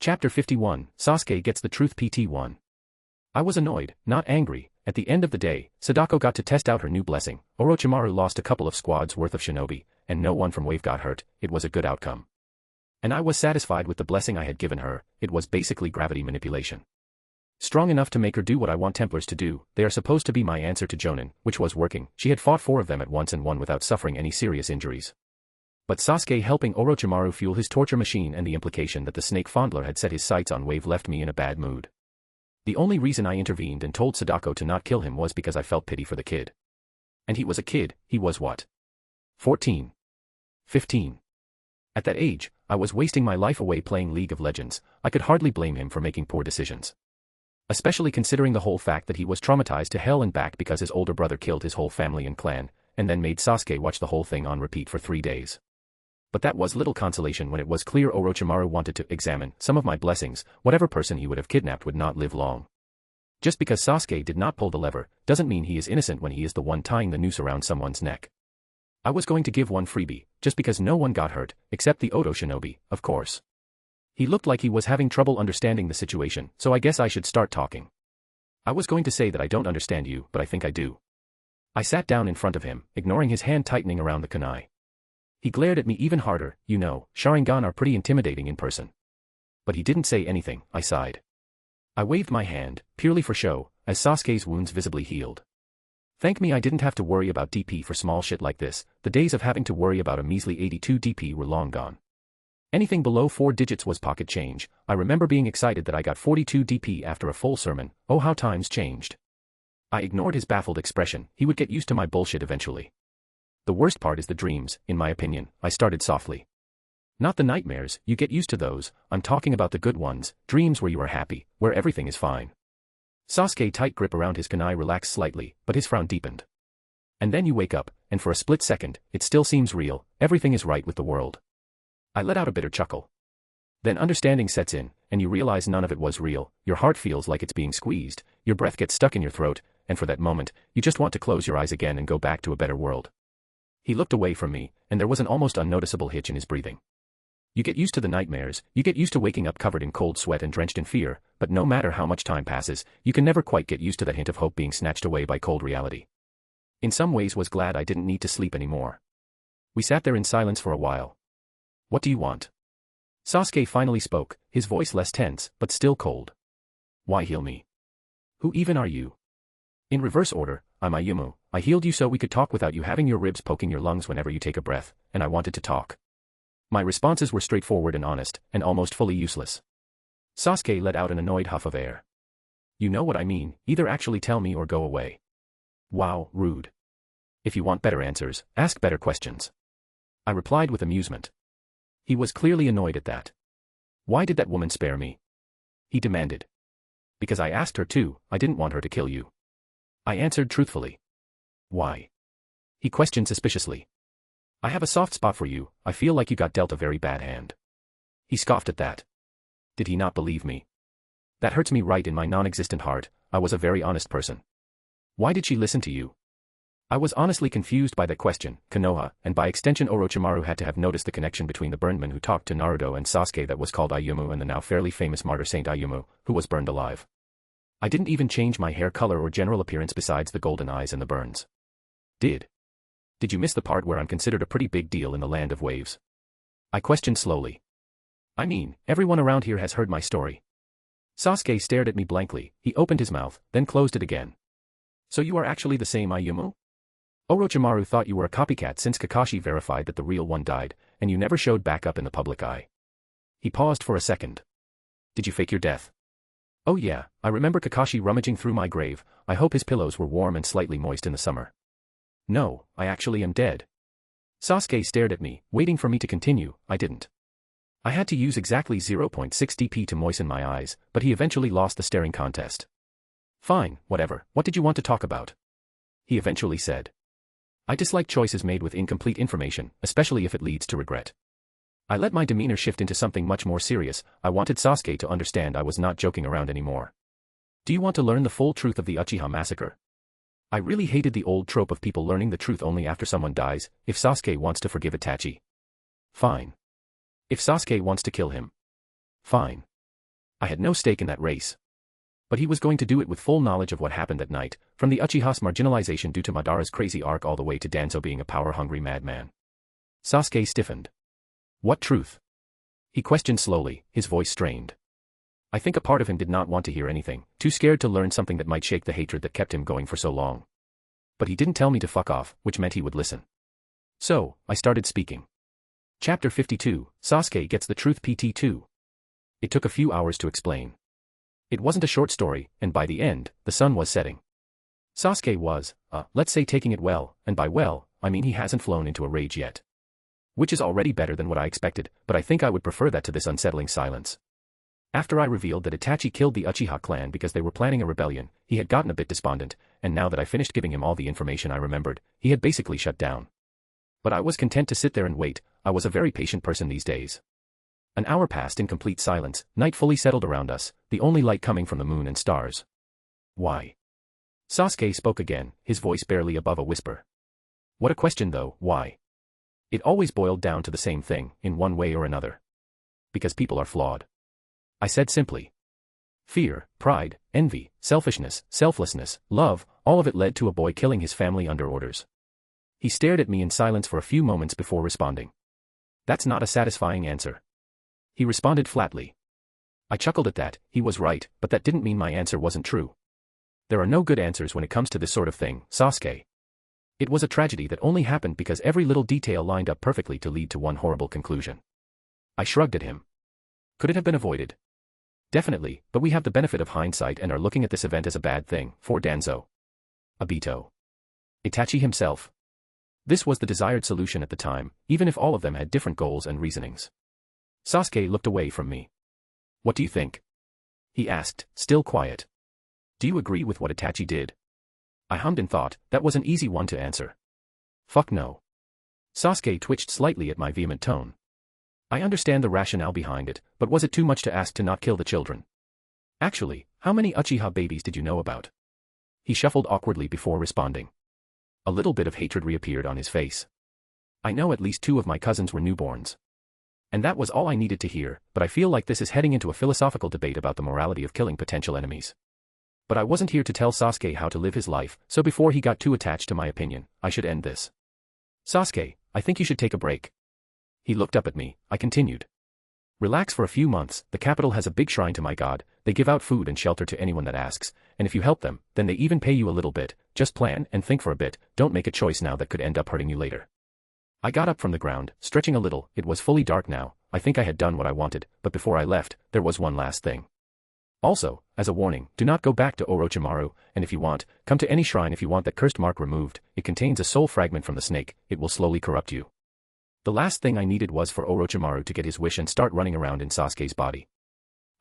Chapter 51, Sasuke Gets the Truth PT1. I was annoyed, not angry. At the end of the day, Sadako got to test out her new blessing, Orochimaru lost a couple of squads worth of shinobi, and no one from Wave got hurt. It was a good outcome. And I was satisfied with the blessing I had given her. It was basically gravity manipulation. Strong enough to make her do what I want Templars to do. They are supposed to be my answer to Jonin, which was working. She had fought 4 of them at once and won without suffering any serious injuries. But Sasuke helping Orochimaru fuel his torture machine and the implication that the snake fondler had set his sights on Wave left me in a bad mood. The only reason I intervened and told Sadako to not kill him was because I felt pity for the kid. And he was a kid. He was what? 14. 15. At that age, I was wasting my life away playing League of Legends. I could hardly blame him for making poor decisions. Especially considering the whole fact that he was traumatized to hell and back because his older brother killed his whole family and clan, and then made Sasuke watch the whole thing on repeat for 3 days. But that was little consolation when it was clear Orochimaru wanted to examine some of my blessings. Whatever person he would have kidnapped would not live long. Just because Sasuke did not pull the lever, doesn't mean he is innocent when he is the one tying the noose around someone's neck. I was going to give one freebie, just because no one got hurt, except the Odo shinobi, of course. He looked like he was having trouble understanding the situation, so I guess I should start talking. I was going to say that I don't understand you, but I think I do. I sat down in front of him, ignoring his hand tightening around the kunai. He glared at me even harder. You know, Sharingan are pretty intimidating in person. But he didn't say anything. I sighed. I waved my hand, purely for show, as Sasuke's wounds visibly healed. Thank me I didn't have to worry about DP for small shit like this. The days of having to worry about a measly 82 DP were long gone. Anything below 4 digits was pocket change. I remember being excited that I got 42 DP after a full sermon. Oh, how times changed. I ignored his baffled expression. He would get used to my bullshit eventually. The worst part is the dreams, in my opinion. I started softly. Not the nightmares, you get used to those. I'm talking about the good ones, dreams where you are happy, where everything is fine. Sasuke's tight grip around his kunai relaxed slightly, but his frown deepened. And then you wake up, and for a split second, it still seems real. Everything is right with the world. I let out a bitter chuckle. Then understanding sets in, and you realize none of it was real. Your heart feels like it's being squeezed, your breath gets stuck in your throat, and for that moment, you just want to close your eyes again and go back to a better world. He looked away from me, and there was an almost unnoticeable hitch in his breathing. You get used to the nightmares, you get used to waking up covered in cold sweat and drenched in fear, but no matter how much time passes, you can never quite get used to that hint of hope being snatched away by cold reality. In some ways was glad I didn't need to sleep anymore. We sat there in silence for a while. What do you want? Sasuke finally spoke, his voice less tense, but still cold. Why heal me? Who even are you? In reverse order, I'm Ayumu. I healed you so we could talk without you having your ribs poking your lungs whenever you take a breath, and I wanted to talk. My responses were straightforward and honest, and almost fully useless. Sasuke let out an annoyed huff of air. You know what I mean, either actually tell me or go away. Wow, rude. If you want better answers, ask better questions. I replied with amusement. He was clearly annoyed at that. Why did that woman spare me? He demanded. Because I asked her to, I didn't want her to kill you. I answered truthfully. Why? He questioned suspiciously. I have a soft spot for you. I feel like you got dealt a very bad hand. He scoffed at that. Did he not believe me? That hurts me right in my non-existent heart. I was a very honest person. Why did she listen to you? I was honestly confused by that question. Konoha, and by extension Orochimaru had to have noticed the connection between the burned man who talked to Naruto and Sasuke that was called Ayumu and the now fairly famous martyr Saint Ayumu, who was burned alive. I didn't even change my hair color or general appearance besides the golden eyes and the burns. Did you miss the part where I'm considered a pretty big deal in the land of waves? I questioned slowly. I mean, everyone around here has heard my story. Sasuke stared at me blankly. He opened his mouth, then closed it again. So you are actually the same Ayumu? Orochimaru thought you were a copycat since Kakashi verified that the real one died, and you never showed back up in the public eye. He paused for a second. Did you fake your death? Oh yeah, I remember Kakashi rummaging through my grave. I hope his pillows were warm and slightly moist in the summer. No, I actually am dead. Sasuke stared at me, waiting for me to continue. I didn't. I had to use exactly 0.6 DP to moisten my eyes, but he eventually lost the staring contest. Fine, whatever, what did you want to talk about? He eventually said. I dislike choices made with incomplete information, especially if it leads to regret. I let my demeanor shift into something much more serious. I wanted Sasuke to understand I was not joking around anymore. Do you want to learn the full truth of the Uchiha massacre? I really hated the old trope of people learning the truth only after someone dies. If Sasuke wants to forgive Itachi, fine. If Sasuke wants to kill him, fine. I had no stake in that race. But he was going to do it with full knowledge of what happened that night, from the Uchiha's marginalization due to Madara's crazy arc all the way to Danzo being a power-hungry madman. Sasuke stiffened. What truth? He questioned slowly, his voice strained. I think a part of him did not want to hear anything, too scared to learn something that might shake the hatred that kept him going for so long. But he didn't tell me to fuck off, which meant he would listen. So, I started speaking. Chapter 52, Sasuke Gets the Truth PT2. It took a few hours to explain. It wasn't a short story, and by the end, the sun was setting. Sasuke was, let's say taking it well, and by well, I mean he hasn't flown into a rage yet. Which is already better than what I expected, but I think I would prefer that to this unsettling silence. After I revealed that Itachi killed the Uchiha clan because they were planning a rebellion, he had gotten a bit despondent, and now that I finished giving him all the information I remembered, he had basically shut down. But I was content to sit there and wait. I was a very patient person these days. An hour passed in complete silence, night fully settled around us, the only light coming from the moon and stars. Why? Sasuke spoke again, his voice barely above a whisper. What a question though, why? It always boiled down to the same thing, in one way or another. Because people are flawed. I said simply. Fear, pride, envy, selfishness, selflessness, love, all of it led to a boy killing his family under orders. He stared at me in silence for a few moments before responding. That's not a satisfying answer. He responded flatly. I chuckled at that. He was right, but that didn't mean my answer wasn't true. There are no good answers when it comes to this sort of thing, Sasuke. It was a tragedy that only happened because every little detail lined up perfectly to lead to one horrible conclusion. I shrugged at him. Could it have been avoided? Definitely, but we have the benefit of hindsight and are looking at this event as a bad thing, for Danzo. Obito. Itachi himself. This was the desired solution at the time, even if all of them had different goals and reasonings. Sasuke looked away from me. What do you think? He asked, still quiet. Do you agree with what Itachi did? I hummed in thought. That was an easy one to answer. Fuck no. Sasuke twitched slightly at my vehement tone. I understand the rationale behind it, but was it too much to ask to not kill the children? Actually, how many Uchiha babies did you know about? He shuffled awkwardly before responding. A little bit of hatred reappeared on his face. I know at least 2 of my cousins were newborns. And that was all I needed to hear, but I feel like this is heading into a philosophical debate about the morality of killing potential enemies. But I wasn't here to tell Sasuke how to live his life, so before he got too attached to my opinion, I should end this. Sasuke, I think you should take a break. He looked up at me. I continued. Relax for a few months. The capital has a big shrine to my god. They give out food and shelter to anyone that asks, and if you help them, then they even pay you a little bit. Just plan and think for a bit. Don't make a choice now that could end up hurting you later. I got up from the ground, stretching a little. It was fully dark now. I think I had done what I wanted, but before I left, there was one last thing. Also, as a warning, do not go back to Orochimaru, and if you want, come to any shrine if you want that cursed mark removed. It contains a soul fragment from the snake. It will slowly corrupt you. The last thing I needed was for Orochimaru to get his wish and start running around in Sasuke's body.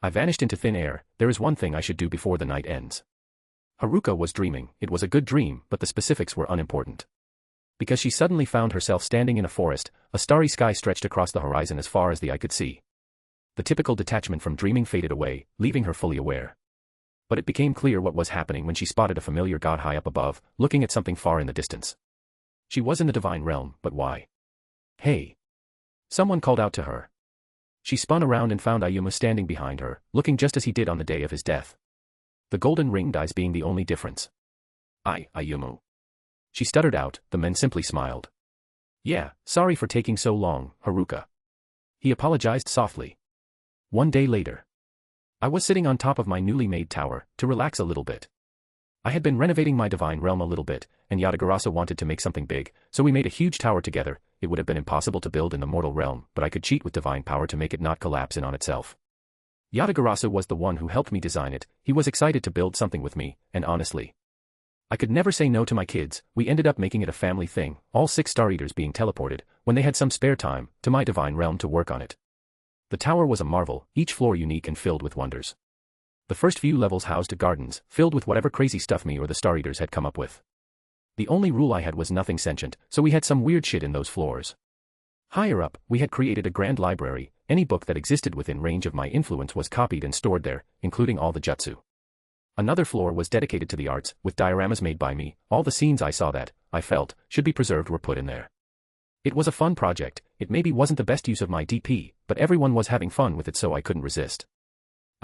I vanished into thin air. There is one thing I should do before the night ends. Haruka was dreaming. It was a good dream, but the specifics were unimportant. Because she suddenly found herself standing in a forest, a starry sky stretched across the horizon as far as the eye could see. The typical detachment from dreaming faded away, leaving her fully aware. But it became clear what was happening when she spotted a familiar god high up above, looking at something far in the distance. She was in the divine realm, but why? Hey! Someone called out to her. She spun around and found Ayumu standing behind her, looking just as he did on the day of his death. The golden ringed eyes being the only difference. Ayumu. She stuttered out. The men simply smiled. Yeah, sorry for taking so long, Haruka. He apologized softly. One day later. I was sitting on top of my newly made tower, to relax a little bit. I had been renovating my divine realm a little bit, and Yatagarasu wanted to make something big, so we made a huge tower together. It would have been impossible to build in the mortal realm, but I could cheat with divine power to make it not collapse in on itself. Yatagarasu was the one who helped me design it. He was excited to build something with me, and honestly, I could never say no to my kids. We ended up making it a family thing, all 6 Star Eaters being teleported, when they had some spare time, to my divine realm to work on it. The tower was a marvel, each floor unique and filled with wonders. The first few levels housed gardens, filled with whatever crazy stuff me or the Star Eaters had come up with. The only rule I had was nothing sentient, so we had some weird shit in those floors. Higher up, we had created a grand library. Any book that existed within range of my influence was copied and stored there, including all the jutsu. Another floor was dedicated to the arts, with dioramas made by me. All the scenes I saw that, I felt, should be preserved were put in there. It was a fun project. It maybe wasn't the best use of my DP, but everyone was having fun with it, so I couldn't resist.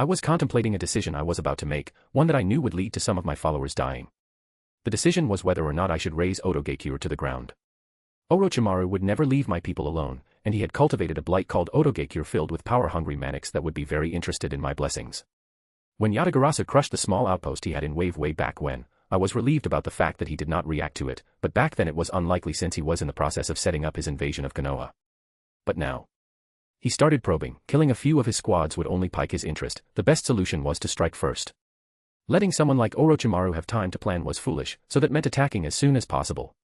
I was contemplating a decision I was about to make, one that I knew would lead to some of my followers dying. The decision was whether or not I should raze Otogekure to the ground. Orochimaru would never leave my people alone, and he had cultivated a blight called Otogekure filled with power-hungry manics that would be very interested in my blessings. When Yatagarasu crushed the small outpost he had in Wave way back when, I was relieved about the fact that he did not react to it, but back then it was unlikely since he was in the process of setting up his invasion of Konoha. But now, he started probing. Killing a few of his squads would only pique his interest. The best solution was to strike first. Letting someone like Orochimaru have time to plan was foolish, so that meant attacking as soon as possible.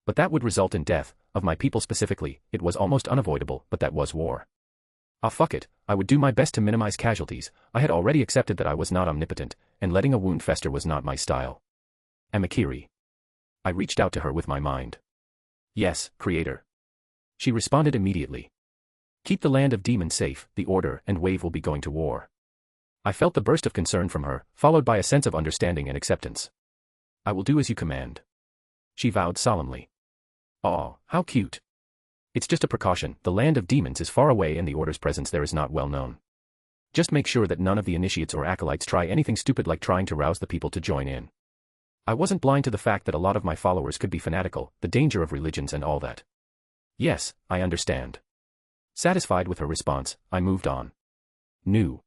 But that would result in death, of my people specifically. It was almost unavoidable, but that was war. Ah, fuck it, I would do my best to minimize casualties. I had already accepted that I was not omnipotent, and letting a wound fester was not my style. Amikiri. I reached out to her with my mind. Yes, Creator. She responded immediately. Keep the land of demons safe, the Order and Wave will be going to war. I felt the burst of concern from her, followed by a sense of understanding and acceptance. I will do as you command. She vowed solemnly. Aw, how cute. It's just a precaution. The land of demons is far away and the Order's presence there is not well known. Just make sure that none of the initiates or acolytes try anything stupid like trying to rouse the people to join in. I wasn't blind to the fact that a lot of my followers could be fanatical, the danger of religions and all that. Yes, I understand. Satisfied with her response, I moved on. New.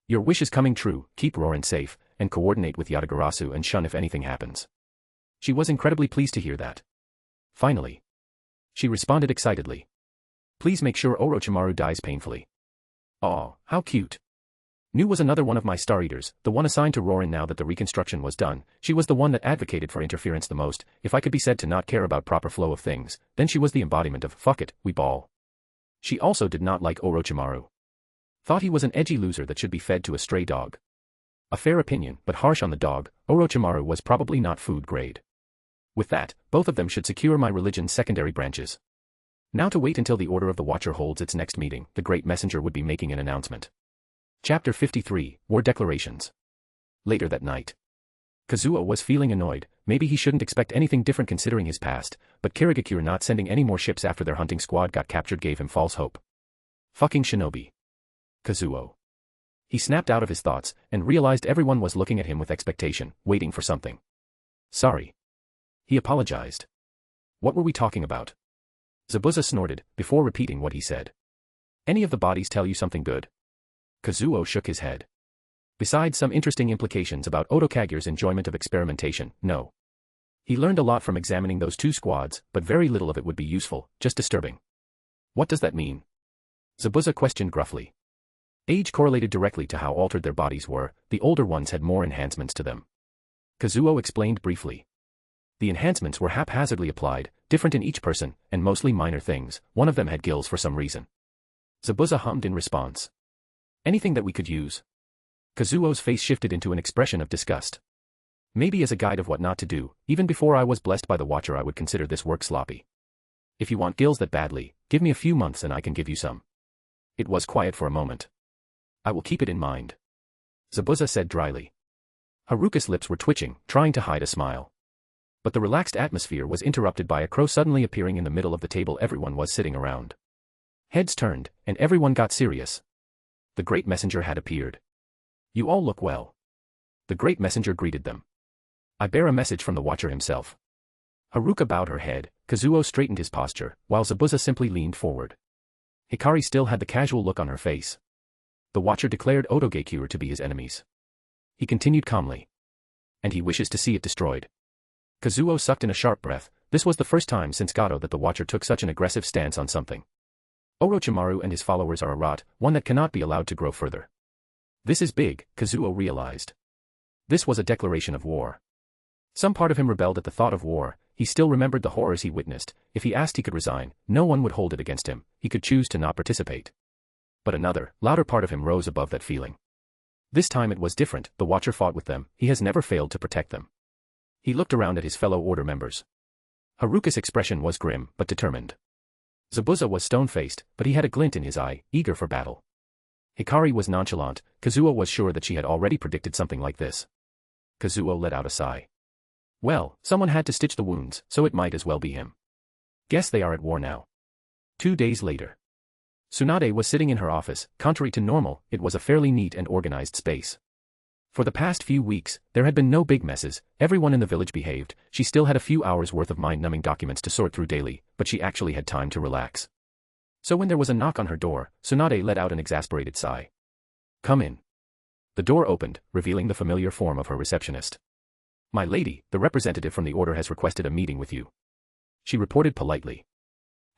Your wish is coming true. Keep Rorin safe, and coordinate with Yatagarasu and Shun if anything happens. She was incredibly pleased to hear that. Finally. She responded excitedly. Please make sure Orochimaru dies painfully. Aw, how cute. Nu was another one of my Star Eaters, the one assigned to Rorin now that the reconstruction was done. She was the one that advocated for interference the most. If I could be said to not care about proper flow of things, then she was the embodiment of fuck it, we ball. She also did not like Orochimaru. Thought he was an edgy loser that should be fed to a stray dog. A fair opinion, but harsh on the dog. Orochimaru was probably not food grade. With that, both of them should secure my religion's secondary branches. Now to wait until the Order of the Watcher holds its next meeting, the Great Messenger would be making an announcement. Chapter 53, War Declarations. Later that night. Kazuo was feeling annoyed. Maybe he shouldn't expect anything different considering his past, but Kirigakure not sending any more ships after their hunting squad got captured gave him false hope. Fucking shinobi. Kazuo. He snapped out of his thoughts, and realized everyone was looking at him with expectation, waiting for something. Sorry. He apologized. What were we talking about? Zabuza snorted, before repeating what he said. Any of the bodies tell you something good? Kazuo shook his head. Besides some interesting implications about Otokage's enjoyment of experimentation, no. He learned a lot from examining those two squads, but very little of it would be useful, just disturbing. What does that mean? Zabuza questioned gruffly. Age correlated directly to how altered their bodies were. The older ones had more enhancements to them. Kazuo explained briefly. The enhancements were haphazardly applied, different in each person, and mostly minor things. One of them had gills for some reason. Zabuza hummed in response. Anything that we could use? Kazuo's face shifted into an expression of disgust. Maybe as a guide of what not to do. Even before I was blessed by the Watcher I would consider this work sloppy. If you want gills that badly, give me a few months and I can give you some. It was quiet for a moment. I will keep it in mind. Zabuza said dryly. Haruka's lips were twitching, trying to hide a smile. But the relaxed atmosphere was interrupted by a crow suddenly appearing in the middle of the table everyone was sitting around. Heads turned, and everyone got serious. The Great Messenger had appeared. You all look well. The Great Messenger greeted them. I bear a message from the Watcher himself. Haruka bowed her head, Kazuo straightened his posture, while Zabuza simply leaned forward. Hikari still had the casual look on her face. The Watcher declared Otogekure to be his enemies. He continued calmly. And he wishes to see it destroyed. Kazuo sucked in a sharp breath. This was the first time since Gato that the Watcher took such an aggressive stance on something. Orochimaru and his followers are a rot, one that cannot be allowed to grow further. This is big, Kazuo realized. This was a declaration of war. Some part of him rebelled at the thought of war. He still remembered the horrors he witnessed. If he asked he could resign, no one would hold it against him. He could choose to not participate. But another, louder part of him rose above that feeling. This time it was different. The Watcher fought with them. He has never failed to protect them. He looked around at his fellow Order members. Haruka's expression was grim, but determined. Zabuza was stone-faced, but he had a glint in his eye, eager for battle. Hikari was nonchalant. Kazuo was sure that she had already predicted something like this. Kazuo let out a sigh. Well, someone had to stitch the wounds, so it might as well be him. Guess they are at war now. 2 days later. Tsunade was sitting in her office. Contrary to normal, it was a fairly neat and organized space. For the past few weeks, there had been no big messes, everyone in the village behaved. She still had a few hours worth of mind-numbing documents to sort through daily, but she actually had time to relax. So when there was a knock on her door, Tsunade let out an exasperated sigh. "Come in." The door opened, revealing the familiar form of her receptionist. "My lady, the representative from the order has requested a meeting with you," she reported politely.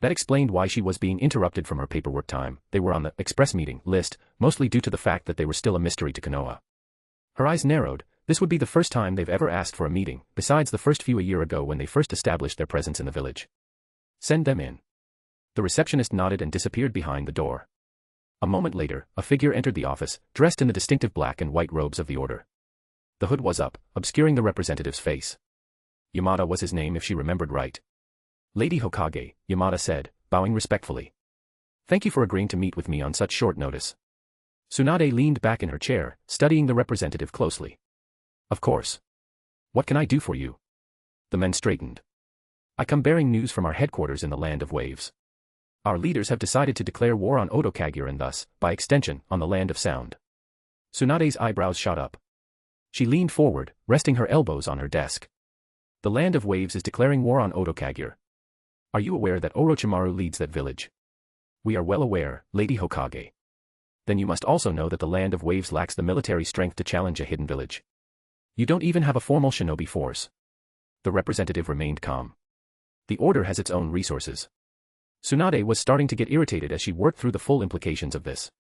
That explained why she was being interrupted from her paperwork time. They were on the express meeting list, mostly due to the fact that they were still a mystery to Konoha. Her eyes narrowed. This would be the first time they've ever asked for a meeting, besides the first few a year ago when they first established their presence in the village. "Send them in." The receptionist nodded and disappeared behind the door. A moment later, a figure entered the office, dressed in the distinctive black and white robes of the order. The hood was up, obscuring the representative's face. Yamada was his name if she remembered right. "Lady Hokage," Yamada said, bowing respectfully. "Thank you for agreeing to meet with me on such short notice." Tsunade leaned back in her chair, studying the representative closely. "Of course. What can I do for you?" The men straightened. "I come bearing news from our headquarters in the Land of Waves. Our leaders have decided to declare war on Odo Kaguya and thus, by extension, on the Land of Sound." Tsunade's eyebrows shot up. She leaned forward, resting her elbows on her desk. "The Land of Waves is declaring war on Odo Kaguya. Are you aware that Orochimaru leads that village?" "We are well aware, Lady Hokage." "Then you must also know that the Land of Waves lacks the military strength to challenge a hidden village. You don't even have a formal shinobi force." The representative remained calm. "The order has its own resources." Tsunade was starting to get irritated as she worked through the full implications of this.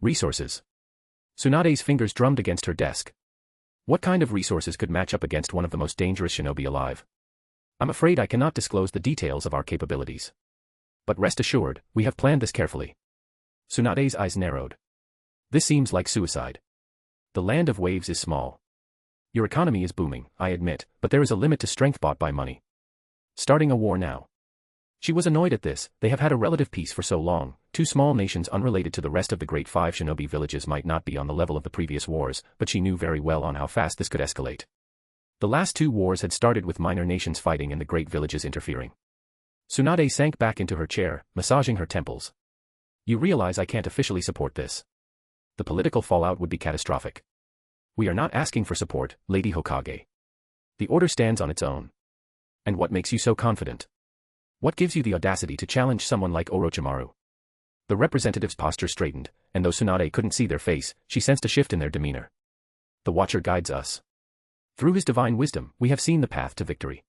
Resources. Tsunade's fingers drummed against her desk. What kind of resources could match up against one of the most dangerous shinobi alive? "I'm afraid I cannot disclose the details of our capabilities. But rest assured, we have planned this carefully." Tsunade's eyes narrowed. "This seems like suicide. The Land of Waves is small. Your economy is booming, I admit, but there is a limit to strength bought by money. Starting a war now." She was annoyed at this. They have had a relative peace for so long. Two small nations unrelated to the rest of the Great Five shinobi villages might not be on the level of the previous wars, but she knew very well on how fast this could escalate. The last two wars had started with minor nations fighting and the great villages interfering. Tsunade sank back into her chair, massaging her temples. "You realize I can't officially support this. The political fallout would be catastrophic. We are not asking for support, Lady Hokage. The order stands on its own. And what makes you so confident? What gives you the audacity to challenge someone like Orochimaru?" The representative's posture straightened, and though Tsunade couldn't see their face, she sensed a shift in their demeanor. "The Watcher guides us. Through his divine wisdom, we have seen the path to victory.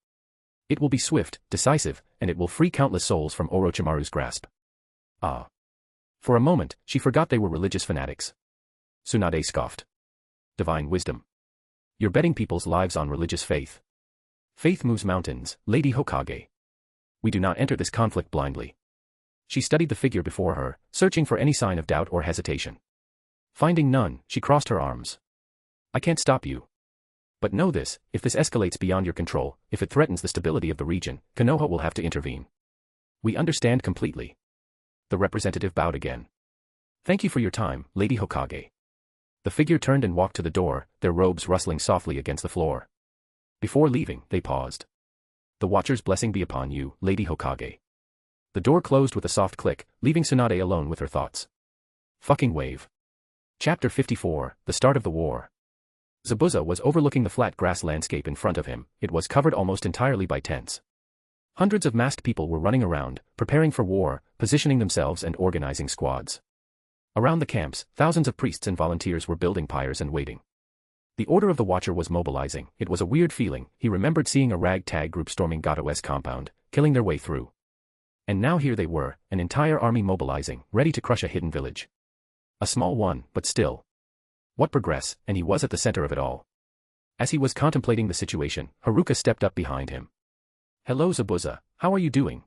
It will be swift, decisive, and it will free countless souls from Orochimaru's grasp." Ah. For a moment, she forgot they were religious fanatics. Tsunade scoffed. "Divine wisdom. You're betting people's lives on religious faith. Faith moves mountains, Lady Hokage. We do not enter this conflict blindly." She studied the figure before her, searching for any sign of doubt or hesitation. Finding none, she crossed her arms. "I can't stop you. But know this, if this escalates beyond your control, if it threatens the stability of the region, Konoha will have to intervene. We understand completely." The representative bowed again. "Thank you for your time, Lady Hokage." The figure turned and walked to the door, their robes rustling softly against the floor. Before leaving, they paused. "The Watcher's blessing be upon you, Lady Hokage." The door closed with a soft click, leaving Tsunade alone with her thoughts. Fucking wave. Chapter 54, The Start of the War. Zabuza was overlooking the flat grass landscape in front of him. It was covered almost entirely by tents. Hundreds of masked people were running around, preparing for war, positioning themselves and organizing squads. Around the camps, thousands of priests and volunteers were building pyres and waiting. The Order of the Watcher was mobilizing. It was a weird feeling. He remembered seeing a ragtag group storming Gato's compound, killing their way through. And now here they were, an entire army mobilizing, ready to crush a hidden village. A small one, but still. What progress, and he was at the center of it all. As he was contemplating the situation, Haruka stepped up behind him. "Hello Zabuza, how are you doing?"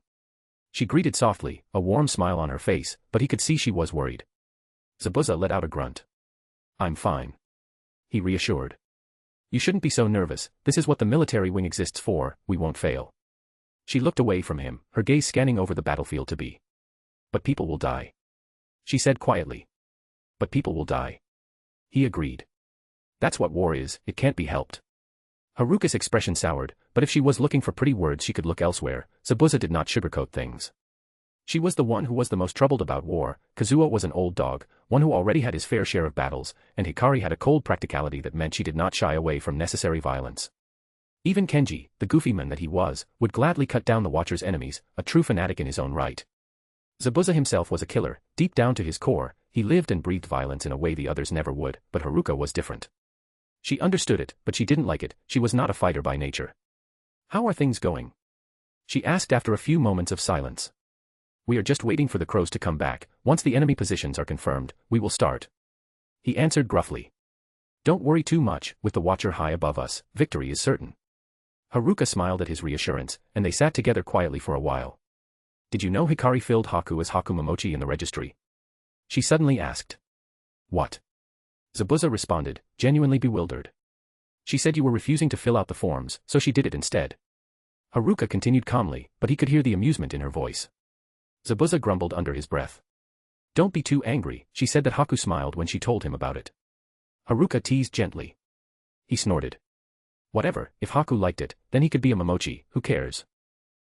She greeted softly, a warm smile on her face, but he could see she was worried. Zabuza let out a grunt. "I'm fine," he reassured. "You shouldn't be so nervous. This is what the military wing exists for. We won't fail." She looked away from him, her gaze scanning over the battlefield to be. "But people will die," she said quietly. "But people will die." He agreed. "That's what war is, it can't be helped." Haruka's expression soured, but if she was looking for pretty words she could look elsewhere. Zabuza did not sugarcoat things. She was the one who was the most troubled about war. Kazuo was an old dog, one who already had his fair share of battles, and Hikari had a cold practicality that meant she did not shy away from necessary violence. Even Kenji, the goofy man that he was, would gladly cut down the Watcher's enemies, a true fanatic in his own right. Zabuza himself was a killer, deep down to his core. He lived and breathed violence in a way the others never would, but Haruka was different. She understood it, but she didn't like it. She was not a fighter by nature. "How are things going?" she asked after a few moments of silence. "We are just waiting for the crows to come back. Once the enemy positions are confirmed, we will start," he answered gruffly. "Don't worry too much, with the Watcher high above us, victory is certain." Haruka smiled at his reassurance, and they sat together quietly for a while. "Did you know Hikari filled Haku as Haku Momochi in the registry?" she suddenly asked. "What?" Zabuza responded, genuinely bewildered. "She said you were refusing to fill out the forms, so she did it instead." Haruka continued calmly, but he could hear the amusement in her voice. Zabuza grumbled under his breath. "Don't be too angry," she said that Haku smiled when she told him about it. Haruka teased gently. He snorted. "Whatever, if Haku liked it, then he could be a Momochi, who cares?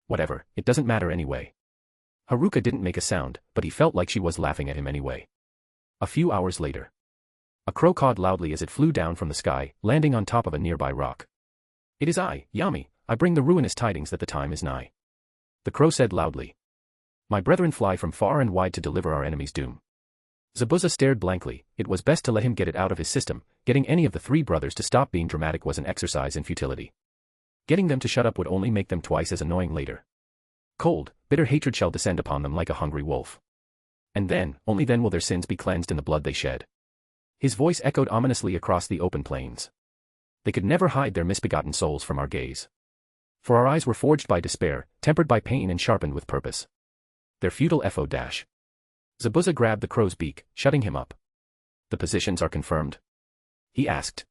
Whatever, it doesn't matter anyway." Haruka didn't make a sound, but he felt like she was laughing at him anyway. A few hours later. A crow cawed loudly as it flew down from the sky, landing on top of a nearby rock. "It is I, Yami. I bring the ruinous tidings that the time is nigh," the crow said loudly. "My brethren fly from far and wide to deliver our enemy's doom." Zabuza stared blankly. It was best to let him get it out of his system. Getting any of the three brothers to stop being dramatic was an exercise in futility. Getting them to shut up would only make them twice as annoying later. Cold, bitter hatred shall descend upon them like a hungry wolf. And then, only then will their sins be cleansed in the blood they shed. His voice echoed ominously across the open plains. They could never hide their misbegotten souls from our gaze. For our eyes were forged by despair, tempered by pain and sharpened with purpose. Their futile FO dash. Zabuza grabbed the crow's beak, shutting him up. "The positions are confirmed?" he asked.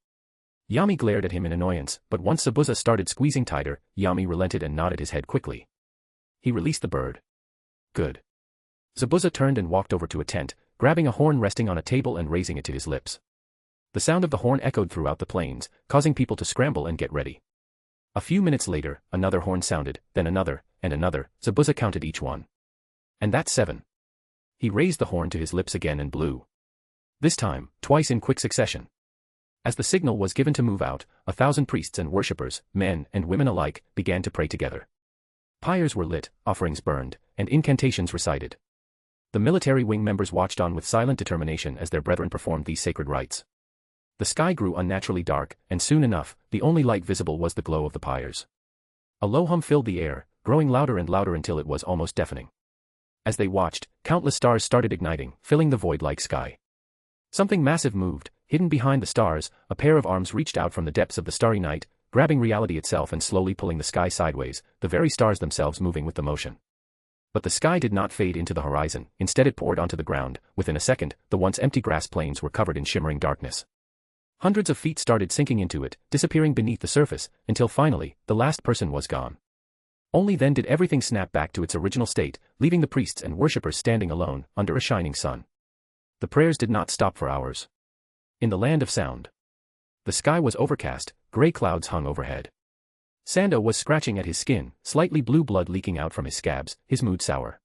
Yami glared at him in annoyance, but once Zabuza started squeezing tighter, Yami relented and nodded his head quickly. He released the bird. "Good." Zabuza turned and walked over to a tent, grabbing a horn resting on a table and raising it to his lips. The sound of the horn echoed throughout the plains, causing people to scramble and get ready. A few minutes later, another horn sounded, then another, and another. Zabuza counted each one. "And that's 7. He raised the horn to his lips again and blew. This time, twice in quick succession. As the signal was given to move out, 1,000 priests and worshippers, men and women alike, began to pray together. Pyres were lit, offerings burned, and incantations recited. The military wing members watched on with silent determination as their brethren performed these sacred rites. The sky grew unnaturally dark, and soon enough, the only light visible was the glow of the pyres. A low hum filled the air, growing louder and louder until it was almost deafening. As they watched, countless stars started igniting, filling the void-like sky. Something massive moved, hidden behind the stars. A pair of arms reached out from the depths of the starry night, grabbing reality itself and slowly pulling the sky sideways, the very stars themselves moving with the motion. But the sky did not fade into the horizon, instead it poured onto the ground. Within a second, the once empty grass plains were covered in shimmering darkness. Hundreds of feet started sinking into it, disappearing beneath the surface, until finally, the last person was gone. Only then did everything snap back to its original state, leaving the priests and worshippers standing alone, under a shining sun. The prayers did not stop for hours. In the land of sound. The sky was overcast, gray clouds hung overhead. Sando was scratching at his skin, slightly blue blood leaking out from his scabs, his mood sour.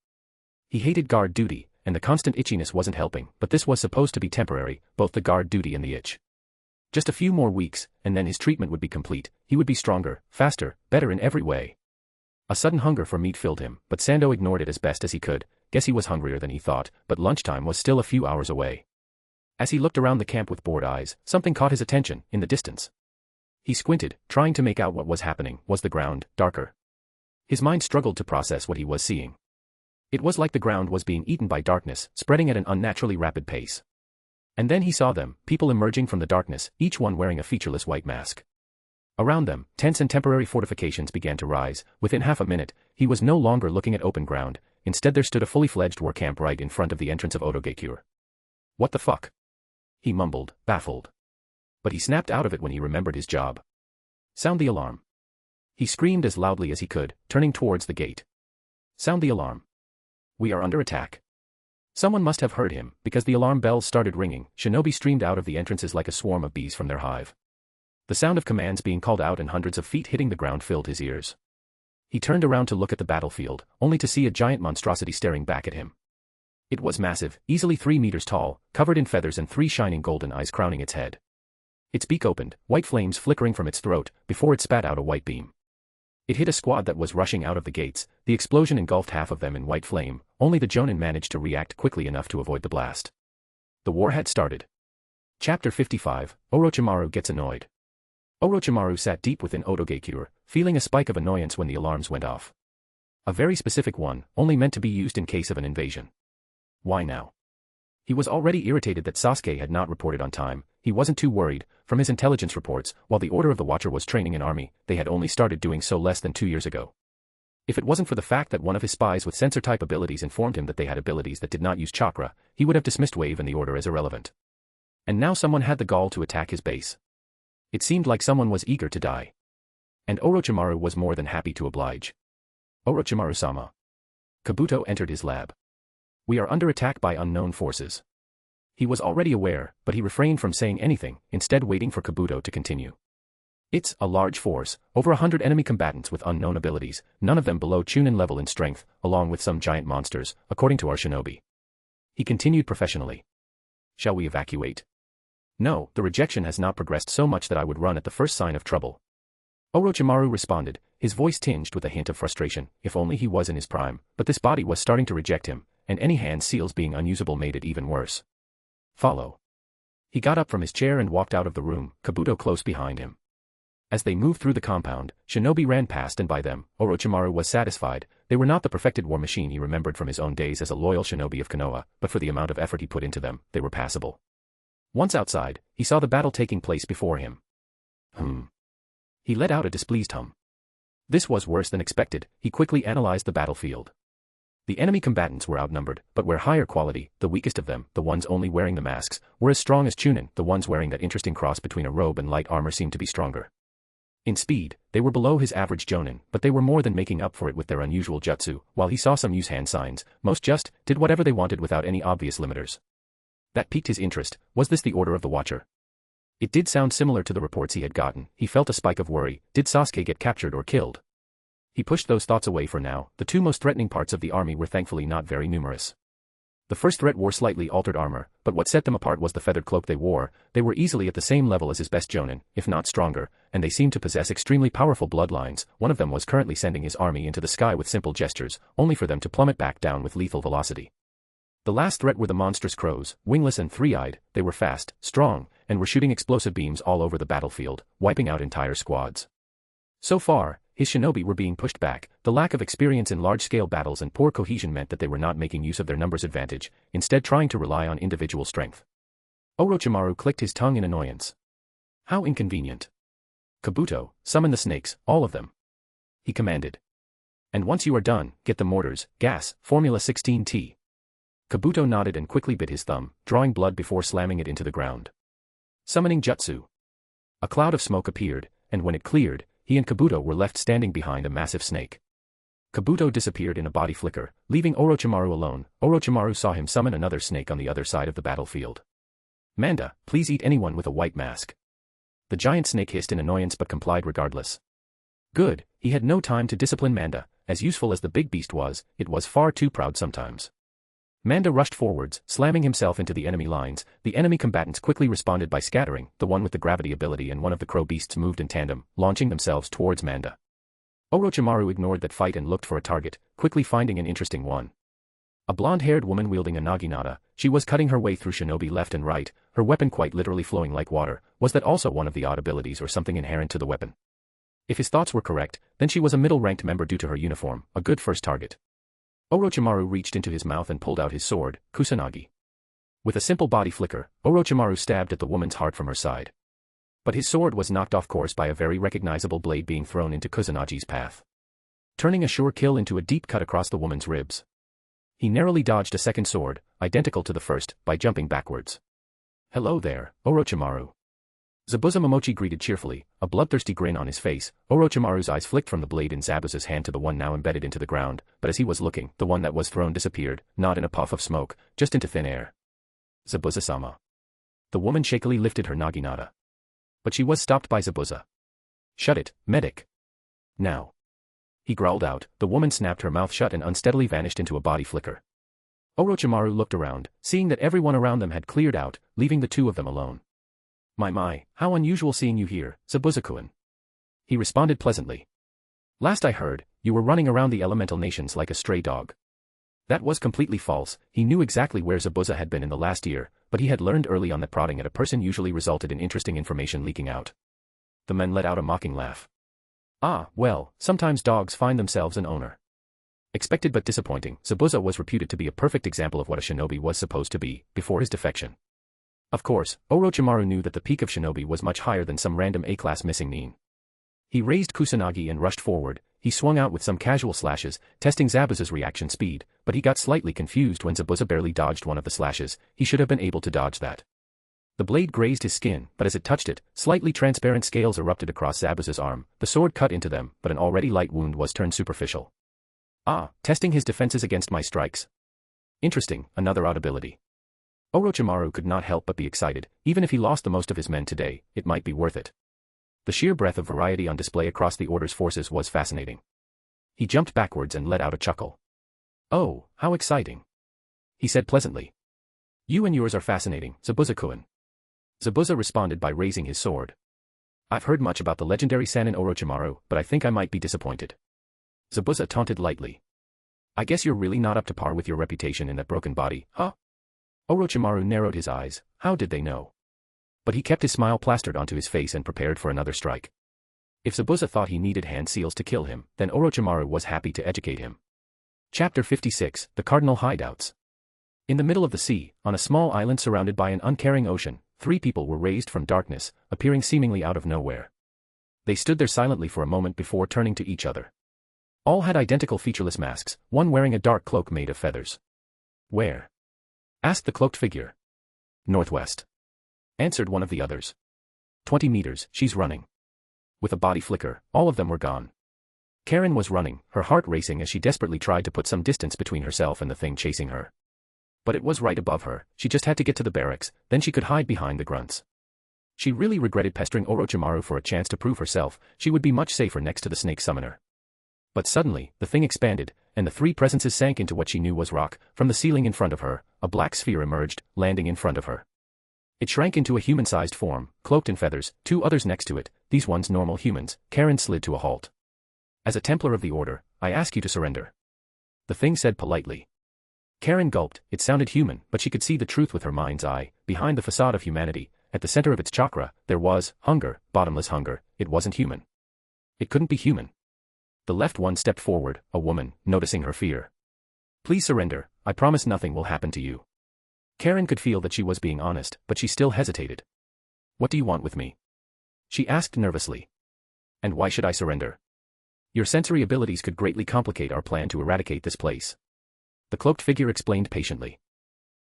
He hated guard duty, and the constant itchiness wasn't helping, but this was supposed to be temporary, both the guard duty and the itch. Just a few more weeks, and then his treatment would be complete. He would be stronger, faster, better in every way. A sudden hunger for meat filled him, but Sando ignored it as best as he could. Guess he was hungrier than he thought, but lunchtime was still a few hours away. As he looked around the camp with bored eyes, something caught his attention, in the distance. He squinted, trying to make out what was happening. Was the ground darker? His mind struggled to process what he was seeing. It was like the ground was being eaten by darkness, spreading at an unnaturally rapid pace. And then he saw them, people emerging from the darkness, each one wearing a featureless white mask. Around them, tents and temporary fortifications began to rise. Within half a minute, he was no longer looking at open ground. Instead there stood a fully fledged war camp right in front of the entrance of Otogekure. "What the fuck?" he mumbled, baffled. But he snapped out of it when he remembered his job. "Sound the alarm." He screamed as loudly as he could, turning towards the gate. "Sound the alarm. We are under attack." Someone must have heard him, because the alarm bells started ringing. Shinobi streamed out of the entrances like a swarm of bees from their hive. The sound of commands being called out and hundreds of feet hitting the ground filled his ears. He turned around to look at the battlefield, only to see a giant monstrosity staring back at him. It was massive, easily 3 meters tall, covered in feathers and 3 shining golden eyes crowning its head. Its beak opened, white flames flickering from its throat, before it spat out a white beam. It hit a squad that was rushing out of the gates. The explosion engulfed half of them in white flame. Only the Jonin managed to react quickly enough to avoid the blast. The war had started. Chapter 55, Orochimaru gets annoyed. Orochimaru sat deep within Otogekure, feeling a spike of annoyance when the alarms went off. A very specific one, only meant to be used in case of an invasion. Why now? He was already irritated that Sasuke had not reported on time. He wasn't too worried. From his intelligence reports, while the Order of the Watcher was training an army, they had only started doing so less than 2 years ago. If it wasn't for the fact that one of his spies with sensor-type abilities informed him that they had abilities that did not use chakra, he would have dismissed Wave and the Order as irrelevant. And now someone had the gall to attack his base. It seemed like someone was eager to die. And Orochimaru was more than happy to oblige. Orochimaru-sama. Kabuto entered his lab. We are under attack by unknown forces. He was already aware, but he refrained from saying anything, instead waiting for Kabuto to continue. It's a large force, over 100 enemy combatants with unknown abilities, none of them below Chunin level in strength, along with some giant monsters, according to our shinobi. He continued professionally. Shall we evacuate? No, the rejection has not progressed so much that I would run at the first sign of trouble. Orochimaru responded, his voice tinged with a hint of frustration. If only he was in his prime, but this body was starting to reject him, and any hand seals being unusable made it even worse. Follow. He got up from his chair and walked out of the room, Kabuto close behind him. As they moved through the compound, shinobi ran past and by them. Orochimaru was satisfied. They were not the perfected war machine he remembered from his own days as a loyal shinobi of Konoha, but for the amount of effort he put into them, they were passable. Once outside, he saw the battle taking place before him. He let out a displeased hum. This was worse than expected. He quickly analyzed the battlefield. The enemy combatants were outnumbered, but were higher quality. The weakest of them, the ones only wearing the masks, were as strong as Chunin. The ones wearing that interesting cross between a robe and light armor seemed to be stronger. In speed, they were below his average Jonin, but they were more than making up for it with their unusual jutsu. While he saw some use hand signs, most just did whatever they wanted without any obvious limiters. That piqued his interest. Was this the Order of the Watcher? It did sound similar to the reports he had gotten. He felt a spike of worry. Did Sasuke get captured or killed? He pushed those thoughts away for now. The two most threatening parts of the army were thankfully not very numerous. The first threat wore slightly altered armor, but what set them apart was the feathered cloak they wore. They were easily at the same level as his best Jonin, if not stronger, and they seemed to possess extremely powerful bloodlines. One of them was currently sending his army into the sky with simple gestures, only for them to plummet back down with lethal velocity. The last threat were the monstrous crows, wingless and three-eyed. They were fast, strong, and were shooting explosive beams all over the battlefield, wiping out entire squads. So far, his shinobi were being pushed back. The lack of experience in large-scale battles and poor cohesion meant that they were not making use of their numbers advantage, instead trying to rely on individual strength. Orochimaru clicked his tongue in annoyance. How inconvenient. Kabuto, summon the snakes, all of them. He commanded. And once you are done, get the mortars, gas, Formula 16T. Kabuto nodded and quickly bit his thumb, drawing blood before slamming it into the ground. Summoning jutsu. A cloud of smoke appeared, and when it cleared, he and Kabuto were left standing behind a massive snake. Kabuto disappeared in a body flicker, leaving Orochimaru alone. Orochimaru saw him summon another snake on the other side of the battlefield. Manda, please eat anyone with a white mask. The giant snake hissed in annoyance but complied regardless. Good, he had no time to discipline Manda. As useful as the big beast was, it was far too proud sometimes. Manda rushed forwards, slamming himself into the enemy lines. The enemy combatants quickly responded by scattering. The one with the gravity ability and one of the crow beasts moved in tandem, launching themselves towards Manda. Orochimaru ignored that fight and looked for a target, quickly finding an interesting one. A blonde-haired woman wielding a naginata. She was cutting her way through shinobi left and right, her weapon quite literally flowing like water. Was that also one of the odd abilities or something inherent to the weapon? If his thoughts were correct, then she was a middle-ranked member due to her uniform, a good first target. Orochimaru reached into his mouth and pulled out his sword, Kusanagi. With a simple body flicker, Orochimaru stabbed at the woman's heart from her side. But his sword was knocked off course by a very recognizable blade being thrown into Kusanagi's path, turning a sure kill into a deep cut across the woman's ribs. He narrowly dodged a second sword, identical to the first, by jumping backwards. Hello there, Orochimaru. Zabuza Momochi greeted cheerfully, a bloodthirsty grin on his face. Orochimaru's eyes flicked from the blade in Zabuza's hand to the one now embedded into the ground, but as he was looking, the one that was thrown disappeared, not in a puff of smoke, just into thin air. Zabuza-sama. The woman shakily lifted her naginata. But she was stopped by Zabuza. Shut it, medic. Now. He growled out. The woman snapped her mouth shut and unsteadily vanished into a body flicker. Orochimaru looked around, seeing that everyone around them had cleared out, leaving the two of them alone. My, how unusual seeing you here, Zabuza-kun. He responded pleasantly. Last I heard, you were running around the elemental nations like a stray dog. That was completely false. He knew exactly where Zabuza had been in the last year, but he had learned early on that prodding at a person usually resulted in interesting information leaking out. The men let out a mocking laugh. Ah, well, sometimes dogs find themselves an owner. Expected but disappointing, Zabuza was reputed to be a perfect example of what a shinobi was supposed to be, before his defection. Of course, Orochimaru knew that the peak of shinobi was much higher than some random A-class missing nin. He raised Kusanagi and rushed forward. He swung out with some casual slashes, testing Zabuza's reaction speed, but he got slightly confused when Zabuza barely dodged one of the slashes. He should have been able to dodge that. The blade grazed his skin, but as it touched it, slightly transparent scales erupted across Zabuza's arm. The sword cut into them, but an already light wound was turned superficial. Ah, testing his defenses against my strikes. Interesting, another odd ability. Orochimaru could not help but be excited. Even if he lost the most of his men today, it might be worth it. The sheer breadth of variety on display across the Order's forces was fascinating. He jumped backwards and let out a chuckle. Oh, how exciting. He said pleasantly. You and yours are fascinating, Zabuza-kun. Zabuza responded by raising his sword. I've heard much about the legendary Sannin Orochimaru, but I think I might be disappointed. Zabuza taunted lightly. I guess you're really not up to par with your reputation in that broken body, huh? Orochimaru narrowed his eyes. How did they know? But he kept his smile plastered onto his face and prepared for another strike. If Zabuza thought he needed hand seals to kill him, then Orochimaru was happy to educate him. Chapter 56, The Cardinal Hideouts. In the middle of the sea, on a small island surrounded by an uncaring ocean, 3 people were raised from darkness, appearing seemingly out of nowhere. They stood there silently for a moment before turning to each other. All had identical featureless masks, one wearing a dark cloak made of feathers. Where? Asked the cloaked figure. Northwest. Answered one of the others. 20 meters, she's running. With a body flicker, all of them were gone. Karen was running, her heart racing as she desperately tried to put some distance between herself and the thing chasing her. But it was right above her. She just had to get to the barracks, then she could hide behind the grunts. She really regretted pestering Orochimaru for a chance to prove herself. She would be much safer next to the snake summoner. But suddenly, the thing expanded, and the 3 presences sank into what she knew was rock. From the ceiling in front of her, a black sphere emerged, landing in front of her. It shrank into a human-sized form, cloaked in feathers, 2 others next to it, these ones normal humans. Karen slid to a halt. As a Templar of the Order, I ask you to surrender. The thing said politely. Karen gulped. It sounded human, but she could see the truth with her mind's eye. Behind the facade of humanity, at the center of its chakra, there was hunger, bottomless hunger. It wasn't human. It couldn't be human. The left one stepped forward, a woman, noticing her fear. Please surrender, I promise nothing will happen to you. Karen could feel that she was being honest, but she still hesitated. What do you want with me? She asked nervously. And why should I surrender? Your sensory abilities could greatly complicate our plan to eradicate this place. The cloaked figure explained patiently.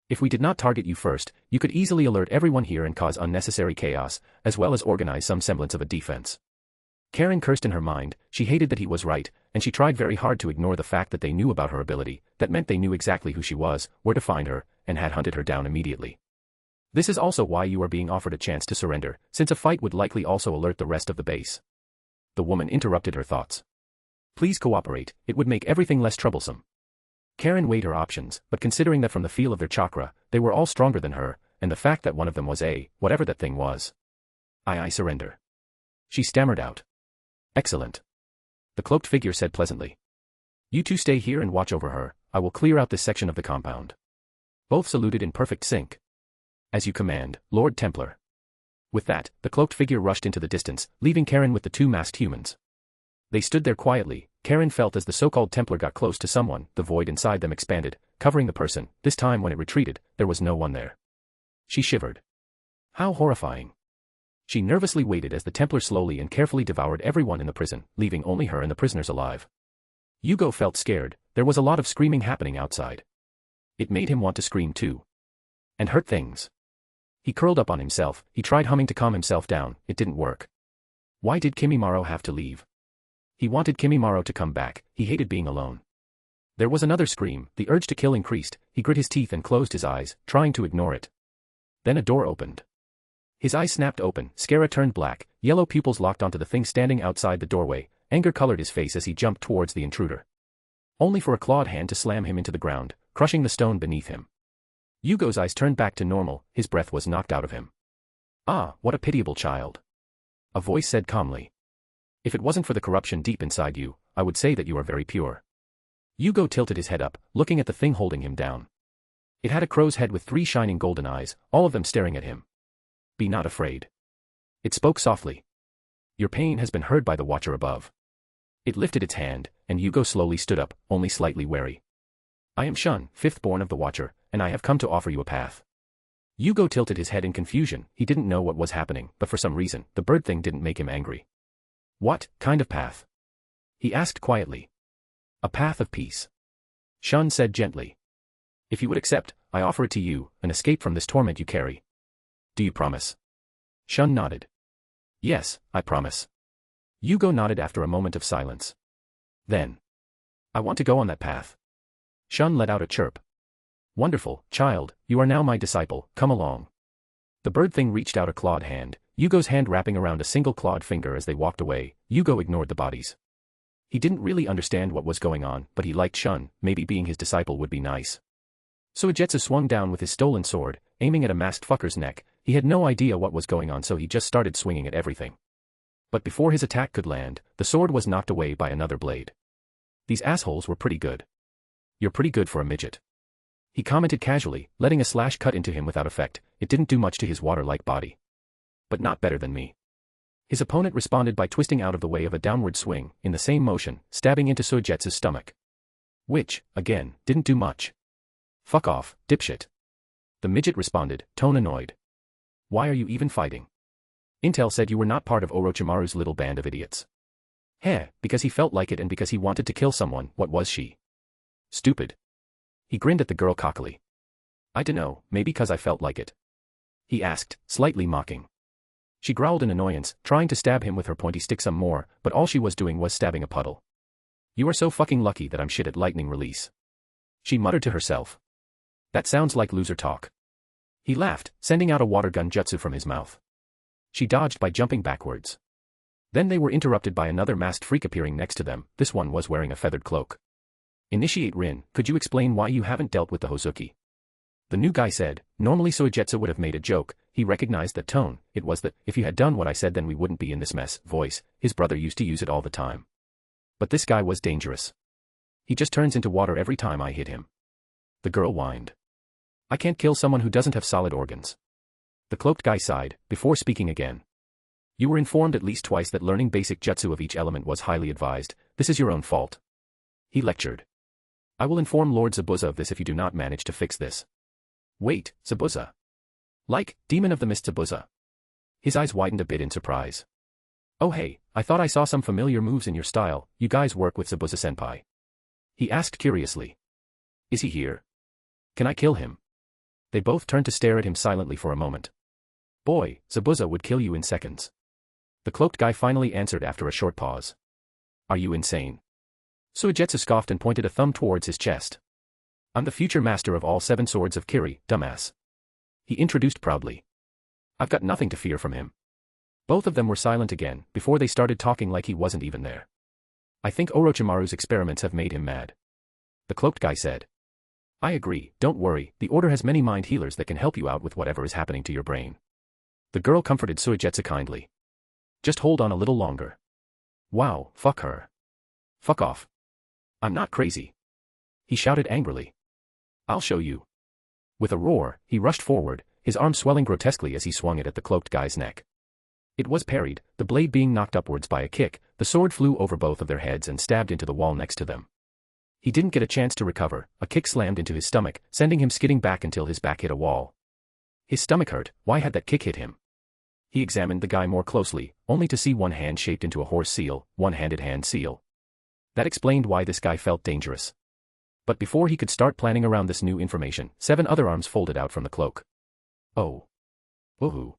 If we did not target you first, you could easily alert everyone here and cause unnecessary chaos, as well as organize some semblance of a defense. Karen cursed in her mind. She hated that he was right, and she tried very hard to ignore the fact that they knew about her ability. That meant they knew exactly who she was, where to find her, and had hunted her down immediately. This is also why you are being offered a chance to surrender, since a fight would likely also alert the rest of the base. The woman interrupted her thoughts. Please cooperate, it would make everything less troublesome. Karen weighed her options, but considering that from the feel of their chakra, they were all stronger than her, and the fact that one of them was whatever that thing was. I surrender. She stammered out. Excellent. The cloaked figure said pleasantly. You two stay here and watch over her, I will clear out this section of the compound. Both saluted in perfect sync. As you command, Lord Templar. With that, the cloaked figure rushed into the distance, leaving Karen with the 2 masked humans. They stood there quietly. Karen felt as the so-called Templar got close to someone, the void inside them expanded, covering the person. This time when it retreated, there was no one there. She shivered. How horrifying. She nervously waited as the Templar slowly and carefully devoured everyone in the prison, leaving only her and the prisoners alive. Yugo felt scared. There was a lot of screaming happening outside. It made him want to scream too. And hurt things. He curled up on himself. He tried humming to calm himself down. It didn't work. Why did Kimimaro have to leave? He wanted Kimimaro to come back. He hated being alone. There was another scream. The urge to kill increased. He grit his teeth and closed his eyes, trying to ignore it. Then a door opened. His eyes snapped open. Scara turned black. Yellow pupils locked onto the thing standing outside the doorway, anger colored his face as he jumped towards the intruder. Only for a clawed hand to slam him into the ground, crushing the stone beneath him. Yugo's eyes turned back to normal, his breath was knocked out of him. "Ah, what a pitiable child," a voice said calmly. "If it wasn't for the corruption deep inside you, I would say that you are very pure." Yugo tilted his head up, looking at the thing holding him down. It had a crow's head with 3 shining golden eyes, all of them staring at him. "Be not afraid." It spoke softly. "Your pain has been heard by the Watcher above." It lifted its hand, and Yugo slowly stood up, only slightly wary. "I am Shun, 5th born of the Watcher, and I have come to offer you a path." Yugo tilted his head in confusion, he didn't know what was happening, but for some reason, the bird thing didn't make him angry. "What kind of path?" he asked quietly. "A path of peace," Shun said gently. "If you would accept, I offer it to you, an escape from this torment you carry. Do you promise?" Shun nodded. "Yes, I promise." Yugo nodded after a moment of silence. Then, "I want to go on that path." Shun let out a chirp. "Wonderful, child, you are now my disciple, come along." The bird thing reached out a clawed hand, Yugo's hand wrapping around a single clawed finger as they walked away. Yugo ignored the bodies. He didn't really understand what was going on, but he liked Shun, maybe being his disciple would be nice. Suigetsu swung down with his stolen sword, aiming at a masked fucker's neck. He had no idea what was going on, so he just started swinging at everything. But before his attack could land, the sword was knocked away by another blade. "These assholes were pretty good." "You're pretty good for a midget," he commented casually, letting a slash cut into him without effect. It didn't do much to his water-like body. "But not better than me." His opponent responded by twisting out of the way of a downward swing, in the same motion, stabbing into Suigetsu's stomach. Which, again, didn't do much. "Fuck off, dipshit." The midget responded, tone annoyed. "Why are you even fighting? Intel said you were not part of Orochimaru's little band of idiots." "Heh, because he felt like it and because he wanted to kill someone. What was she?" "Stupid." He grinned at the girl cockily. "I dunno, maybe because I felt like it," he asked, slightly mocking. She growled in annoyance, trying to stab him with her pointy stick some more, but all she was doing was stabbing a puddle. "You are so fucking lucky that I'm shit at lightning release," she muttered to herself. "That sounds like loser talk." He laughed, sending out a water gun jutsu from his mouth. She dodged by jumping backwards. Then they were interrupted by another masked freak appearing next to them. This one was wearing a feathered cloak. "Initiate Rin, could you explain why you haven't dealt with the Hozuki?" The new guy said. Normally Suigetsu would have made a joke. He recognized that tone. It was the, "if you had done what I said then we wouldn't be in this mess" voice. His brother used to use it all the time. But this guy was dangerous. "He just turns into water every time I hit him." The girl whined. "I can't kill someone who doesn't have solid organs." The cloaked guy sighed, before speaking again. "You were informed at least twice that learning basic jutsu of each element was highly advised. This is your own fault," he lectured. "I will inform Lord Zabuza of this if you do not manage to fix this." "Wait, Zabuza? Like, Demon of the Mist Zabuza?" His eyes widened a bit in surprise. "Oh hey, I thought I saw some familiar moves in your style. You guys work with Zabuza-senpai?" he asked curiously. "Is he here? Can I kill him?" They both turned to stare at him silently for a moment. "Boy, Zabuza would kill you in seconds." The cloaked guy finally answered after a short pause. "Are you insane?" Suigetsu scoffed and pointed a thumb towards his chest. "I'm the future master of all 7 swords of Kiri, dumbass," he introduced proudly. "I've got nothing to fear from him." Both of them were silent again, before they started talking like he wasn't even there. "I think Orochimaru's experiments have made him mad," the cloaked guy said. "I agree, don't worry, the Order has many mind healers that can help you out with whatever is happening to your brain." The girl comforted Suigetsu kindly. "Just hold on a little longer." "Wow, fuck her. Fuck off. I'm not crazy," he shouted angrily. "I'll show you." With a roar, he rushed forward, his arm swelling grotesquely as he swung it at the cloaked guy's neck. It was parried, the blade being knocked upwards by a kick. The sword flew over both of their heads and stabbed into the wall next to them. He didn't get a chance to recover. A kick slammed into his stomach, sending him skidding back until his back hit a wall. His stomach hurt. Why had that kick hit him? He examined the guy more closely, only to see one hand shaped into a horse seal, one-handed hand seal. That explained why this guy felt dangerous. But before he could start planning around this new information, 7 other arms folded out from the cloak. "Oh. Woohoo."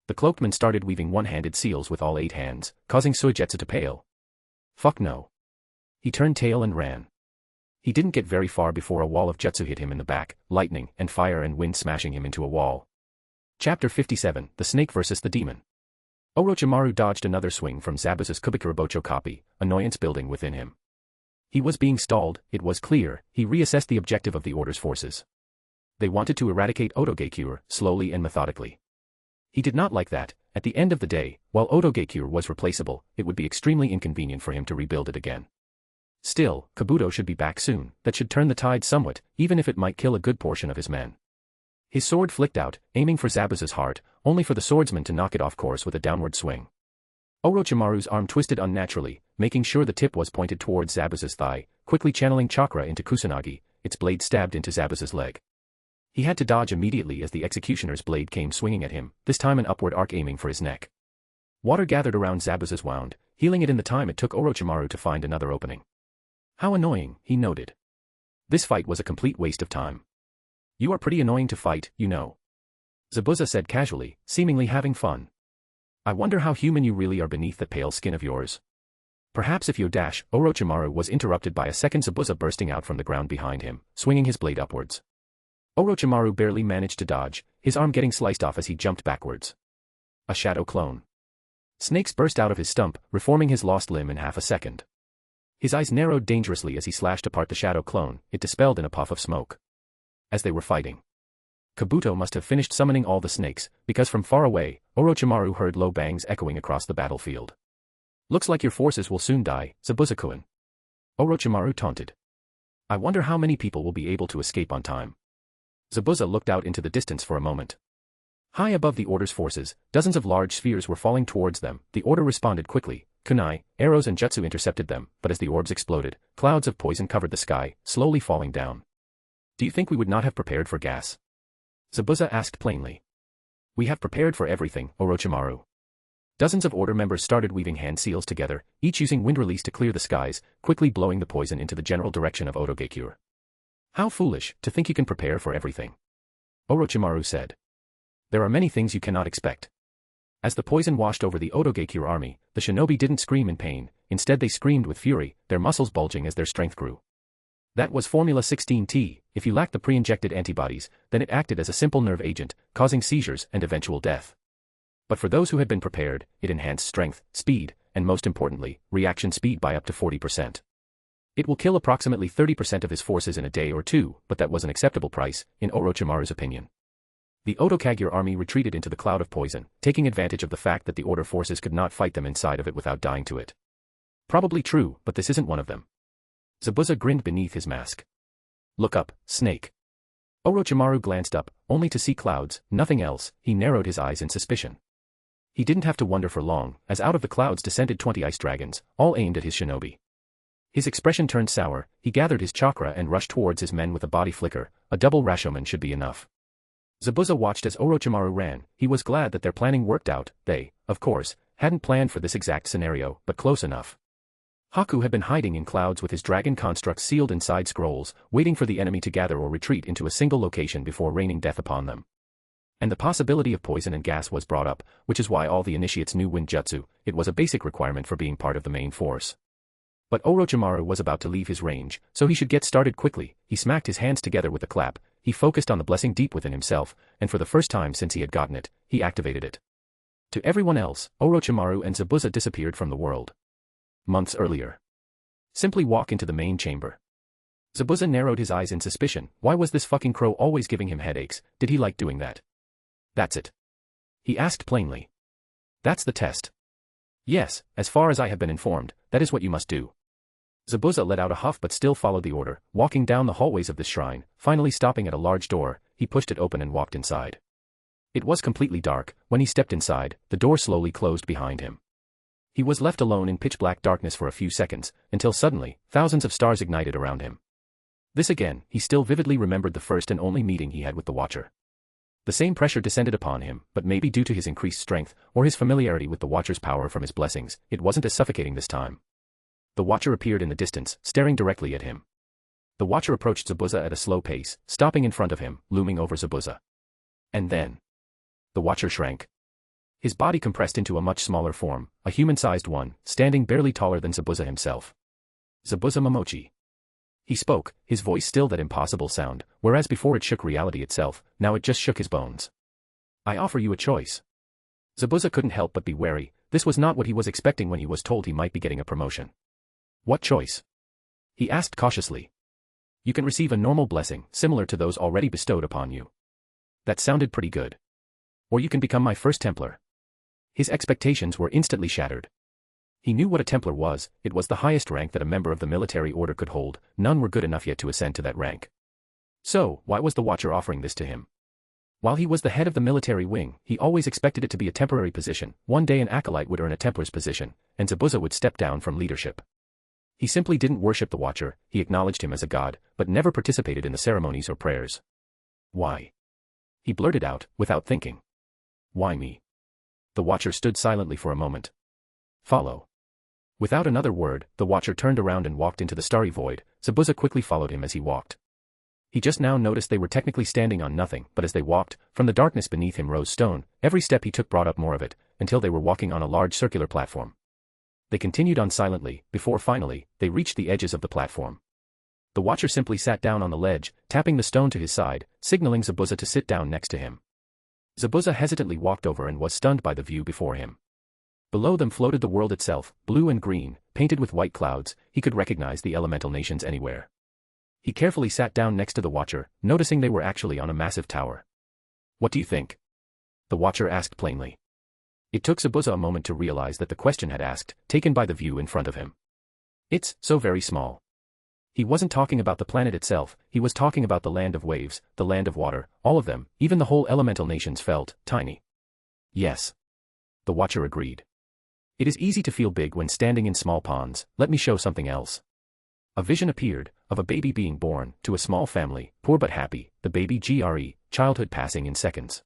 The cloaked man started weaving one-handed seals with all 8 hands, causing Suigetsu to pale. "Fuck no." He turned tail and ran. He didn't get very far before a wall of jutsu hit him in the back, lightning and fire and wind smashing him into a wall. Chapter 57, The Snake vs. the Demon. Orochimaru dodged another swing from Zabuza's Kubikarabocho copy, annoyance building within him. He was being stalled, it was clear. He reassessed the objective of the Order's forces. They wanted to eradicate Otogekure, slowly and methodically. He did not like that. At the end of the day, while Otogekure was replaceable, it would be extremely inconvenient for him to rebuild it again. Still, Kabuto should be back soon. That should turn the tide somewhat, even if it might kill a good portion of his men. His sword flicked out, aiming for Zabuza's heart, only for the swordsman to knock it off course with a downward swing. Orochimaru's arm twisted unnaturally, making sure the tip was pointed towards Zabuza's thigh, quickly channeling chakra into Kusanagi, its blade stabbed into Zabuza's leg. He had to dodge immediately as the executioner's blade came swinging at him, this time an upward arc aiming for his neck. Water gathered around Zabuza's wound, healing it in the time it took Orochimaru to find another opening. How annoying, he noted. This fight was a complete waste of time. You are pretty annoying to fight, you know. Zabuza said casually, seemingly having fun. I wonder how human you really are beneath that pale skin of yours. Perhaps if you dash, Orochimaru was interrupted by a second Zabuza bursting out from the ground behind him, swinging his blade upwards. Orochimaru barely managed to dodge, his arm getting sliced off as he jumped backwards. A shadow clone. Snakes burst out of his stump, reforming his lost limb in half a second. His eyes narrowed dangerously as he slashed apart the shadow clone, it dispelled in a puff of smoke. As they were fighting, Kabuto must have finished summoning all the snakes, because from far away, Orochimaru heard low bangs echoing across the battlefield. Looks like your forces will soon die, Zabuza-kun. Orochimaru taunted. I wonder how many people will be able to escape on time. Zabuza looked out into the distance for a moment. High above the Order's forces, dozens of large spheres were falling towards them. The Order responded quickly. Kunai, arrows and jutsu intercepted them, but as the orbs exploded, clouds of poison covered the sky, slowly falling down. Do you think we would not have prepared for gas? Zabuza asked plainly. We have prepared for everything, Orochimaru. Dozens of Order members started weaving hand seals together, each using wind release to clear the skies, quickly blowing the poison into the general direction of Otogekure. How foolish, to think you can prepare for everything. Orochimaru said. There are many things you cannot expect. As the poison washed over the Otogekure army, the shinobi didn't scream in pain, instead they screamed with fury, their muscles bulging as their strength grew. That was Formula 16T, if you lacked the pre-injected antibodies, then it acted as a simple nerve agent, causing seizures and eventual death. But for those who had been prepared, it enhanced strength, speed, and most importantly, reaction speed by up to 40%. It will kill approximately 30% of his forces in a day or two, but that was an acceptable price, in Orochimaru's opinion. The Otokagure army retreated into the cloud of poison, taking advantage of the fact that the Order forces could not fight them inside of it without dying to it. Probably true, but this isn't one of them. Zabuza grinned beneath his mask. Look up, snake. Orochimaru glanced up, only to see clouds, nothing else. He narrowed his eyes in suspicion. He didn't have to wonder for long, as out of the clouds descended 20 ice dragons, all aimed at his shinobi. His expression turned sour, he gathered his chakra and rushed towards his men with a body flicker. A double Rashomon should be enough. Zabuza watched as Orochimaru ran. He was glad that their planning worked out. They, of course, hadn't planned for this exact scenario, but close enough. Haku had been hiding in clouds with his dragon constructs sealed inside scrolls, waiting for the enemy to gather or retreat into a single location before raining death upon them. And the possibility of poison and gas was brought up, which is why all the initiates knew wind jutsu. It was a basic requirement for being part of the main force. But Orochimaru was about to leave his range, so he should get started quickly. He smacked his hands together with a clap, he focused on the blessing deep within himself, and for the first time since he had gotten it, he activated it. To everyone else, Orochimaru and Zabuza disappeared from the world. Months earlier. Simply walk into the main chamber. Zabuza narrowed his eyes in suspicion. Why was this fucking crow always giving him headaches? Did he like doing that? That's it. He asked plainly. That's the test. Yes, as far as I have been informed, that is what you must do. Zabuza let out a huff but still followed the order, walking down the hallways of the shrine, finally stopping at a large door. He pushed it open and walked inside. It was completely dark. When he stepped inside, the door slowly closed behind him. He was left alone in pitch-black darkness for a few seconds, until suddenly, thousands of stars ignited around him. This again, he still vividly remembered the first and only meeting he had with the Watcher. The same pressure descended upon him, but maybe due to his increased strength, or his familiarity with the Watcher's power from his blessings, it wasn't as suffocating this time. The Watcher appeared in the distance, staring directly at him. The Watcher approached Zabuza at a slow pace, stopping in front of him, looming over Zabuza. And then, the Watcher shrank. His body compressed into a much smaller form, a human-sized one, standing barely taller than Zabuza himself. Zabuza Momochi. He spoke, his voice still that impossible sound, whereas before it shook reality itself, now it just shook his bones. I offer you a choice. Zabuza couldn't help but be wary. This was not what he was expecting when he was told he might be getting a promotion. What choice? He asked cautiously. You can receive a normal blessing, similar to those already bestowed upon you. That sounded pretty good. Or you can become my first Templar. His expectations were instantly shattered. He knew what a Templar was. It was the highest rank that a member of the military order could hold. None were good enough yet to ascend to that rank. So, why was the Watcher offering this to him? While he was the head of the military wing, he always expected it to be a temporary position. One day an acolyte would earn a Templar's position, and Zabuza would step down from leadership. He simply didn't worship the Watcher, he acknowledged him as a god, but never participated in the ceremonies or prayers. Why? He blurted out, without thinking. Why me? The Watcher stood silently for a moment. Follow. Without another word, the Watcher turned around and walked into the starry void. Zabuza quickly followed him as he walked. He just now noticed they were technically standing on nothing, but as they walked, from the darkness beneath him rose stone. Every step he took brought up more of it, until they were walking on a large circular platform. They continued on silently, before finally, they reached the edges of the platform. The Watcher simply sat down on the ledge, tapping the stone to his side, signaling Zabuza to sit down next to him. Zabuza hesitantly walked over and was stunned by the view before him. Below them floated the world itself, blue and green, painted with white clouds. He could recognize the elemental nations anywhere. He carefully sat down next to the Watcher, noticing they were actually on a massive tower. What do you think? The Watcher asked plainly. It took Zabuza a moment to realize that the question had asked, taken by the view in front of him. It's so very small. He wasn't talking about the planet itself, he was talking about the land of waves, the land of water, all of them, even the whole elemental nations felt tiny. Yes. The Watcher agreed. It is easy to feel big when standing in small ponds. Let me show something else. A vision appeared, of a baby being born, to a small family, poor but happy, the baby childhood passing in seconds.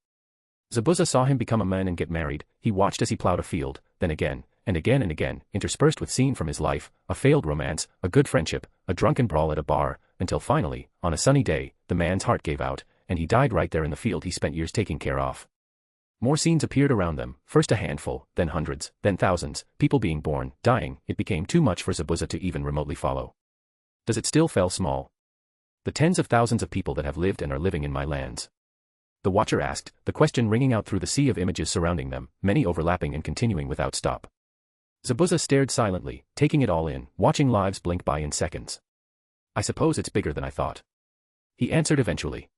Zabuza saw him become a man and get married. He watched as he plowed a field, then again, and again and again, interspersed with scene from his life, a failed romance, a good friendship, a drunken brawl at a bar, until finally, on a sunny day, the man's heart gave out, and he died right there in the field he spent years taking care of. More scenes appeared around them, first a handful, then hundreds, then thousands, people being born, dying. It became too much for Zabuza to even remotely follow. Does it still feel small? The tens of thousands of people that have lived and are living in my lands. The Watcher asked, the question ringing out through the sea of images surrounding them, many overlapping and continuing without stop. Zabuza stared silently, taking it all in, watching lives blink by in seconds. I suppose it's bigger than I thought. He answered eventually.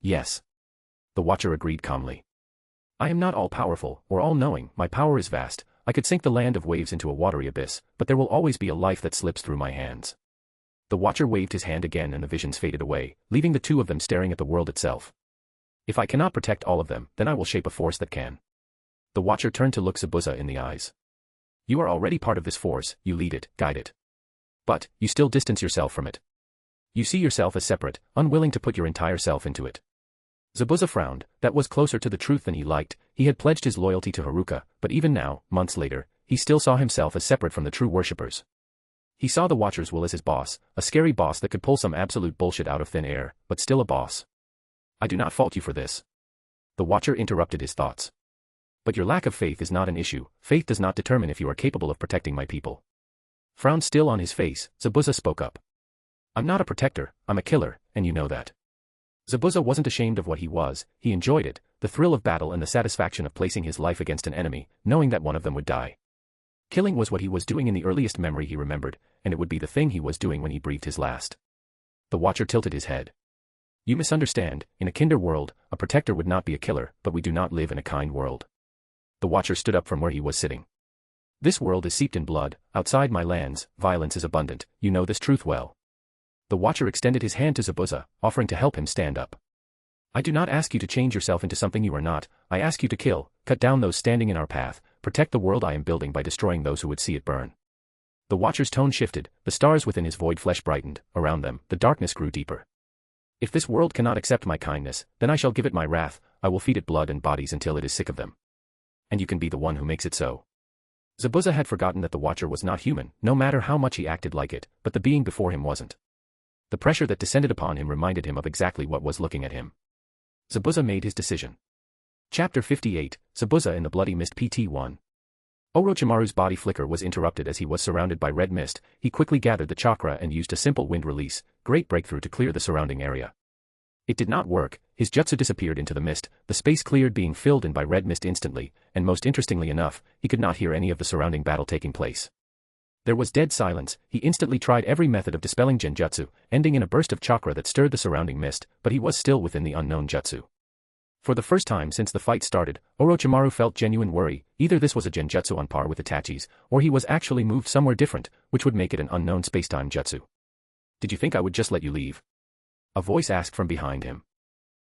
Yes. The Watcher agreed calmly. I am not all-powerful, or all-knowing. My power is vast. I could sink the land of waves into a watery abyss, but there will always be a life that slips through my hands. The Watcher waved his hand again and the visions faded away, leaving the two of them staring at the world itself. If I cannot protect all of them, then I will shape a force that can. The Watcher turned to look Zabuza in the eyes. You are already part of this force, you lead it, guide it. But, you still distance yourself from it. You see yourself as separate, unwilling to put your entire self into it. Zabuza frowned. That was closer to the truth than he liked. He had pledged his loyalty to Haruka, but even now, months later, he still saw himself as separate from the true worshippers. He saw the Watcher's will as his boss, a scary boss that could pull some absolute bullshit out of thin air, but still a boss. I do not fault you for this. The Watcher interrupted his thoughts. But your lack of faith is not an issue. Faith does not determine if you are capable of protecting my people. Frown still on his face, Zabuza spoke up. I'm not a protector, I'm a killer, and you know that. Zabuza wasn't ashamed of what he was, he enjoyed it, the thrill of battle and the satisfaction of placing his life against an enemy, knowing that one of them would die. Killing was what he was doing in the earliest memory he remembered, and it would be the thing he was doing when he breathed his last. The Watcher tilted his head. You misunderstand. In a kinder world, a protector would not be a killer, but we do not live in a kind world. The Watcher stood up from where he was sitting. This world is seeped in blood. Outside my lands, violence is abundant. You know this truth well. The Watcher extended his hand to Zabuza, offering to help him stand up. I do not ask you to change yourself into something you are not. I ask you to kill, cut down those standing in our path, protect the world I am building by destroying those who would see it burn. The Watcher's tone shifted, the stars within his void flesh brightened, around them, the darkness grew deeper. If this world cannot accept my kindness, then I shall give it my wrath. I will feed it blood and bodies until it is sick of them. And you can be the one who makes it so. Zabuza had forgotten that the Watcher was not human, no matter how much he acted like it, but the being before him wasn't. The pressure that descended upon him reminded him of exactly what was looking at him. Zabuza made his decision. Chapter 58, Zabuza in the Bloody Mist PT-1. Orochimaru's body flicker was interrupted as he was surrounded by red mist. He quickly gathered the chakra and used a simple wind release, great breakthrough to clear the surrounding area. It did not work, his jutsu disappeared into the mist, the space cleared being filled in by red mist instantly, and most interestingly enough, he could not hear any of the surrounding battle taking place. There was dead silence. He instantly tried every method of dispelling genjutsu, ending in a burst of chakra that stirred the surrounding mist, but he was still within the unknown jutsu. For the first time since the fight started, Orochimaru felt genuine worry. Either this was a genjutsu on par with Itachi's, or he was actually moved somewhere different, which would make it an unknown spacetime jutsu. Did you think I would just let you leave? A voice asked from behind him.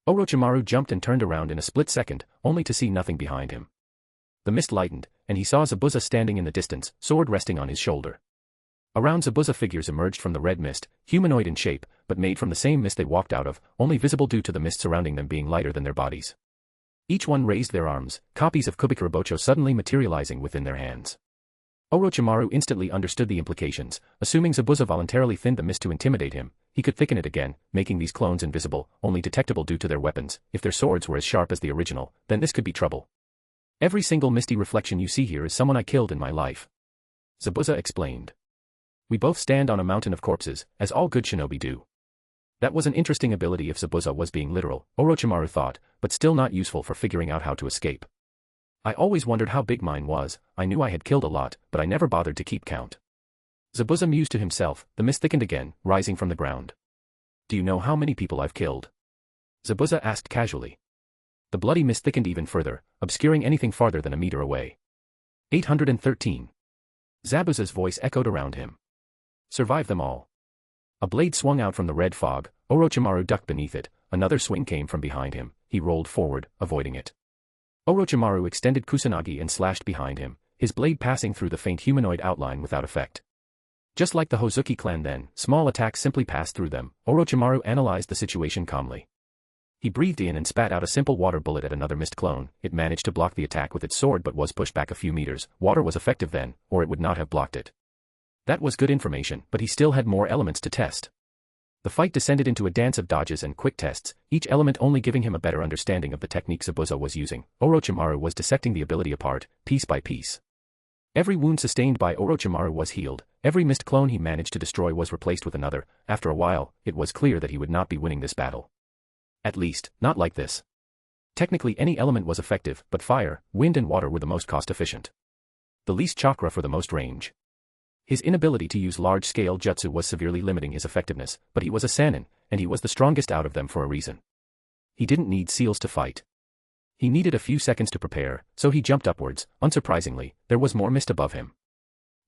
Orochimaru jumped and turned around in a split second, only to see nothing behind him. The mist lightened, and he saw Zabuza standing in the distance, sword resting on his shoulder. Around Zabuza figures emerged from the red mist, humanoid in shape, but made from the same mist they walked out of, only visible due to the mist surrounding them being lighter than their bodies. Each one raised their arms, copies of Kubikurabocho suddenly materializing within their hands. Orochimaru instantly understood the implications. Assuming Zabuza voluntarily thinned the mist to intimidate him, he could thicken it again, making these clones invisible, only detectable due to their weapons. If their swords were as sharp as the original, then this could be trouble. Every single misty reflection you see here is someone I killed in my life. Zabuza explained. We both stand on a mountain of corpses, as all good shinobi do. That was an interesting ability if Zabuza was being literal, Orochimaru thought, but still not useful for figuring out how to escape. I always wondered how big mine was. I knew I had killed a lot, but I never bothered to keep count. Zabuza mused to himself. The mist thickened again, rising from the ground. Do you know how many people I've killed? Zabuza asked casually. The bloody mist thickened even further, obscuring anything farther than a meter away. 813. Zabuza's voice echoed around him. Survive them all. A blade swung out from the red fog. Orochimaru ducked beneath it. Another swing came from behind him. He rolled forward, avoiding it. Orochimaru extended Kusanagi and slashed behind him, his blade passing through the faint humanoid outline without effect. Just like the Hozuki clan then, small attacks simply passed through them. Orochimaru analyzed the situation calmly. He breathed in and spat out a simple water bullet at another mist clone. It managed to block the attack with its sword but was pushed back a few meters. Water was effective then, or it would not have blocked it. That was good information, but he still had more elements to test. The fight descended into a dance of dodges and quick tests, each element only giving him a better understanding of the technique Zabuza was using. Orochimaru was dissecting the ability apart, piece by piece. Every wound sustained by Orochimaru was healed, every mist clone he managed to destroy was replaced with another. After a while, it was clear that he would not be winning this battle. At least, not like this. Technically any element was effective, but fire, wind and water were the most cost-efficient. The least chakra for the most range. His inability to use large-scale jutsu was severely limiting his effectiveness, but he was a Sannin, and he was the strongest out of them for a reason. He didn't need seals to fight. He needed a few seconds to prepare, so he jumped upwards. Unsurprisingly, there was more mist above him.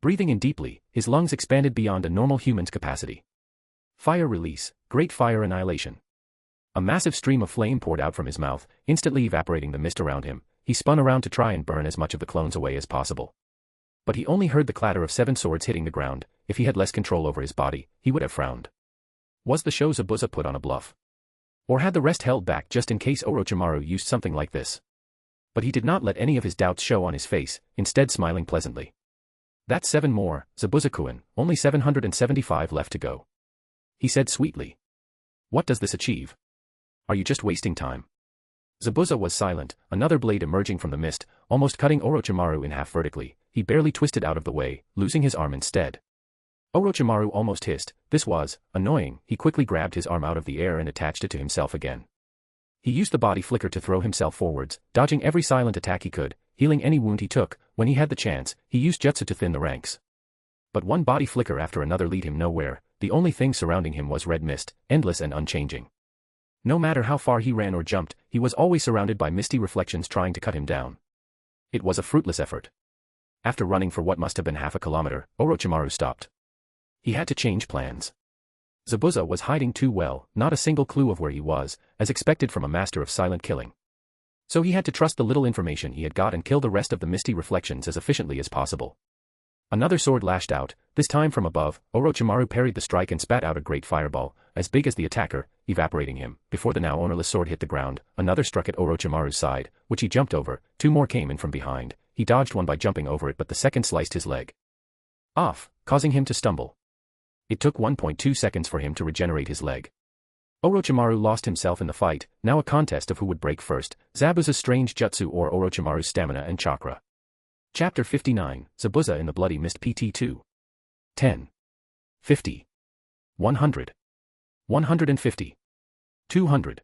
Breathing in deeply, his lungs expanded beyond a normal human's capacity. Fire release, great fire annihilation. A massive stream of flame poured out from his mouth, instantly evaporating the mist around him. He spun around to try and burn as much of the clones away as possible. But he only heard the clatter of 7 swords hitting the ground. If he had less control over his body, he would have frowned. Was the show Zabuza put on a bluff? Or had the rest held back just in case Orochimaru used something like this? But he did not let any of his doubts show on his face, instead smiling pleasantly. That's 7 more, Zabuza-kun, only 775 left to go. He said sweetly. What does this achieve? Are you just wasting time? Zabuza was silent, another blade emerging from the mist, almost cutting Orochimaru in half vertically. He barely twisted out of the way, losing his arm instead. Orochimaru almost hissed. This was annoying. He quickly grabbed his arm out of the air and attached it to himself again. He used the body flicker to throw himself forwards, dodging every silent attack he could, healing any wound he took. When he had the chance, he used jutsu to thin the ranks. But one body flicker after another lead him nowhere. The only thing surrounding him was red mist, endless and unchanging. No matter how far he ran or jumped, he was always surrounded by misty reflections trying to cut him down. It was a fruitless effort. After running for what must have been half a kilometer, Orochimaru stopped. He had to change plans. Zabuza was hiding too well, not a single clue of where he was, as expected from a master of silent killing. So he had to trust the little information he had got and kill the rest of the misty reflections as efficiently as possible. Another sword lashed out, this time from above. Orochimaru parried the strike and spat out a great fireball, as big as the attacker, evaporating him. Before the now ownerless sword hit the ground, another struck at Orochimaru's side, which he jumped over. 2 more came in from behind. He dodged one by jumping over it, but the second sliced his leg off, causing him to stumble. It took 1.2 seconds for him to regenerate his leg. Orochimaru lost himself in the fight, now a contest of who would break first, Zabuza's strange jutsu or Orochimaru's stamina and chakra. Chapter 59, Zabuza in the Bloody Mist PT2. 10. 50. 100. 150. 200.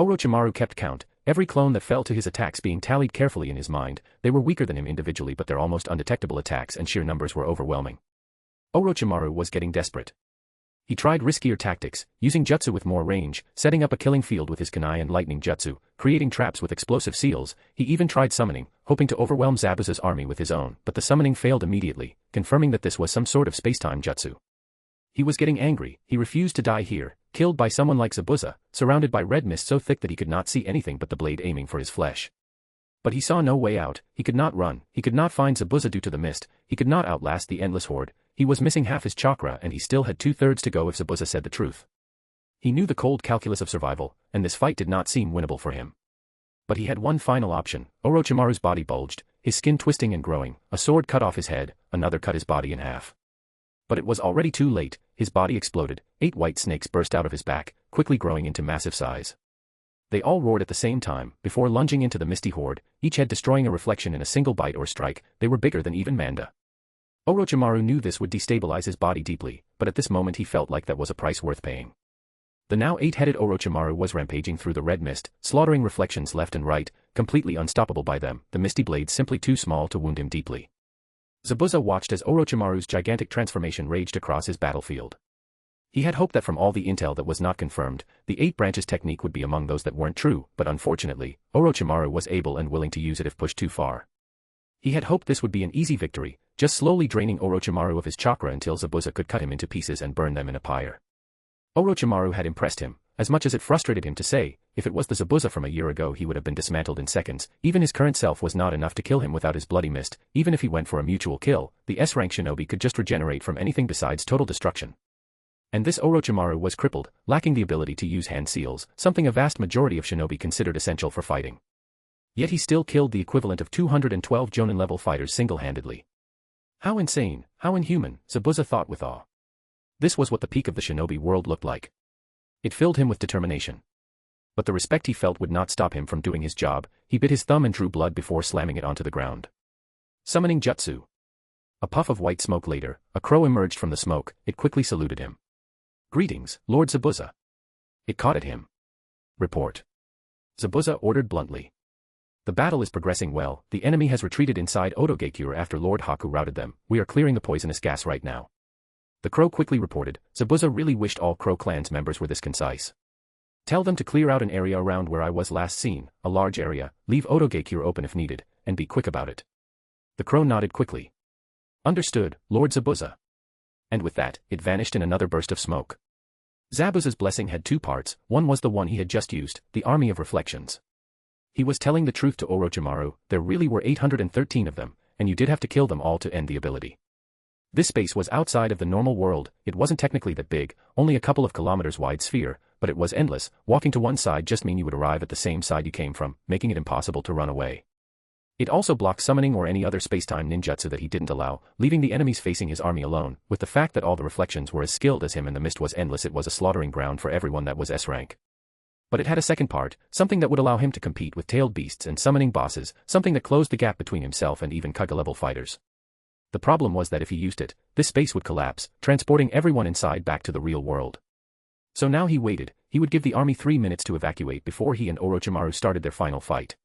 Orochimaru kept count, every clone that fell to his attacks being tallied carefully in his mind. They were weaker than him individually, but their almost undetectable attacks and sheer numbers were overwhelming. Orochimaru was getting desperate. He tried riskier tactics, using jutsu with more range, setting up a killing field with his kunai and lightning jutsu, creating traps with explosive seals. He even tried summoning, hoping to overwhelm Zabuza's army with his own, but the summoning failed immediately, confirming that this was some sort of space-time jutsu. He was getting angry. He refused to die here, killed by someone like Zabuza, surrounded by red mist so thick that he could not see anything but the blade aiming for his flesh. But he saw no way out. He could not run, he could not find Zabuza due to the mist, he could not outlast the endless horde. He was missing half his chakra and he still had 2/3 to go if Zabuza said the truth. He knew the cold calculus of survival, and this fight did not seem winnable for him. But he had one final option. Orochimaru's body bulged, his skin twisting and growing, a sword cut off his head, another cut his body in half. But it was already too late, his body exploded, 8 white snakes burst out of his back, quickly growing into massive size. They all roared at the same time, before lunging into the misty horde, each head destroying a reflection in a single bite or strike. They were bigger than even Manda. Orochimaru knew this would destabilize his body deeply, but at this moment he felt like that was a price worth paying. The now 8-headed Orochimaru was rampaging through the red mist, slaughtering reflections left and right, completely unstoppable by them, the misty blades simply too small to wound him deeply. Zabuza watched as Orochimaru's gigantic transformation raged across his battlefield. He had hoped that from all the intel that was not confirmed, the 8 branches technique would be among those that weren't true, but unfortunately, Orochimaru was able and willing to use it if pushed too far. He had hoped this would be an easy victory, just slowly draining Orochimaru of his chakra until Zabuza could cut him into pieces and burn them in a pyre. Orochimaru had impressed him, as much as it frustrated him to say. If it was the Zabuza from a year ago he would have been dismantled in seconds. Even his current self was not enough to kill him without his bloody mist. Even if he went for a mutual kill, the S-rank shinobi could just regenerate from anything besides total destruction. And this Orochimaru was crippled, lacking the ability to use hand seals, something a vast majority of shinobi considered essential for fighting. Yet he still killed the equivalent of 212 Jonin-level fighters single-handedly. How insane, how inhuman, Zabuza thought with awe. This was what the peak of the shinobi world looked like. It filled him with determination. But the respect he felt would not stop him from doing his job. He bit his thumb and drew blood before slamming it onto the ground. Summoning jutsu. A puff of white smoke later, a crow emerged from the smoke. It quickly saluted him. "Greetings, Lord Zabuza." It caught at him. "Report." Zabuza ordered bluntly. "The battle is progressing well. The enemy has retreated inside Odogekure after Lord Haku routed them. We are clearing the poisonous gas right now." The crow quickly reported. Zabuza really wished all Crow clan's members were this concise. "Tell them to clear out an area around where I was last seen, a large area, leave Odogekure open if needed, and be quick about it." The crow nodded quickly. "Understood, Lord Zabuza." And with that, it vanished in another burst of smoke. Zabuza's blessing had 2 parts. One was the one he had just used, the Army of Reflections. He was telling the truth to Orochimaru. There really were 813 of them, and you did have to kill them all to end the ability. This space was outside of the normal world. It wasn't technically that big, only a couple of kilometers wide sphere, but it was endless. Walking to one side just mean you would arrive at the same side you came from, making it impossible to run away. It also blocked summoning or any other space-time ninjutsu that he didn't allow, leaving the enemies facing his army alone. With the fact that all the reflections were as skilled as him and the mist was endless, it was a slaughtering ground for everyone that was S-rank. But it had a second part, something that would allow him to compete with tailed beasts and summoning bosses, something that closed the gap between himself and even Kaga-level fighters. The problem was that if he used it, this space would collapse, transporting everyone inside back to the real world. So now he waited. He would give the army 3 minutes to evacuate before he and Orochimaru started their final fight.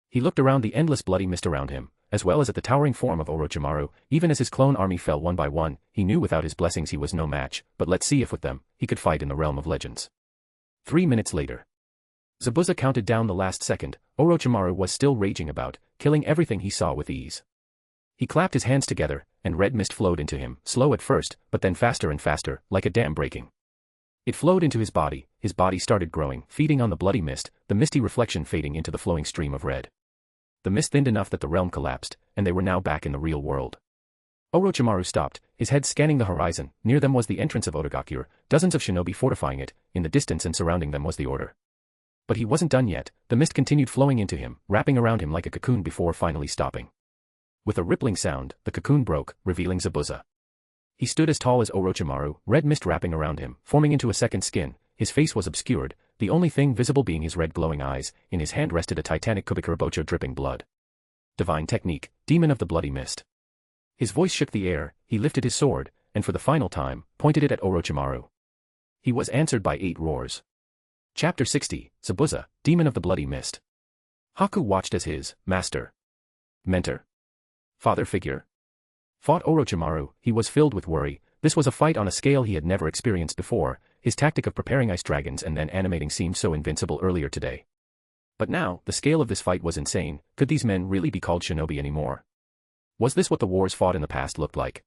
He looked around the endless bloody mist around him, as well as at the towering form of Orochimaru. Even as his clone army fell one by one, he knew without his blessings he was no match, but let's see if with them, he could fight in the realm of legends. 3 minutes later. Zabuza counted down the last second. Orochimaru was still raging about, killing everything he saw with ease. He clapped his hands together, and red mist flowed into him, slow at first, but then faster and faster, like a dam breaking. It flowed into his body started growing, feeding on the bloody mist, the misty reflection fading into the flowing stream of red. The mist thinned enough that the realm collapsed, and they were now back in the real world. Orochimaru stopped, his head scanning the horizon. Near them was the entrance of Odogakure, dozens of shinobi fortifying it. In the distance and surrounding them was the order. But he wasn't done yet. The mist continued flowing into him, wrapping around him like a cocoon before finally stopping. With a rippling sound, the cocoon broke, revealing Zabuza. He stood as tall as Orochimaru, red mist wrapping around him, forming into a second skin. His face was obscured, the only thing visible being his red glowing eyes. In his hand rested a titanic kubikurabocho dripping blood. Divine technique, demon of the bloody mist. His voice shook the air. He lifted his sword, and for the final time, pointed it at Orochimaru. He was answered by 8 roars. Chapter 60, Zabuza, Demon of the Bloody Mist. Haku watched as his master, mentor, father figure fought Orochimaru. He was filled with worry. This was a fight on a scale he had never experienced before. His tactic of preparing ice dragons and then animating seemed so invincible earlier today. But now, the scale of this fight was insane. Could these men really be called shinobi anymore? Was this what the wars fought in the past looked like?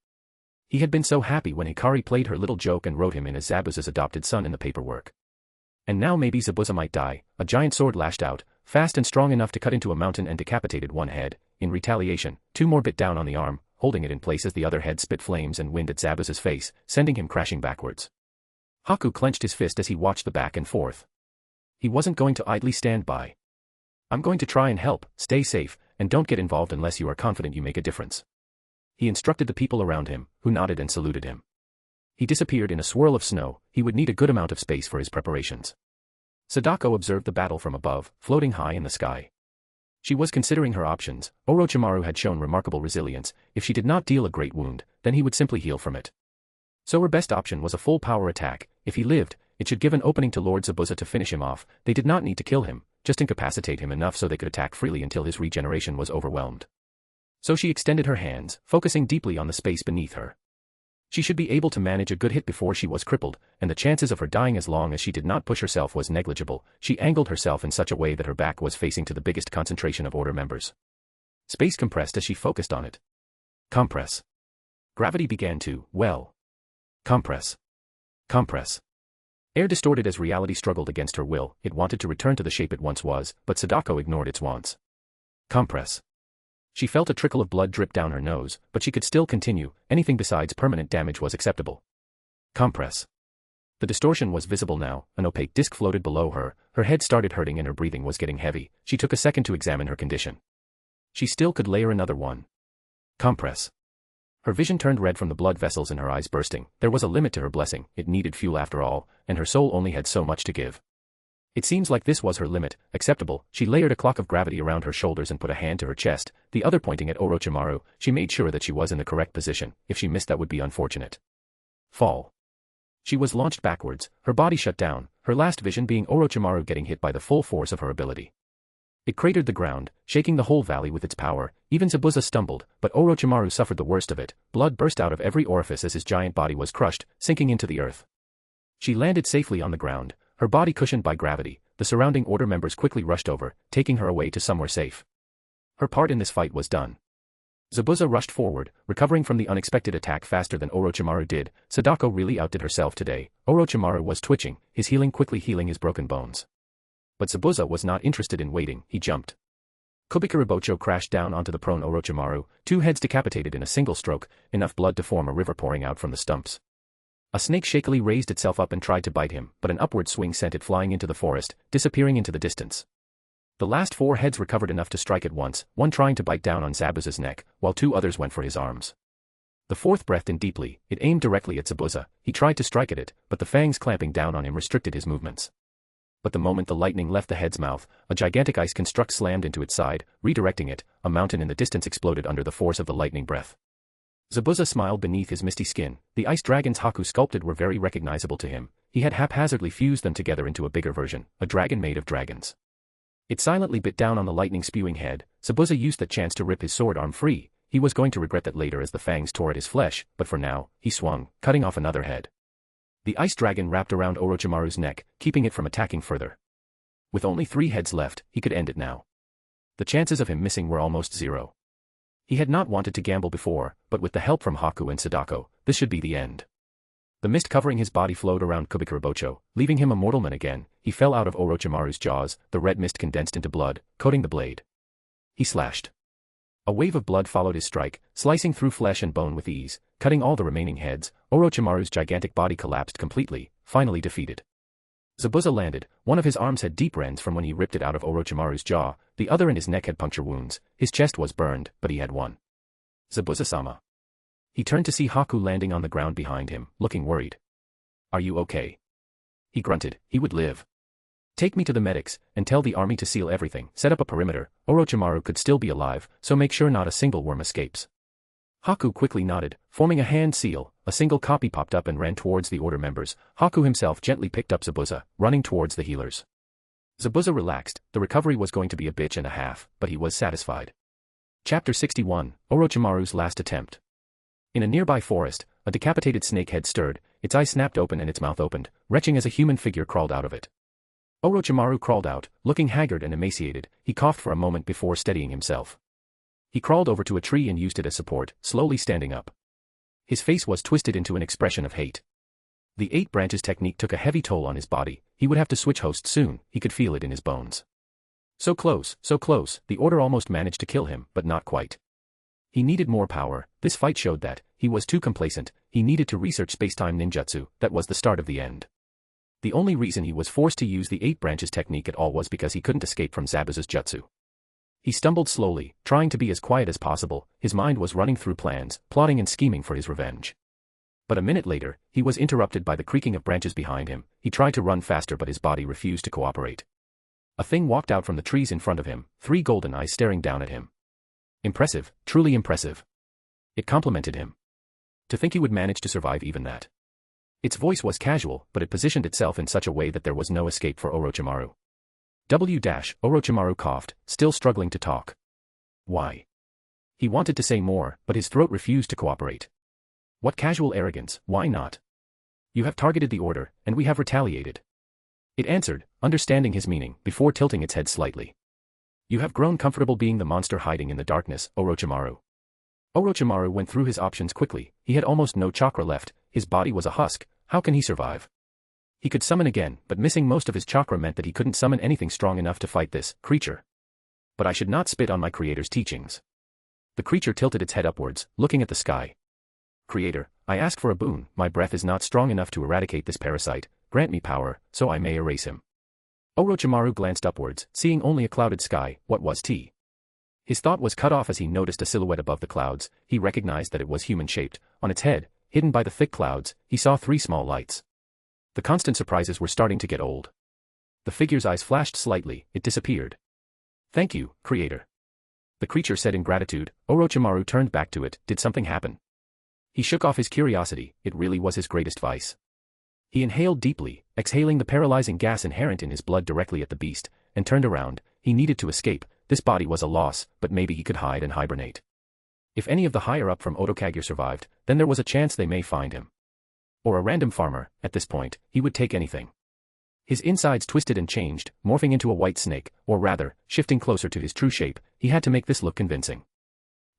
He had been so happy when Hikari played her little joke and wrote him in as Zabuza's adopted son in the paperwork. And now maybe Zabuza might die. A giant sword lashed out, fast and strong enough to cut into a mountain and decapitated one head. In retaliation, two more bit down on the arm, holding it in place as the other head spit flames and wind at Zabuza's face, sending him crashing backwards. Haku clenched his fist as he watched the back and forth. He wasn't going to idly stand by. I'm going to try and help, stay safe, and don't get involved unless you are confident you make a difference. He instructed the people around him, who nodded and saluted him. He disappeared in a swirl of snow. He would need a good amount of space for his preparations. Sadako observed the battle from above, floating high in the sky. She was considering her options. Orochimaru had shown remarkable resilience. If she did not deal a great wound, then he would simply heal from it. So her best option was a full power attack. If he lived, it should give an opening to Lord Zabuza to finish him off. They did not need to kill him, just incapacitate him enough so they could attack freely until his regeneration was overwhelmed. So she extended her hands, focusing deeply on the space beneath her. She should be able to manage a good hit before she was crippled, and the chances of her dying as long as she did not push herself was negligible. She angled herself in such a way that her back was facing to the biggest concentration of order members. Space compressed as she focused on it. Compress. Gravity began to, well, compress. Compress. Air distorted as reality struggled against her will. It wanted to return to the shape it once was, but Sadako ignored its wants. Compress. She felt a trickle of blood drip down her nose, but she could still continue. Anything besides permanent damage was acceptable. Compress. The distortion was visible now. An opaque disc floated below her. Her head started hurting and her breathing was getting heavy. She took a second to examine her condition. She still could layer another one. Compress. Her vision turned red from the blood vessels in her eyes bursting. There was a limit to her blessing. It needed fuel after all, and her soul only had so much to give. It seems like this was her limit. Acceptable. She layered a clock of gravity around her shoulders and put a hand to her chest, the other pointing at Orochimaru. She made sure that she was in the correct position. If she missed, that would be unfortunate. Fall. She was launched backwards, her body shut down, her last vision being Orochimaru getting hit by the full force of her ability. It cratered the ground, shaking the whole valley with its power. Even Zabuza stumbled, but Orochimaru suffered the worst of it. Blood burst out of every orifice as his giant body was crushed, sinking into the earth. She landed safely on the ground, her body cushioned by gravity. The surrounding order members quickly rushed over, taking her away to somewhere safe. Her part in this fight was done. Zabuza rushed forward, recovering from the unexpected attack faster than Orochimaru did. Sadako really outdid herself today. Orochimaru was twitching, his healing quickly healing his broken bones. But Zabuza was not interested in waiting. He jumped. Kubikaribocho crashed down onto the prone Orochimaru, two heads decapitated in a single stroke, enough blood to form a river pouring out from the stumps. A snake shakily raised itself up and tried to bite him, but an upward swing sent it flying into the forest, disappearing into the distance. The last four heads recovered enough to strike at once, one trying to bite down on Zabuza's neck, while two others went for his arms. The fourth breathed in deeply. It aimed directly at Zabuza. He tried to strike at it, but the fangs clamping down on him restricted his movements. But the moment the lightning left the head's mouth, a gigantic ice construct slammed into its side, redirecting it. A mountain in the distance exploded under the force of the lightning breath. Zabuza smiled beneath his misty skin. The ice dragons Haku sculpted were very recognizable to him. He had haphazardly fused them together into a bigger version, a dragon made of dragons. It silently bit down on the lightning-spewing head. Zabuza used that chance to rip his sword arm free. He was going to regret that later as the fangs tore at his flesh, but for now, he swung, cutting off another head. The ice dragon wrapped around Orochimaru's neck, keeping it from attacking further. With only 3 heads left, he could end it now. The chances of him missing were almost zero. He had not wanted to gamble before, but with the help from Haku and Sadako, this should be the end. The mist covering his body flowed around Kubikaribocho, leaving him a mortal man again. He fell out of Orochimaru's jaws, the red mist condensed into blood, coating the blade. He slashed. A wave of blood followed his strike, slicing through flesh and bone with ease, cutting all the remaining heads. Orochimaru's gigantic body collapsed completely, finally defeated. Zabuza landed. One of his arms had deep rends from when he ripped it out of Orochimaru's jaw, the other in his neck had puncture wounds. His chest was burned, but he had won. Zabuza-sama. He turned to see Haku landing on the ground behind him, looking worried. Are you okay? He grunted. He would live. Take me to the medics, and tell the army to seal everything. Set up a perimeter. Orochimaru could still be alive, so make sure not a single worm escapes. Haku quickly nodded, forming a hand seal. A single copy popped up and ran towards the order members. Haku himself gently picked up Zabuza, running towards the healers. Zabuza relaxed. The recovery was going to be a bitch and a half, but he was satisfied. Chapter 61, Orochimaru's Last Attempt. In a nearby forest, a decapitated snake head stirred, its eyes snapped open and its mouth opened, retching as a human figure crawled out of it. Orochimaru crawled out, looking haggard and emaciated. He coughed for a moment before steadying himself. He crawled over to a tree and used it as support, slowly standing up. His face was twisted into an expression of hate. The 8 branches technique took a heavy toll on his body. He would have to switch hosts soon. He could feel it in his bones. So close, the order almost managed to kill him, but not quite. He needed more power. This fight showed that. He was too complacent. He needed to research space-time ninjutsu. That was the start of the end. The only reason he was forced to use the 8 branches technique at all was because he couldn't escape from Zabuza's jutsu. He stumbled slowly, trying to be as quiet as possible. His mind was running through plans, plotting and scheming for his revenge. But a minute later, he was interrupted by the creaking of branches behind him. He tried to run faster but his body refused to cooperate. A thing walked out from the trees in front of him, 3 golden eyes staring down at him. Impressive, truly impressive. It complimented him. To think he would manage to survive even that. Its voice was casual, but it positioned itself in such a way that there was no escape for Orochimaru. Orochimaru coughed, still struggling to talk. Why? He wanted to say more, but his throat refused to cooperate. What casual arrogance, why not? You have targeted the order, and we have retaliated. It answered, understanding his meaning, before tilting its head slightly. You have grown comfortable being the monster hiding in the darkness, Orochimaru. Orochimaru went through his options quickly. He had almost no chakra left, his body was a husk. How can he survive? He could summon again, but missing most of his chakra meant that he couldn't summon anything strong enough to fight this creature. But I should not spit on my creator's teachings. The creature tilted its head upwards, looking at the sky. Creator, I ask for a boon. My breath is not strong enough to eradicate this parasite. Grant me power, so I may erase him. Orochimaru glanced upwards, seeing only a clouded sky. What was T? His thought was cut off as he noticed a silhouette above the clouds. He recognized that it was human-shaped. On its head, hidden by the thick clouds, he saw 3 small lights. The constant surprises were starting to get old. The figure's eyes flashed slightly, it disappeared. Thank you, Creator. The creature said in gratitude. Orochimaru turned back to it. Did something happen? He shook off his curiosity. It really was his greatest vice. He inhaled deeply, exhaling the paralyzing gas inherent in his blood directly at the beast, and turned around. He needed to escape. This body was a loss, but maybe he could hide and hibernate. If any of the higher-up from Otokage survived, then there was a chance they may find him. Or a random farmer. At this point, he would take anything. His insides twisted and changed, morphing into a white snake, or rather, shifting closer to his true shape. He had to make this look convincing.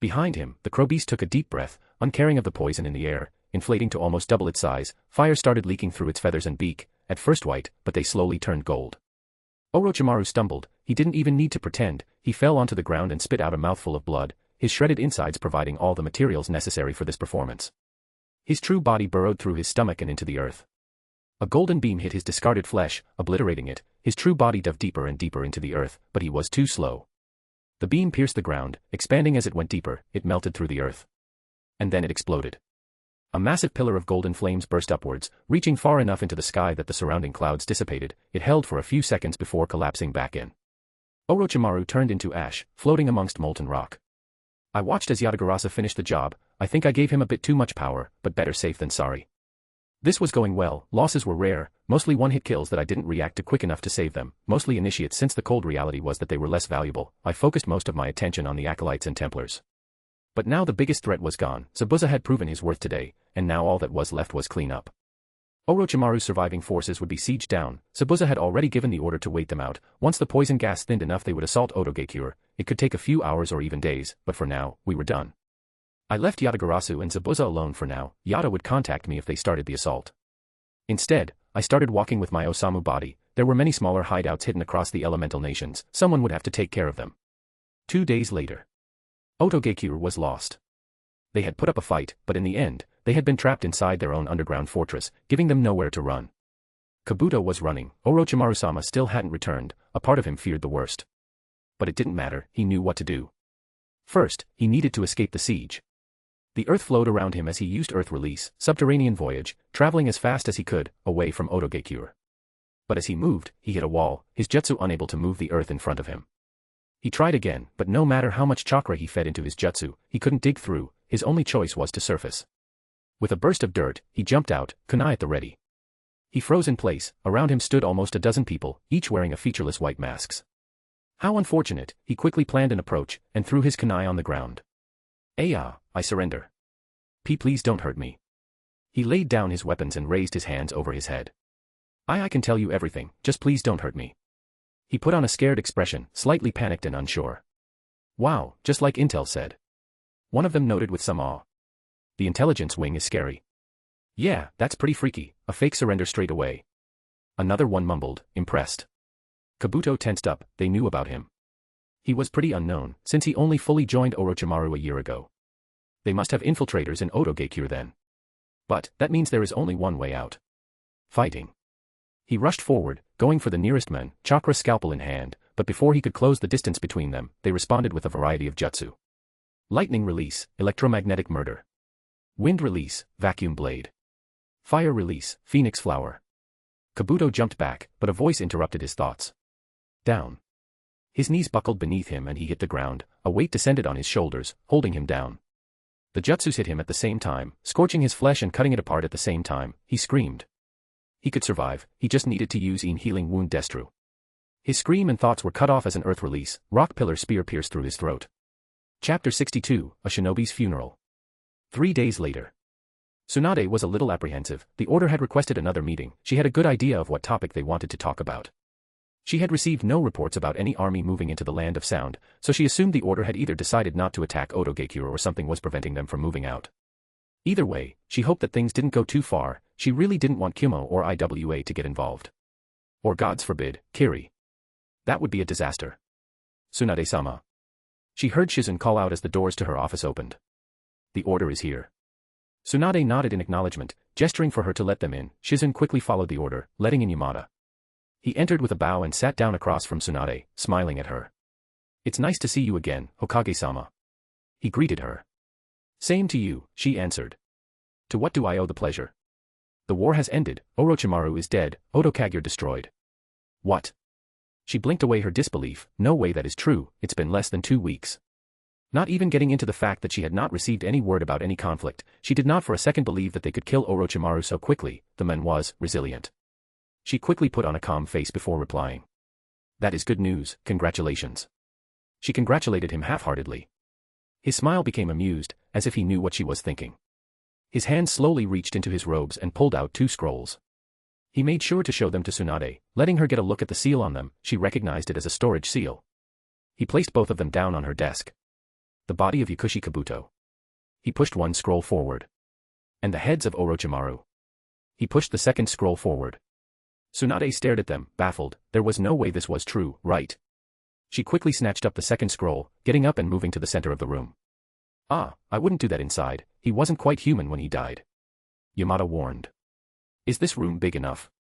Behind him, the crow beast took a deep breath, uncaring of the poison in the air, inflating to almost double its size. Fire started leaking through its feathers and beak, at first white, but they slowly turned gold. Orochimaru stumbled. He didn't even need to pretend. He fell onto the ground and spit out a mouthful of blood, his shredded insides providing all the materials necessary for this performance. His true body burrowed through his stomach and into the earth. A golden beam hit his discarded flesh, obliterating it. His true body dove deeper and deeper into the earth, but he was too slow. The beam pierced the ground, expanding as it went deeper. It melted through the earth. And then it exploded. A massive pillar of golden flames burst upwards, reaching far enough into the sky that the surrounding clouds dissipated. It held for a few seconds before collapsing back in. Orochimaru turned into ash, floating amongst molten rock. I watched as Yatagarasu finished the job. I think I gave him a bit too much power, but better safe than sorry. This was going well. Losses were rare, mostly one-hit kills that I didn't react to quick enough to save them, mostly initiates since the cold reality was that they were less valuable. I focused most of my attention on the acolytes and templars. But now the biggest threat was gone. Zabuza had proven his worth today, and now all that was left was clean up. Orochimaru's surviving forces would be sieged down. Zabuza had already given the order to wait them out. Once the poison gas thinned enough they would assault Otogekure. It could take a few hours or even days, but for now, we were done. I left Yatagarasu and Zabuza alone for now. Yata would contact me if they started the assault. Instead, I started walking with my Osamu body. There were many smaller hideouts hidden across the elemental nations. Someone would have to take care of them. 2 days later. Otogekure was lost. They had put up a fight, but in the end, they had been trapped inside their own underground fortress, giving them nowhere to run. Kabuto was running. Orochimaru-sama still hadn't returned. A part of him feared the worst. But it didn't matter. He knew what to do. First, he needed to escape the siege. The earth flowed around him as he used earth release, subterranean voyage, traveling as fast as he could, away from Otogekure. But as he moved, he hit a wall, his jutsu unable to move the earth in front of him. He tried again, but no matter how much chakra he fed into his jutsu, he couldn't dig through. his only choice was to surface. With a burst of dirt, he jumped out, kunai at the ready. He froze in place, around him stood almost a dozen people, each wearing a featureless white masks. How unfortunate, he quickly planned an approach, and threw his kunai on the ground. I surrender. Please don't hurt me. He laid down his weapons and raised his hands over his head. I can tell you everything, just please don't hurt me. He put on a scared expression, slightly panicked and unsure. Wow, just like Intel said. One of them noted with some awe. The intelligence wing is scary. Yeah, that's pretty freaky, a fake surrender straight away. Another one mumbled, impressed. Kabuto tensed up, they knew about him. He was pretty unknown, since he only fully joined Orochimaru a year ago. They must have infiltrators in Otogekyou then. But, that means there is only one way out. Fighting. He rushed forward, going for the nearest men, chakra scalpel in hand, but before he could close the distance between them, they responded with a variety of jutsu. Lightning release, electromagnetic murder. Wind release, vacuum blade. Fire release, phoenix flower. Kabuto jumped back, but a voice interrupted his thoughts. Down. His knees buckled beneath him and he hit the ground, a weight descended on his shoulders, holding him down. The jutsus hit him at the same time, scorching his flesh and cutting it apart at the same time. He screamed. He could survive, he just needed to use healing wound destru. His scream and thoughts were cut off as an earth release, rock pillar spear pierced through his throat. Chapter 62, A Shinobi's Funeral. 3 days later. Tsunade was a little apprehensive, the order had requested another meeting, she had a good idea of what topic they wanted to talk about. She had received no reports about any army moving into the Land of Sound, so she assumed the order had either decided not to attack Otogekyou or something was preventing them from moving out. Either way, she hoped that things didn't go too far, she really didn't want Kumo or IWA to get involved. Or gods forbid, Kiri. That would be a disaster. Tsunade-sama. She heard Shizun call out as the doors to her office opened. The order is here. Tsunade nodded in acknowledgement, gesturing for her to let them in. Shizun quickly followed the order, letting in Yamada. He entered with a bow and sat down across from Tsunade, smiling at her. It's nice to see you again, Hokage-sama. He greeted her. Same to you, she answered. To what do I owe the pleasure? The war has ended, Orochimaru is dead, Otogekyou destroyed. What? She blinked away her disbelief. No way that is true, it's been less than 2 weeks. Not even getting into the fact that she had not received any word about any conflict, she did not for a second believe that they could kill Orochimaru so quickly. The man was resilient. She quickly put on a calm face before replying. That is good news, congratulations. She congratulated him half-heartedly. His smile became amused, as if he knew what she was thinking. His hand slowly reached into his robes and pulled out 2 scrolls. He made sure to show them to Tsunade, letting her get a look at the seal on them. She recognized it as a storage seal. He placed both of them down on her desk. The body of Yakushi Kabuto. He pushed 1 scroll forward. And the heads of Orochimaru. He pushed the second scroll forward. Tsunade stared at them, baffled. There was no way this was true, right? She quickly snatched up the second scroll, getting up and moving to the center of the room. I wouldn't do that inside, he wasn't quite human when he died. Yamada warned. Is this room big enough?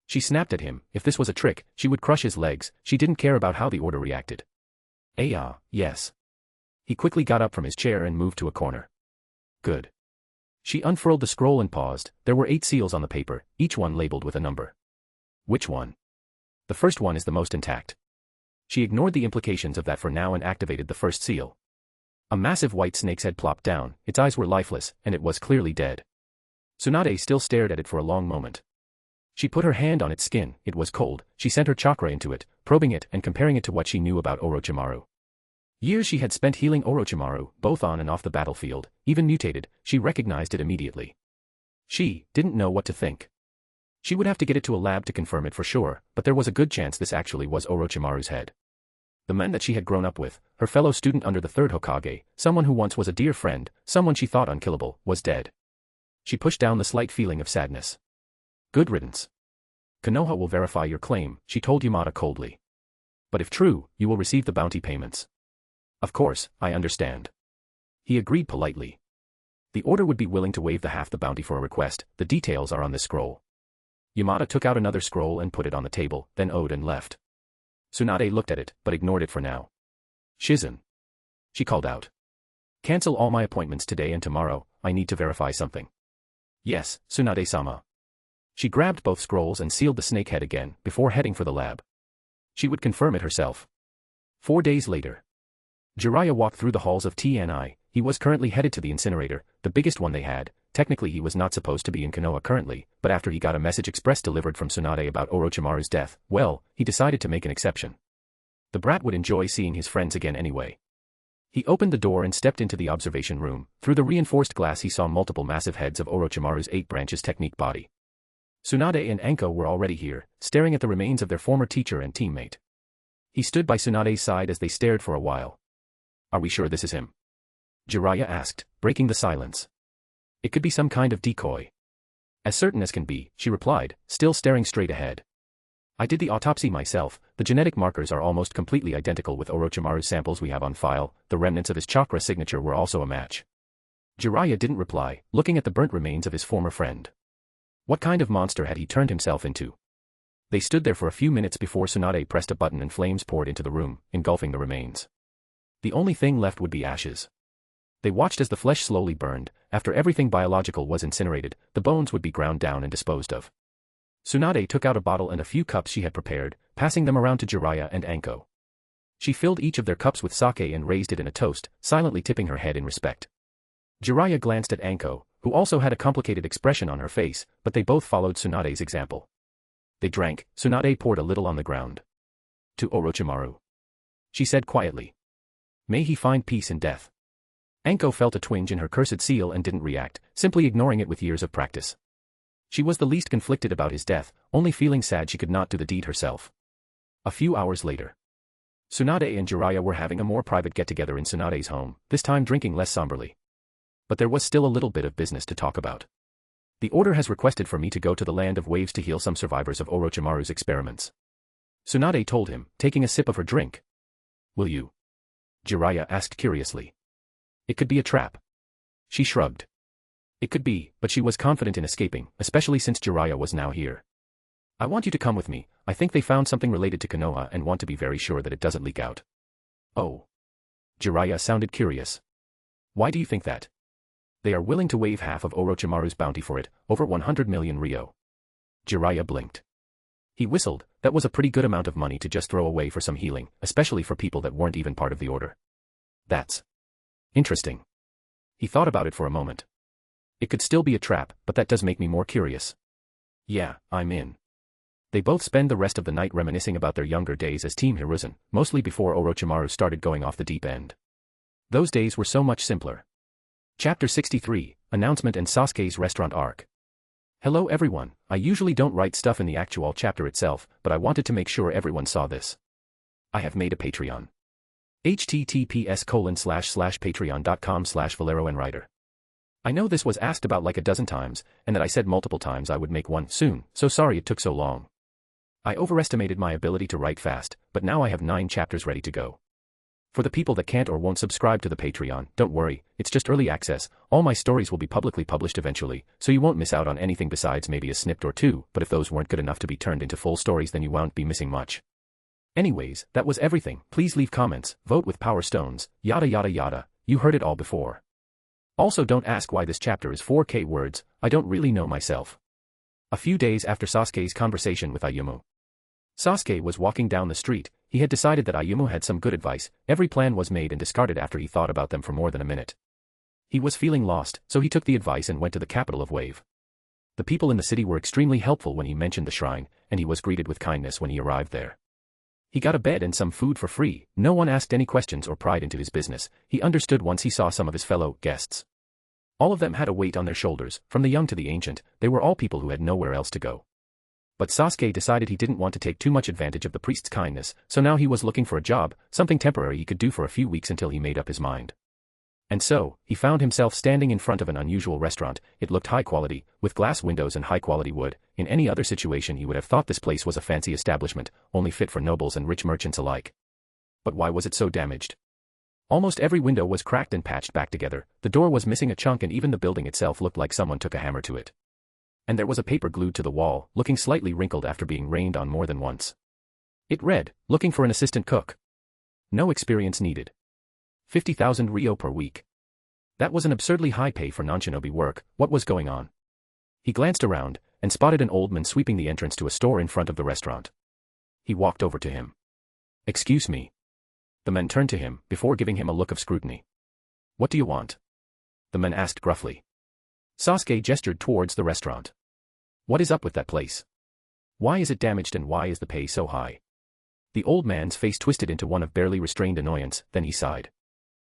She snapped at him. If this was a trick, she would crush his legs. She didn't care about how the order reacted. Yes. He quickly got up from his chair and moved to a corner. Good. She unfurled the scroll and paused. There were 8 seals on the paper, each one labeled with a number. Which one? The first one is the most intact. She ignored the implications of that for now and activated the first seal. A massive white snake's head plopped down, its eyes were lifeless, and it was clearly dead. Tsunade still stared at it for a long moment. She put her hand on its skin, it was cold, she sent her chakra into it, probing it and comparing it to what she knew about Orochimaru. Years she had spent healing Orochimaru, both on and off the battlefield, even mutated, she recognized it immediately. She didn't know what to think. She would have to get it to a lab to confirm it for sure, but there was a good chance this actually was Orochimaru's head. The man that she had grown up with, her fellow student under the 3rd Hokage, someone who once was a dear friend, someone she thought unkillable, was dead. She pushed down the slight feeling of sadness. Good riddance. Konoha will verify your claim, she told Yamada coldly. But if true, you will receive the bounty payments. Of course, I understand. He agreed politely. The order would be willing to waive the half the bounty for a request, the details are on this scroll. Yamada took out another scroll and put it on the table, then owed and left. Tsunade looked at it, but ignored it for now. Shizun. She called out. Cancel all my appointments today and tomorrow, I need to verify something. Yes, Tsunade-sama. She grabbed both scrolls and sealed the snake head again, before heading for the lab. She would confirm it herself. 4 days later. Jiraiya walked through the halls of TNI, he was currently headed to the incinerator, the biggest one they had. Technically he was not supposed to be in Konoha currently, but after he got a message express delivered from Tsunade about Orochimaru's death, well, he decided to make an exception. The brat would enjoy seeing his friends again anyway. He opened the door and stepped into the observation room. Through the reinforced glass he saw multiple massive heads of Orochimaru's 8 branches technique body. Tsunade and Anko were already here, staring at the remains of their former teacher and teammate. He stood by Tsunade's side as they stared for a while. "Are we sure this is him?" Jiraiya asked, breaking the silence. "It could be some kind of decoy." "As certain as can be," she replied, still staring straight ahead. "I did the autopsy myself. The genetic markers are almost completely identical with Orochimaru's samples we have on file. The remnants of his chakra signature were also a match." Jiraiya didn't reply, looking at the burnt remains of his former friend. What kind of monster had he turned himself into? They stood there for a few minutes before Tsunade pressed a button and flames poured into the room, engulfing the remains. The only thing left would be ashes. They watched as the flesh slowly burned. After everything biological was incinerated, the bones would be ground down and disposed of. Tsunade took out a bottle and a few cups she had prepared, passing them around to Jiraiya and Anko. She filled each of their cups with sake and raised it in a toast, silently tipping her head in respect. Jiraiya glanced at Anko, who also had a complicated expression on her face, but they both followed Tsunade's example. They drank. Tsunade poured a little on the ground. "To Orochimaru," she said quietly. "May he find peace in death." Anko felt a twinge in her cursed seal and didn't react, simply ignoring it with years of practice. She was the least conflicted about his death, only feeling sad she could not do the deed herself. A few hours later, Tsunade and Jiraiya were having a more private get-together in Tsunade's home, this time drinking less somberly. But there was still a little bit of business to talk about. "The Order has requested for me to go to the Land of Waves to heal some survivors of Orochimaru's experiments," Tsunade told him, taking a sip of her drink. "Will you?" Jiraiya asked curiously. "It could be a trap." She shrugged. "It could be, but she was confident in escaping, especially since Jiraiya was now here. "I want you to come with me. I think they found something related to Konoha and want to be very sure that it doesn't leak out." "Oh." Jiraiya sounded curious. "Why do you think that?" "They are willing to waive half of Orochimaru's bounty for it, over 100 million ryo." Jiraiya blinked. He whistled. That was a pretty good amount of money to just throw away for some healing, especially for people that weren't even part of the Order. "That's interesting." He thought about it for a moment. "It could still be a trap, but that does make me more curious." "Yeah, I'm in." They both spend the rest of the night reminiscing about their younger days as Team Hiruzen, mostly before Orochimaru started going off the deep end. Those days were so much simpler. Chapter 63, Announcement and Sasuke's Restaurant Arc. Hello everyone, I usually don't write stuff in the actual chapter itself, but I wanted to make sure everyone saw this. I have made a Patreon. https://patreon.com/ValeroAndWriter. I know this was asked about like a dozen times, and that I said multiple times I would make one soon, so sorry it took so long. I overestimated my ability to write fast, but now I have 9 chapters ready to go. For the people that can't or won't subscribe to the Patreon, don't worry, it's just early access. All my stories will be publicly published eventually, so you won't miss out on anything besides maybe a snippet or two, but if those weren't good enough to be turned into full stories then you won't be missing much. Anyways, that was everything. Please leave comments, vote with power stones, yada yada yada, you heard it all before. Also don't ask why this chapter is 4K words, I don't really know myself. A few days after Sasuke's conversation with Ayumu. Sasuke was walking down the street. He had decided that Ayumu had some good advice. Every plan was made and discarded after he thought about them for more than a minute. He was feeling lost, so he took the advice and went to the capital of Wave. The people in the city were extremely helpful when he mentioned the shrine, and he was greeted with kindness when he arrived there. He got a bed and some food for free. No one asked any questions or pried into his business. He understood once he saw some of his fellow guests. All of them had a weight on their shoulders, from the young to the ancient. They were all people who had nowhere else to go. But Sasuke decided he didn't want to take too much advantage of the priest's kindness, so now he was looking for a job, something temporary he could do for a few weeks until he made up his mind. And so, he found himself standing in front of an unusual restaurant. It looked high quality, with glass windows and high quality wood. In any other situation he would have thought this place was a fancy establishment, only fit for nobles and rich merchants alike. But why was it so damaged? Almost every window was cracked and patched back together, the door was missing a chunk and even the building itself looked like someone took a hammer to it. And there was a paper glued to the wall, looking slightly wrinkled after being rained on more than once. It read, "Looking for an assistant cook. No experience needed. 50,000 ryo per week." That was an absurdly high pay for non-shinobi work. What was going on? He glanced around, and spotted an old man sweeping the entrance to a store in front of the restaurant. He walked over to him. "Excuse me." The man turned to him, before giving him a look of scrutiny. What do you want? The man asked gruffly. Sasuke gestured towards the restaurant. What is up with that place? Why is it damaged and why is the pay so high? The old man's face twisted into one of barely restrained annoyance, then he sighed.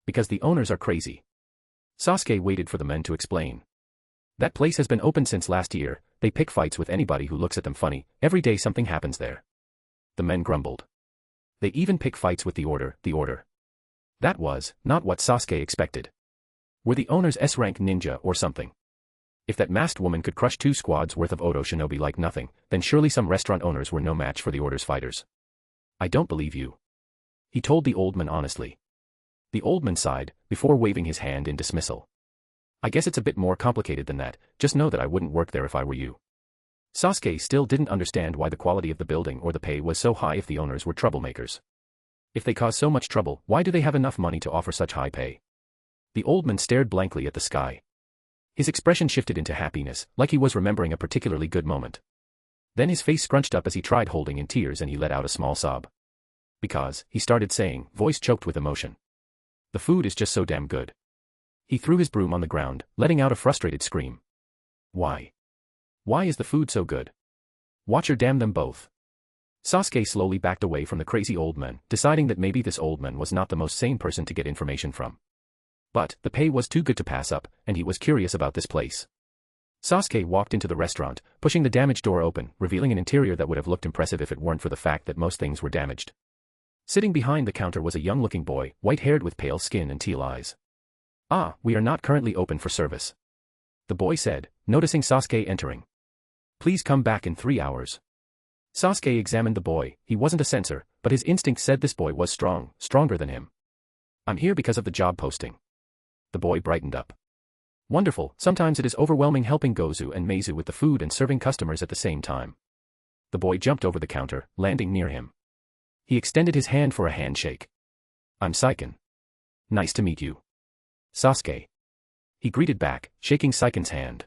Because the owners are crazy. Sasuke waited for the men to explain. That place has been open since last year, they pick fights with anybody who looks at them funny, every day something happens there. The men grumbled. They even pick fights with the order. That was not what Sasuke expected. Were the owners S-rank ninja or something? If that masked woman could crush 2 squads worth of Odo shinobi like nothing, then surely some restaurant owners were no match for the order's fighters. I don't believe you. He told the old man honestly. The old man sighed, before waving his hand in dismissal. I guess it's a bit more complicated than that, just know that I wouldn't work there if I were you. Sasuke still didn't understand why the quality of the building or the pay was so high if the owners were troublemakers. If they cause so much trouble, why do they have enough money to offer such high pay? The old man stared blankly at the sky. His expression shifted into happiness, like he was remembering a particularly good moment. Then his face scrunched up as he tried holding in tears and he let out a small sob. Because, he started saying, voice choked with emotion. The food is just so damn good. He threw his broom on the ground, letting out a frustrated scream. Why? Why is the food so good? Watcher damn them both. Sasuke slowly backed away from the crazy old man, deciding that maybe this old man was not the most sane person to get information from. But, the pay was too good to pass up, and he was curious about this place. Sasuke walked into the restaurant, pushing the damaged door open, revealing an interior that would have looked impressive if it weren't for the fact that most things were damaged. Sitting behind the counter was a young-looking boy, white-haired with pale skin and teal eyes. Ah, we are not currently open for service. The boy said, noticing Sasuke entering. Please come back in 3 hours. Sasuke examined the boy, he wasn't a censor, but his instinct said this boy was strong, stronger than him. I'm here because of the job posting. The boy brightened up. Wonderful, sometimes it is overwhelming helping Gozu and Meizu with the food and serving customers at the same time. The boy jumped over the counter, landing near him. He extended his hand for a handshake. I'm Saiken. Nice to meet you. Sasuke. He greeted back, shaking Saiken's hand.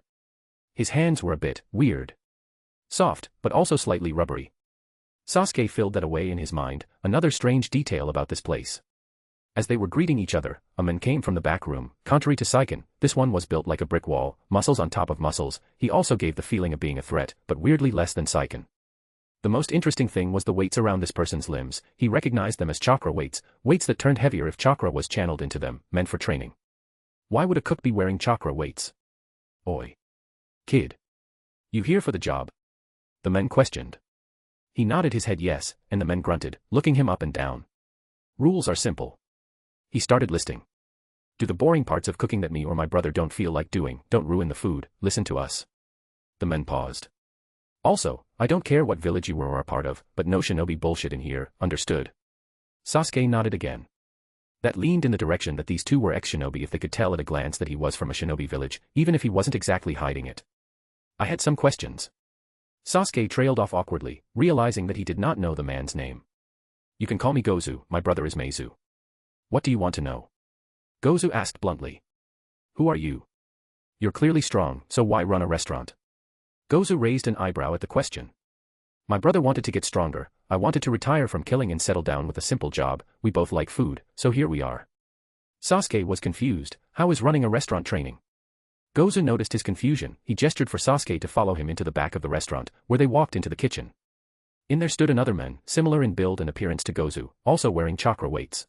His hands were a bit weird. Soft, but also slightly rubbery. Sasuke filled that away in his mind, another strange detail about this place. As they were greeting each other, a man came from the back room. Contrary to Saiken, this one was built like a brick wall, muscles on top of muscles. He also gave the feeling of being a threat, but weirdly less than Saiken. The most interesting thing was the weights around this person's limbs. He recognized them as chakra weights, weights that turned heavier if chakra was channeled into them, meant for training. Why would a cook be wearing chakra weights? Oi. Kid. You here for the job? The man questioned. He nodded his head yes, and the men grunted, looking him up and down. Rules are simple. He started listing. Do the boring parts of cooking that me or my brother don't feel like doing, don't ruin the food, listen to us. The men paused. Also, I don't care what village you were or a part of, but no shinobi bullshit in here, understood? Sasuke nodded again. That leaned in the direction that these two were ex-shinobi if they could tell at a glance that he was from a shinobi village, even if he wasn't exactly hiding it. I had some questions. Sasuke trailed off awkwardly, realizing that he did not know the man's name. You can call me Gozu, my brother is Meizu. What do you want to know? Gozu asked bluntly. Who are you? You're clearly strong, so why run a restaurant? Gozu raised an eyebrow at the question. My brother wanted to get stronger, I wanted to retire from killing and settle down with a simple job, we both like food, so here we are. Sasuke was confused, how is running a restaurant training? Gozu noticed his confusion, he gestured for Sasuke to follow him into the back of the restaurant, where they walked into the kitchen. In there stood another man, similar in build and appearance to Gozu, also wearing chakra weights.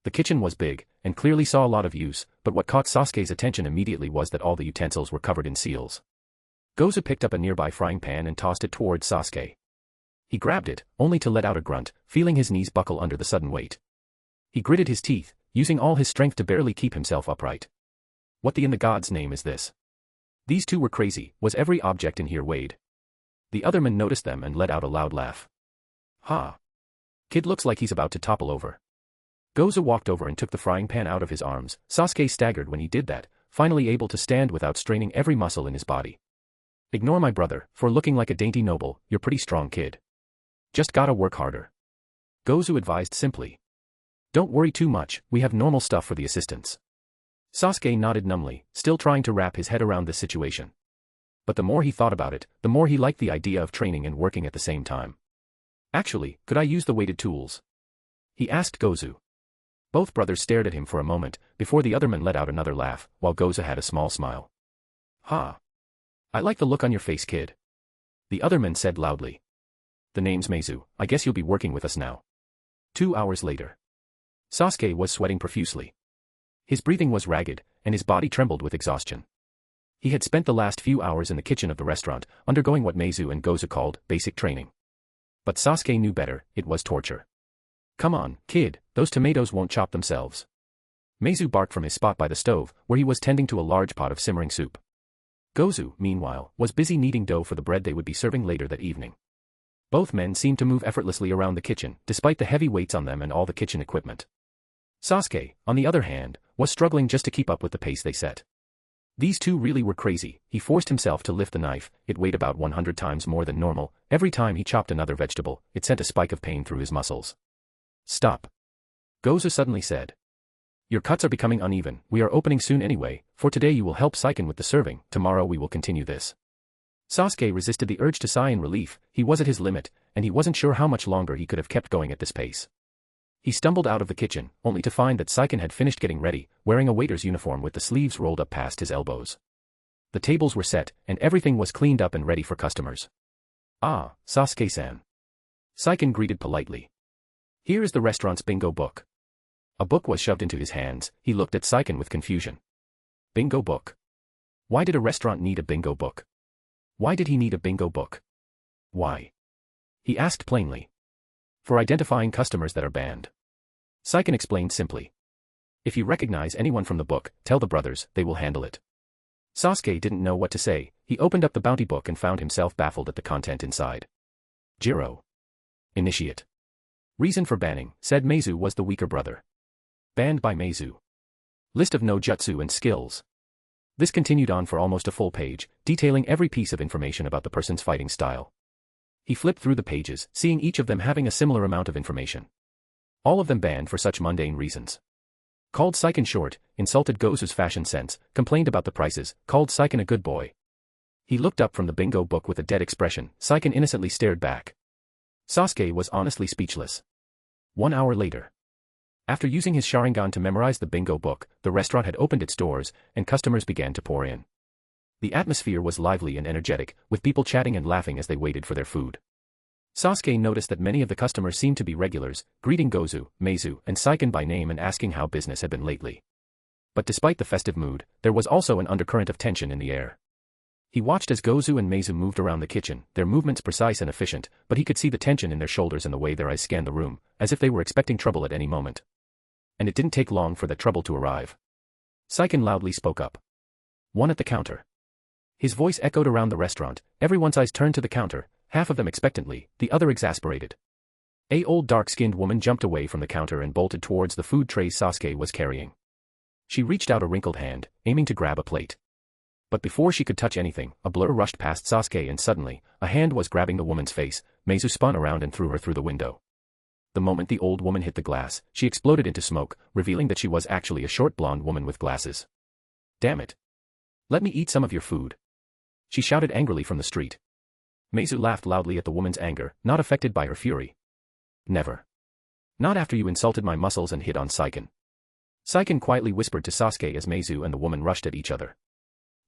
The kitchen was big, and clearly saw a lot of use, but what caught Sasuke's attention immediately was that all the utensils were covered in seals. Gozu picked up a nearby frying pan and tossed it towards Sasuke. He grabbed it, only to let out a grunt, feeling his knees buckle under the sudden weight. He gritted his teeth, using all his strength to barely keep himself upright. What in the God's name is this? These two were crazy, was every object in here weighed? The other man noticed them and let out a loud laugh. Ha! Kid looks like he's about to topple over. Gozu walked over and took the frying pan out of his arms. Sasuke staggered when he did that, finally able to stand without straining every muscle in his body. Ignore my brother, for looking like a dainty noble, you're pretty strong kid. Just gotta work harder. Gozu advised simply. Don't worry too much, we have normal stuff for the assistants. Sasuke nodded numbly, still trying to wrap his head around this situation. But the more he thought about it, the more he liked the idea of training and working at the same time. Actually, could I use the weighted tools? He asked Gozu. Both brothers stared at him for a moment, before the other man let out another laugh, while Goza had a small smile. Ha! I like the look on your face, kid. The other man said loudly. The name's Meizu, I guess you'll be working with us now. 2 hours later. Sasuke was sweating profusely. His breathing was ragged, and his body trembled with exhaustion. He had spent the last few hours in the kitchen of the restaurant, undergoing what Meizu and Goza called basic training. But Sasuke knew better, it was torture. Come on, kid, those tomatoes won't chop themselves. Meizu barked from his spot by the stove, where he was tending to a large pot of simmering soup. Gozu, meanwhile, was busy kneading dough for the bread they would be serving later that evening. Both men seemed to move effortlessly around the kitchen, despite the heavy weights on them and all the kitchen equipment. Sasuke, on the other hand, was struggling just to keep up with the pace they set. These two really were crazy. He forced himself to lift the knife. It weighed about 100 times more than normal. Every time he chopped another vegetable, it sent a spike of pain through his muscles. Stop. Gozu suddenly said. Your cuts are becoming uneven. We are opening soon anyway. For today you will help Saiken with the serving. Tomorrow we will continue this. Sasuke resisted the urge to sigh in relief. He was at his limit, and he wasn't sure how much longer he could have kept going at this pace. He stumbled out of the kitchen, only to find that Saiken had finished getting ready, wearing a waiter's uniform with the sleeves rolled up past his elbows. The tables were set, and everything was cleaned up and ready for customers. Ah, Sasuke-san. Saiken greeted politely. Here is the restaurant's bingo book. A book was shoved into his hands. He looked at Saiken with confusion. Bingo book? Why did a restaurant need a bingo book? Why did he need a bingo book? Why? He asked plainly. For identifying customers that are banned. Saiken explained simply. If you recognize anyone from the book, tell the brothers, they will handle it. Sasuke didn't know what to say. He opened up the bounty book and found himself baffled at the content inside. Jiro. Initiate. Reason for banning, said Meizu was the weaker brother. Banned by Meizu. List of no jutsu and skills. This continued on for almost a full page, detailing every piece of information about the person's fighting style. He flipped through the pages, seeing each of them having a similar amount of information. All of them banned for such mundane reasons. Called Saiken short, insulted Gozu's fashion sense, complained about the prices, called Saiken a good boy. He looked up from the bingo book with a dead expression. Saiken innocently stared back. Sasuke was honestly speechless. 1 hour later. After using his Sharingan to memorize the bingo book, the restaurant had opened its doors, and customers began to pour in. The atmosphere was lively and energetic, with people chatting and laughing as they waited for their food. Sasuke noticed that many of the customers seemed to be regulars, greeting Gozu, Meizu, and Saiken by name and asking how business had been lately. But despite the festive mood, there was also an undercurrent of tension in the air. He watched as Gozu and Meizu moved around the kitchen, their movements precise and efficient, but he could see the tension in their shoulders and the way their eyes scanned the room, as if they were expecting trouble at any moment. And it didn't take long for that trouble to arrive. Saiken loudly spoke up. One at the counter. His voice echoed around the restaurant. Everyone's eyes turned to the counter, half of them expectantly, the other exasperated. A old dark-skinned woman jumped away from the counter and bolted towards the food trays Sasuke was carrying. She reached out a wrinkled hand, aiming to grab a plate. But before she could touch anything, a blur rushed past Sasuke and suddenly, a hand was grabbing the woman's face. Meizu spun around and threw her through the window. The moment the old woman hit the glass, she exploded into smoke, revealing that she was actually a short blonde woman with glasses. Damn it. Let me eat some of your food. She shouted angrily from the street. Meizu laughed loudly at the woman's anger, not affected by her fury. Never. Not after you insulted my muscles and hit on Saiken. Saiken quietly whispered to Sasuke as Meizu and the woman rushed at each other.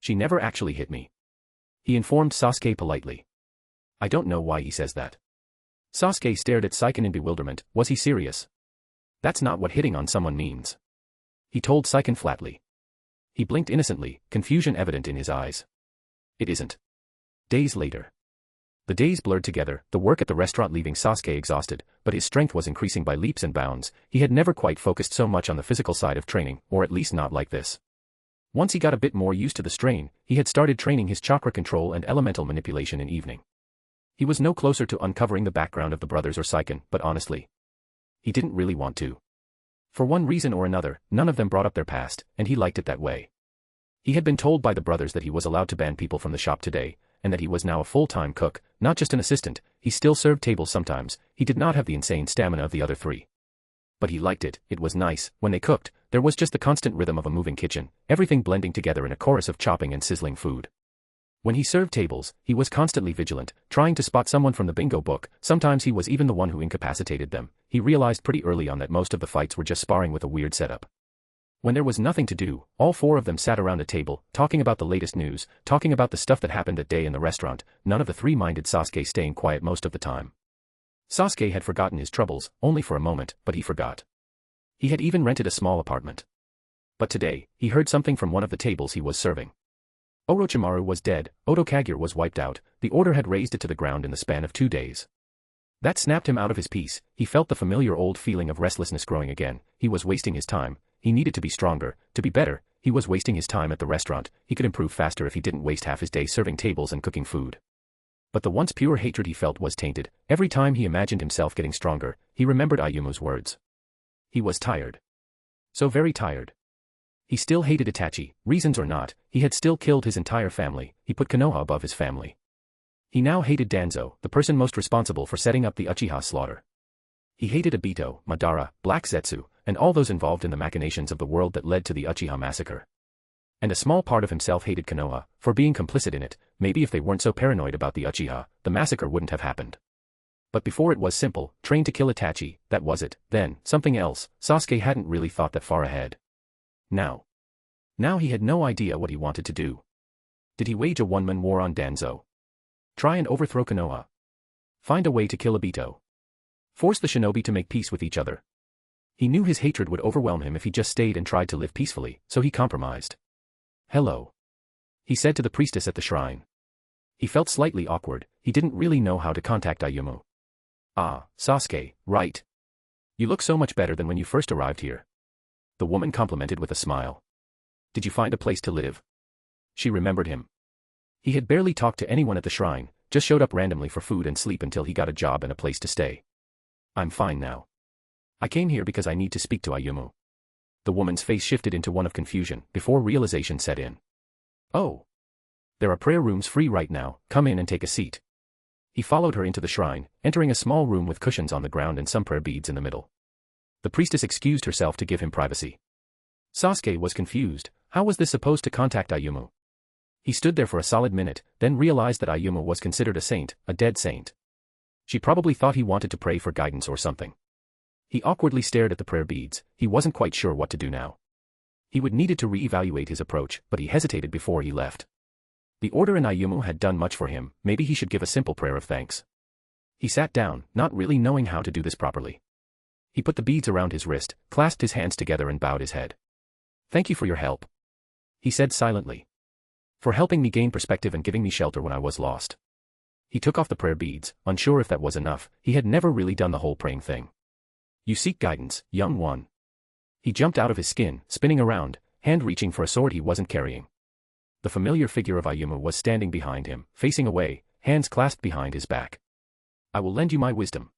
She never actually hit me. He informed Sasuke politely. I don't know why he says that. Sasuke stared at Saiken in bewilderment. Was he serious? That's not what hitting on someone means. He told Saiken flatly. He blinked innocently, confusion evident in his eyes. It isn't. Days later. The days blurred together, the work at the restaurant leaving Sasuke exhausted, but his strength was increasing by leaps and bounds. He had never quite focused so much on the physical side of training, or at least not like this. Once he got a bit more used to the strain, he had started training his chakra control and elemental manipulation in evening. He was no closer to uncovering the background of the brothers or Saiken, but honestly, he didn't really want to. For one reason or another, none of them brought up their past, and he liked it that way. He had been told by the brothers that he was allowed to ban people from the shop today, and that he was now a full-time cook, not just an assistant. He still served tables sometimes. He did not have the insane stamina of the other three. But he liked it. It was nice. When they cooked, there was just the constant rhythm of a moving kitchen, everything blending together in a chorus of chopping and sizzling food. When he served tables, he was constantly vigilant, trying to spot someone from the bingo book. Sometimes he was even the one who incapacitated them. He realized pretty early on that most of the fights were just sparring with a weird setup. When there was nothing to do, all four of them sat around a table, talking about the latest news, talking about the stuff that happened that day in the restaurant, none of the three-minded Sasuke staying quiet most of the time. Sasuke had forgotten his troubles, only for a moment, but he forgot. He had even rented a small apartment. But today, he heard something from one of the tables he was serving. Orochimaru was dead, Oto Kagure was wiped out, the order had razed it to the ground in the span of 2 days. That snapped him out of his peace. He felt the familiar old feeling of restlessness growing again. He was wasting his time. He needed to be stronger, to be better. He was wasting his time at the restaurant. He could improve faster if he didn't waste half his day serving tables and cooking food. But the once pure hatred he felt was tainted. Every time he imagined himself getting stronger, he remembered Ayumu's words. He was tired. So very tired. He still hated Itachi, reasons or not, he had still killed his entire family. He put Konoha above his family. He now hated Danzo, the person most responsible for setting up the Uchiha slaughter. He hated Obito, Madara, Black Zetsu, and all those involved in the machinations of the world that led to the Uchiha massacre. And a small part of himself hated Konoha, for being complicit in it. Maybe if they weren't so paranoid about the Uchiha, the massacre wouldn't have happened. But before it was simple, train to kill Itachi, that was it. Then, something else. Sasuke hadn't really thought that far ahead. Now he had no idea what he wanted to do. Did he wage a one-man war on Danzo? Try and overthrow Konoha? Find a way to kill Obito? Force the shinobi to make peace with each other? He knew his hatred would overwhelm him if he just stayed and tried to live peacefully, so he compromised. "Hello," he said to the priestess at the shrine. He felt slightly awkward. He didn't really know how to contact Ayumu. "Ah, Sasuke, right. You look so much better than when you first arrived here," the woman complimented with a smile. "Did you find a place to live?" She remembered him. He had barely talked to anyone at the shrine, just showed up randomly for food and sleep until he got a job and a place to stay. "I'm fine now. I came here because I need to speak to Ayumu." The woman's face shifted into one of confusion before realization set in. "Oh. There are prayer rooms free right now, come in and take a seat." He followed her into the shrine, entering a small room with cushions on the ground and some prayer beads in the middle. The priestess excused herself to give him privacy. Sasuke was confused. How was this supposed to contact Ayumu? He stood there for a solid minute, then realized that Ayumu was considered a saint, a dead saint. She probably thought he wanted to pray for guidance or something. He awkwardly stared at the prayer beads. He wasn't quite sure what to do now. He would needed to re-evaluate his approach, but he hesitated before he left. The order and Ayumu had done much for him. Maybe he should give a simple prayer of thanks. He sat down, not really knowing how to do this properly. He put the beads around his wrist, clasped his hands together and bowed his head. "Thank you for your help," he said silently. "For helping me gain perspective and giving me shelter when I was lost." He took off the prayer beads, unsure if that was enough. He had never really done the whole praying thing. "You seek guidance, young one." He jumped out of his skin, spinning around, hand reaching for a sword he wasn't carrying. The familiar figure of Ayumu was standing behind him, facing away, hands clasped behind his back. "I will lend you my wisdom."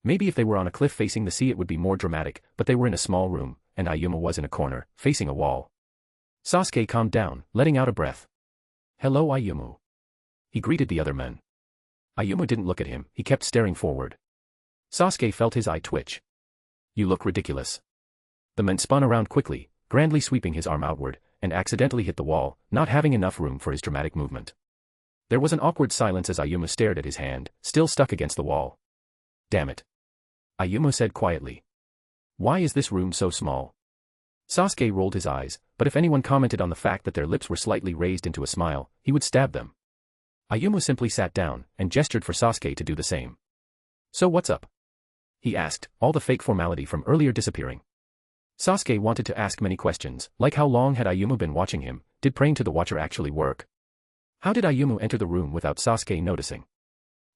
Maybe if they were on a cliff facing the sea it would be more dramatic, but they were in a small room, and Ayumu was in a corner, facing a wall. Sasuke calmed down, letting out a breath. "Hello Ayumu." He greeted the other men. Ayumu didn't look at him, he kept staring forward. Sasuke felt his eye twitch. "You look ridiculous." The man spun around quickly, grandly sweeping his arm outward, and accidentally hit the wall, not having enough room for his dramatic movement. There was an awkward silence as Ayumu stared at his hand, still stuck against the wall. "Damn it," Ayumu said quietly. "Why is this room so small?" Sasuke rolled his eyes, but if anyone commented on the fact that their lips were slightly raised into a smile, he would stab them. Ayumu simply sat down, and gestured for Sasuke to do the same. "So what's up?" he asked, all the fake formality from earlier disappearing. Sasuke wanted to ask many questions, like how long had Ayumu been watching him, did praying to the Watcher actually work? How did Ayumu enter the room without Sasuke noticing?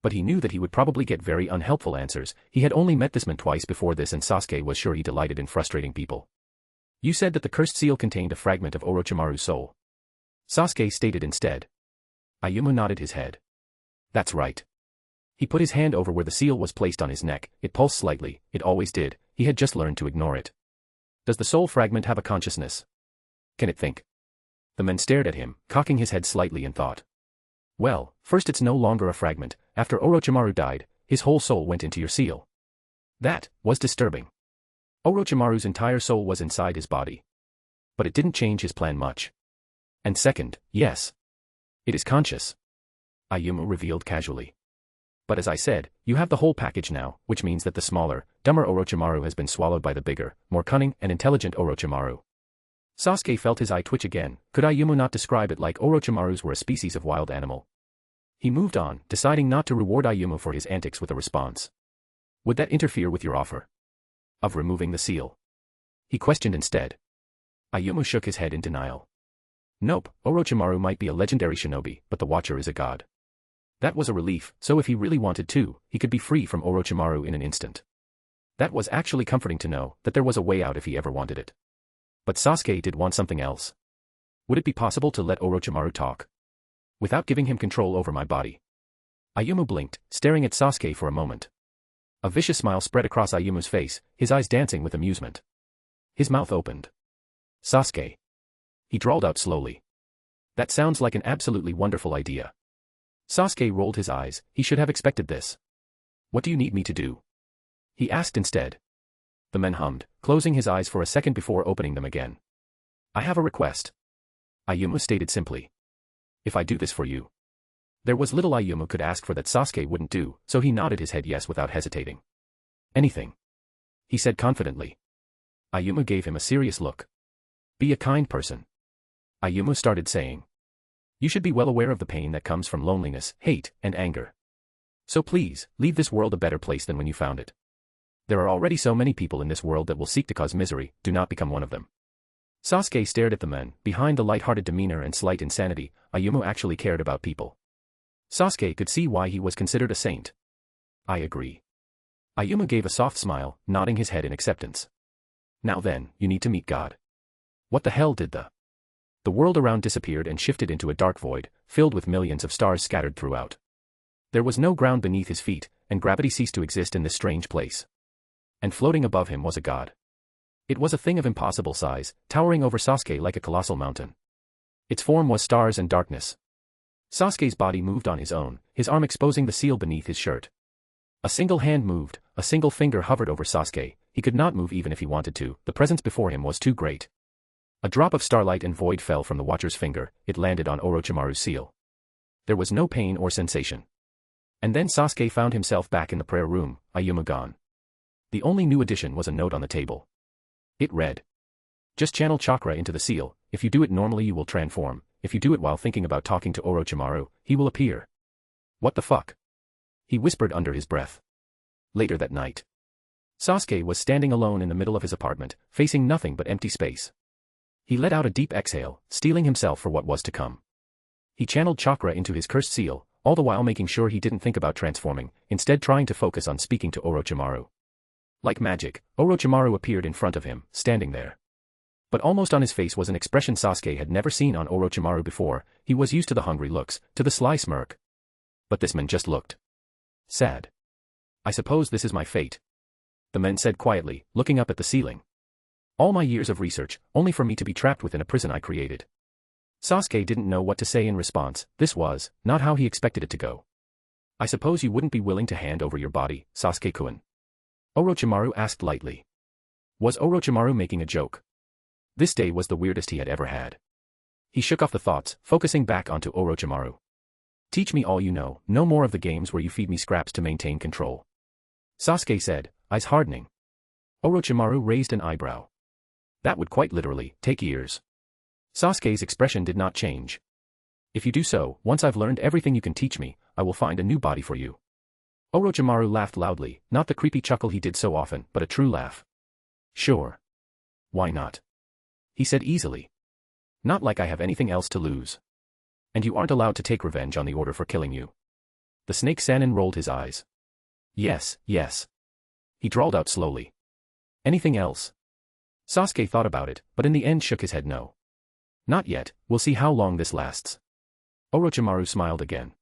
But he knew that he would probably get very unhelpful answers. He had only met this man twice before this and Sasuke was sure he delighted in frustrating people. "You said that the cursed seal contained a fragment of Orochimaru's soul," Sasuke stated instead. Ayumu nodded his head. "That's right." He put his hand over where the seal was placed on his neck. It pulsed slightly, it always did, he had just learned to ignore it. "Does the soul fragment have a consciousness? Can it think?" The man stared at him, cocking his head slightly in thought. "Well, first it's no longer a fragment. After Orochimaru died, his whole soul went into your seal." That was disturbing. Orochimaru's entire soul was inside his body. But it didn't change his plan much. And second, yes. It is conscious, Ayumu revealed casually. But as I said, you have the whole package now, which means that the smaller, dumber Orochimaru has been swallowed by the bigger, more cunning and intelligent Orochimaru. Sasuke felt his eye twitch again. Could Ayumu not describe it like Orochimarus were a species of wild animal? He moved on, deciding not to reward Ayumu for his antics with a response. Would that interfere with your offer of removing the seal? He questioned instead. Ayumu shook his head in denial. Nope, Orochimaru might be a legendary shinobi, but the Watcher is a god. That was a relief, so if he really wanted to, he could be free from Orochimaru in an instant. That was actually comforting to know that there was a way out if he ever wanted it. But Sasuke did want something else. Would it be possible to let Orochimaru talk without giving him control over my body? Ayumu blinked, staring at Sasuke for a moment. A vicious smile spread across Ayumu's face, his eyes dancing with amusement. His mouth opened. Sasuke. He drawled out slowly. That sounds like an absolutely wonderful idea. Sasuke rolled his eyes. He should have expected this. What do you need me to do? He asked instead. The man hummed, closing his eyes for a second before opening them again. I have a request. Ayumu stated simply. If I do this for you. There was little Ayumu could ask for that Sasuke wouldn't do, so he nodded his head yes without hesitating. Anything. He said confidently. Ayumu gave him a serious look. Be a kind person. Ayumu started saying. You should be well aware of the pain that comes from loneliness, hate, and anger. So please, leave this world a better place than when you found it. There are already so many people in this world that will seek to cause misery, do not become one of them. Sasuke stared at the men. Behind the light-hearted demeanor and slight insanity, Ayumu actually cared about people. Sasuke could see why he was considered a saint. I agree. Ayumu gave a soft smile, nodding his head in acceptance. Now then, you need to meet God. What the hell did the world around disappeared and shifted into a dark void, filled with millions of stars scattered throughout. There was no ground beneath his feet, and gravity ceased to exist in this strange place. And floating above him was a god. It was a thing of impossible size, towering over Sasuke like a colossal mountain. Its form was stars and darkness. Sasuke's body moved on his own, his arm exposing the seal beneath his shirt. A single hand moved, a single finger hovered over Sasuke. He could not move even if he wanted to, the presence before him was too great. A drop of starlight and void fell from the Watcher's finger, it landed on Orochimaru's seal. There was no pain or sensation. And then Sasuke found himself back in the prayer room, Ayumu gone. The only new addition was a note on the table. It read. Just channel chakra into the seal. If you do it normally you will transform. If you do it while thinking about talking to Orochimaru, he will appear. What the fuck? He whispered under his breath. Later that night. Sasuke was standing alone in the middle of his apartment, facing nothing but empty space. He let out a deep exhale, steeling himself for what was to come. He channeled chakra into his cursed seal, all the while making sure he didn't think about transforming, instead trying to focus on speaking to Orochimaru. Like magic, Orochimaru appeared in front of him, standing there. But almost on his face was an expression Sasuke had never seen on Orochimaru before. He was used to the hungry looks, to the sly smirk. But this man just looked sad. I suppose this is my fate. The man said quietly, looking up at the ceiling. All my years of research, only for me to be trapped within a prison I created. Sasuke didn't know what to say in response. This was not how he expected it to go. I suppose you wouldn't be willing to hand over your body, Sasuke-kun? Orochimaru asked lightly. Was Orochimaru making a joke? This day was the weirdest he had ever had. He shook off the thoughts, focusing back onto Orochimaru. Teach me all you know, no more of the games where you feed me scraps to maintain control. Sasuke said, eyes hardening. Orochimaru raised an eyebrow. That would quite literally take years. Sasuke's expression did not change. If you do so, once I've learned everything you can teach me, I will find a new body for you. Orochimaru laughed loudly, not the creepy chuckle he did so often, but a true laugh. Sure. Why not? He said easily. Not like I have anything else to lose. And you aren't allowed to take revenge on the order for killing you. The snake Sannin rolled his eyes. Yes, yes. He drawled out slowly. Anything else? Sasuke thought about it, but in the end shook his head no. Not yet, we'll see how long this lasts. Orochimaru smiled again.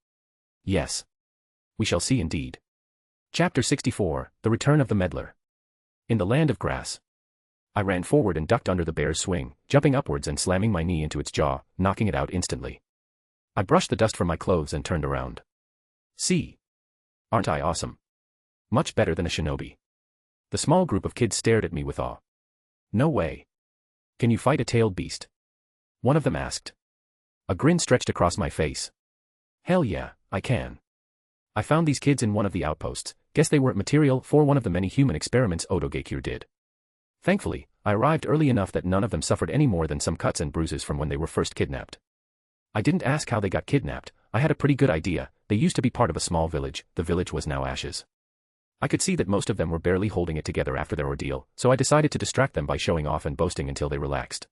Yes. We shall see indeed. Chapter 64, The Return of the Meddler. In the land of grass. I ran forward and ducked under the bear's swing, jumping upwards and slamming my knee into its jaw, knocking it out instantly. I brushed the dust from my clothes and turned around. See? Aren't I awesome? Much better than a shinobi. The small group of kids stared at me with awe. No way. Can you fight a tailed beast? One of them asked. A grin stretched across my face. Hell yeah, I can. I found these kids in one of the outposts, guess they were material for one of the many human experiments Otogekyou did. Thankfully, I arrived early enough that none of them suffered any more than some cuts and bruises from when they were first kidnapped. I didn't ask how they got kidnapped, I had a pretty good idea. They used to be part of a small village, the village was now ashes. I could see that most of them were barely holding it together after their ordeal, so I decided to distract them by showing off and boasting until they relaxed.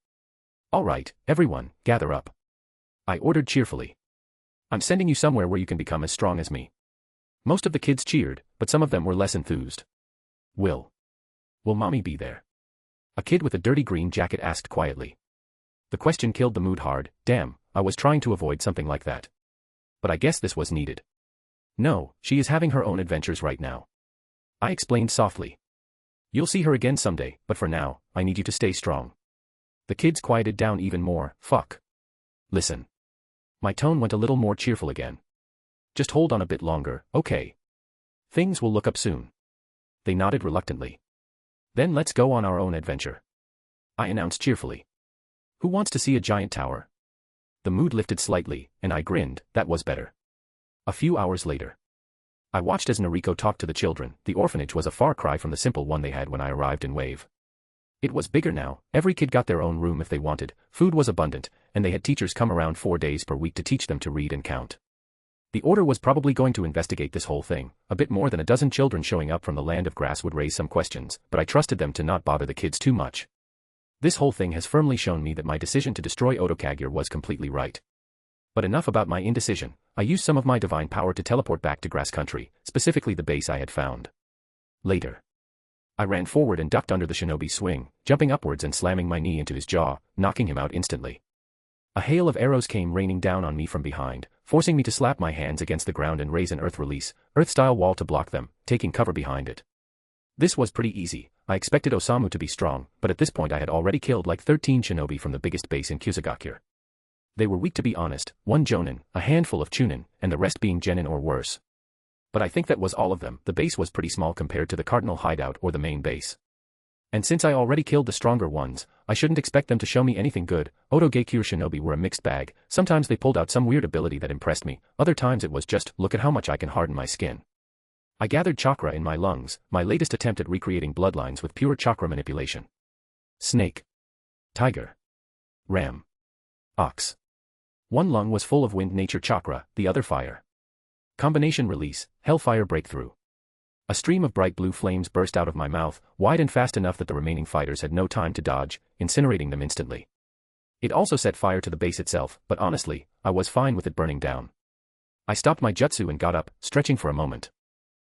Alright, everyone, gather up. I ordered cheerfully. I'm sending you somewhere where you can become as strong as me. Most of the kids cheered, but some of them were less enthused. Will mommy be there? A kid with a dirty green jacket asked quietly. The question killed the mood hard. Damn, I was trying to avoid something like that. But I guess this was needed. No, she is having her own adventures right now. I explained softly. You'll see her again someday, but for now, I need you to stay strong. The kids quieted down even more. Fuck. Listen. My tone went a little more cheerful again. Just hold on a bit longer, okay? Things will look up soon. They nodded reluctantly. Then let's go on our own adventure. I announced cheerfully. Who wants to see a giant tower? The mood lifted slightly, and I grinned. That was better. A few hours later. I watched as Naruto talked to the children. The orphanage was a far cry from the simple one they had when I arrived in Wave. It was bigger now, every kid got their own room if they wanted, food was abundant, and they had teachers come around 4 days per week to teach them to read and count. The order was probably going to investigate this whole thing. A bit more than a dozen children showing up from the land of grass would raise some questions, but I trusted them to not bother the kids too much. This whole thing has firmly shown me that my decision to destroy Otogekyou was completely right. But enough about my indecision. I used some of my divine power to teleport back to grass country, specifically the base I had found. Later. I ran forward and ducked under the shinobi's swing, jumping upwards and slamming my knee into his jaw, knocking him out instantly. A hail of arrows came raining down on me from behind, forcing me to slap my hands against the ground and raise an earth-style wall to block them, taking cover behind it. This was pretty easy. I expected Osamu to be strong, but at this point I had already killed like 13 shinobi from the biggest base in Kusagakyou. They were weak to be honest, 1 jonin, a handful of chunin, and the rest being genin or worse. But I think that was all of them. The base was pretty small compared to the cardinal hideout or the main base. And since I already killed the stronger ones, I shouldn't expect them to show me anything good. Otogekyou shinobi were a mixed bag. Sometimes they pulled out some weird ability that impressed me, other times it was just, look at how much I can harden my skin. I gathered chakra in my lungs, my latest attempt at recreating bloodlines with pure chakra manipulation. Snake. Tiger. Ram. Ox. 1 lung was full of wind nature chakra, the other fire. Combination release, hellfire breakthrough. A stream of bright blue flames burst out of my mouth, wide and fast enough that the remaining fighters had no time to dodge, incinerating them instantly. It also set fire to the base itself, but honestly, I was fine with it burning down. I stopped my jutsu and got up, stretching for a moment.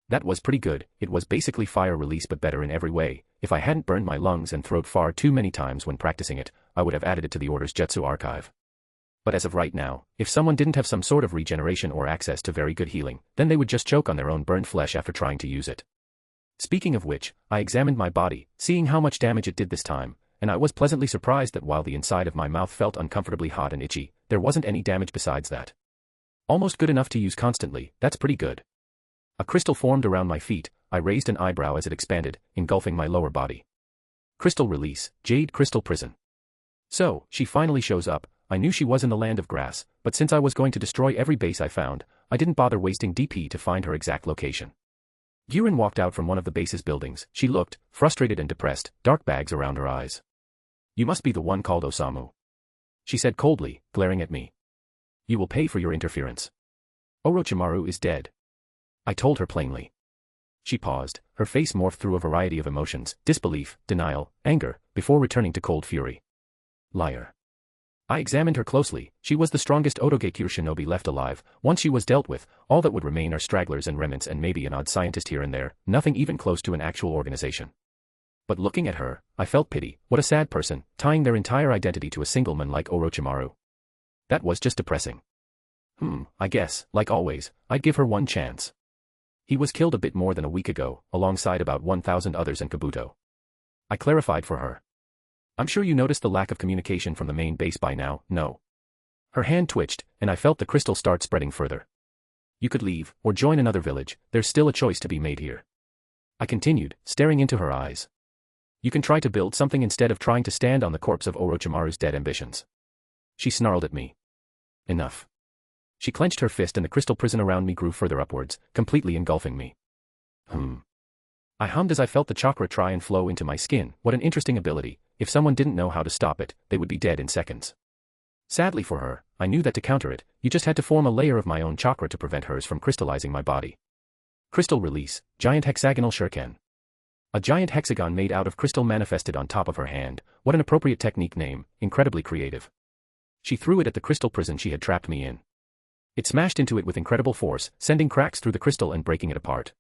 That was pretty good. It was basically fire release but better in every way. If I hadn't burned my lungs and throat far too many times when practicing it, I would have added it to the Order's jutsu archive. But as of right now, if someone didn't have some sort of regeneration or access to very good healing, then they would just choke on their own burned flesh after trying to use it. Speaking of which, I examined my body, seeing how much damage it did this time, and I was pleasantly surprised that while the inside of my mouth felt uncomfortably hot and itchy, there wasn't any damage besides that. Almost good enough to use constantly, that's pretty good. A crystal formed around my feet. I raised an eyebrow as it expanded, engulfing my lower body. Crystal release, Jade Crystal Prison. So, she finally shows up. I knew she was in the land of grass, but since I was going to destroy every base I found, I didn't bother wasting DP to find her exact location. Guren walked out from one of the base's buildings. She looked frustrated and depressed, dark bags around her eyes. You must be the one called Osamu. She said coldly, glaring at me. You will pay for your interference. Orochimaru is dead. I told her plainly. She paused, her face morphed through a variety of emotions, disbelief, denial, anger, before returning to cold fury. Liar. I examined her closely. She was the strongest Otogekyou shinobi left alive. Once she was dealt with, all that would remain are stragglers and remnants and maybe an odd scientist here and there, nothing even close to an actual organization. But looking at her, I felt pity. What a sad person, tying their entire identity to a single man like Orochimaru. That was just depressing. I guess, like always, I'd give her one chance. He was killed a bit more than a week ago, alongside about 1,000 others in Kabuto. I clarified for her. I'm sure you noticed the lack of communication from the main base by now, no? Her hand twitched, and I felt the crystal start spreading further. You could leave, or join another village, there's still a choice to be made here. I continued, staring into her eyes. You can try to build something instead of trying to stand on the corpse of Orochimaru's dead ambitions. She snarled at me. Enough. She clenched her fist and the crystal prison around me grew further upwards, completely engulfing me. I hummed as I felt the chakra try and flow into my skin. What an interesting ability. If someone didn't know how to stop it, they would be dead in seconds. Sadly for her, I knew that to counter it, you just had to form a layer of my own chakra to prevent hers from crystallizing my body. Crystal release, giant hexagonal shuriken. A giant hexagon made out of crystal manifested on top of her hand. What an appropriate technique name, incredibly creative. She threw it at the crystal prison she had trapped me in. It smashed into it with incredible force, sending cracks through the crystal and breaking it apart.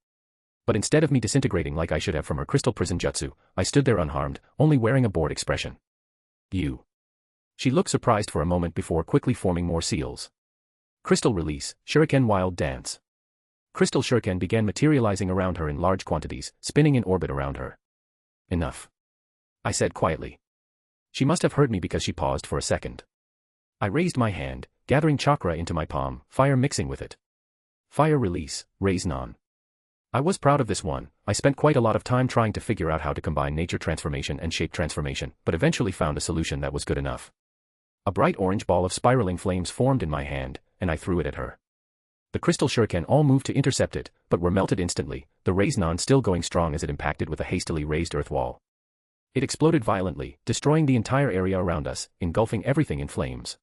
But instead of me disintegrating like I should have from her crystal prison jutsu, I stood there unharmed, only wearing a bored expression. You. She looked surprised for a moment before quickly forming more seals. Crystal release, shuriken wild dance. Crystal shuriken began materializing around her in large quantities, spinning in orbit around her. Enough. I said quietly. She must have heard me because she paused for a second. I raised my hand, gathering chakra into my palm, fire mixing with it. Fire release, raise non. I was proud of this one. I spent quite a lot of time trying to figure out how to combine nature transformation and shape transformation, but eventually found a solution that was good enough. A bright orange ball of spiraling flames formed in my hand, and I threw it at her. The crystal shuriken all moved to intercept it, but were melted instantly, the raise non still going strong as it impacted with a hastily raised earth wall. It exploded violently, destroying the entire area around us, engulfing everything in flames.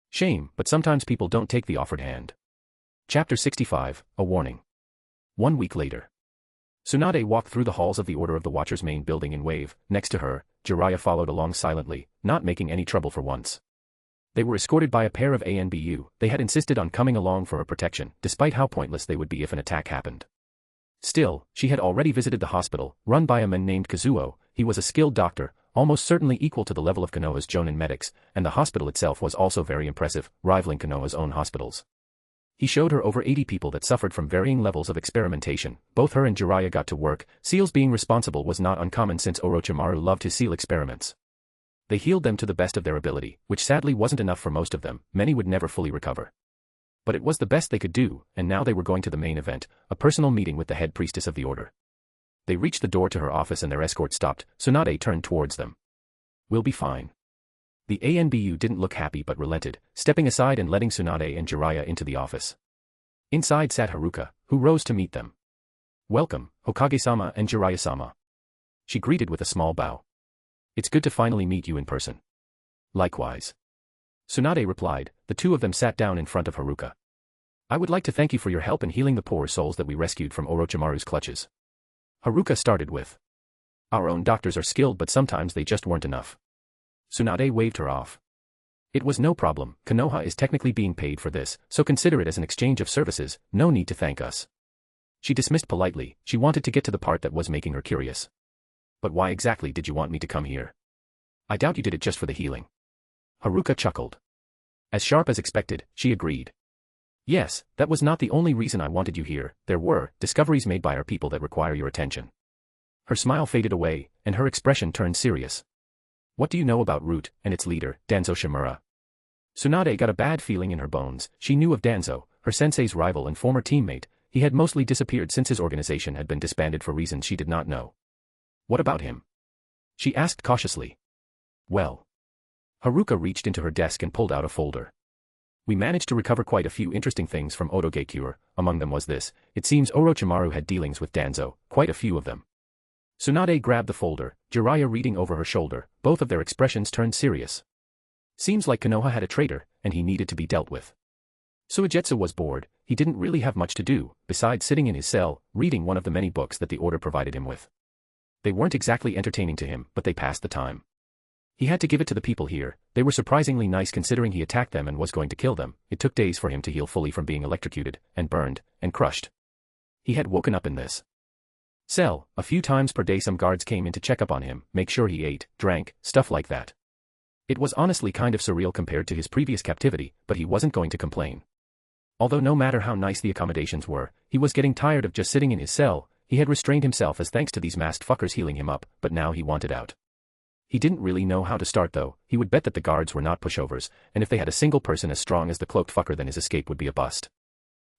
Shame, but sometimes people don't take the offered hand. Chapter 65, A Warning. 1 week later. Tsunade walked through the halls of the Order of the Watcher's main building in wave. Next to her, Jiraiya followed along silently, not making any trouble for once. They were escorted by a pair of ANBU. They had insisted on coming along for her protection, despite how pointless they would be if an attack happened. Still, she had already visited the hospital, run by a man named Kazuo. He was a skilled doctor, almost certainly equal to the level of Konoha's Jonin medics, and the hospital itself was also very impressive, rivaling Konoha's own hospitals. He showed her over 80 people that suffered from varying levels of experimentation. Both her and Jiraiya got to work. Seals being responsible was not uncommon since Orochimaru loved his seal experiments. They healed them to the best of their ability, which sadly wasn't enough for most of them. Many would never fully recover. But it was the best they could do, and now they were going to the main event, a personal meeting with the head priestess of the order. They reached the door to her office and their escort stopped. Tsunade turned towards them. "We'll be fine." The ANBU didn't look happy but relented, stepping aside and letting Tsunade and Jiraiya into the office. Inside sat Haruka, who rose to meet them. "Welcome, Hokage-sama and Jiraiya-sama." She greeted with a small bow. "It's good to finally meet you in person." "Likewise." Tsunade replied. The two of them sat down in front of Haruka. "I would like to thank you for your help in healing the poor souls that we rescued from Orochimaru's clutches." Haruka started with. "Our own doctors are skilled but sometimes they just weren't enough." Tsunade waved her off. "It was no problem. Konoha is technically being paid for this, so consider it as an exchange of services. No need to thank us." She dismissed politely. She wanted to get to the part that was making her curious. "But why exactly did you want me to come here? I doubt you did it just for the healing." Haruka chuckled. As sharp as expected, she agreed. "Yes, that was not the only reason I wanted you here. There were discoveries made by our people that require your attention." Her smile faded away, and her expression turned serious. "What do you know about Root and its leader, Danzo Shimura?" Tsunade got a bad feeling in her bones. She knew of Danzo, her sensei's rival and former teammate. He had mostly disappeared since his organization had been disbanded for reasons she did not know. "What about him?" she asked cautiously. "Well." Haruka reached into her desk and pulled out a folder. "We managed to recover quite a few interesting things from Otoge-cure. Among them was this. It seems Orochimaru had dealings with Danzo, quite a few of them." Tsunade grabbed the folder, Jiraiya reading over her shoulder. Both of their expressions turned serious. Seems like Konoha had a traitor, and he needed to be dealt with. Suigetsu was bored. He didn't really have much to do, besides sitting in his cell, reading one of the many books that the order provided him with. They weren't exactly entertaining to him, but they passed the time. He had to give it to the people here. They were surprisingly nice considering he attacked them and was going to kill them. It took days for him to heal fully from being electrocuted, and burned, and crushed. He had woken up in this cell. A few times per day some guards came in to check up on him, make sure he ate, drank, stuff like that. It was honestly kind of surreal compared to his previous captivity, but he wasn't going to complain. Although no matter how nice the accommodations were, he was getting tired of just sitting in his cell. He had restrained himself as thanks to these masked fuckers healing him up, but now he wanted out. He didn't really know how to start though. He would bet that the guards were not pushovers, and if they had a single person as strong as the cloaked fucker then his escape would be a bust.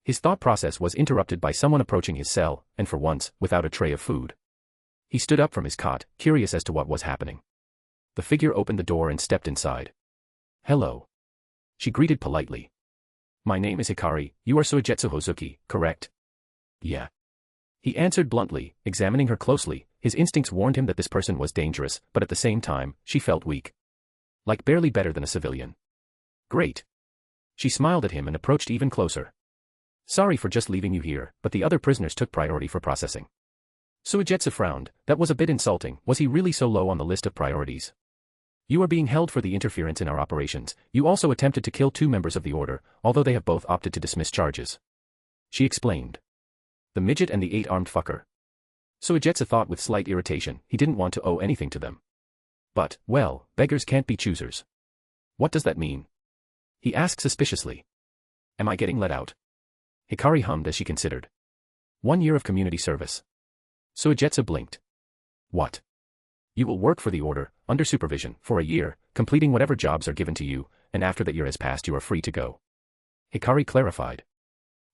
His thought process was interrupted by someone approaching his cell, and for once, without a tray of food. He stood up from his cot, curious as to what was happening. The figure opened the door and stepped inside. "Hello." She greeted politely. My name is Hikari, you are Suigetsu Hozuki, correct? Yeah. He answered bluntly, examining her closely. His instincts warned him that this person was dangerous, but at the same time, she felt weak. Like barely better than a civilian. Great. She smiled at him and approached even closer. Sorry for just leaving you here, but the other prisoners took priority for processing. Suigetsu frowned. That was a bit insulting. Was he really so low on the list of priorities? You are being held for the interference in our operations. You also attempted to kill 2 members of the order, although they have both opted to dismiss charges. She explained. The midget and the 8-armed fucker. Suigetsu thought with slight irritation. He didn't want to owe anything to them. But, well, beggars can't be choosers. What does that mean? He asked suspiciously. Am I getting let out? Hikari hummed as she considered. 1 year of community service. Suigetsu blinked. What? You will work for the order, under supervision, for a year, completing whatever jobs are given to you, and after that year has passed you are free to go. Hikari clarified.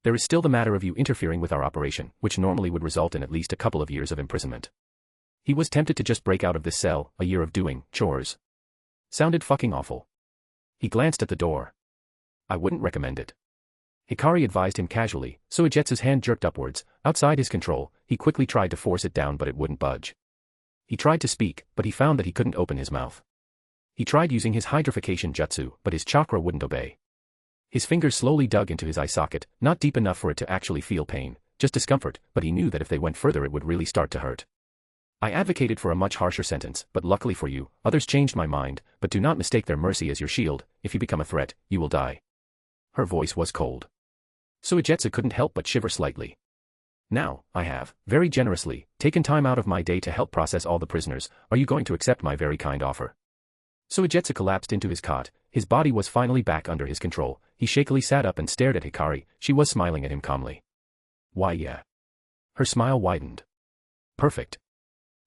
There is still the matter of you interfering with our operation, which normally would result in at least a couple of years of imprisonment. He was tempted to just break out of this cell, a year of doing chores. Sounded fucking awful. He glanced at the door. I wouldn't recommend it. Hikari advised him casually. Suigetsu's hand jerked upwards, outside his control. He quickly tried to force it down but it wouldn't budge. He tried to speak, but he found that he couldn't open his mouth. He tried using his hydrification jutsu, but his chakra wouldn't obey. His fingers slowly dug into his eye socket, not deep enough for it to actually feel pain, just discomfort, but he knew that if they went further it would really start to hurt. I advocated for a much harsher sentence, but luckily for you, others changed my mind, but do not mistake their mercy as your shield. If you become a threat, you will die. Her voice was cold. Suigetsu couldn't help but shiver slightly. Now, I have, very generously, taken time out of my day to help process all the prisoners. Are you going to accept my very kind offer? Suigetsu collapsed into his cot. His body was finally back under his control. He shakily sat up and stared at Hikari. She was smiling at him calmly. Why yeah. Her smile widened. Perfect.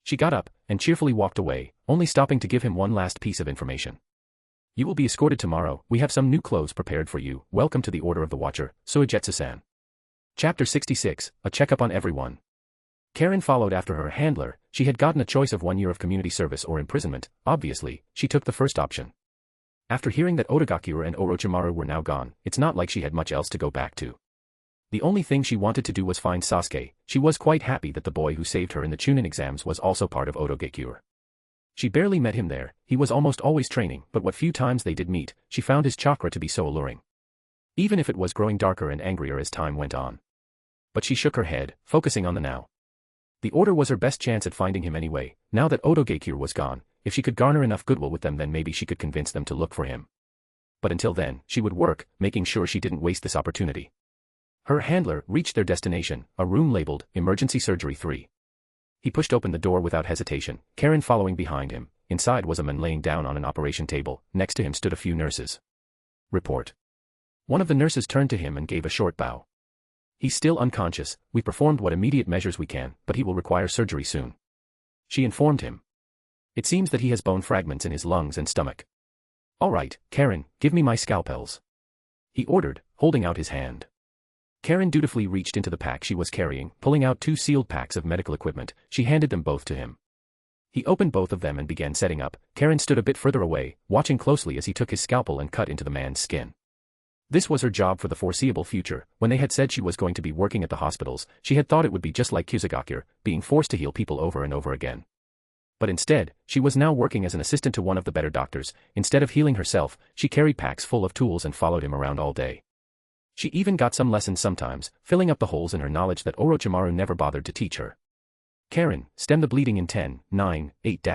She got up, and cheerfully walked away, only stopping to give him one last piece of information. You will be escorted tomorrow. We have some new clothes prepared for you. Welcome to the Order of the Watcher, Suigetsu-san. Chapter 66, A Checkup on Everyone. Karen followed after her handler. She had gotten a choice of 1 year of community service or imprisonment. Obviously, she took the first option. After hearing that Otogakure and Orochimaru were now gone, it's not like she had much else to go back to. The only thing she wanted to do was find Sasuke. She was quite happy that the boy who saved her in the Chunin exams was also part of Otogakure. She barely met him there. He was almost always training, but what few times they did meet, she found his chakra to be so alluring. Even if it was growing darker and angrier as time went on. But she shook her head, focusing on the now. The order was her best chance at finding him anyway. Now that Otogakure was gone, if she could garner enough goodwill with them then maybe she could convince them to look for him. But until then, she would work, making sure she didn't waste this opportunity. Her handler reached their destination, a room labeled Emergency Surgery 3. He pushed open the door without hesitation, Karen following behind him. Inside was a man laying down on an operation table. Next to him stood a few nurses. Report. One of the nurses turned to him and gave a short bow. He's still unconscious. We performed what immediate measures we can, but he will require surgery soon. She informed him. It seems that he has bone fragments in his lungs and stomach. All right, Karen, give me my scalpels. He ordered, holding out his hand. Karen dutifully reached into the pack she was carrying, pulling out 2 sealed packs of medical equipment. She handed them both to him. He opened both of them and began setting up. Karen stood a bit further away, watching closely as he took his scalpel and cut into the man's skin. This was her job for the foreseeable future. When they had said she was going to be working at the hospitals, she had thought it would be just like Kusagakure, being forced to heal people over and over again. But instead, she was now working as an assistant to one of the better doctors. Instead of healing herself, she carried packs full of tools and followed him around all day. She even got some lessons sometimes, filling up the holes in her knowledge that Orochimaru never bothered to teach her. Karen, stem the bleeding in 10, 9, 8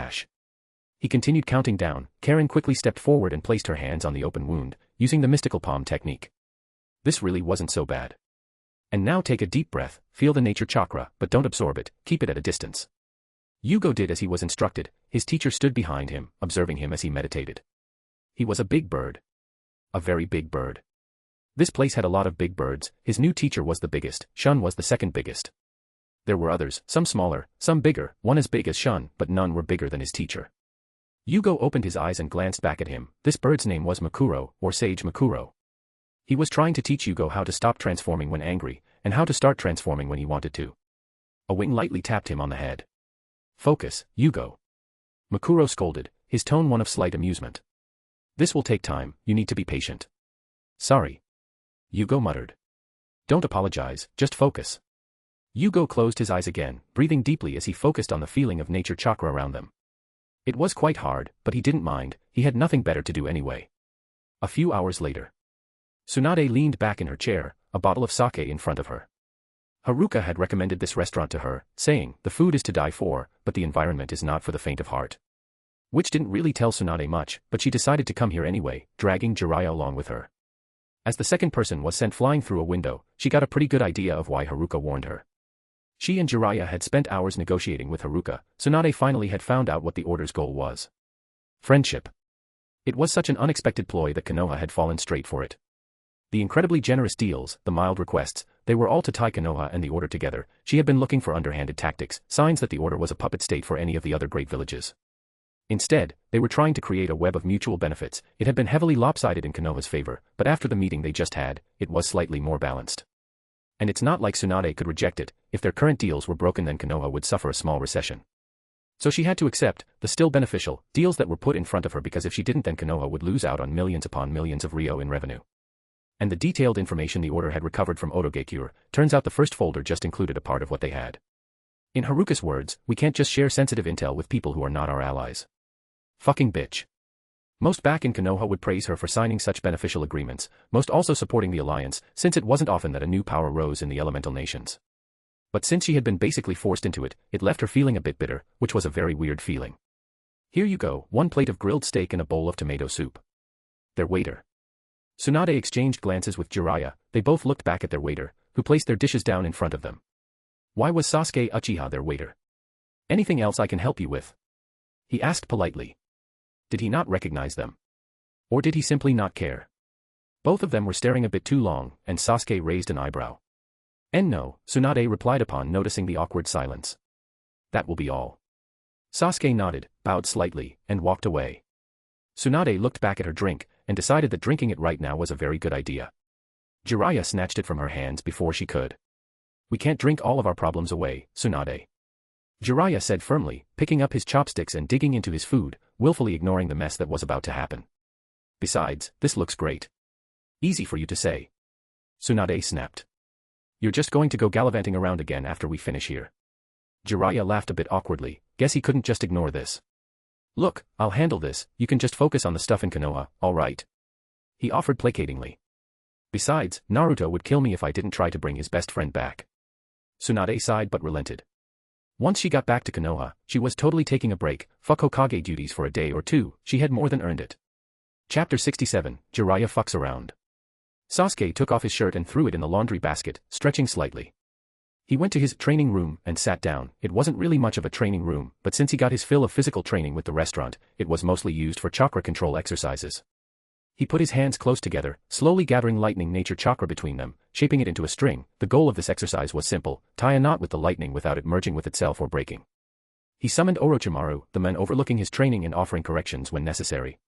He continued counting down. Karen quickly stepped forward and placed her hands on the open wound, using the mystical palm technique. This really wasn't so bad. And now take a deep breath, feel the nature chakra, but don't absorb it, keep it at a distance. Yugo did as he was instructed. His teacher stood behind him, observing him as he meditated. He was a big bird. A very big bird. This place had a lot of big birds. His new teacher was the biggest. Shun was the second biggest. There were others, some smaller, some bigger, one as big as Shun, but none were bigger than his teacher. Yugo opened his eyes and glanced back at him. This bird's name was Makuro, or Sage Makuro. He was trying to teach Yugo how to stop transforming when angry, and how to start transforming when he wanted to. A wing lightly tapped him on the head. Focus, Yugo. Makuro scolded, his tone one of slight amusement. This will take time, you need to be patient. Sorry. Yugo muttered. Don't apologize, just focus. Yugo closed his eyes again, breathing deeply as he focused on the feeling of nature chakra around them. It was quite hard, but he didn't mind, he had nothing better to do anyway. A few hours later. Tsunade leaned back in her chair, a bottle of sake in front of her. Haruka had recommended this restaurant to her, saying, the food is to die for, but the environment is not for the faint of heart. Which didn't really tell Tsunade much, but she decided to come here anyway, dragging Jiraiya along with her. As the second person was sent flying through a window, she got a pretty good idea of why Haruka warned her. She and Jiraiya had spent hours negotiating with Haruka. Tsunade finally had found out what the order's goal was. Friendship. It was such an unexpected ploy that Konoha had fallen straight for it. The incredibly generous deals, the mild requests, they were all to tie Konoha and the order together. She had been looking for underhanded tactics, signs that the order was a puppet state for any of the other great villages. Instead, they were trying to create a web of mutual benefits. It had been heavily lopsided in Konoha's favor, but after the meeting they just had, it was slightly more balanced. And it's not like Tsunade could reject it. If their current deals were broken, then Konoha would suffer a small recession. So she had to accept the still beneficial deals that were put in front of her, because if she didn't, then Konoha would lose out on millions upon millions of ryo in revenue. And the detailed information the order had recovered from Otogekure, turns out the first folder just included a part of what they had. In Haruka's words, we can't just share sensitive intel with people who are not our allies. Fucking bitch. Most back in Konoha would praise her for signing such beneficial agreements, most also supporting the alliance, since it wasn't often that a new power rose in the elemental nations. But since she had been basically forced into it, it left her feeling a bit bitter, which was a very weird feeling. Here you go, 1 plate of grilled steak and a bowl of tomato soup. Their waiter. Tsunade exchanged glances with Jiraiya. They both looked back at their waiter, who placed their dishes down in front of them. Why was Sasuke Uchiha their waiter? Anything else I can help you with? He asked politely. Did he not recognize them? Or did he simply not care? Both of them were staring a bit too long, and Sasuke raised an eyebrow. No, Tsunade replied upon noticing the awkward silence. That will be all. Sasuke nodded, bowed slightly, and walked away. Tsunade looked back at her drink, and decided that drinking it right now was a very good idea. Jiraiya snatched it from her hands before she could. We can't drink all of our problems away, Tsunade. Jiraiya said firmly, picking up his chopsticks and digging into his food, willfully ignoring the mess that was about to happen. Besides, this looks great. Easy for you to say. Tsunade snapped. You're just going to go gallivanting around again after we finish here. Jiraiya laughed a bit awkwardly, guess he couldn't just ignore this. Look, I'll handle this, you can just focus on the stuff in Konoha, alright? He offered placatingly. Besides, Naruto would kill me if I didn't try to bring his best friend back. Tsunade sighed but relented. Once she got back to Konoha, she was totally taking a break, fuck Hokage duties for a day or two, she had more than earned it. Chapter 67, Jiraiya fucks around. Sasuke took off his shirt and threw it in the laundry basket, stretching slightly. He went to his training room and sat down. It wasn't really much of a training room, but since he got his fill of physical training with the restaurant, it was mostly used for chakra control exercises. He put his hands close together, slowly gathering lightning nature chakra between them, shaping it into a string. The goal of this exercise was simple, tie a knot with the lightning without it merging with itself or breaking. He summoned Orochimaru, the man overlooking his training and offering corrections when necessary.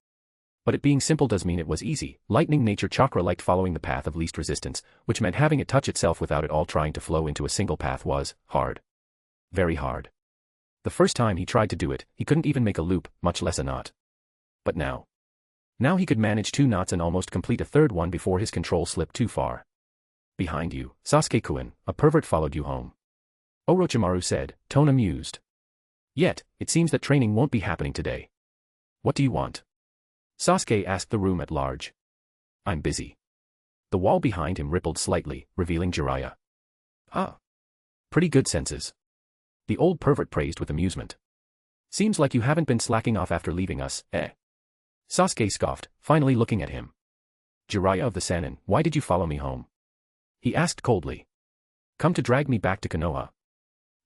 But it being simple does mean it was easy. Lightning nature chakra liked following the path of least resistance, which meant having it touch itself without it all trying to flow into a single path was hard. Very hard. The first time he tried to do it, he couldn't even make a loop, much less a knot. But now he could manage 2 knots and almost complete a third one before his control slipped too far. Behind you, Sasuke-kun, a pervert followed you home. Orochimaru said, tone amused. Yet, it seems that training won't be happening today. What do you want? Sasuke asked the room at large. I'm busy. The wall behind him rippled slightly, revealing Jiraiya. Ah. Pretty good senses. The old pervert praised with amusement. Seems like you haven't been slacking off after leaving us, eh? Sasuke scoffed, finally looking at him. Jiraiya of the Sannin, why did you follow me home? He asked coldly. Come to drag me back to Konoha.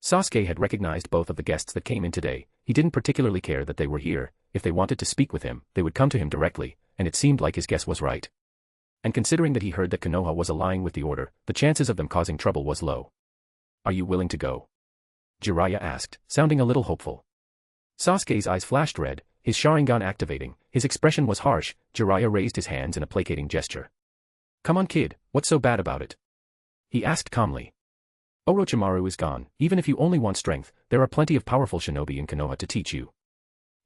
Sasuke had recognized both of the guests that came in today. He didn't particularly care that they were here. If they wanted to speak with him, they would come to him directly, and it seemed like his guess was right. And considering that he heard that Konoha was allying with the order, the chances of them causing trouble was low. Are you willing to go? Jiraiya asked, sounding a little hopeful. Sasuke's eyes flashed red, his Sharingan activating. His expression was harsh. Jiraiya raised his hands in a placating gesture. Come on kid, what's so bad about it? He asked calmly. Orochimaru is gone. Even if you only want strength, there are plenty of powerful shinobi in Konoha to teach you.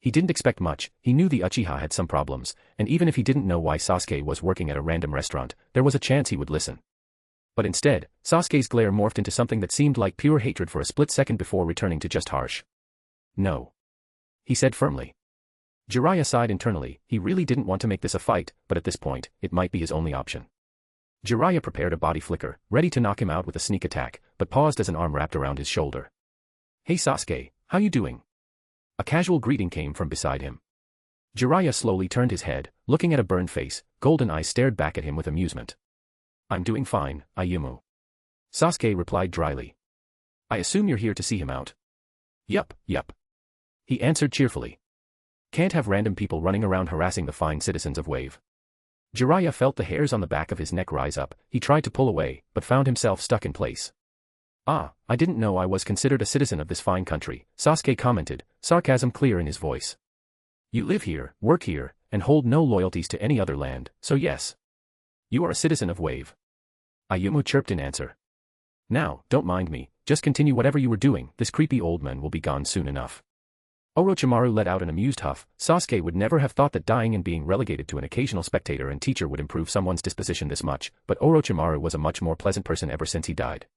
He didn't expect much. He knew the Uchiha had some problems, and even if he didn't know why Sasuke was working at a random restaurant, there was a chance he would listen. But instead, Sasuke's glare morphed into something that seemed like pure hatred for a split second before returning to just harsh. "No," he said firmly. Jiraiya sighed internally. He really didn't want to make this a fight, but at this point, it might be his only option. Jiraiya prepared a body flicker, ready to knock him out with a sneak attack, but paused as an arm wrapped around his shoulder. "Hey Sasuke, how you doing?" A casual greeting came from beside him. Jiraiya slowly turned his head, looking at a burned face. Golden eyes stared back at him with amusement. "I'm doing fine, Ayumu," Sasuke replied dryly. "I assume you're here to see him out." Yup, he answered cheerfully. "Can't have random people running around harassing the fine citizens of Wave." Jiraiya felt the hairs on the back of his neck rise up. He tried to pull away, but found himself stuck in place. "Ah, I didn't know I was considered a citizen of this fine country," Sasuke commented, sarcasm clear in his voice. "You live here, work here, and hold no loyalties to any other land, so yes. You are a citizen of Wave." Ayumu chirped in answer. "Now, don't mind me, just continue whatever you were doing, this creepy old man will be gone soon enough." Orochimaru let out an amused huff. Sasuke would never have thought that dying and being relegated to an occasional spectator and teacher would improve someone's disposition this much, but Orochimaru was a much more pleasant person ever since he died.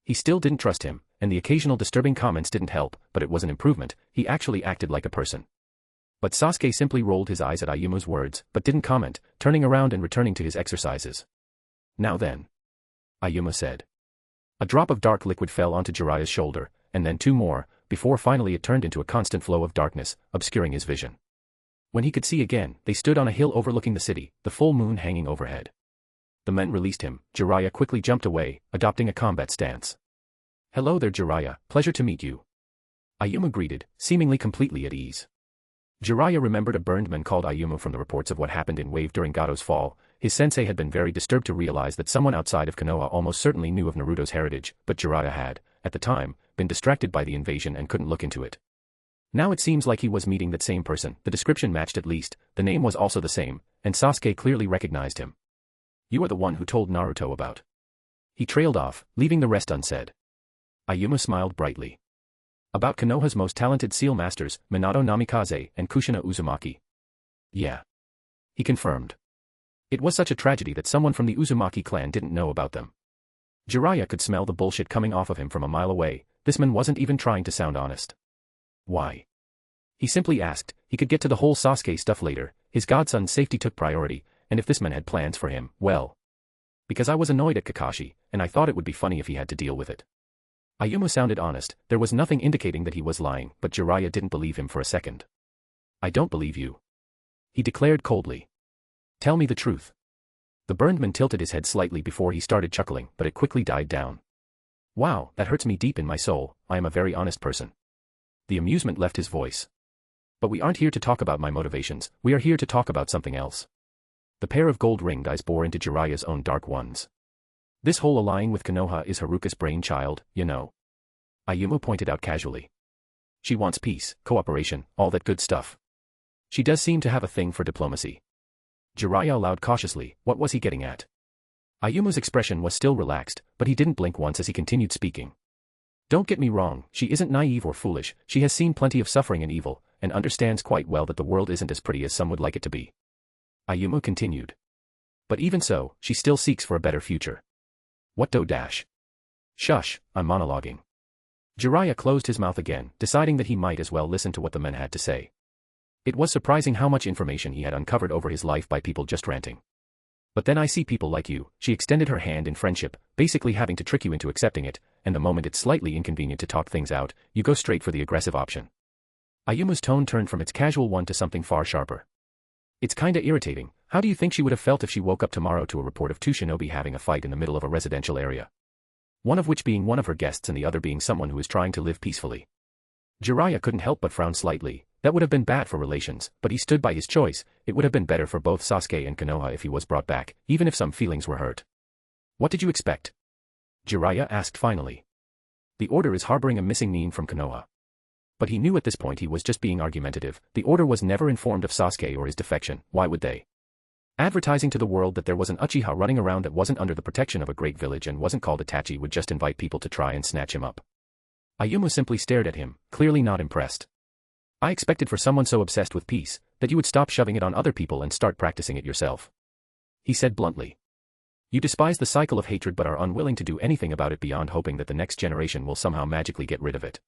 He still didn't trust him, and the occasional disturbing comments didn't help, but it was an improvement. He actually acted like a person. But Sasuke simply rolled his eyes at Ayumu's words, but didn't comment, turning around and returning to his exercises. "Now then," Ayumu said. A drop of dark liquid fell onto Jiraiya's shoulder, and then two more, before finally it turned into a constant flow of darkness, obscuring his vision. When he could see again, they stood on a hill overlooking the city, the full moon hanging overhead. The men released him. Jiraiya quickly jumped away, adopting a combat stance. "Hello there Jiraiya, pleasure to meet you," Ayumu greeted, seemingly completely at ease. Jiraiya remembered a burned man called Ayumu from the reports of what happened in Wave during Gato's fall. His sensei had been very disturbed to realize that someone outside of Konoha almost certainly knew of Naruto's heritage, but Jiraiya had, at the time, been distracted by the invasion and couldn't look into it. Now it seems like he was meeting that same person. The description matched at least, the name was also the same, and Sasuke clearly recognized him. "You are the one who told Naruto about." He trailed off, leaving the rest unsaid. Ayumu smiled brightly. "About Konoha's most talented seal masters, Minato Namikaze and Kushina Uzumaki." "Yeah," he confirmed. It was such a tragedy that someone from the Uzumaki clan didn't know about them. Jiraiya could smell the bullshit coming off of him from a mile away. This man wasn't even trying to sound honest. Why? He simply asked. He could get to the whole Sasuke stuff later. His godson's safety took priority, and if this man had plans for him, well. Because I was annoyed at Kakashi, and I thought it would be funny if he had to deal with it. Ayumu sounded honest. There was nothing indicating that he was lying, but Jiraiya didn't believe him for a second. "I don't believe you," he declared coldly. "Tell me the truth." The burned man tilted his head slightly before he started chuckling, but it quickly died down. "Wow, that hurts me deep in my soul. I am a very honest person." The amusement left his voice. "But we aren't here to talk about my motivations, we are here to talk about something else." The pair of gold-ringed eyes bore into Jiraiya's own dark ones. "This whole allying with Konoha is Haruka's brainchild, you know," Ayumu pointed out casually. "She wants peace, cooperation, all that good stuff. She does seem to have a thing for diplomacy." Jiraiya allowed cautiously. What was he getting at? Ayumu's expression was still relaxed, but he didn't blink once as he continued speaking. "Don't get me wrong, she isn't naive or foolish, she has seen plenty of suffering and evil, and understands quite well that the world isn't as pretty as some would like it to be." Ayumu continued. "But even so, she still seeks for a better future." "What do dash?" "Shush, I'm monologuing." Jiraiya closed his mouth again, deciding that he might as well listen to what the men had to say. It was surprising how much information he had uncovered over his life by people just ranting. "But then I see people like you," she extended her hand in friendship, basically having to trick you into accepting it, and the moment it's slightly inconvenient to talk things out, you go straight for the aggressive option. Ayumu's tone turned from its casual one to something far sharper. "It's kinda irritating. How do you think she would have felt if she woke up tomorrow to a report of two shinobi having a fight in the middle of a residential area? One of which being one of her guests and the other being someone who is trying to live peacefully." Jiraiya couldn't help but frown slightly. That would have been bad for relations, but he stood by his choice. It would have been better for both Sasuke and Konoha if he was brought back, even if some feelings were hurt. "What did you expect?" Jiraiya asked finally. "The Order is harboring a missing nin from Konoha." But he knew at this point he was just being argumentative. The Order was never informed of Sasuke or his defection. Why would they? Advertising to the world that there was an Uchiha running around that wasn't under the protection of a great village and wasn't called Itachi would just invite people to try and snatch him up. Ayumu simply stared at him, clearly not impressed. I expected for someone so obsessed with peace, that you would stop shoving it on other people and start practicing it yourself. He said bluntly. You despise the cycle of hatred but are unwilling to do anything about it beyond hoping that the next generation will somehow magically get rid of it.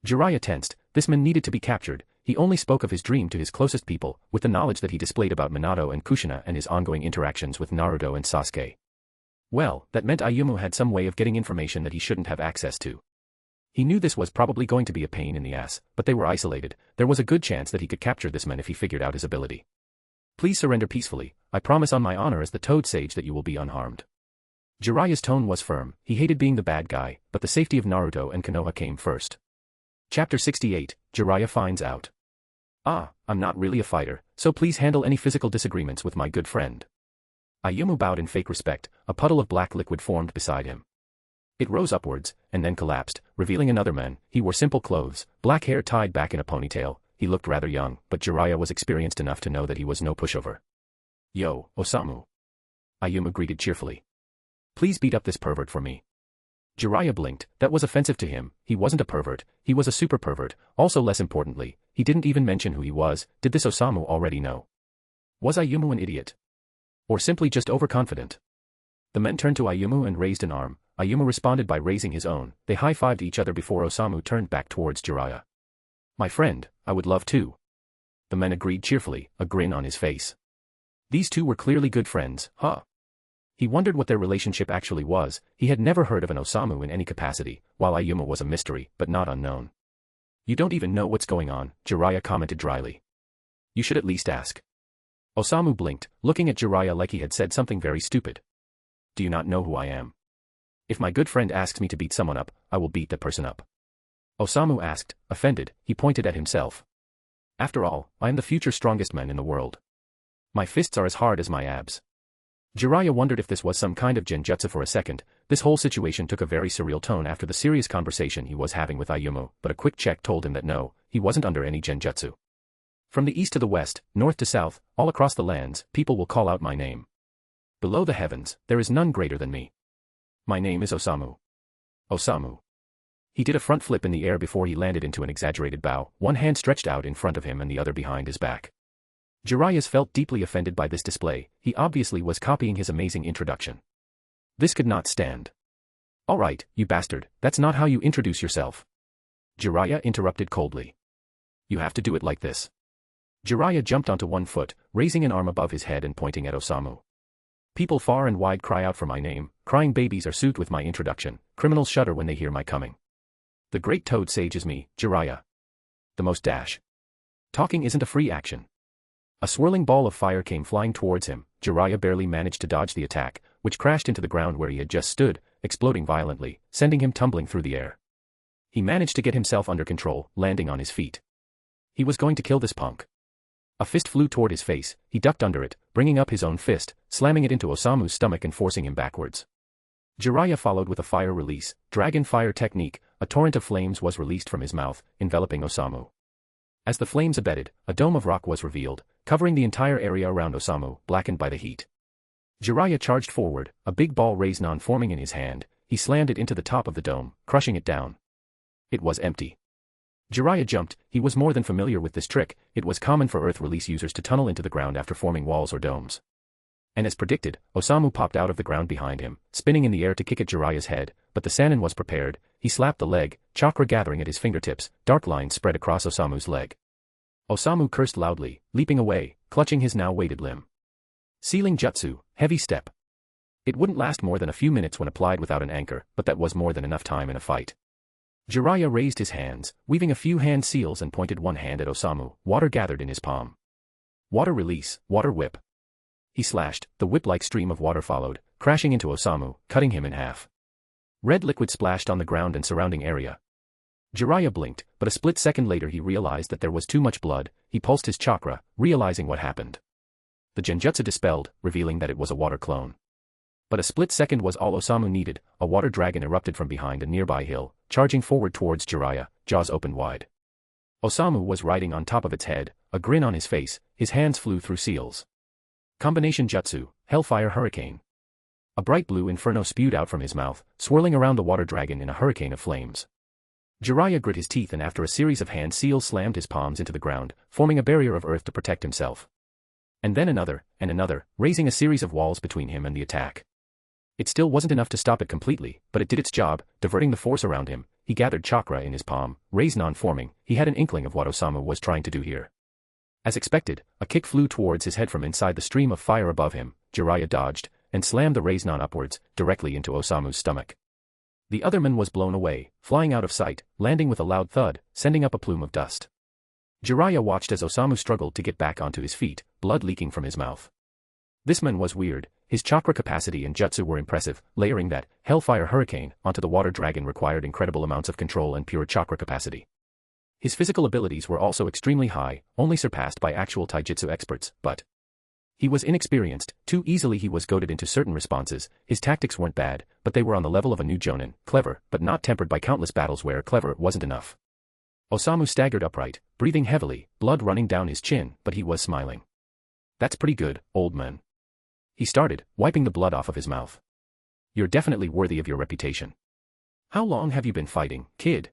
Jiraiya tensed. This man needed to be captured. He only spoke of his dream to his closest people, with the knowledge that he displayed about Minato and Kushina and his ongoing interactions with Naruto and Sasuke. Well, that meant Ayumu had some way of getting information that he shouldn't have access to. He knew this was probably going to be a pain in the ass, but they were isolated. There was a good chance that he could capture this man if he figured out his ability. Please surrender peacefully. I promise on my honor as the Toad Sage that you will be unharmed. Jiraiya's tone was firm. He hated being the bad guy, but the safety of Naruto and Konoha came first. Chapter 68, Jiraiya finds out. I'm not really a fighter, so please handle any physical disagreements with my good friend. Ayumu bowed in fake respect. A puddle of black liquid formed beside him. It rose upwards, and then collapsed, revealing another man. He wore simple clothes, black hair tied back in a ponytail. He looked rather young, but Jiraiya was experienced enough to know that he was no pushover. Yo, Osamu. Ayumu greeted cheerfully. Please beat up this pervert for me. Jiraiya blinked. That was offensive to him. He wasn't a pervert, he was a super pervert. Also, less importantly, he didn't even mention who he was. Did this Osamu already know? Was Ayumu an idiot? Or simply just overconfident? The men turned to Ayumu and raised an arm. Ayumu responded by raising his own. They high-fived each other before Osamu turned back towards Jiraiya. My friend, I would love to. The men agreed cheerfully, a grin on his face. These two were clearly good friends, huh? He wondered what their relationship actually was. He had never heard of an Osamu in any capacity, while Ayumu was a mystery, but not unknown. You don't even know what's going on, Jiraiya commented dryly. You should at least ask. Osamu blinked, looking at Jiraiya like he had said something very stupid. Do you not know who I am? If my good friend asks me to beat someone up, I will beat that person up. Osamu asked, offended. He pointed at himself. After all, I am the future strongest man in the world. My fists are as hard as my abs. Jiraiya wondered if this was some kind of genjutsu for a second. This whole situation took a very surreal tone after the serious conversation he was having with Ayumu, but a quick check told him that no, he wasn't under any genjutsu. From the east to the west, north to south, all across the lands, people will call out my name. Below the heavens, there is none greater than me. My name is Osamu. Osamu. He did a front flip in the air before he landed into an exaggerated bow, one hand stretched out in front of him and the other behind his back. Jiraiya felt deeply offended by this display. He obviously was copying his amazing introduction. This could not stand. All right, you bastard, that's not how you introduce yourself. Jiraiya interrupted coldly. You have to do it like this. Jiraiya jumped onto one foot, raising an arm above his head and pointing at Osamu. People far and wide cry out for my name. Crying babies are soothed with my introduction. Criminals shudder when they hear my coming. The great Toad Sage is me, Jiraiya. The most dash. Talking isn't a free action. A swirling ball of fire came flying towards him. Jiraiya barely managed to dodge the attack, which crashed into the ground where he had just stood, exploding violently, sending him tumbling through the air. He managed to get himself under control, landing on his feet. He was going to kill this punk. A fist flew toward his face. He ducked under it, bringing up his own fist, slamming it into Osamu's stomach and forcing him backwards. Jiraiya followed with a fire release, dragon fire technique. A torrent of flames was released from his mouth, enveloping Osamu. As the flames abated, a dome of rock was revealed, covering the entire area around Osamu, blackened by the heat. Jiraiya charged forward, a big ball raised non-forming in his hand. He slammed it into the top of the dome, crushing it down. It was empty. Jiraiya jumped. He was more than familiar with this trick. It was common for Earth Release users to tunnel into the ground after forming walls or domes. And as predicted, Osamu popped out of the ground behind him, spinning in the air to kick at Jiraiya's head, but the Sannin was prepared. He slapped the leg, chakra gathering at his fingertips. Dark lines spread across Osamu's leg. Osamu cursed loudly, leaping away, clutching his now weighted limb. Sealing Jutsu, heavy step. It wouldn't last more than a few minutes when applied without an anchor, but that was more than enough time in a fight. Jiraiya raised his hands, weaving a few hand seals and pointed one hand at Osamu. Water gathered in his palm. Water release, water whip. He slashed. The whip-like stream of water followed, crashing into Osamu, cutting him in half. Red liquid splashed on the ground and surrounding area. Jiraiya blinked, but a split second later he realized that there was too much blood. He pulsed his chakra, realizing what happened. The genjutsu dispelled, revealing that it was a water clone. But a split second was all Osamu needed. A water dragon erupted from behind a nearby hill, charging forward towards Jiraiya, jaws opened wide. Osamu was riding on top of its head, a grin on his face. His hands flew through seals. Combination jutsu, Hellfire Hurricane. A bright blue inferno spewed out from his mouth, swirling around the water dragon in a hurricane of flames. Jiraiya grit his teeth and after a series of hand seals slammed his palms into the ground, forming a barrier of earth to protect himself. And then another, and another, raising a series of walls between him and the attack. It still wasn't enough to stop it completely, but it did its job, diverting the force around him. He gathered chakra in his palm, rays non-forming. He had an inkling of what Osamu was trying to do here. As expected, a kick flew towards his head from inside the stream of fire above him. Jiraiya dodged, and slammed the rays non upwards, directly into Osamu's stomach. The other man was blown away, flying out of sight, landing with a loud thud, sending up a plume of dust. Jiraiya watched as Osamu struggled to get back onto his feet, blood leaking from his mouth. This man was weird. His chakra capacity and jutsu were impressive. Layering that Hellfire Hurricane onto the water dragon required incredible amounts of control and pure chakra capacity. His physical abilities were also extremely high, only surpassed by actual taijutsu experts, but he was inexperienced. Too easily he was goaded into certain responses. His tactics weren't bad, but they were on the level of a new jonin, clever, but not tempered by countless battles where clever wasn't enough. Osamu staggered upright, breathing heavily, blood running down his chin, but he was smiling. That's pretty good, old man. He started, wiping the blood off of his mouth. You're definitely worthy of your reputation. How long have you been fighting, kid?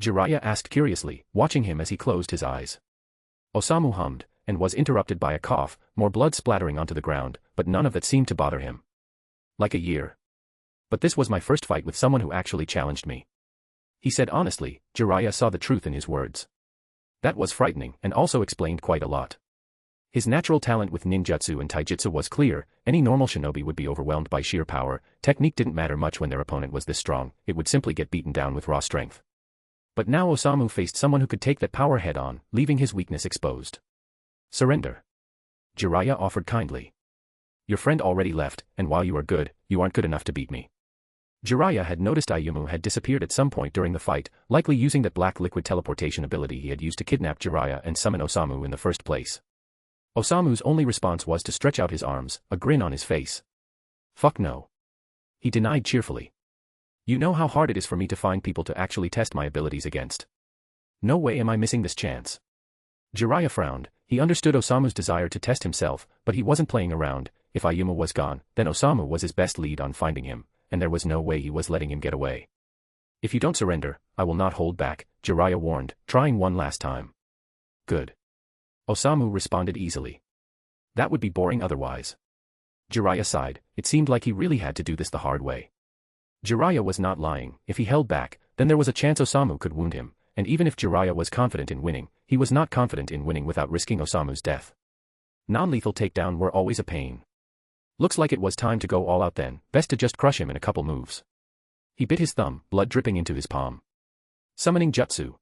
Jiraiya asked curiously, watching him as he closed his eyes. Osamu hummed, and was interrupted by a cough, more blood splattering onto the ground, but none of that seemed to bother him. Like a year. But this was my first fight with someone who actually challenged me. He said honestly. Jiraiya saw the truth in his words. That was frightening, and also explained quite a lot. His natural talent with ninjutsu and taijutsu was clear. Any normal shinobi would be overwhelmed by sheer power. Technique didn't matter much when their opponent was this strong, it would simply get beaten down with raw strength. But now Osamu faced someone who could take that power head on, leaving his weakness exposed. Surrender. Jiraiya offered kindly. Your friend already left, and while you are good, you aren't good enough to beat me. Jiraiya had noticed Ayumu had disappeared at some point during the fight, likely using that black liquid teleportation ability he had used to kidnap Jiraiya and summon Osamu in the first place. Osamu's only response was to stretch out his arms, a grin on his face. Fuck no. He denied cheerfully. You know how hard it is for me to find people to actually test my abilities against. No way am I missing this chance. Jiraiya frowned. He understood Osamu's desire to test himself, but he wasn't playing around. If Ayumu was gone, then Osamu was his best lead on finding him, and there was no way he was letting him get away. If you don't surrender, I will not hold back, Jiraiya warned, trying one last time. Good. Osamu responded easily. That would be boring otherwise. Jiraiya sighed. It seemed like he really had to do this the hard way. Jiraiya was not lying. If he held back, then there was a chance Osamu could wound him, and even if Jiraiya was confident in winning, he was not confident in winning without risking Osamu's death. Non-lethal takedown were always a pain. Looks like it was time to go all out then, best to just crush him in a couple moves. He bit his thumb, blood dripping into his palm. Summoning Jutsu.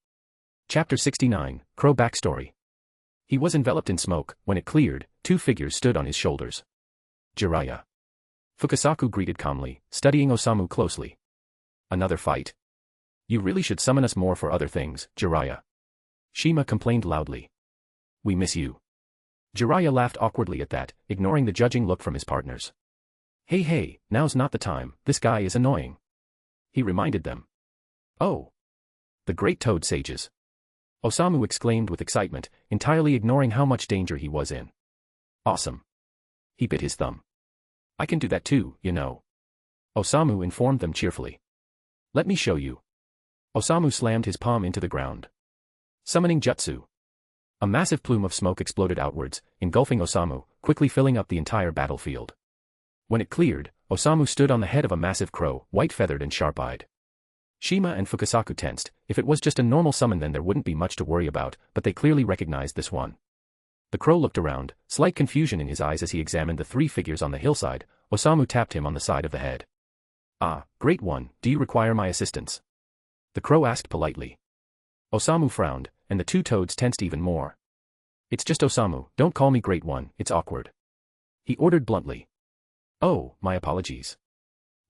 Chapter 69, Crow Backstory. He was enveloped in smoke. When it cleared, two figures stood on his shoulders. Jiraiya. Fukasaku greeted calmly, studying Osamu closely. Another fight? You really should summon us more for other things, Jiraiya. Shima complained loudly. We miss you. Jiraiya laughed awkwardly at that, ignoring the judging look from his partners. Hey, now's not the time, this guy is annoying. He reminded them. Oh. The great toad sages. Osamu exclaimed with excitement, entirely ignoring how much danger he was in. Awesome. He bit his thumb. I can do that too, you know. Osamu informed them cheerfully. Let me show you. Osamu slammed his palm into the ground. Summoning Jutsu. A massive plume of smoke exploded outwards, engulfing Osamu, quickly filling up the entire battlefield. When it cleared, Osamu stood on the head of a massive crow, white-feathered and sharp-eyed. Shima and Fukasaku tensed. If it was just a normal summon then there wouldn't be much to worry about, but they clearly recognized this one. The crow looked around, slight confusion in his eyes as he examined the three figures on the hillside. Osamu tapped him on the side of the head. Ah, great one, do you require my assistance? The crow asked politely. Osamu frowned, and the two toads tensed even more. It's just Osamu, don't call me great one, it's awkward. He ordered bluntly. Oh, my apologies.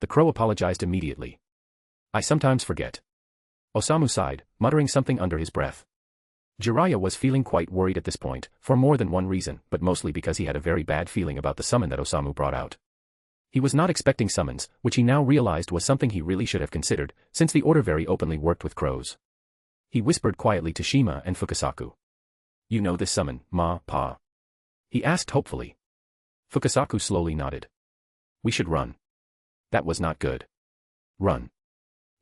The crow apologized immediately. I sometimes forget. Osamu sighed, muttering something under his breath. Jiraiya was feeling quite worried at this point, for more than one reason, but mostly because he had a very bad feeling about the summon that Osamu brought out. He was not expecting summons, which he now realized was something he really should have considered, since the order very openly worked with crows. He whispered quietly to Shima and Fukasaku. You know this summon, Pa? He asked hopefully. Fukasaku slowly nodded. We should run. That was not good. Run.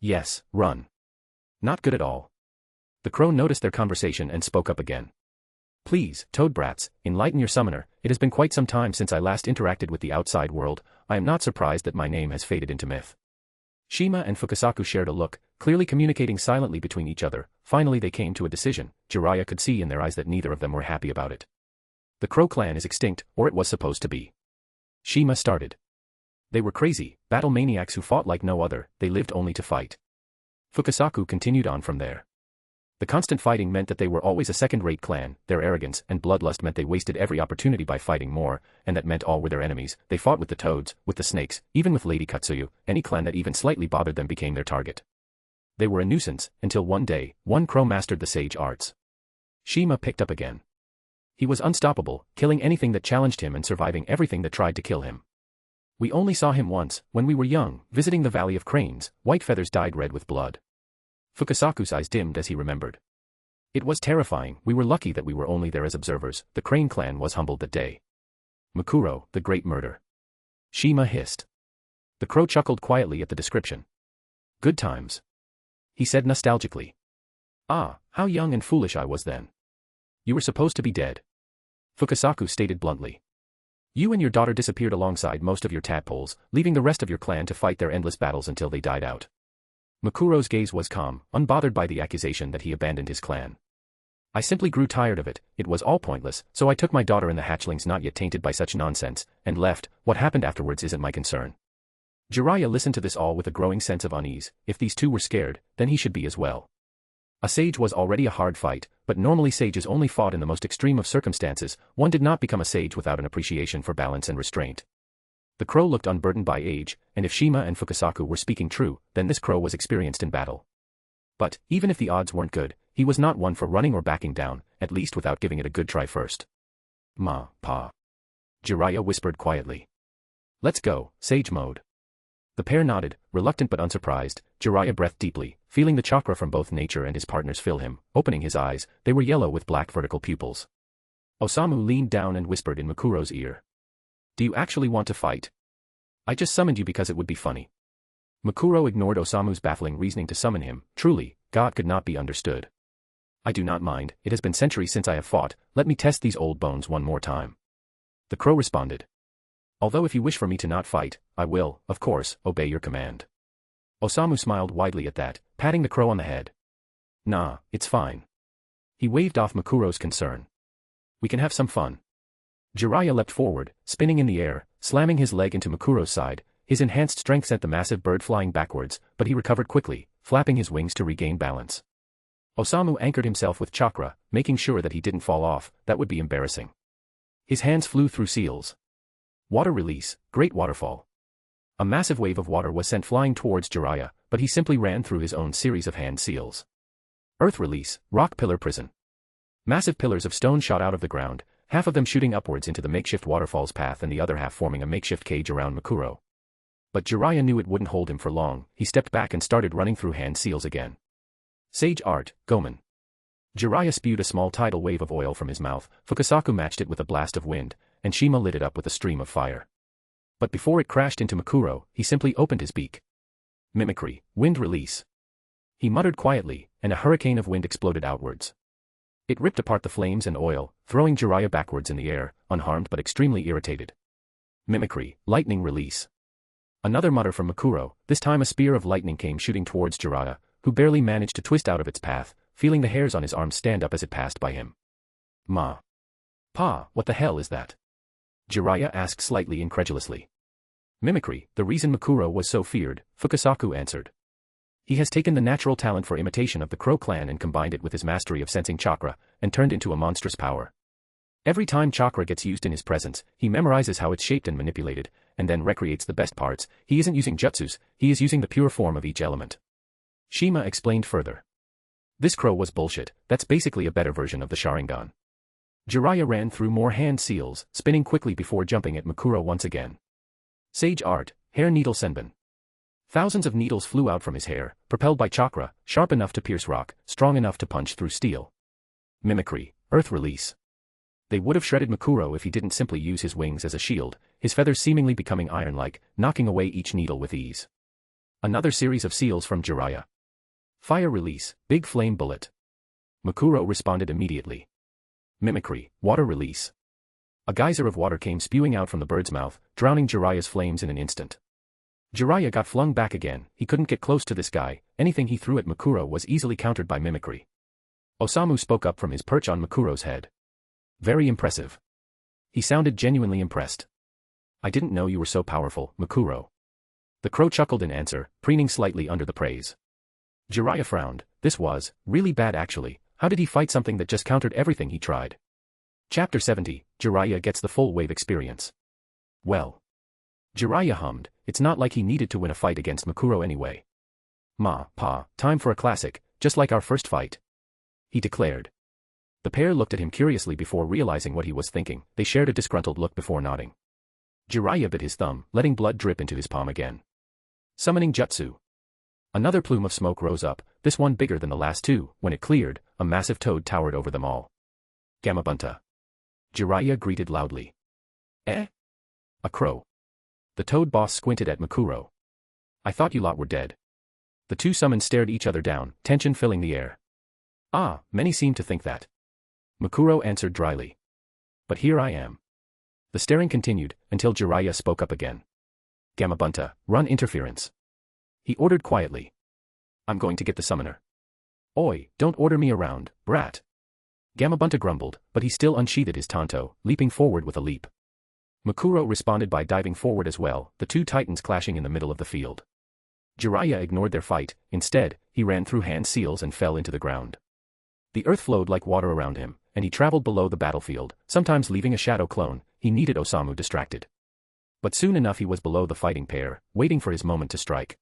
Yes, run. Not good at all. The crow noticed their conversation and spoke up again. Please, toad brats, enlighten your summoner. It has been quite some time since I last interacted with the outside world. I am not surprised that my name has faded into myth. Shima and Fukasaku shared a look, clearly communicating silently between each other. Finally they came to a decision. Jiraiya could see in their eyes that neither of them were happy about it. The Crow clan is extinct, or it was supposed to be. Shima started. They were crazy, battle maniacs who fought like no other. They lived only to fight. Fukasaku continued on from there. The constant fighting meant that they were always a second-rate clan. Their arrogance and bloodlust meant they wasted every opportunity by fighting more, and that meant all were their enemies. They fought with the toads, with the snakes, even with Lady Katsuyu. Any clan that even slightly bothered them became their target. They were a nuisance, until one day, one crow mastered the sage arts. Shima picked up again. He was unstoppable, killing anything that challenged him and surviving everything that tried to kill him. We only saw him once, when we were young, visiting the Valley of Cranes. White feathers dyed red with blood. Fukasaku's eyes dimmed as he remembered. It was terrifying. We were lucky that we were only there as observers. The Crane clan was humbled that day. Mukuro, the great murder. Shima hissed. The crow chuckled quietly at the description. Good times. He said nostalgically. Ah, how young and foolish I was then. You were supposed to be dead. Fukasaku stated bluntly. You and your daughter disappeared alongside most of your tadpoles, leaving the rest of your clan to fight their endless battles until they died out. Mukuro's gaze was calm, unbothered by the accusation that he abandoned his clan. I simply grew tired of it. It was all pointless, so I took my daughter and the hatchlings not yet tainted by such nonsense, and left. What happened afterwards isn't my concern. Jiraiya listened to this all with a growing sense of unease. If these two were scared, then he should be as well. A sage was already a hard fight, but normally sages only fought in the most extreme of circumstances. One did not become a sage without an appreciation for balance and restraint. The crow looked unburdened by age, and if Shima and Fukasaku were speaking true, then this crow was experienced in battle. But, even if the odds weren't good, he was not one for running or backing down, at least without giving it a good try first. Pa. Jiraiya whispered quietly. Let's go, sage mode. The pair nodded, reluctant but unsurprised. Jiraiya breathed deeply, feeling the chakra from both nature and his partners fill him. Opening his eyes, they were yellow with black vertical pupils. Osamu leaned down and whispered in Mukuro's ear. Do you actually want to fight? I just summoned you because it would be funny. Mukuro ignored Osamu's baffling reasoning to summon him. Truly, God could not be understood. I do not mind. It has been centuries since I have fought. Let me test these old bones one more time. The crow responded. Although if you wish for me to not fight, I will, of course, obey your command. Osamu smiled widely at that, patting the crow on the head. Nah, it's fine. He waved off Mukuro's concern. We can have some fun. Jiraiya leapt forward, spinning in the air, slamming his leg into Mukuro's side. His enhanced strength sent the massive bird flying backwards, but he recovered quickly, flapping his wings to regain balance. Osamu anchored himself with chakra, making sure that he didn't fall off. That would be embarrassing. His hands flew through seals. Water release, great waterfall. A massive wave of water was sent flying towards Jiraiya, but he simply ran through his own series of hand seals. Earth release, rock pillar prison. Massive pillars of stone shot out of the ground, half of them shooting upwards into the makeshift waterfall's path and the other half forming a makeshift cage around Mukuro. But Jiraiya knew it wouldn't hold him for long. He stepped back and started running through hand seals again. Sage art, Gomen. Jiraiya spewed a small tidal wave of oil from his mouth. Fukasaku matched it with a blast of wind, and Shima lit it up with a stream of fire. But before it crashed into Mukuro, he simply opened his beak. Mimicry, wind release. He muttered quietly, and a hurricane of wind exploded outwards. It ripped apart the flames and oil, throwing Jiraiya backwards in the air, unharmed but extremely irritated. Mimicry, lightning release. Another mutter from Mukuro. This time a spear of lightning came shooting towards Jiraiya, who barely managed to twist out of its path, feeling the hairs on his arms stand up as it passed by him. Pa, what the hell is that? Jiraiya asked slightly incredulously. Mimicry, the reason Mukuro was so feared, Fukasaku answered. He has taken the natural talent for imitation of the Crow clan and combined it with his mastery of sensing chakra, and turned into a monstrous power. Every time chakra gets used in his presence, he memorizes how it's shaped and manipulated, and then recreates the best parts. He isn't using jutsus, he is using the pure form of each element. Shima explained further. This crow was bullshit. That's basically a better version of the Sharingan. Jiraiya ran through more hand seals, spinning quickly before jumping at Mukuro once again. Sage art, hair needle senbon. Thousands of needles flew out from his hair, propelled by chakra, sharp enough to pierce rock, strong enough to punch through steel. Mimicry, earth release. They would have shredded Mukuro if he didn't simply use his wings as a shield, his feathers seemingly becoming iron-like, knocking away each needle with ease. Another series of seals from Jiraiya. Fire release, big flame bullet. Makuro responded immediately. Mimicry, water release. A geyser of water came spewing out from the bird's mouth, drowning Jiraiya's flames in an instant. Jiraiya got flung back again. He couldn't get close to this guy. Anything he threw at Makuro was easily countered by mimicry. Osamu spoke up from his perch on Makuro's head. Very impressive. He sounded genuinely impressed. I didn't know you were so powerful, Makuro. The crow chuckled in answer, preening slightly under the praise. Jiraiya frowned. This was really bad actually. How did he fight something that just countered everything he tried? Chapter 70, Jiraiya gets the full wave experience. Well. Jiraiya hummed. It's not like he needed to win a fight against Makuro anyway. Pa, time for a classic, just like our first fight. He declared. The pair looked at him curiously before realizing what he was thinking. They shared a disgruntled look before nodding. Jiraiya bit his thumb, letting blood drip into his palm again. Summoning jutsu. Another plume of smoke rose up, this one bigger than the last two. When it cleared, a massive toad towered over them all. Gamabunta. Jiraiya greeted loudly. Eh? A crow. The toad boss squinted at Makuro. I thought you lot were dead. The two summons stared each other down, tension filling the air. Ah, many seem to think that. Makuro answered dryly. But here I am. The staring continued, until Jiraiya spoke up again. Gamabunta, run interference. He ordered quietly. I'm going to get the summoner. Oi, don't order me around, brat. Gamabunta grumbled, but he still unsheathed his tanto, leaping forward with a leap. Makuro responded by diving forward as well, the two titans clashing in the middle of the field. Jiraiya ignored their fight. Instead, he ran through hand seals and fell into the ground. The earth flowed like water around him, and he traveled below the battlefield, sometimes leaving a shadow clone. He needed Osamu distracted. But soon enough he was below the fighting pair, waiting for his moment to strike.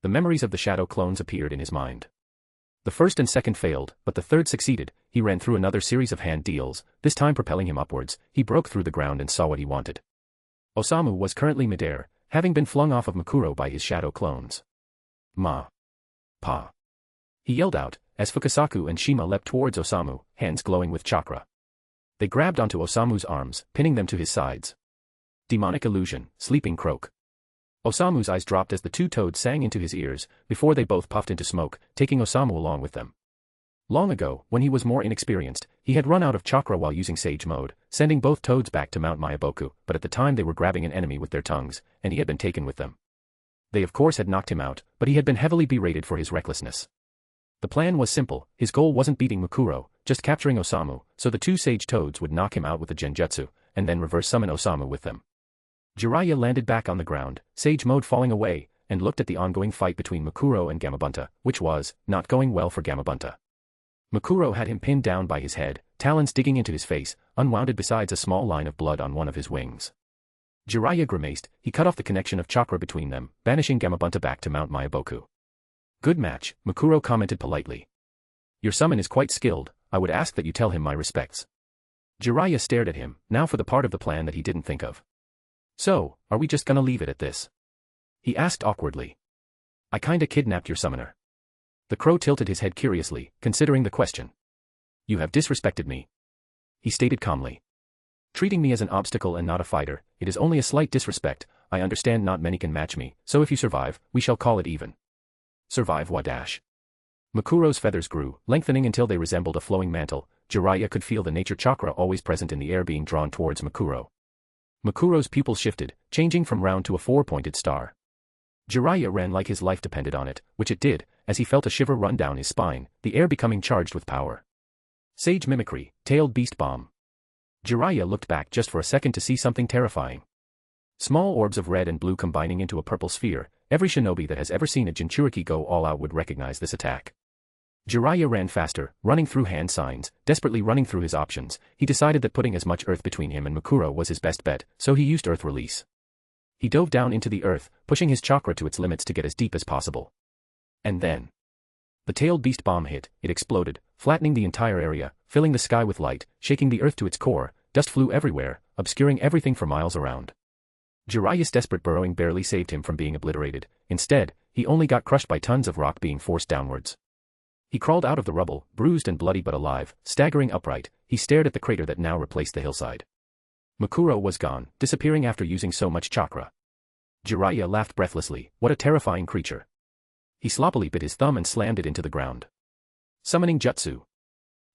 The memories of the shadow clones appeared in his mind. The first and second failed, but the third succeeded. He ran through another series of hand deals, this time propelling him upwards. He broke through the ground and saw what he wanted. Osamu was currently midair, having been flung off of Makuro by his shadow clones. Pa. He yelled out, as Fukasaku and Shima leapt towards Osamu, hands glowing with chakra. They grabbed onto Osamu's arms, pinning them to his sides. Demonic illusion, sleeping croak. Osamu's eyes dropped as the two toads sang into his ears, before they both puffed into smoke, taking Osamu along with them. Long ago, when he was more inexperienced, he had run out of chakra while using Sage Mode, sending both toads back to Mount Mayaboku, but at the time they were grabbing an enemy with their tongues, and he had been taken with them. They of course had knocked him out, but he had been heavily berated for his recklessness. The plan was simple. His goal wasn't beating Makuro, just capturing Osamu, so the two Sage Toads would knock him out with a genjutsu, and then reverse summon Osamu with them. Jiraiya landed back on the ground, Sage Mode falling away, and looked at the ongoing fight between Makuro and Gamabunta, which was not going well for Gamabunta. Makuro had him pinned down by his head, talons digging into his face, unwounded besides a small line of blood on one of his wings. Jiraiya grimaced. He cut off the connection of chakra between them, banishing Gamabunta back to Mount Mayaboku. Good match, Makuro commented politely. Your summon is quite skilled. I would ask that you tell him my respects. Jiraiya stared at him, now for the part of the plan that he didn't think of. So, are we just gonna leave it at this? He asked awkwardly. I kinda kidnapped your summoner. The crow tilted his head curiously, considering the question. You have disrespected me. He stated calmly. Treating me as an obstacle and not a fighter, it is only a slight disrespect. I understand not many can match me, so if you survive, we shall call it even. Survive what dash? Makuro's feathers grew, lengthening until they resembled a flowing mantle. Jiraiya could feel the nature chakra always present in the air being drawn towards Makuro. Makuro's pupils shifted, changing from round to a four-pointed star. Jiraiya ran like his life depended on it, which it did, as he felt a shiver run down his spine, the air becoming charged with power. Sage Mimicry, Tailed Beast Bomb. Jiraiya looked back just for a second to see something terrifying. Small orbs of red and blue combining into a purple sphere. Every shinobi that has ever seen a Jinchuriki go all out would recognize this attack. Jiraiya ran faster, running through hand signs, desperately running through his options. He decided that putting as much earth between him and Makuro was his best bet, so he used earth release. He dove down into the earth, pushing his chakra to its limits to get as deep as possible. And then, the tailed beast bomb hit. It exploded, flattening the entire area, filling the sky with light, shaking the earth to its core. Dust flew everywhere, obscuring everything for miles around. Jiraiya's desperate burrowing barely saved him from being obliterated. Instead, he only got crushed by tons of rock being forced downwards. He crawled out of the rubble, bruised and bloody but alive, staggering upright. He stared at the crater that now replaced the hillside. Makuro was gone, disappearing after using so much chakra. Jiraiya laughed breathlessly. What a terrifying creature. He sloppily bit his thumb and slammed it into the ground. Summoning jutsu.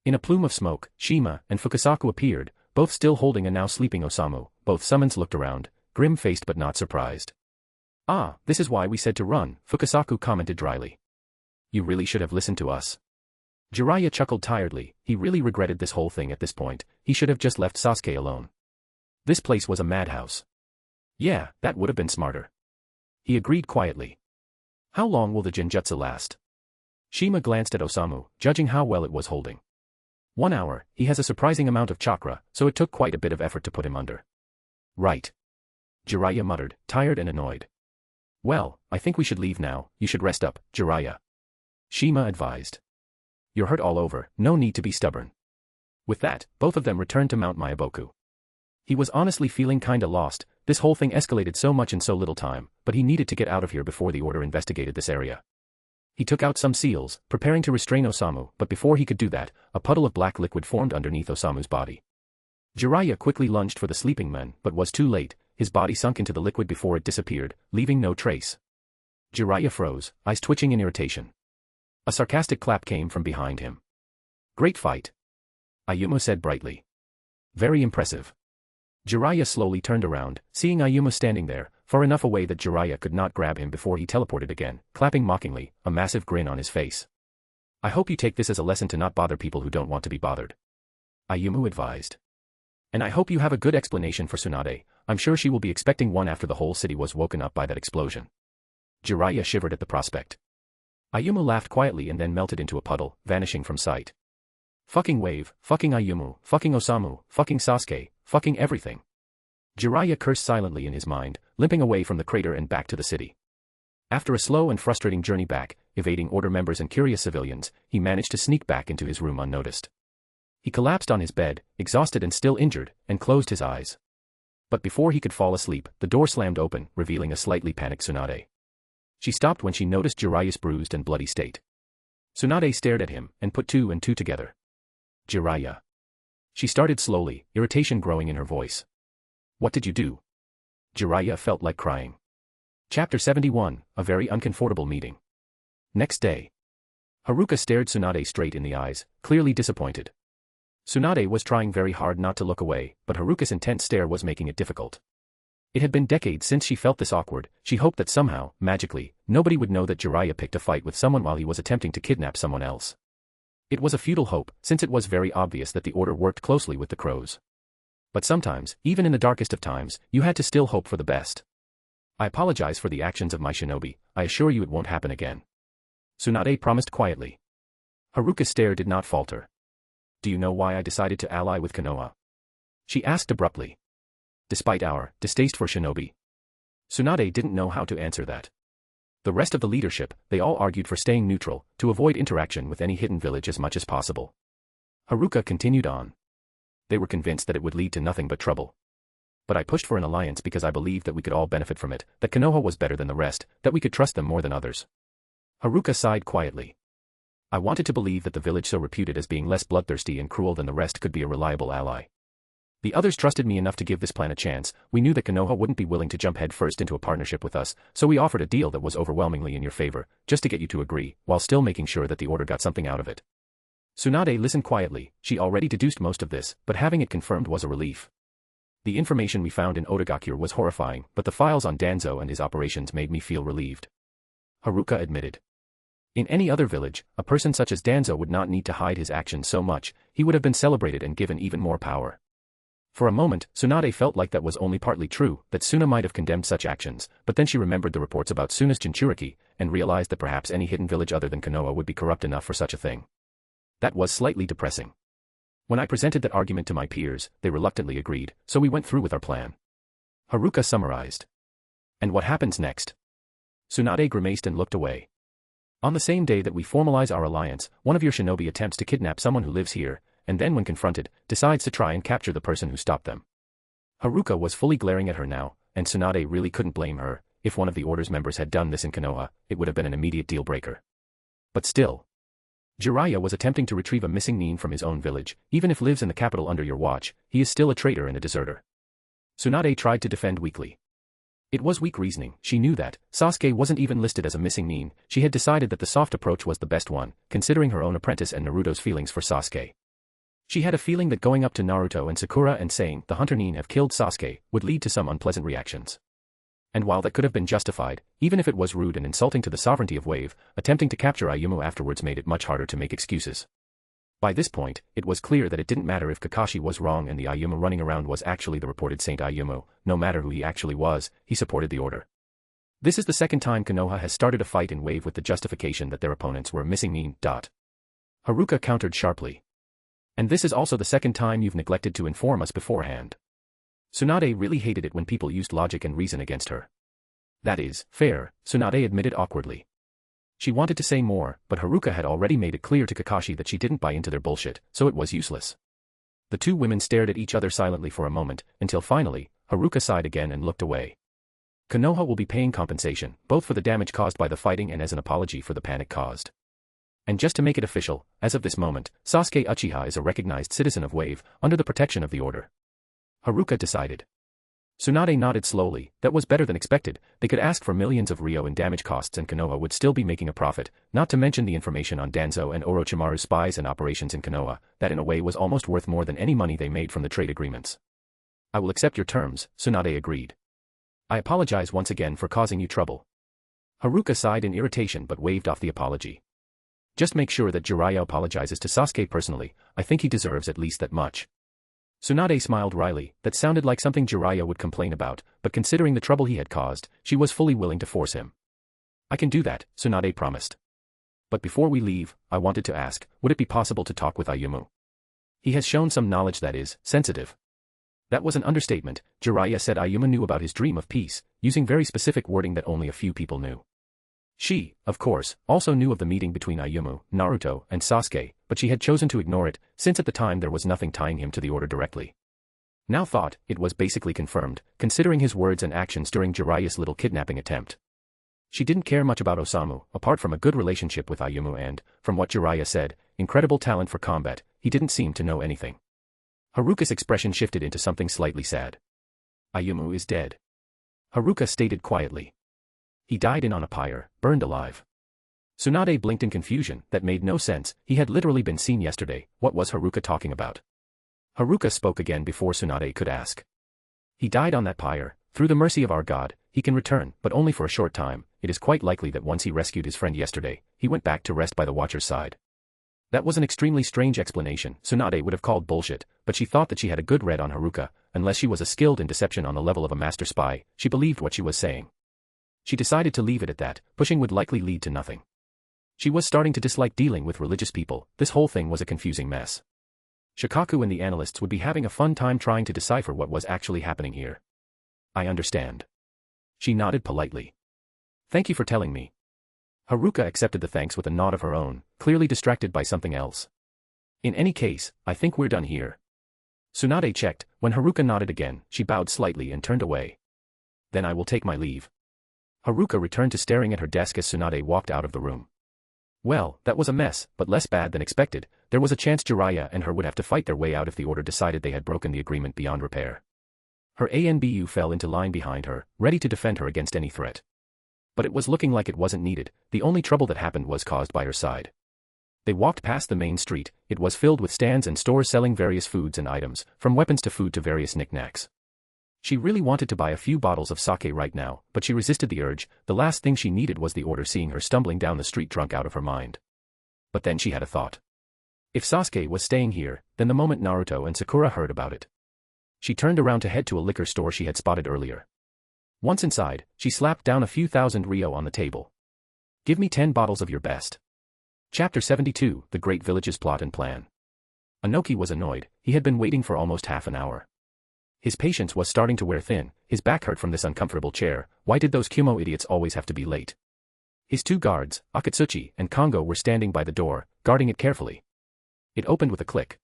In a plume of smoke, Shima and Fukasaku appeared, both still holding a now sleeping Osamu. Both summons looked around, grim-faced but not surprised. "Ah, this is why we said to run," Fukasaku commented dryly. "You really should have listened to us." Jiraiya chuckled tiredly. He really regretted this whole thing at this point. He should have just left Sasuke alone. This place was a madhouse. "Yeah, that would have been smarter." He agreed quietly. "How long will the genjutsu last?" Shima glanced at Osamu, judging how well it was holding. 1 hour. He has a surprising amount of chakra, so it took quite a bit of effort to put him under. "Right." Jiraiya muttered, tired and annoyed. "Well, I think we should leave now. You should rest up, Jiraiya," Shima advised. "You're hurt all over, no need to be stubborn." With that, both of them returned to Mount Myaboku. He was honestly feeling kinda lost. This whole thing escalated so much in so little time, but he needed to get out of here before the Order investigated this area. He took out some seals, preparing to restrain Osamu, but before he could do that, a puddle of black liquid formed underneath Osamu's body. Jiraiya quickly lunged for the sleeping man, but was too late. His body sunk into the liquid before it disappeared, leaving no trace. Jiraiya froze, eyes twitching in irritation. A sarcastic clap came from behind him. "Great fight," Ayumu said brightly. "Very impressive." Jiraiya slowly turned around, seeing Ayumu standing there, far enough away that Jiraiya could not grab him before he teleported again, clapping mockingly, a massive grin on his face. "I hope you take this as a lesson to not bother people who don't want to be bothered," Ayumu advised. "And I hope you have a good explanation for Tsunade. I'm sure she will be expecting one after the whole city was woken up by that explosion." Jiraiya shivered at the prospect. Ayumu laughed quietly and then melted into a puddle, vanishing from sight. "Fucking wave, fucking Ayumu, fucking Osamu, fucking Sasuke, fucking everything." Jiraiya cursed silently in his mind, limping away from the crater and back to the city. After a slow and frustrating journey back, evading Order members and curious civilians, he managed to sneak back into his room unnoticed. He collapsed on his bed, exhausted and still injured, and closed his eyes. But before he could fall asleep, the door slammed open, revealing a slightly panicked Tsunade. She stopped when she noticed Jiraiya's bruised and bloody state. Tsunade stared at him, and put 2 and 2 together. "Jiraiya." She started slowly, irritation growing in her voice. "What did you do?" Jiraiya felt like crying. Chapter 71, A Very Uncomfortable Meeting. Next day. Haruka stared Tsunade straight in the eyes, clearly disappointed. Tsunade was trying very hard not to look away, but Haruka's intense stare was making it difficult. It had been decades since she felt this awkward. She hoped that somehow, magically, nobody would know that Jiraiya picked a fight with someone while he was attempting to kidnap someone else. It was a futile hope, since it was very obvious that the Order worked closely with the crows. But sometimes, even in the darkest of times, you had to still hope for the best. "I apologize for the actions of my shinobi. I assure you it won't happen again," Tsunade promised quietly. Haruka's stare did not falter. "Do you know why I decided to ally with Konoha?" she asked abruptly. Despite our distaste for shinobi, Tsunade didn't know how to answer that. The rest of the leadership, they all argued for staying neutral, to avoid interaction with any hidden village as much as possible. Haruka continued on. "They were convinced that it would lead to nothing but trouble. But I pushed for an alliance because I believed that we could all benefit from it, that Konoha was better than the rest, that we could trust them more than others." Haruka sighed quietly. "I wanted to believe that the village so reputed as being less bloodthirsty and cruel than the rest could be a reliable ally. The others trusted me enough to give this plan a chance. We knew that Konoha wouldn't be willing to jump headfirst into a partnership with us, so we offered a deal that was overwhelmingly in your favor, just to get you to agree, while still making sure that the Order got something out of it." Tsunade listened quietly. She already deduced most of this, but having it confirmed was a relief. "The information we found in Odagakure was horrifying, but the files on Danzo and his operations made me feel relieved," Haruka admitted. "In any other village, a person such as Danzo would not need to hide his actions so much. He would have been celebrated and given even more power." For a moment, Tsunade felt like that was only partly true, that Suna might have condemned such actions, but then she remembered the reports about Suna's Jinchuriki, and realized that perhaps any hidden village other than Konoha would be corrupt enough for such a thing. That was slightly depressing. "When I presented that argument to my peers, they reluctantly agreed, so we went through with our plan," Haruka summarized. "And what happens next?" Tsunade grimaced and looked away. "On the same day that we formalize our alliance, one of your shinobi attempts to kidnap someone who lives here, and then when confronted, decides to try and capture the person who stopped them." Haruka was fully glaring at her now, and Tsunade really couldn't blame her. If one of the Order's members had done this in Konoha, it would have been an immediate deal-breaker. But still, Jiraiya was attempting to retrieve a missing nin from his own village. Even if lives in the capital under your watch, he is still a traitor and a deserter. Tsunade tried to defend weakly. It was weak reasoning, she knew that. Sasuke wasn't even listed as a missing nin. She had decided that the soft approach was the best one, considering her own apprentice and Naruto's feelings for Sasuke. She had a feeling that going up to Naruto and Sakura and saying, "The Hunter nin have killed Sasuke," would lead to some unpleasant reactions. And while that could have been justified, even if it was rude and insulting to the sovereignty of Wave, attempting to capture Ayumu afterwards made it much harder to make excuses. By this point, it was clear that it didn't matter if Kakashi was wrong and the Ayumu running around was actually the reported Saint Ayumu. No matter who he actually was, he supported the order. This is the second time Konoha has started a fight in Wave with the justification that their opponents were missing nin. Haruka countered sharply. And this is also the second time you've neglected to inform us beforehand. Tsunade really hated it when people used logic and reason against her. That is fair, Tsunade admitted awkwardly. She wanted to say more, but Haruka had already made it clear to Kakashi that she didn't buy into their bullshit, so it was useless. The two women stared at each other silently for a moment, until finally, Haruka sighed again and looked away. Konoha will be paying compensation, both for the damage caused by the fighting and as an apology for the panic caused. And just to make it official, as of this moment, Sasuke Uchiha is a recognized citizen of Wave, under the protection of the order. Haruka decided. Tsunade nodded slowly. That was better than expected. They could ask for millions of Ryo in damage costs and Konoha would still be making a profit, not to mention the information on Danzo and Orochimaru's spies and operations in Konoha, that in a way was almost worth more than any money they made from the trade agreements. "I will accept your terms," Tsunade agreed. "I apologize once again for causing you trouble." Haruka sighed in irritation but waved off the apology. "Just make sure that Jiraiya apologizes to Sasuke personally. I think he deserves at least that much." Tsunade smiled wryly. That sounded like something Jiraiya would complain about, but considering the trouble he had caused, she was fully willing to force him. "I can do that," Tsunade promised. "But before we leave, I wanted to ask, would it be possible to talk with Ayumu? He has shown some knowledge that is sensitive." That was an understatement. Jiraiya said Ayumu knew about his dream of peace, using very specific wording that only a few people knew. She, of course, also knew of the meeting between Ayumu, Naruto, and Sasuke, but she had chosen to ignore it, since at the time there was nothing tying him to the order directly. Now thought, it was basically confirmed, considering his words and actions during Jiraiya's little kidnapping attempt. She didn't care much about Osamu, apart from a good relationship with Ayumu and, from what Jiraiya said, incredible talent for combat, he didn't seem to know anything. Haruka's expression shifted into something slightly sad. "Ayumu is dead," Haruka stated quietly. "He died on a pyre, burned alive." Tsunade blinked in confusion. That made no sense. He had literally been seen yesterday. What was Haruka talking about? Haruka spoke again before Tsunade could ask. "He died on that pyre. Through the mercy of our God, he can return, but only for a short time. It is quite likely that once he rescued his friend yesterday, he went back to rest by the Watcher's side." That was an extremely strange explanation. Tsunade would have called bullshit, but she thought that she had a good read on Haruka. Unless she was skilled in deception on the level of a master spy, she believed what she was saying. She decided to leave it at that. Pushing would likely lead to nothing. She was starting to dislike dealing with religious people. This whole thing was a confusing mess. Shikaku and the analysts would be having a fun time trying to decipher what was actually happening here. "I understand." She nodded politely. "Thank you for telling me." Haruka accepted the thanks with a nod of her own, clearly distracted by something else. "In any case, I think we're done here." Tsunade checked. When Haruka nodded again, she bowed slightly and turned away. "Then I will take my leave." Haruka returned to staring at her desk as Tsunade walked out of the room. Well, that was a mess, but less bad than expected. There was a chance Jiraiya and her would have to fight their way out if the order decided they had broken the agreement beyond repair. Her ANBU fell into line behind her, ready to defend her against any threat. But it was looking like it wasn't needed. The only trouble that happened was caused by her side. They walked past the main street. It was filled with stands and stores selling various foods and items, from weapons to food to various knickknacks. She really wanted to buy a few bottles of sake right now, but she resisted the urge. The last thing she needed was the order seeing her stumbling down the street drunk out of her mind. But then she had a thought. If Sasuke was staying here, then the moment Naruto and Sakura heard about it. She turned around to head to a liquor store she had spotted earlier. Once inside, she slapped down a few thousand Ryo on the table. "Give me 10 bottles of your best." Chapter 72, The Great Village's Plot and Plan. Inoki was annoyed. He had been waiting for almost half an hour. His patience was starting to wear thin. His back hurt from this uncomfortable chair. Why did those Kumo idiots always have to be late? His two guards, Akatsuchi and Kongo, were standing by the door, guarding it carefully. It opened with a click.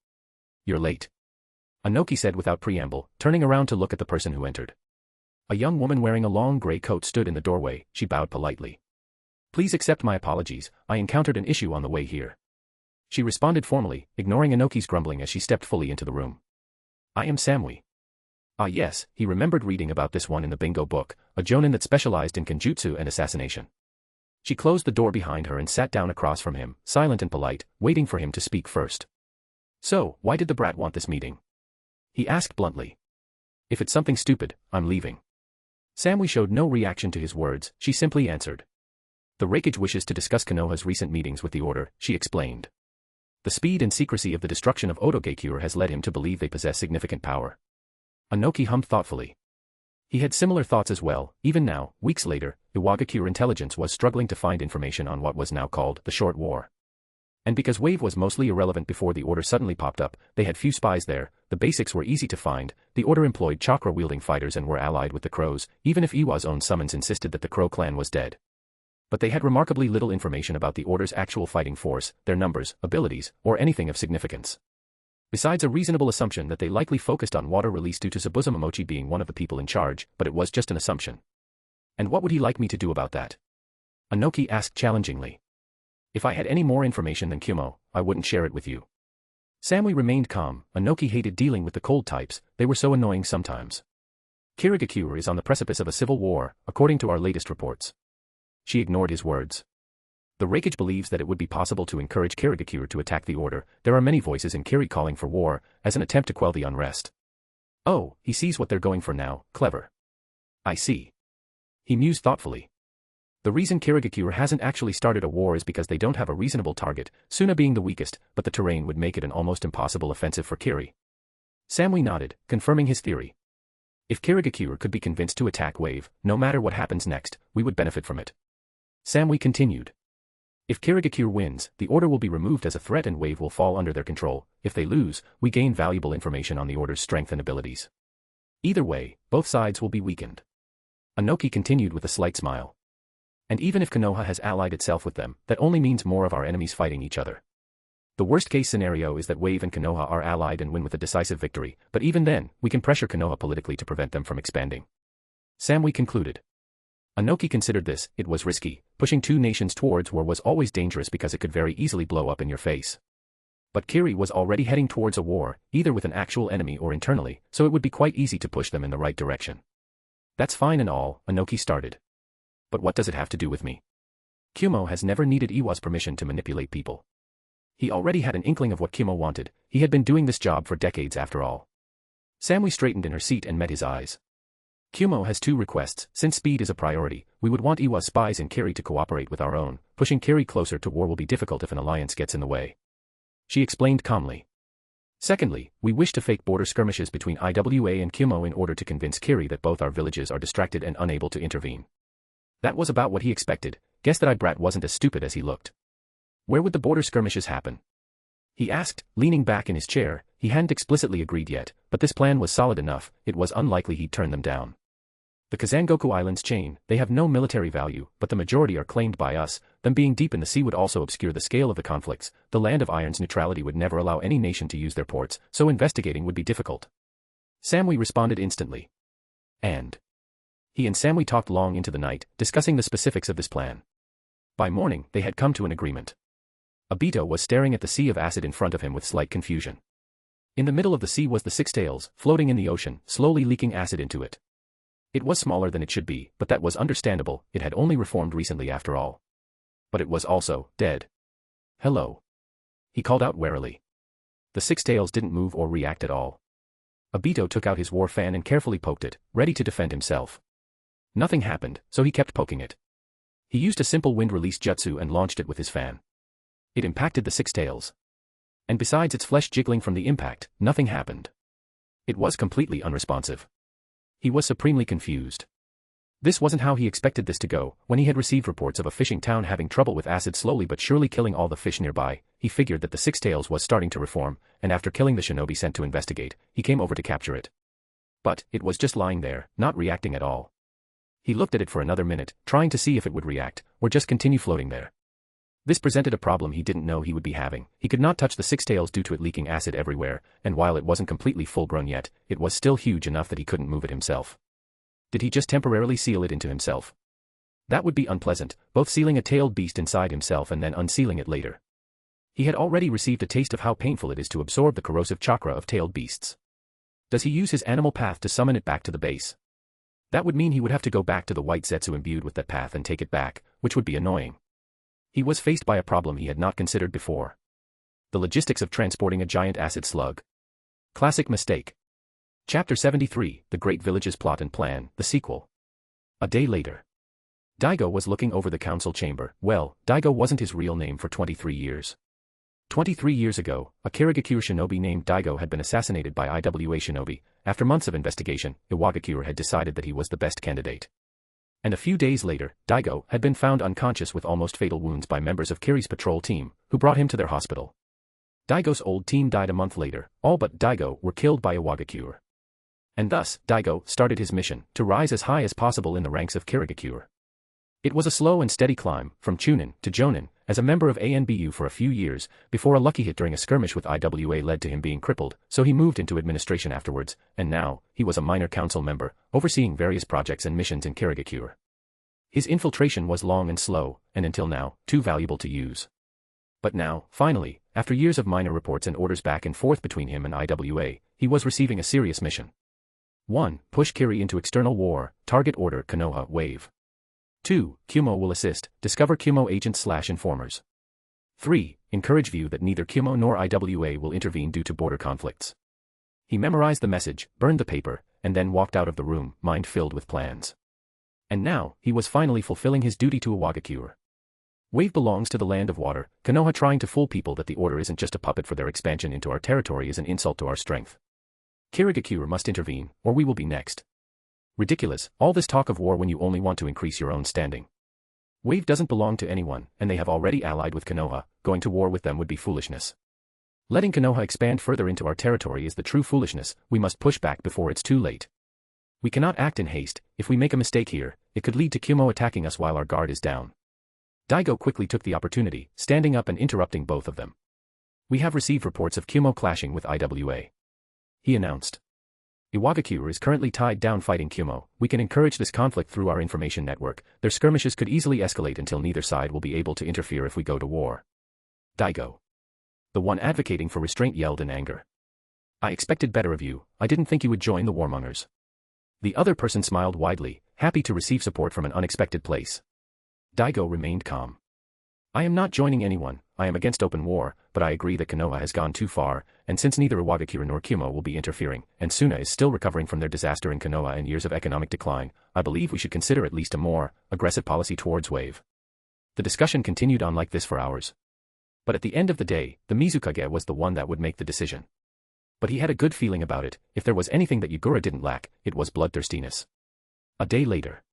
"You're late," Inoki said without preamble, turning around to look at the person who entered. A young woman wearing a long gray coat stood in the doorway. She bowed politely. "Please accept my apologies, I encountered an issue on the way here." She responded formally, ignoring Inoki's grumbling as she stepped fully into the room. "I am Samui." Ah yes, he remembered reading about this one in the bingo book, a jonin that specialized in kenjutsu and assassination. She closed the door behind her and sat down across from him, silent and polite, waiting for him to speak first. So, why did the brat want this meeting? He asked bluntly. If it's something stupid, I'm leaving. Samui showed no reaction to his words, she simply answered. The Reikage wishes to discuss Konoha's recent meetings with the Order, she explained. The speed and secrecy of the destruction of Otogekure has led him to believe they possess significant power. Anoki hummed thoughtfully. He had similar thoughts as well. Even now, weeks later, Iwagakure intelligence was struggling to find information on what was now called the Short War. And because Wave was mostly irrelevant before the Order suddenly popped up, they had few spies there, the basics were easy to find, the Order employed chakra-wielding fighters and were allied with the Crows, even if Iwa's own summons insisted that the Crow clan was dead. But they had remarkably little information about the Order's actual fighting force, their numbers, abilities, or anything of significance. Besides a reasonable assumption that they likely focused on water release due to Subuzumamochi being one of the people in charge, but it was just an assumption. And what would he like me to do about that? Anoki asked challengingly. If I had any more information than Kumo, I wouldn't share it with you. Samui remained calm. Anoki hated dealing with the cold types, they were so annoying sometimes. Kirigakure is on the precipice of a civil war, according to our latest reports. She ignored his words. The Reikage believes that it would be possible to encourage Kirigakure to attack the Order. There are many voices in Kiri calling for war, as an attempt to quell the unrest. Oh, he sees what they're going for now, clever. I see. He mused thoughtfully. The reason Kirigakure hasn't actually started a war is because they don't have a reasonable target, Suna being the weakest, but the terrain would make it an almost impossible offensive for Kiri. Samui nodded, confirming his theory. If Kirigakure could be convinced to attack Wave, no matter what happens next, we would benefit from it. Samui continued. If Kirigakure wins, the Order will be removed as a threat and Wave will fall under their control. If they lose, we gain valuable information on the Order's strength and abilities. Either way, both sides will be weakened. Anoki continued with a slight smile. And even if Konoha has allied itself with them, that only means more of our enemies fighting each other. The worst-case scenario is that Wave and Konoha are allied and win with a decisive victory, but even then, we can pressure Konoha politically to prevent them from expanding. Samui concluded. Anoki considered this, it was risky. Pushing two nations towards war was always dangerous because it could very easily blow up in your face. But Kiri was already heading towards a war, either with an actual enemy or internally, so it would be quite easy to push them in the right direction. That's fine and all, Anoki started. But what does it have to do with me? Kumo has never needed Iwa's permission to manipulate people. He already had an inkling of what Kumo wanted, he had been doing this job for decades after all. Samui straightened in her seat and met his eyes. Kumo has two requests. Since speed is a priority, we would want Iwa's spies in Kiri to cooperate with our own. Pushing Kiri closer to war will be difficult if an alliance gets in the way. She explained calmly. Secondly, we wish to fake border skirmishes between Iwa and Kumo in order to convince Kiri that both our villages are distracted and unable to intervene. That was about what he expected. Guess that brat wasn't as stupid as he looked. Where would the border skirmishes happen? He asked, leaning back in his chair. He hadn't explicitly agreed yet, but this plan was solid enough, it was unlikely he'd turn them down. The Kazangoku Islands chain, they have no military value, but the majority are claimed by us. Them being deep in the sea would also obscure the scale of the conflicts. The Land of Iron's neutrality would never allow any nation to use their ports, so investigating would be difficult. Samui responded instantly. He and Samui talked long into the night, discussing the specifics of this plan. By morning, they had come to an agreement. Obito was staring at the sea of acid in front of him with slight confusion. In the middle of the sea was the Six Tails, floating in the ocean, slowly leaking acid into it. It was smaller than it should be, but that was understandable, it had only reformed recently after all. But it was also dead. Hello. He called out warily. The Six Tails didn't move or react at all. Obito took out his war fan and carefully poked it, ready to defend himself. Nothing happened, so he kept poking it. He used a simple wind release jutsu and launched it with his fan. It impacted the Six Tails. And besides its flesh jiggling from the impact, nothing happened. It was completely unresponsive. He was supremely confused. This wasn't how he expected this to go. When he had received reports of a fishing town having trouble with acid slowly but surely killing all the fish nearby, he figured that the Six Tails was starting to reform, and after killing the shinobi sent to investigate, he came over to capture it. But it was just lying there, not reacting at all. He looked at it for another minute, trying to see if it would react, or just continue floating there. This presented a problem he didn't know he would be having. He could not touch the Six Tails due to it leaking acid everywhere, and while it wasn't completely full-grown yet, it was still huge enough that he couldn't move it himself. Did he just temporarily seal it into himself? That would be unpleasant, both sealing a tailed beast inside himself and then unsealing it later. He had already received a taste of how painful it is to absorb the corrosive chakra of tailed beasts. Does he use his animal path to summon it back to the base? That would mean he would have to go back to the white Zetsu imbued with that path and take it back, which would be annoying. He was faced by a problem he had not considered before. The logistics of transporting a giant acid slug. Classic mistake. Chapter 73, The Great Village's Plot and Plan, the sequel. A day later. Daigo was looking over the council chamber. Well, Daigo wasn't his real name for 23 years. 23 years ago, a Kirigakure shinobi named Daigo had been assassinated by IWA shinobi. After months of investigation, Iwagakure had decided that he was the best candidate. And a few days later, Daigo had been found unconscious with almost fatal wounds by members of Kiri's patrol team, who brought him to their hospital. Daigo's old team died a month later. All but Daigo were killed by Iwagakure. And thus, Daigo started his mission to rise as high as possible in the ranks of Kirigakure. It was a slow and steady climb, from Chunin to Jonin, as a member of ANBU for a few years, before a lucky hit during a skirmish with IWA led to him being crippled, so he moved into administration afterwards, and now, he was a minor council member, overseeing various projects and missions in Kirigakure. His infiltration was long and slow, and until now, too valuable to use. But now, finally, after years of minor reports and orders back and forth between him and IWA, he was receiving a serious mission. 1. Push Kiri into external war, target order Konoha wave. 2. Kumo will assist, discover Kumo agents/informers. 3. Encourage view that neither Kumo nor IWA will intervene due to border conflicts. He memorized the message, burned the paper, and then walked out of the room, mind filled with plans. And now, he was finally fulfilling his duty to Iwagakure. Wave belongs to the land of water. Konoha trying to fool people that the order isn't just a puppet for their expansion into our territory is an insult to our strength. Kirigakure must intervene, or we will be next. Ridiculous, all this talk of war when you only want to increase your own standing. Wave doesn't belong to anyone, and they have already allied with Konoha. Going to war with them would be foolishness. Letting Konoha expand further into our territory is the true foolishness. We must push back before it's too late. We cannot act in haste. If we make a mistake here, it could lead to Kumo attacking us while our guard is down. Daigo quickly took the opportunity, standing up and interrupting both of them. We have received reports of Kumo clashing with IWA. He announced. Iwagakure is currently tied down fighting Kumo. We can encourage this conflict through our information network. Their skirmishes could easily escalate until neither side will be able to interfere if we go to war. Daigo, the one advocating for restraint, yelled in anger. I expected better of you. I didn't think you would join the warmongers. The other person smiled widely, happy to receive support from an unexpected place. Daigo remained calm. I am not joining anyone. I am against open war, but I agree that Konoha has gone too far, and since neither Iwagakure nor Kumo will be interfering, and Suna is still recovering from their disaster in Konoha and years of economic decline, I believe we should consider at least a more aggressive policy towards Wave. The discussion continued on like this for hours. But at the end of the day, the Mizukage was the one that would make the decision. But he had a good feeling about it. If there was anything that Yugura didn't lack, it was bloodthirstiness. A day later.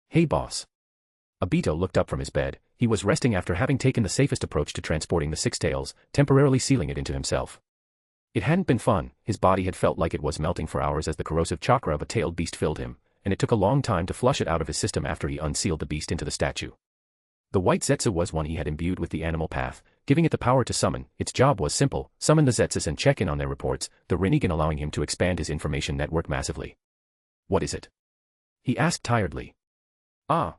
Hey boss. Obito looked up from his bed. He was resting after having taken the safest approach to transporting the Six Tails, temporarily sealing it into himself. It hadn't been fun. His body had felt like it was melting for hours as the corrosive chakra of a tailed beast filled him, and it took a long time to flush it out of his system after he unsealed the beast into the statue. The white Zetsu was one he had imbued with the animal path, giving it the power to summon. Its job was simple: summon the Zetsus and check in on their reports, the Rinnegan allowing him to expand his information network massively. What is it? He asked tiredly.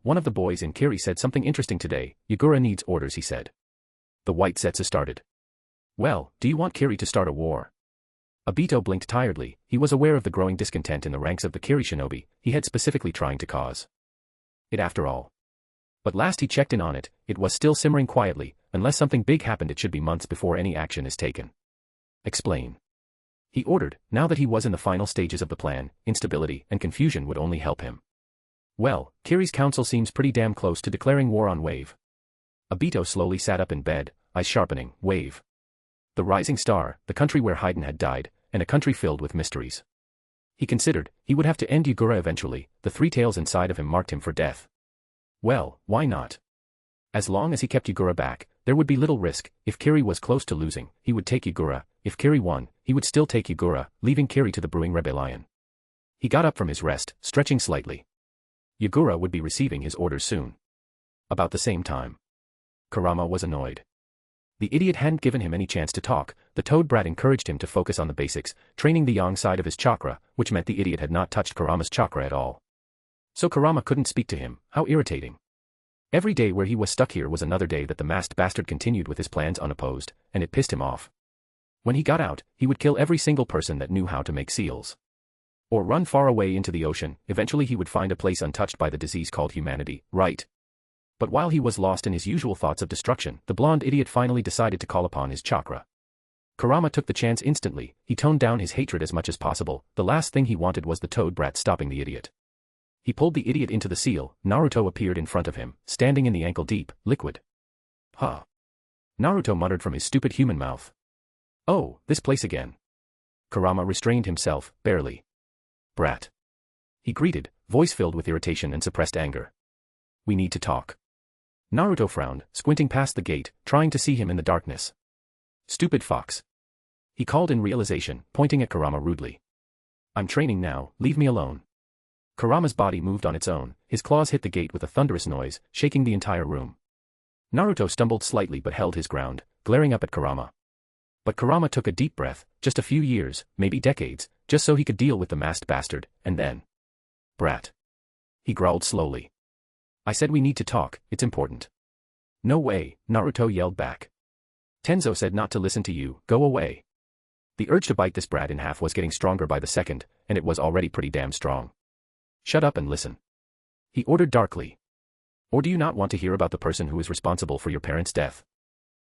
One of the boys in Kiri said something interesting today. Yugura needs orders, he said. The white Zetsu started. Well, do you want Kiri to start a war? Obito blinked tiredly. He was aware of the growing discontent in the ranks of the Kiri shinobi. He had specifically trying to cause it after all. But last he checked in on it, it was still simmering quietly. Unless something big happened, it should be months before any action is taken. Explain. He ordered. Now that he was in the final stages of the plan, instability and confusion would only help him. Well, Kiri's council seems pretty damn close to declaring war on Wave. Obito slowly sat up in bed, eyes sharpening. Wave. The rising star, the country where Haiden had died, and a country filled with mysteries. He considered, he would have to end Yugura eventually. The three tails inside of him marked him for death. Well, why not? As long as he kept Yugura back, there would be little risk. If Kiri was close to losing, he would take Yugura. If Kiri won, he would still take Yugura, leaving Kiri to the brewing rebellion. He got up from his rest, stretching slightly. Yugura would be receiving his orders soon. About the same time. Kurama was annoyed. The idiot hadn't given him any chance to talk. The toad brat encouraged him to focus on the basics, training the yang side of his chakra, which meant the idiot had not touched Kurama's chakra at all. So Kurama couldn't speak to him. How irritating. Every day where he was stuck here was another day that the masked bastard continued with his plans unopposed, and it pissed him off. When he got out, he would kill every single person that knew how to make seals. Or run far away into the ocean. Eventually he would find a place untouched by the disease called humanity, right? But while he was lost in his usual thoughts of destruction, the blonde idiot finally decided to call upon his chakra. Kurama took the chance instantly. He toned down his hatred as much as possible. The last thing he wanted was the toad brat stopping the idiot. He pulled the idiot into the seal. Naruto appeared in front of him, standing in the ankle-deep liquid. Huh. Naruto muttered from his stupid human mouth. Oh, this place again. Kurama restrained himself, barely. Brat. He greeted, voice filled with irritation and suppressed anger. We need to talk. Naruto frowned, squinting past the gate, trying to see him in the darkness. Stupid fox. He called in realization, pointing at Kurama rudely. I'm training now, leave me alone. Kurama's body moved on its own, his claws hit the gate with a thunderous noise, shaking the entire room. Naruto stumbled slightly but held his ground, glaring up at Kurama. But Kurama took a deep breath, just a few years, maybe decades, just so he could deal with the masked bastard, and then. Brat. He growled slowly. I said we need to talk, it's important. No way, Naruto yelled back. Tenzo said not to listen to you, go away. The urge to bite this brat in half was getting stronger by the second, and it was already pretty damn strong. Shut up and listen. He ordered darkly. Or do you not want to hear about the person who is responsible for your parents' death?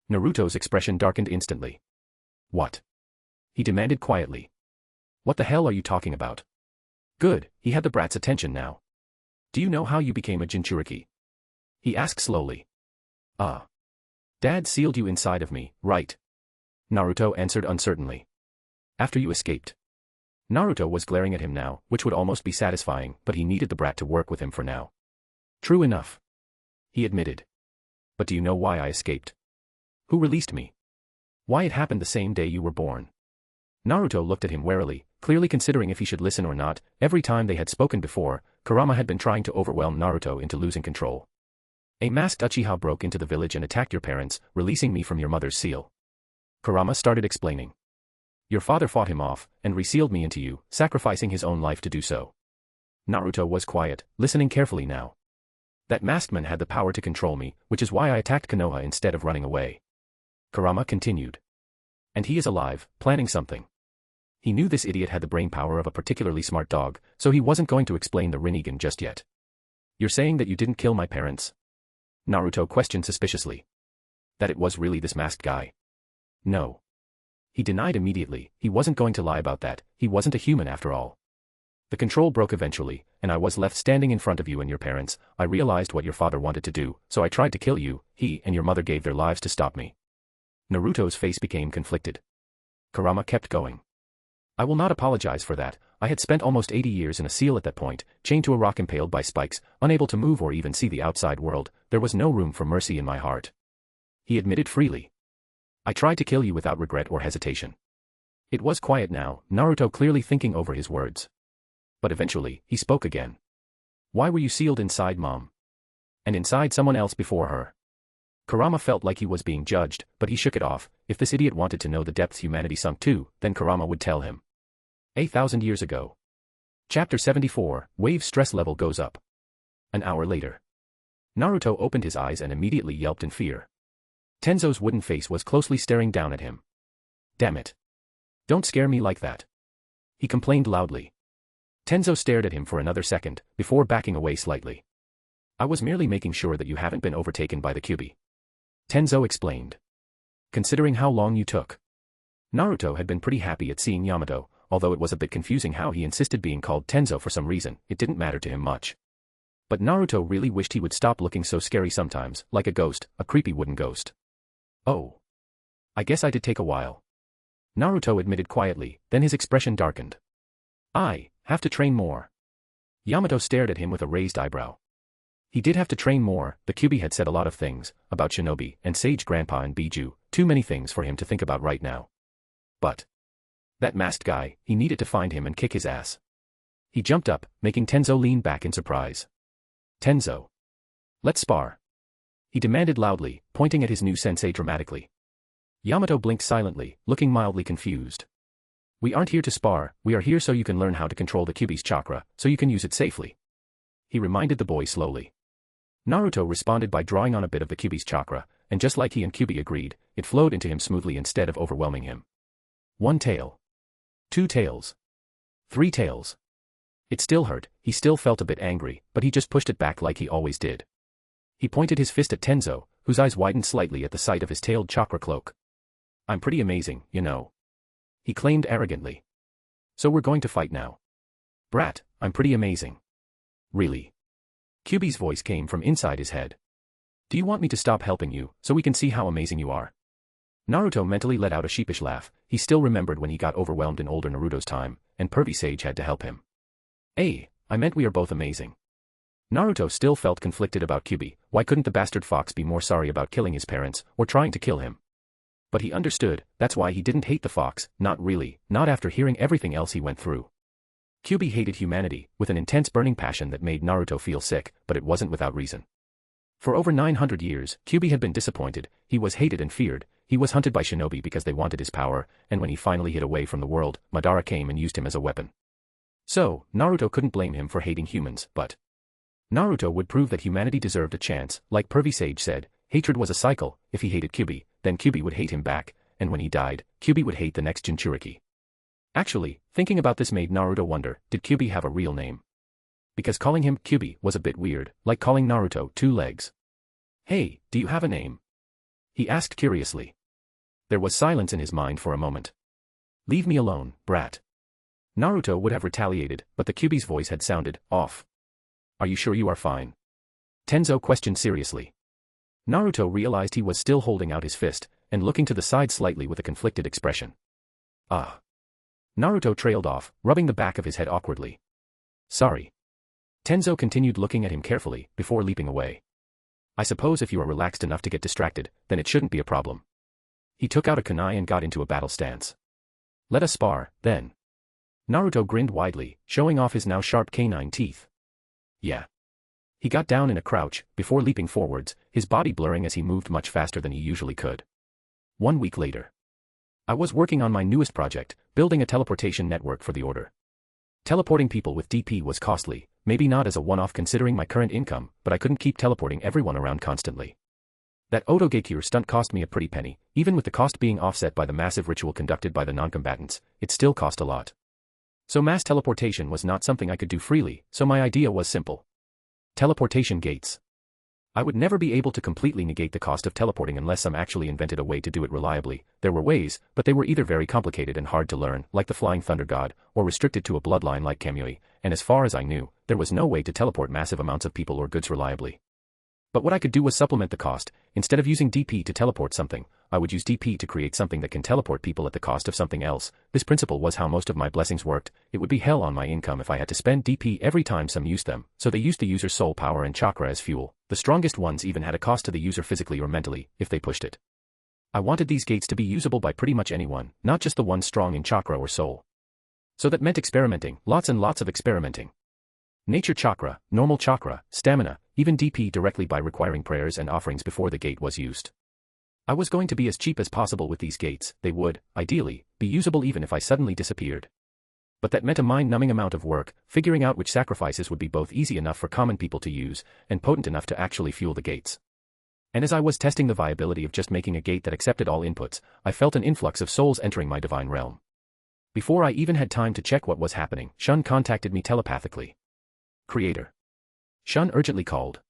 Naruto's expression darkened instantly. What? He demanded quietly. What the hell are you talking about? Good, he had the brat's attention now. Do you know how you became a Jinchuriki? He asked slowly. Dad sealed you inside of me, right? Naruto answered uncertainly. After you escaped. Naruto was glaring at him now, which would almost be satisfying, but he needed the brat to work with him for now. True enough. He admitted. But do you know why I escaped? Who released me? Why it happened the same day you were born. Naruto looked at him warily, clearly considering if he should listen or not. Every time they had spoken before, Kurama had been trying to overwhelm Naruto into losing control. A masked Uchiha broke into the village and attacked your parents, releasing me from your mother's seal. Kurama started explaining. Your father fought him off, and resealed me into you, sacrificing his own life to do so. Naruto was quiet, listening carefully now. That masked man had the power to control me, which is why I attacked Konoha instead of running away. Kurama continued. And he is alive, planning something. He knew this idiot had the brain power of a particularly smart dog, so he wasn't going to explain the Rinnegan just yet. You're saying that you didn't kill my parents? Naruto questioned suspiciously. That it was really this masked guy? No. He denied immediately. He wasn't going to lie about that. He wasn't a human after all. The control broke eventually, and I was left standing in front of you and your parents. I realized what your father wanted to do, so I tried to kill you. He and your mother gave their lives to stop me. Naruto's face became conflicted. Kurama kept going. I will not apologize for that. I had spent almost 80 years in a seal at that point, chained to a rock impaled by spikes, unable to move or even see the outside world. There was no room for mercy in my heart. He admitted freely. I tried to kill you without regret or hesitation. It was quiet now, Naruto clearly thinking over his words. But eventually, he spoke again. Why were you sealed inside Mom? And inside someone else before her? Kurama felt like he was being judged, but he shook it off. If this idiot wanted to know the depths humanity sunk to, then Kurama would tell him. 8,000 years ago. Chapter 74, Wave stress level goes up. An hour later. Naruto opened his eyes and immediately yelped in fear. Tenzo's wooden face was closely staring down at him. Damn it. Don't scare me like that. He complained loudly. Tenzo stared at him for another second, before backing away slightly. I was merely making sure that you haven't been overtaken by the Kyuubi. Tenzo explained. Considering how long you took. Naruto had been pretty happy at seeing Yamato, although it was a bit confusing how he insisted being called Tenzo for some reason. It didn't matter to him much. But Naruto really wished he would stop looking so scary sometimes, like a ghost, a creepy wooden ghost. Oh. I guess I did take a while. Naruto admitted quietly, then his expression darkened. I have to train more. Yamato stared at him with a raised eyebrow. He did have to train more. The Kyuubi had said a lot of things, about Shinobi, and Sage Grandpa and Biju, too many things for him to think about right now. But. That masked guy, he needed to find him and kick his ass. He jumped up, making Tenzo lean back in surprise. Tenzo. Let's spar. He demanded loudly, pointing at his new sensei dramatically. Yamato blinked silently, looking mildly confused. We aren't here to spar, we are here so you can learn how to control the Kyuubi's chakra, so you can use it safely. He reminded the boy slowly. Naruto responded by drawing on a bit of the Kyuubi's chakra, and just like he and Kyuubi agreed, it flowed into him smoothly instead of overwhelming him. 1 tail. 2 tails. 3 tails. It still hurt, he still felt a bit angry, but he just pushed it back like he always did. He pointed his fist at Tenzo, whose eyes widened slightly at the sight of his tailed chakra cloak. I'm pretty amazing, you know. He claimed arrogantly. So we're going to fight now. Brat, I'm pretty amazing. Really? Kyuubi's voice came from inside his head. Do you want me to stop helping you, so we can see how amazing you are? Naruto mentally let out a sheepish laugh. He still remembered when he got overwhelmed in older Naruto's time, and Pervy Sage had to help him. Hey, I meant we are both amazing. Naruto still felt conflicted about Kyuubi. Why couldn't the bastard fox be more sorry about killing his parents, or trying to kill him? But he understood, that's why he didn't hate the fox, not really, not after hearing everything else he went through. Kyuubi hated humanity, with an intense burning passion that made Naruto feel sick, but it wasn't without reason. For over 900 years, Kyuubi had been disappointed, he was hated and feared, he was hunted by shinobi because they wanted his power, and when he finally hid away from the world, Madara came and used him as a weapon. So, Naruto couldn't blame him for hating humans, but Naruto would prove that humanity deserved a chance. Like Pervy Sage said, hatred was a cycle. If he hated Kyuubi, then Kyuubi would hate him back, and when he died, Kyuubi would hate the next Jinchuriki. Actually, thinking about this made Naruto wonder, did Kyuubi have a real name? Because calling him Kyuubi was a bit weird, like calling Naruto 2 legs. Hey, do you have a name? He asked curiously. There was silence in his mind for a moment. Leave me alone, brat. Naruto would have retaliated, but the Kyuubi's voice had sounded off. Are you sure you are fine? Tenzo questioned seriously. Naruto realized he was still holding out his fist, and looking to the side slightly with a conflicted expression. Ah. Naruto trailed off, rubbing the back of his head awkwardly. Sorry. Tenzo continued looking at him carefully, before leaping away. I suppose if you are relaxed enough to get distracted, then it shouldn't be a problem. He took out a kunai and got into a battle stance. Let us spar, then. Naruto grinned widely, showing off his now sharp canine teeth. Yeah. He got down in a crouch, before leaping forwards, his body blurring as he moved much faster than he usually could. 1 week later. I was working on my newest project, building a teleportation network for the Order. Teleporting people with DP was costly, maybe not as a one-off considering my current income, but I couldn't keep teleporting everyone around constantly. That Otogekure stunt cost me a pretty penny, even with the cost being offset by the massive ritual conducted by the non-combatants, it still cost a lot. So mass teleportation was not something I could do freely, so my idea was simple. Teleportation gates. I would never be able to completely negate the cost of teleporting unless some actually invented a way to do it reliably. There were ways, but they were either very complicated and hard to learn, like the Flying Thunder God, or restricted to a bloodline like Kamui, and as far as I knew, there was no way to teleport massive amounts of people or goods reliably. But what I could do was supplement the cost. Instead of using DP to teleport something, I would use DP to create something that can teleport people at the cost of something else. This principle was how most of my blessings worked. It would be hell on my income if I had to spend DP every time some used them, so they used the user's soul power and chakra as fuel. The strongest ones even had a cost to the user physically or mentally, if they pushed it. I wanted these gates to be usable by pretty much anyone, not just the ones strong in chakra or soul. So that meant experimenting, lots and lots of experimenting. Nature chakra, normal chakra, stamina, even DP directly by requiring prayers and offerings before the gate was used. I was going to be as cheap as possible with these gates. They would, ideally, be usable even if I suddenly disappeared. But that meant a mind-numbing amount of work, figuring out which sacrifices would be both easy enough for common people to use, and potent enough to actually fuel the gates. And as I was testing the viability of just making a gate that accepted all inputs, I felt an influx of souls entering my divine realm. Before I even had time to check what was happening, Shun contacted me telepathically. Creator. Shun urgently called.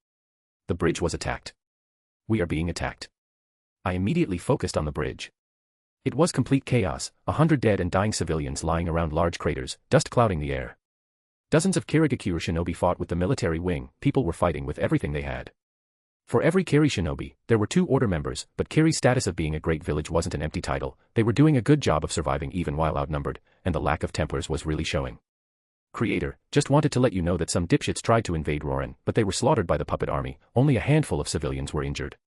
The bridge was attacked. We are being attacked. I immediately focused on the bridge. It was complete chaos, 100 dead and dying civilians lying around large craters, dust clouding the air. Dozens of Kirigakure shinobi fought with the military wing, people were fighting with everything they had. For every Kiri shinobi, there were 2 order members, but Kiri's status of being a great village wasn't an empty title. They were doing a good job of surviving even while outnumbered, and the lack of Templars was really showing. Creator, just wanted to let you know that some dipshits tried to invade Roran, but they were slaughtered by the puppet army, only a handful of civilians were injured.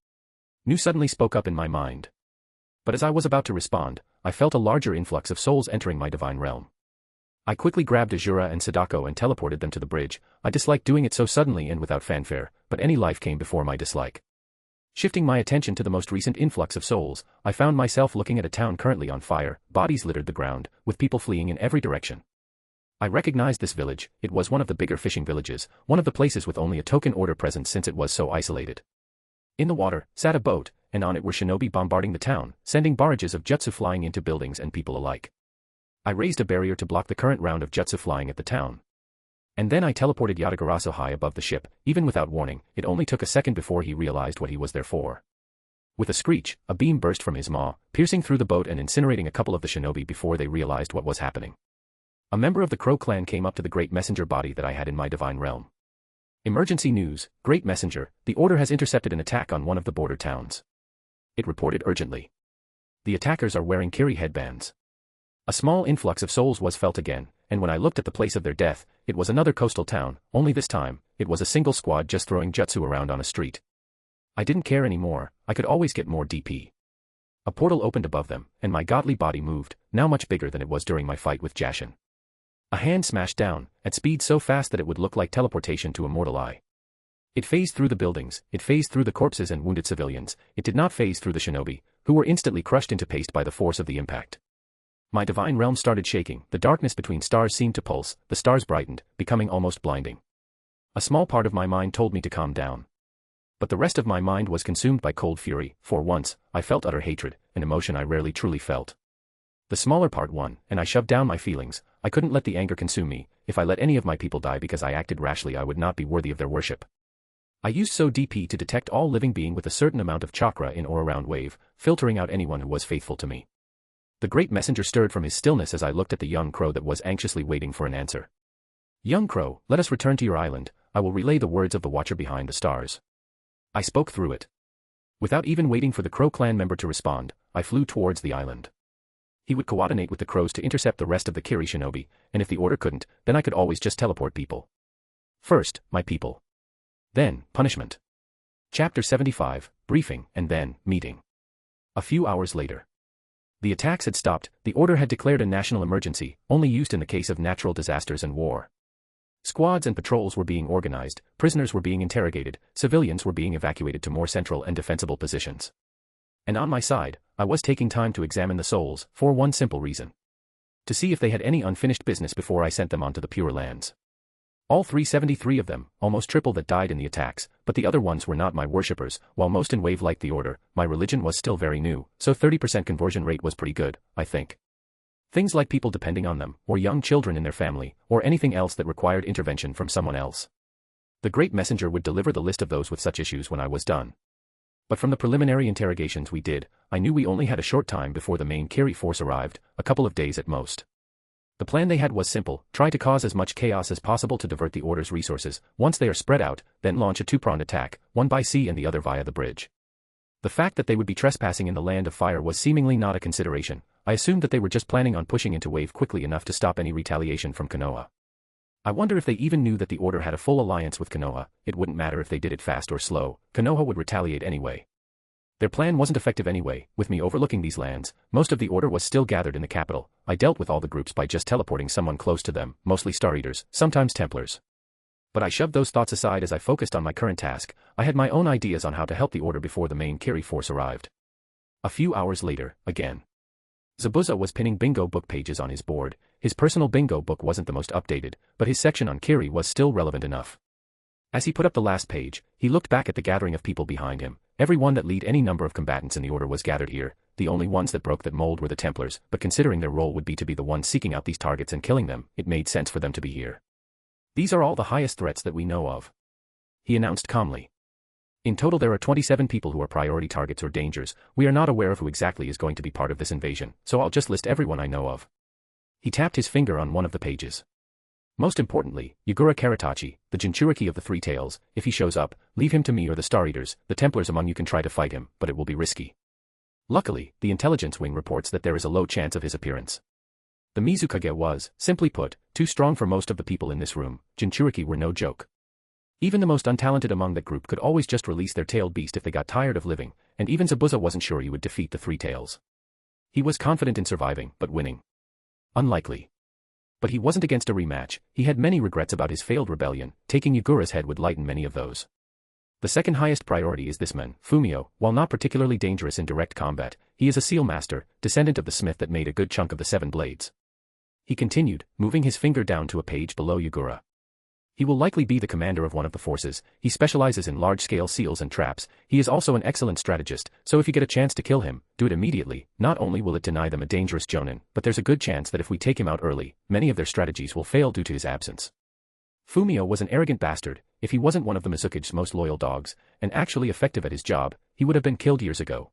Nu suddenly spoke up in my mind. But as I was about to respond, I felt a larger influx of souls entering my divine realm. I quickly grabbed Azura and Sadako and teleported them to the bridge. I disliked doing it so suddenly and without fanfare, but any life came before my dislike. Shifting my attention to the most recent influx of souls, I found myself looking at a town currently on fire, bodies littered the ground, with people fleeing in every direction. I recognized this village. It was one of the bigger fishing villages, one of the places with only a token order present since it was so isolated. In the water, sat a boat, and on it were shinobi bombarding the town, sending barrages of jutsu flying into buildings and people alike. I raised a barrier to block the current round of jutsu flying at the town. And then I teleported Yatagarasu so high above the ship, even without warning. It only took a second before he realized what he was there for. With a screech, a beam burst from his maw, piercing through the boat and incinerating a couple of the shinobi before they realized what was happening. A member of the Crow clan came up to the great messenger body that I had in my divine realm. Emergency news, Great Messenger, the Order has intercepted an attack on one of the border towns. It reported urgently. The attackers are wearing kiri headbands. A small influx of souls was felt again, and when I looked at the place of their death, it was another coastal town, only this time, it was a single squad just throwing jutsu around on a street. I didn't care anymore, I could always get more DP. A portal opened above them, and my godly body moved, now much bigger than it was during my fight with Jashin. A hand smashed down, at speed so fast that it would look like teleportation to a mortal eye. It phased through the buildings, it phased through the corpses and wounded civilians, it did not phase through the shinobi, who were instantly crushed into paste by the force of the impact. My divine realm started shaking, the darkness between stars seemed to pulse, the stars brightened, becoming almost blinding. A small part of my mind told me to calm down. But the rest of my mind was consumed by cold fury. For once, I felt utter hatred, an emotion I rarely truly felt. The smaller part won, and I shoved down my feelings. I couldn't let the anger consume me. If I let any of my people die because I acted rashly, I would not be worthy of their worship. I used so DP to detect all living being with a certain amount of chakra in or around wave, filtering out anyone who was faithful to me. The great messenger stirred from his stillness as I looked at the young crow that was anxiously waiting for an answer. Young crow, let us return to your island. I will relay the words of the watcher behind the stars. I spoke through it. Without even waiting for the Crow clan member to respond, I flew towards the island. He would coordinate with the crows to intercept the rest of the Kiri shinobi, and if the order couldn't, then I could always just teleport people. First, my people. Then, punishment. Chapter 75, Briefing, and then, Meeting. A few hours later. The attacks had stopped, the order had declared a national emergency, only used in the case of natural disasters and war. Squads and patrols were being organized, prisoners were being interrogated, civilians were being evacuated to more central and defensible positions. And on my side, I was taking time to examine the souls, for one simple reason. To see if they had any unfinished business before I sent them onto the Pure Lands. All 373 of them, almost triple that died in the attacks, but the other ones were not my worshippers. While most in Wave liked the order, my religion was still very new, so 30% conversion rate was pretty good, I think. Things like people depending on them, or young children in their family, or anything else that required intervention from someone else. The great messenger would deliver the list of those with such issues when I was done. But from the preliminary interrogations we did, I knew we only had a short time before the main Kiri force arrived, a couple of days at most. The plan they had was simple, try to cause as much chaos as possible to divert the order's resources. Once they are spread out, then launch a two-pronged attack, one by sea and the other via the bridge. The fact that they would be trespassing in the Land of Fire was seemingly not a consideration. I assumed that they were just planning on pushing into Wave quickly enough to stop any retaliation from Konoha. I wonder if they even knew that the order had a full alliance with Konoha. It wouldn't matter if they did it fast or slow, Konoha would retaliate anyway. Their plan wasn't effective anyway. With me overlooking these lands, most of the order was still gathered in the capital. I dealt with all the groups by just teleporting someone close to them, mostly Star Eaters, sometimes Templars. But I shoved those thoughts aside as I focused on my current task. I had my own ideas on how to help the order before the main Kiri force arrived. A few hours later, again. Zabuza was pinning bingo book pages on his board. His personal bingo book wasn't the most updated, but his section on Kiri was still relevant enough. As he put up the last page, he looked back at the gathering of people behind him. Everyone that lead any number of combatants in the order was gathered here. The only ones that broke that mold were the Templars, but considering their role would be to be the ones seeking out these targets and killing them, it made sense for them to be here. These are all the highest threats that we know of, he announced calmly. In total there are 27 people who are priority targets or dangers. We are not aware of who exactly is going to be part of this invasion, so I'll just list everyone I know of. He tapped his finger on one of the pages. Most importantly, Yagura Karatachi, the Jinchuriki of the Three Tails. If he shows up, leave him to me or the Star Eaters. The Templars among you can try to fight him, but it will be risky. Luckily, the intelligence wing reports that there is a low chance of his appearance. The Mizukage was, simply put, too strong for most of the people in this room. Jinchuriki were no joke. Even the most untalented among that group could always just release their tailed beast if they got tired of living, and even Zabuza wasn't sure he would defeat the Three Tails. He was confident in surviving, but winning. Unlikely. But he wasn't against a rematch. He had many regrets about his failed rebellion. Taking Yagura's head would lighten many of those. The second highest priority is this man, Fumio. While not particularly dangerous in direct combat, he is a seal master, descendant of the smith that made a good chunk of the Seven Blades. He continued, moving his finger down to a page below Yagura. He will likely be the commander of one of the forces. He specializes in large-scale seals and traps. He is also an excellent strategist, so if you get a chance to kill him, do it immediately. Not only will it deny them a dangerous jonin, but there's a good chance that if we take him out early, many of their strategies will fail due to his absence. Fumio was an arrogant bastard. If he wasn't one of the Mizukage's most loyal dogs, and actually effective at his job, he would have been killed years ago.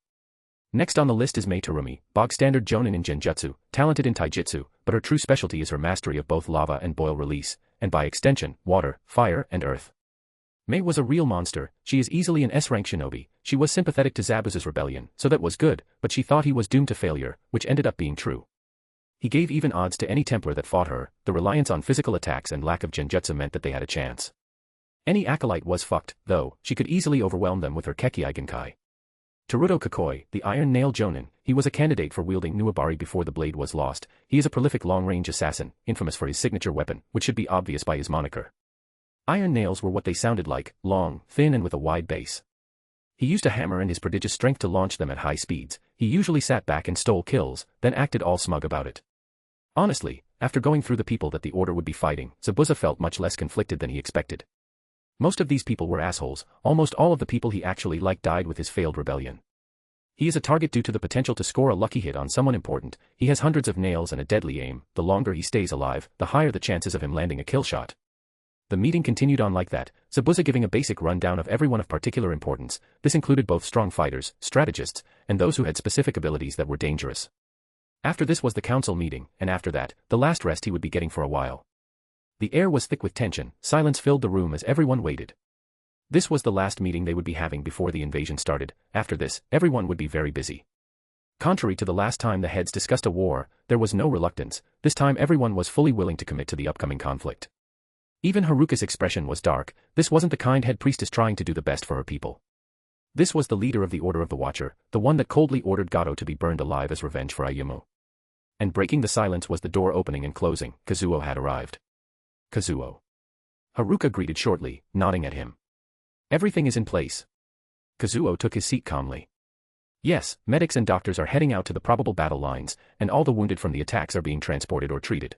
Next on the list is Mei Terumi, bog-standard jonin in genjutsu, talented in taijutsu, but her true specialty is her mastery of both lava and boil release, and by extension, water, fire, and earth. Mei was a real monster. She is easily an S-rank shinobi. She was sympathetic to Zabuza's rebellion, so that was good, but she thought he was doomed to failure, which ended up being true. He gave even odds to any Templar that fought her. The reliance on physical attacks and lack of genjutsu meant that they had a chance. Any acolyte was fucked, though. She could easily overwhelm them with her Kekkei Genkai. Teruto Kakoi, the Iron Nail Jonin, he was a candidate for wielding Nuabari before the blade was lost. He is a prolific long-range assassin, infamous for his signature weapon, which should be obvious by his moniker. Iron nails were what they sounded like, long, thin and with a wide base. He used a hammer and his prodigious strength to launch them at high speeds. He usually sat back and stole kills, then acted all smug about it. Honestly, after going through the people that the Order would be fighting, Zabuza felt much less conflicted than he expected. Most of these people were assholes. Almost all of the people he actually liked died with his failed rebellion. He is a target due to the potential to score a lucky hit on someone important. He has hundreds of nails and a deadly aim. The longer he stays alive, the higher the chances of him landing a kill shot. The meeting continued on like that, Zabuza giving a basic rundown of everyone of particular importance. This included both strong fighters, strategists, and those who had specific abilities that were dangerous. After this was the council meeting, and after that, the last rest he would be getting for a while. The air was thick with tension. Silence filled the room as everyone waited. This was the last meeting they would be having before the invasion started. After this, everyone would be very busy. Contrary to the last time the heads discussed a war, there was no reluctance. This time everyone was fully willing to commit to the upcoming conflict. Even Haruka's expression was dark. This wasn't the kind head priestess trying to do the best for her people. This was the leader of the Order of the Watcher, the one that coldly ordered Gato to be burned alive as revenge for Ayumu. And breaking the silence was the door opening and closing. Kazuo had arrived. Kazuo. Haruka greeted shortly, nodding at him. Everything is in place. Kazuo took his seat calmly. Yes, medics and doctors are heading out to the probable battle lines, and all the wounded from the attacks are being transported or treated.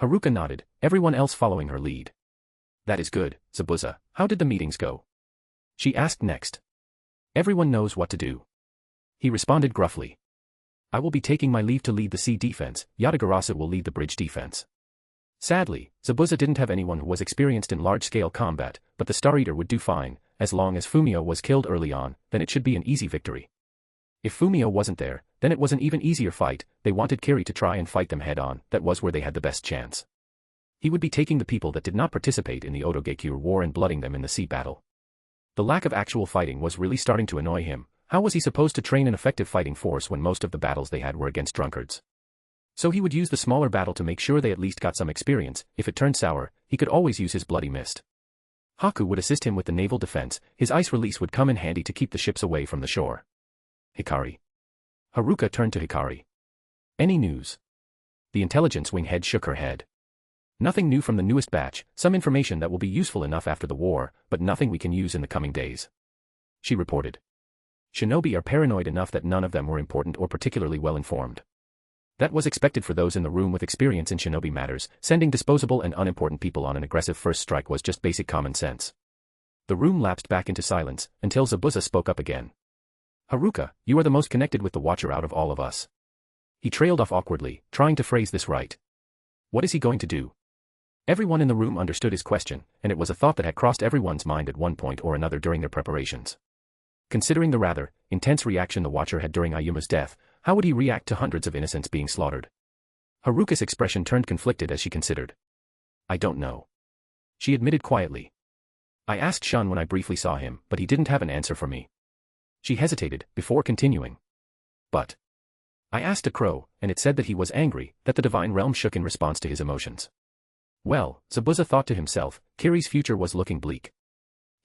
Haruka nodded, everyone else following her lead. That is good, Zabuza. How did the meetings go? She asked next. Everyone knows what to do. He responded gruffly. I will be taking my leave to lead the sea defense. Yatagarasu will lead the bridge defense. Sadly, Zabuza didn't have anyone who was experienced in large-scale combat, but the Star Eater would do fine. As long as Fumio was killed early on, then it should be an easy victory. If Fumio wasn't there, then it was an even easier fight. They wanted Kiri to try and fight them head-on. That was where they had the best chance. He would be taking the people that did not participate in the Otogekure War and blooding them in the sea battle. The lack of actual fighting was really starting to annoy him. How was he supposed to train an effective fighting force when most of the battles they had were against drunkards? So he would use the smaller battle to make sure they at least got some experience. If it turned sour, he could always use his bloody mist. Haku would assist him with the naval defense. His ice release would come in handy to keep the ships away from the shore. Hikari. Haruka turned to Hikari. Any news? The intelligence wing head shook her head. Nothing new from the newest batch, some information that will be useful enough after the war, but nothing we can use in the coming days. She reported. Shinobi are paranoid enough that none of them were important or particularly well informed. That was expected for those in the room with experience in shinobi matters. Sending disposable and unimportant people on an aggressive first strike was just basic common sense. The room lapsed back into silence, until Zabuza spoke up again. Haruka, you are the most connected with the Watcher out of all of us. He trailed off awkwardly, trying to phrase this right. What is he going to do? Everyone in the room understood his question, and it was a thought that had crossed everyone's mind at one point or another during their preparations. Considering the rather intense reaction the Watcher had during Ayuma's death, how would he react to hundreds of innocents being slaughtered? Haruka's expression turned conflicted as she considered. I don't know. She admitted quietly. I asked Shun when I briefly saw him, but he didn't have an answer for me. She hesitated, before continuing. But I asked a crow, and it said that he was angry, that the divine realm shook in response to his emotions. Well, Zabuza thought to himself, Kiri's future was looking bleak.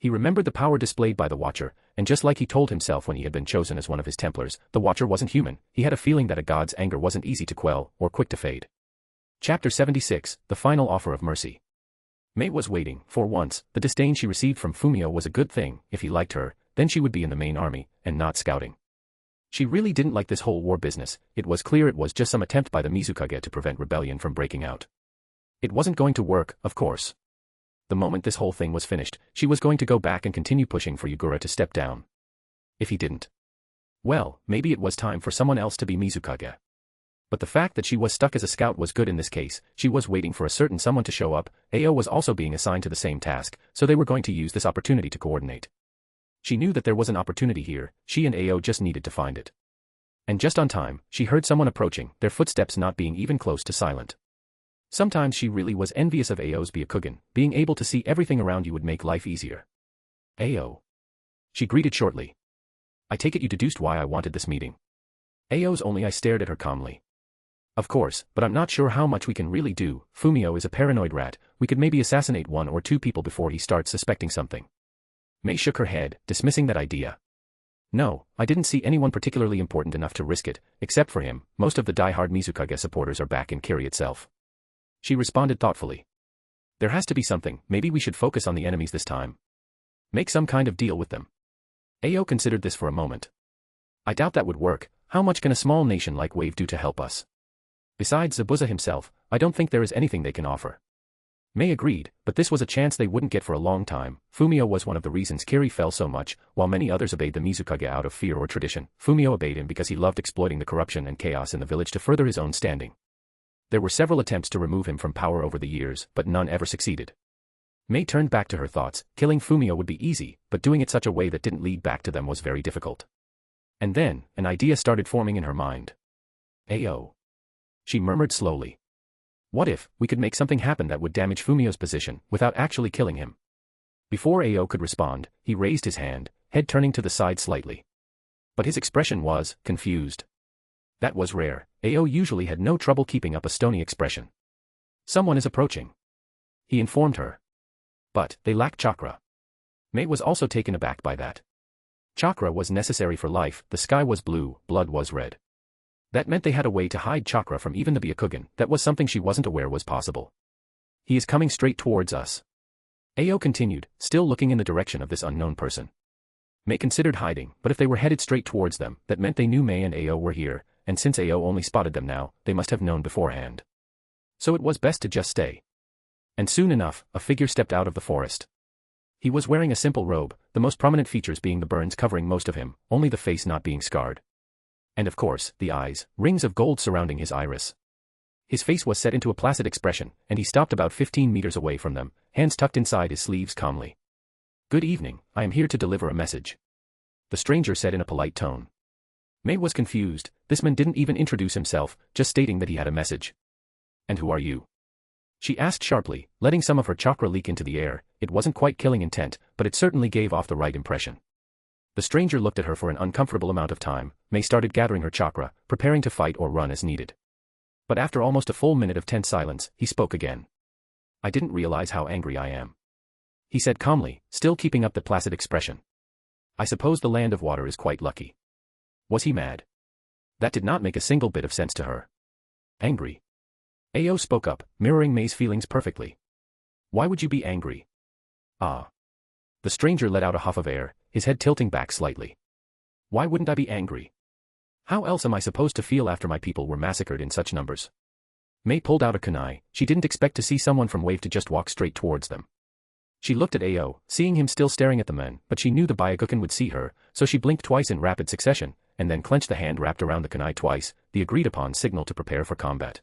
He remembered the power displayed by the Watcher, and just like he told himself when he had been chosen as one of his Templars, the Watcher wasn't human. He had a feeling that a god's anger wasn't easy to quell, or quick to fade. Chapter 76, The Final Offer of Mercy. Mei was waiting. For once, the disdain she received from Fumio was a good thing. If he liked her, then she would be in the main army, and not scouting. She really didn't like this whole war business. It was clear it was just some attempt by the Mizukage to prevent rebellion from breaking out. It wasn't going to work, of course. The moment this whole thing was finished, she was going to go back and continue pushing for Yugura to step down. If he didn't, well, maybe it was time for someone else to be Mizukage. But the fact that she was stuck as a scout was good in this case. She was waiting for a certain someone to show up. Ao was also being assigned to the same task, so they were going to use this opportunity to coordinate. She knew that there was an opportunity here, she and Ao just needed to find it. And just on time, she heard someone approaching, their footsteps not being even close to silent. Sometimes she really was envious of Ao's Byakugan, being able to see everything around you would make life easier. Ao. She greeted shortly. I take it you deduced why I wanted this meeting. Ao's only I stared at her calmly. Of course, but I'm not sure how much we can really do. Fumio is a paranoid rat, we could maybe assassinate 1 or 2 people before he starts suspecting something. Mei shook her head, dismissing that idea. No, I didn't see anyone particularly important enough to risk it, except for him. Most of the die-hard Mizukage supporters are back in Kiri itself. She responded thoughtfully. There has to be something, maybe we should focus on the enemies this time. Make some kind of deal with them. Ao considered this for a moment. I doubt that would work. How much can a small nation like Wave do to help us? Besides Zabuza himself, I don't think there is anything they can offer. Mei agreed, but this was a chance they wouldn't get for a long time. Fumio was one of the reasons Kiri fell so much, while many others obeyed the Mizukage out of fear or tradition. Fumio obeyed him because he loved exploiting the corruption and chaos in the village to further his own standing. There were several attempts to remove him from power over the years, but none ever succeeded. Mei turned back to her thoughts. Killing Fumio would be easy, but doing it such a way that didn't lead back to them was very difficult. And then, an idea started forming in her mind. Ao. She murmured slowly. What if we could make something happen that would damage Fumio's position, without actually killing him? Before Ao could respond, he raised his hand, head turning to the side slightly. But his expression was confused. That was rare. Ao usually had no trouble keeping up a stony expression. Someone is approaching, he informed her. But they lacked chakra. Mei was also taken aback by that. Chakra was necessary for life, the sky was blue, blood was red. That meant they had a way to hide chakra from even the Byakugan. That was something she wasn't aware was possible. He is coming straight towards us. Ao continued, still looking in the direction of this unknown person. Mei considered hiding, but if they were headed straight towards them, that meant they knew Mei and Ao were here, and since Ao only spotted them now, they must have known beforehand. So it was best to just stay. And soon enough, a figure stepped out of the forest. He was wearing a simple robe, the most prominent features being the burns covering most of him, only the face not being scarred. And of course, the eyes, rings of gold surrounding his iris. His face was set into a placid expression, and he stopped about 15 meters away from them, hands tucked inside his sleeves calmly. Good evening, I am here to deliver a message. The stranger said in a polite tone. Mei was confused, this man didn't even introduce himself, just stating that he had a message. And who are you? She asked sharply, letting some of her chakra leak into the air. It wasn't quite killing intent, but it certainly gave off the right impression. The stranger looked at her for an uncomfortable amount of time. Mei started gathering her chakra, preparing to fight or run as needed. But after almost a full minute of tense silence, he spoke again. I didn't realize how angry I am. He said calmly, still keeping up the placid expression. I suppose the land of water is quite lucky. Was he mad? That did not make a single bit of sense to her. Angry. Ao spoke up, mirroring Mei's feelings perfectly. Why would you be angry? Ah. The stranger let out a huff of air, his head tilting back slightly. Why wouldn't I be angry? How else am I supposed to feel after my people were massacred in such numbers? Mei pulled out a kunai. She didn't expect to see someone from Wave to just walk straight towards them. She looked at Ao, seeing him still staring at the men, but she knew the Byakugan would see her, so she blinked twice in rapid succession, and then clenched the hand wrapped around the kunai twice, the agreed-upon signal to prepare for combat.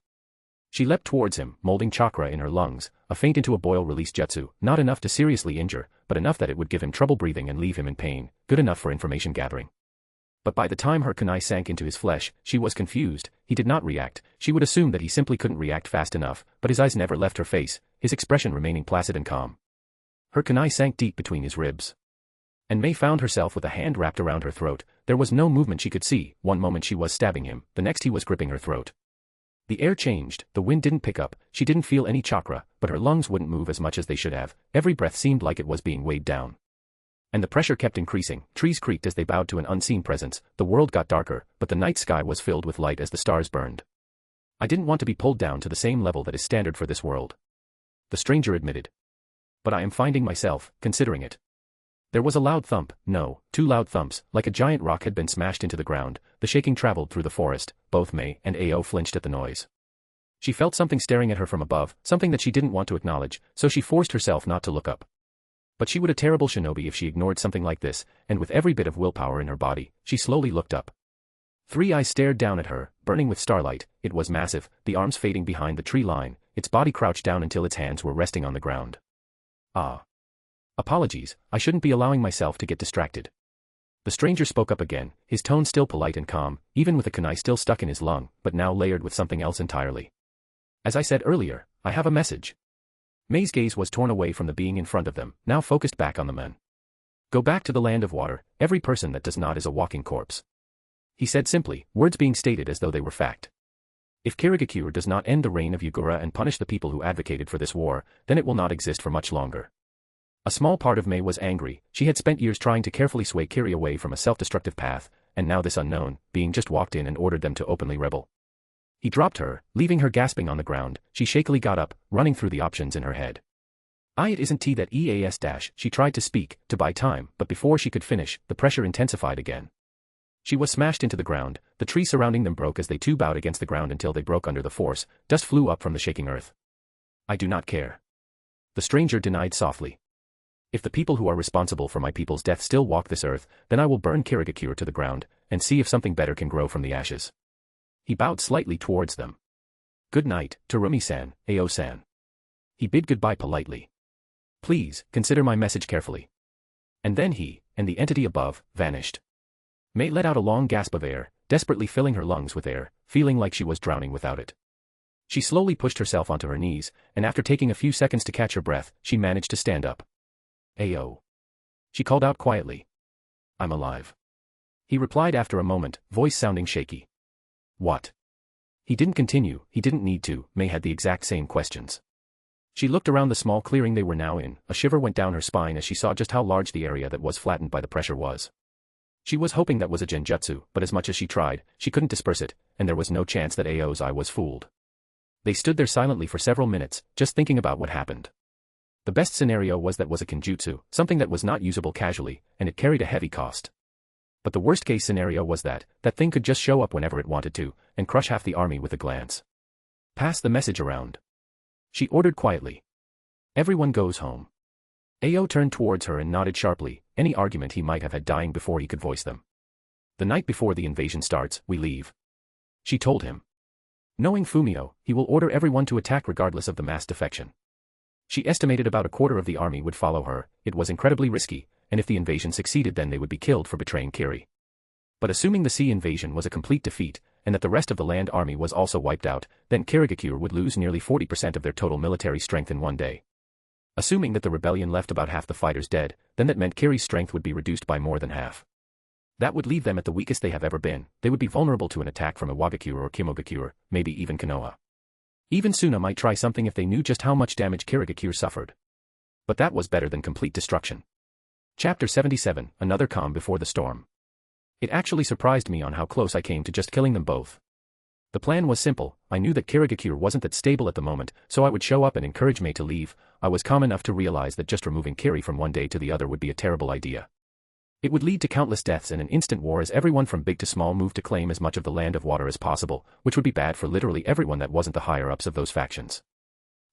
She leapt towards him, molding chakra in her lungs, a feint into a boil-release jutsu, not enough to seriously injure, but enough that it would give him trouble breathing and leave him in pain, good enough for information gathering. But by the time her kunai sank into his flesh, she was confused. He did not react. She would assume that he simply couldn't react fast enough, but his eyes never left her face, his expression remaining placid and calm. Her kunai sank deep between his ribs. And Mei found herself with a hand wrapped around her throat. There was no movement she could see. One moment she was stabbing him, the next he was gripping her throat. The air changed, the wind didn't pick up, she didn't feel any chakra, but her lungs wouldn't move as much as they should have. Every breath seemed like it was being weighed down. And the pressure kept increasing. Trees creaked as they bowed to an unseen presence. The world got darker, but the night sky was filled with light as the stars burned. I didn't want to be pulled down to the same level that is standard for this world. The stranger admitted. But I am finding myself, considering it. There was a loud thump, no, 2 loud thumps, like a giant rock had been smashed into the ground. The shaking traveled through the forest. Both Mei and Ao flinched at the noise. She felt something staring at her from above, something that she didn't want to acknowledge, so she forced herself not to look up. But she would a terrible shinobi if she ignored something like this, and with every bit of willpower in her body, she slowly looked up. Three eyes stared down at her, burning with starlight. It was massive, the arms fading behind the tree line, its body crouched down until its hands were resting on the ground. Ah. Apologies, I shouldn't be allowing myself to get distracted. The stranger spoke up again, his tone still polite and calm, even with a kunai still stuck in his lung, but now layered with something else entirely. As I said earlier, I have a message. Mei's gaze was torn away from the being in front of them, now focused back on the men. Go back to the land of water, every person that does not is a walking corpse. He said simply, words being stated as though they were fact. If Kirigakure does not end the reign of Yugura and punish the people who advocated for this war, then it will not exist for much longer. A small part of Mei was angry. She had spent years trying to carefully sway Kiri away from a self-destructive path, and now this unknown being just walked in and ordered them to openly rebel. He dropped her, leaving her gasping on the ground. She shakily got up, running through the options in her head. It isn't tea that EAS dash, she tried to speak, to buy time, but before she could finish, the pressure intensified again. She was smashed into the ground, the trees surrounding them broke as they too bowed against the ground until they broke under the force, dust flew up from the shaking earth. I do not care. The stranger denied softly. If the people who are responsible for my people's death still walk this earth, then I will burn Kirigakure to the ground, and see if something better can grow from the ashes. He bowed slightly towards them. Good night, Terumi-san, Ao-san. He bid goodbye politely. Please, consider my message carefully. And then he, and the entity above, vanished. Mei let out a long gasp of air, desperately filling her lungs with air, feeling like she was drowning without it. She slowly pushed herself onto her knees, and after taking a few seconds to catch her breath, she managed to stand up. Ao. She called out quietly. I'm alive. He replied after a moment, voice sounding shaky. What? He didn't continue, he didn't need to. Mei had the exact same questions. She looked around the small clearing they were now in, a shiver went down her spine as she saw just how large the area that was flattened by the pressure was. She was hoping that was a genjutsu, but as much as she tried, she couldn't disperse it, and there was no chance that Ao's eye was fooled. They stood there silently for several minutes, just thinking about what happened. The best scenario was that was a kenjutsu, something that was not usable casually, and it carried a heavy cost. But the worst-case scenario was that thing could just show up whenever it wanted to, and crush half the army with a glance. Pass the message around. She ordered quietly. Everyone goes home. Ao turned towards her and nodded sharply, any argument he might have had dying before he could voice them. The night before the invasion starts, we leave. She told him. Knowing Fumio, he will order everyone to attack regardless of the mass defection. She estimated about a quarter of the army would follow her. It was incredibly risky, and if the invasion succeeded then they would be killed for betraying Kiri. But assuming the sea invasion was a complete defeat, and that the rest of the land army was also wiped out, then Kirigakure would lose nearly 40% of their total military strength in one day. Assuming that the rebellion left about half the fighters dead, then that meant Kiri's strength would be reduced by more than half. That would leave them at the weakest they have ever been. They would be vulnerable to an attack from Iwagakure or Kimogakure, maybe even Konoha. Even Suna might try something if they knew just how much damage Kirigakure suffered. But that was better than complete destruction. Chapter 77, Another Calm Before the Storm. It actually surprised me on how close I came to just killing them both. The plan was simple. I knew that Kirigakure wasn't that stable at the moment, so I would show up and encourage Mei to leave. I was calm enough to realize that just removing Kiri from one day to the other would be a terrible idea. It would lead to countless deaths and an instant war as everyone from big to small moved to claim as much of the land of water as possible, which would be bad for literally everyone that wasn't the higher-ups of those factions.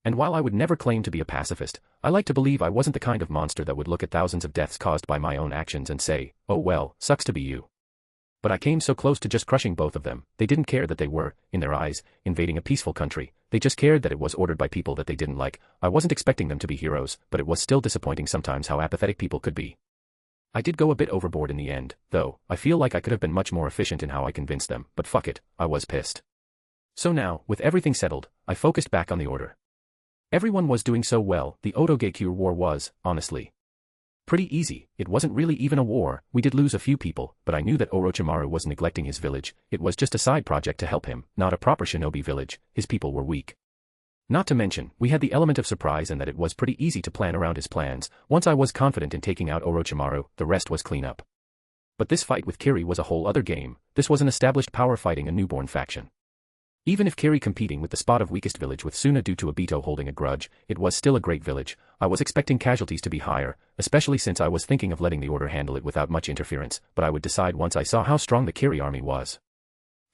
And while I would never claim to be a pacifist, I like to believe I wasn't the kind of monster that would look at thousands of deaths caused by my own actions and say, oh well, sucks to be you. But I came so close to just crushing both of them. They didn't care that they were, in their eyes, invading a peaceful country. They just cared that it was ordered by people that they didn't like. I wasn't expecting them to be heroes, but it was still disappointing sometimes how apathetic people could be. I did go a bit overboard in the end, though. I feel like I could have been much more efficient in how I convinced them, but fuck it, I was pissed. So now, with everything settled, I focused back on the order. Everyone was doing so well. The Otogekure war was, honestly, pretty easy. It wasn't really even a war. We did lose a few people, but I knew that Orochimaru was neglecting his village. It was just a side project to help him, not a proper shinobi village. His people were weak. Not to mention, we had the element of surprise and that it was pretty easy to plan around his plans. Once I was confident in taking out Orochimaru, the rest was cleanup. But this fight with Kiri was a whole other game. This was an established power fighting a newborn faction. Even if Kiri competing with the spot of weakest village with Suna due to Obito holding a grudge, it was still a great village. I was expecting casualties to be higher, especially since I was thinking of letting the order handle it without much interference, but I would decide once I saw how strong the Kiri army was.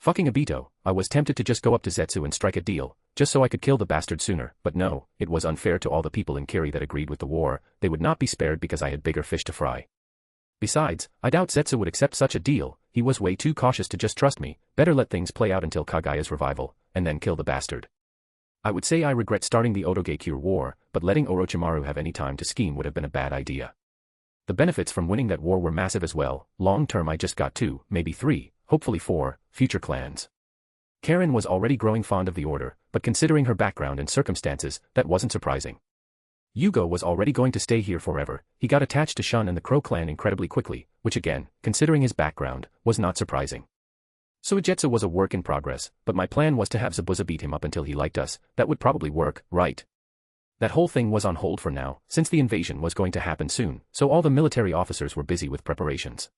Fucking Obito, I was tempted to just go up to Zetsu and strike a deal, just so I could kill the bastard sooner, but no, it was unfair to all the people in Kiri that agreed with the war. They would not be spared because I had bigger fish to fry. Besides, I doubt Zetsu would accept such a deal. He was way too cautious to just trust me. Better let things play out until Kagaya's revival, and then kill the bastard. I would say I regret starting the Otogekure war, but letting Orochimaru have any time to scheme would have been a bad idea. The benefits from winning that war were massive as well. Long term I just got 2, maybe 3, hopefully 4, future clans. Karen was already growing fond of the order, but considering her background and circumstances, that wasn't surprising. Yugo was already going to stay here forever. He got attached to Shun and the Crow clan incredibly quickly, which again, considering his background, was not surprising. Suigetsu was a work in progress, but my plan was to have Zabuza beat him up until he liked us. That would probably work, right? That whole thing was on hold for now, since the invasion was going to happen soon, so all the military officers were busy with preparations.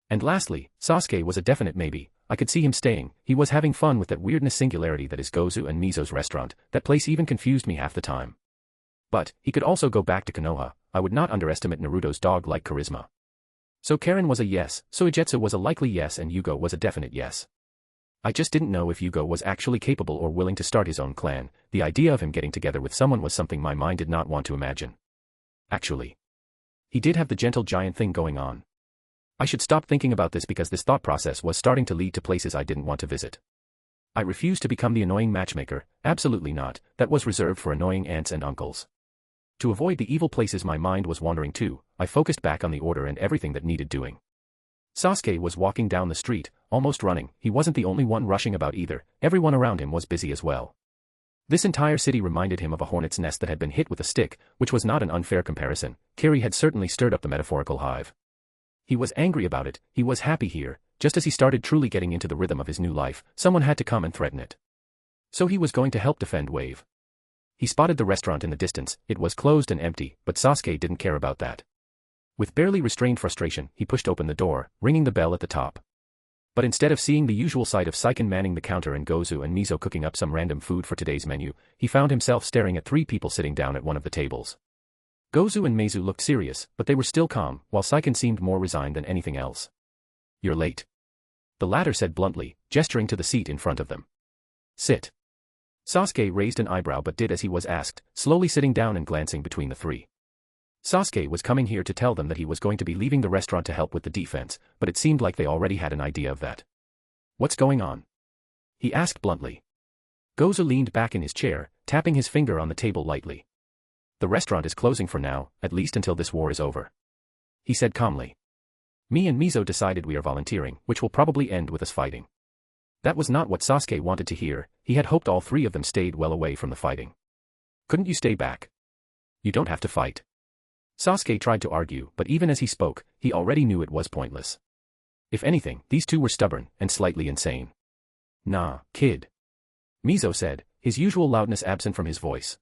And lastly, Sasuke was a definite maybe. I could see him staying. He was having fun with that weirdness singularity that is Gozu and Mizo's restaurant. That place even confused me half the time. But, he could also go back to Konoha. I would not underestimate Naruto's dog-like charisma. So Karen was a yes, Suigetsu was a likely yes, and Yugo was a definite yes. I just didn't know if Yugo was actually capable or willing to start his own clan. The idea of him getting together with someone was something my mind did not want to imagine. Actually, he did have the gentle giant thing going on. I should stop thinking about this because this thought process was starting to lead to places I didn't want to visit. I refused to become the annoying matchmaker, absolutely not. That was reserved for annoying aunts and uncles. To avoid the evil places my mind was wandering to, I focused back on the order and everything that needed doing. Sasuke was walking down the street, almost running. He wasn't the only one rushing about either. Everyone around him was busy as well. This entire city reminded him of a hornet's nest that had been hit with a stick, which was not an unfair comparison. Kiri had certainly stirred up the metaphorical hive. He was angry about it. He was happy here. Just as he started truly getting into the rhythm of his new life, someone had to come and threaten it. So he was going to help defend Wave. He spotted the restaurant in the distance. It was closed and empty, but Sasuke didn't care about that. With barely restrained frustration, he pushed open the door, ringing the bell at the top. But instead of seeing the usual sight of Saiken manning the counter and Gozu and Mizo cooking up some random food for today's menu, he found himself staring at 3 people sitting down at one of the tables. Gozu and Meizu looked serious, but they were still calm, while Saiken seemed more resigned than anything else. "You're late," the latter said bluntly, gesturing to the seat in front of them. "Sit." Sasuke raised an eyebrow but did as he was asked, slowly sitting down and glancing between the 3. Sasuke was coming here to tell them that he was going to be leaving the restaurant to help with the defense, but it seemed like they already had an idea of that. "What's going on?" he asked bluntly. Gozu leaned back in his chair, tapping his finger on the table lightly. "The restaurant is closing for now, at least until this war is over," he said calmly. "Me and Mizo decided we are volunteering, which will probably end with us fighting." That was not what Sasuke wanted to hear. He had hoped all 3 of them stayed well away from the fighting. "Couldn't you stay back? You don't have to fight." Sasuke tried to argue, but even as he spoke, he already knew it was pointless. If anything, these 2 were stubborn and slightly insane. "Nah, kid," Mizo said, his usual loudness absent from his voice.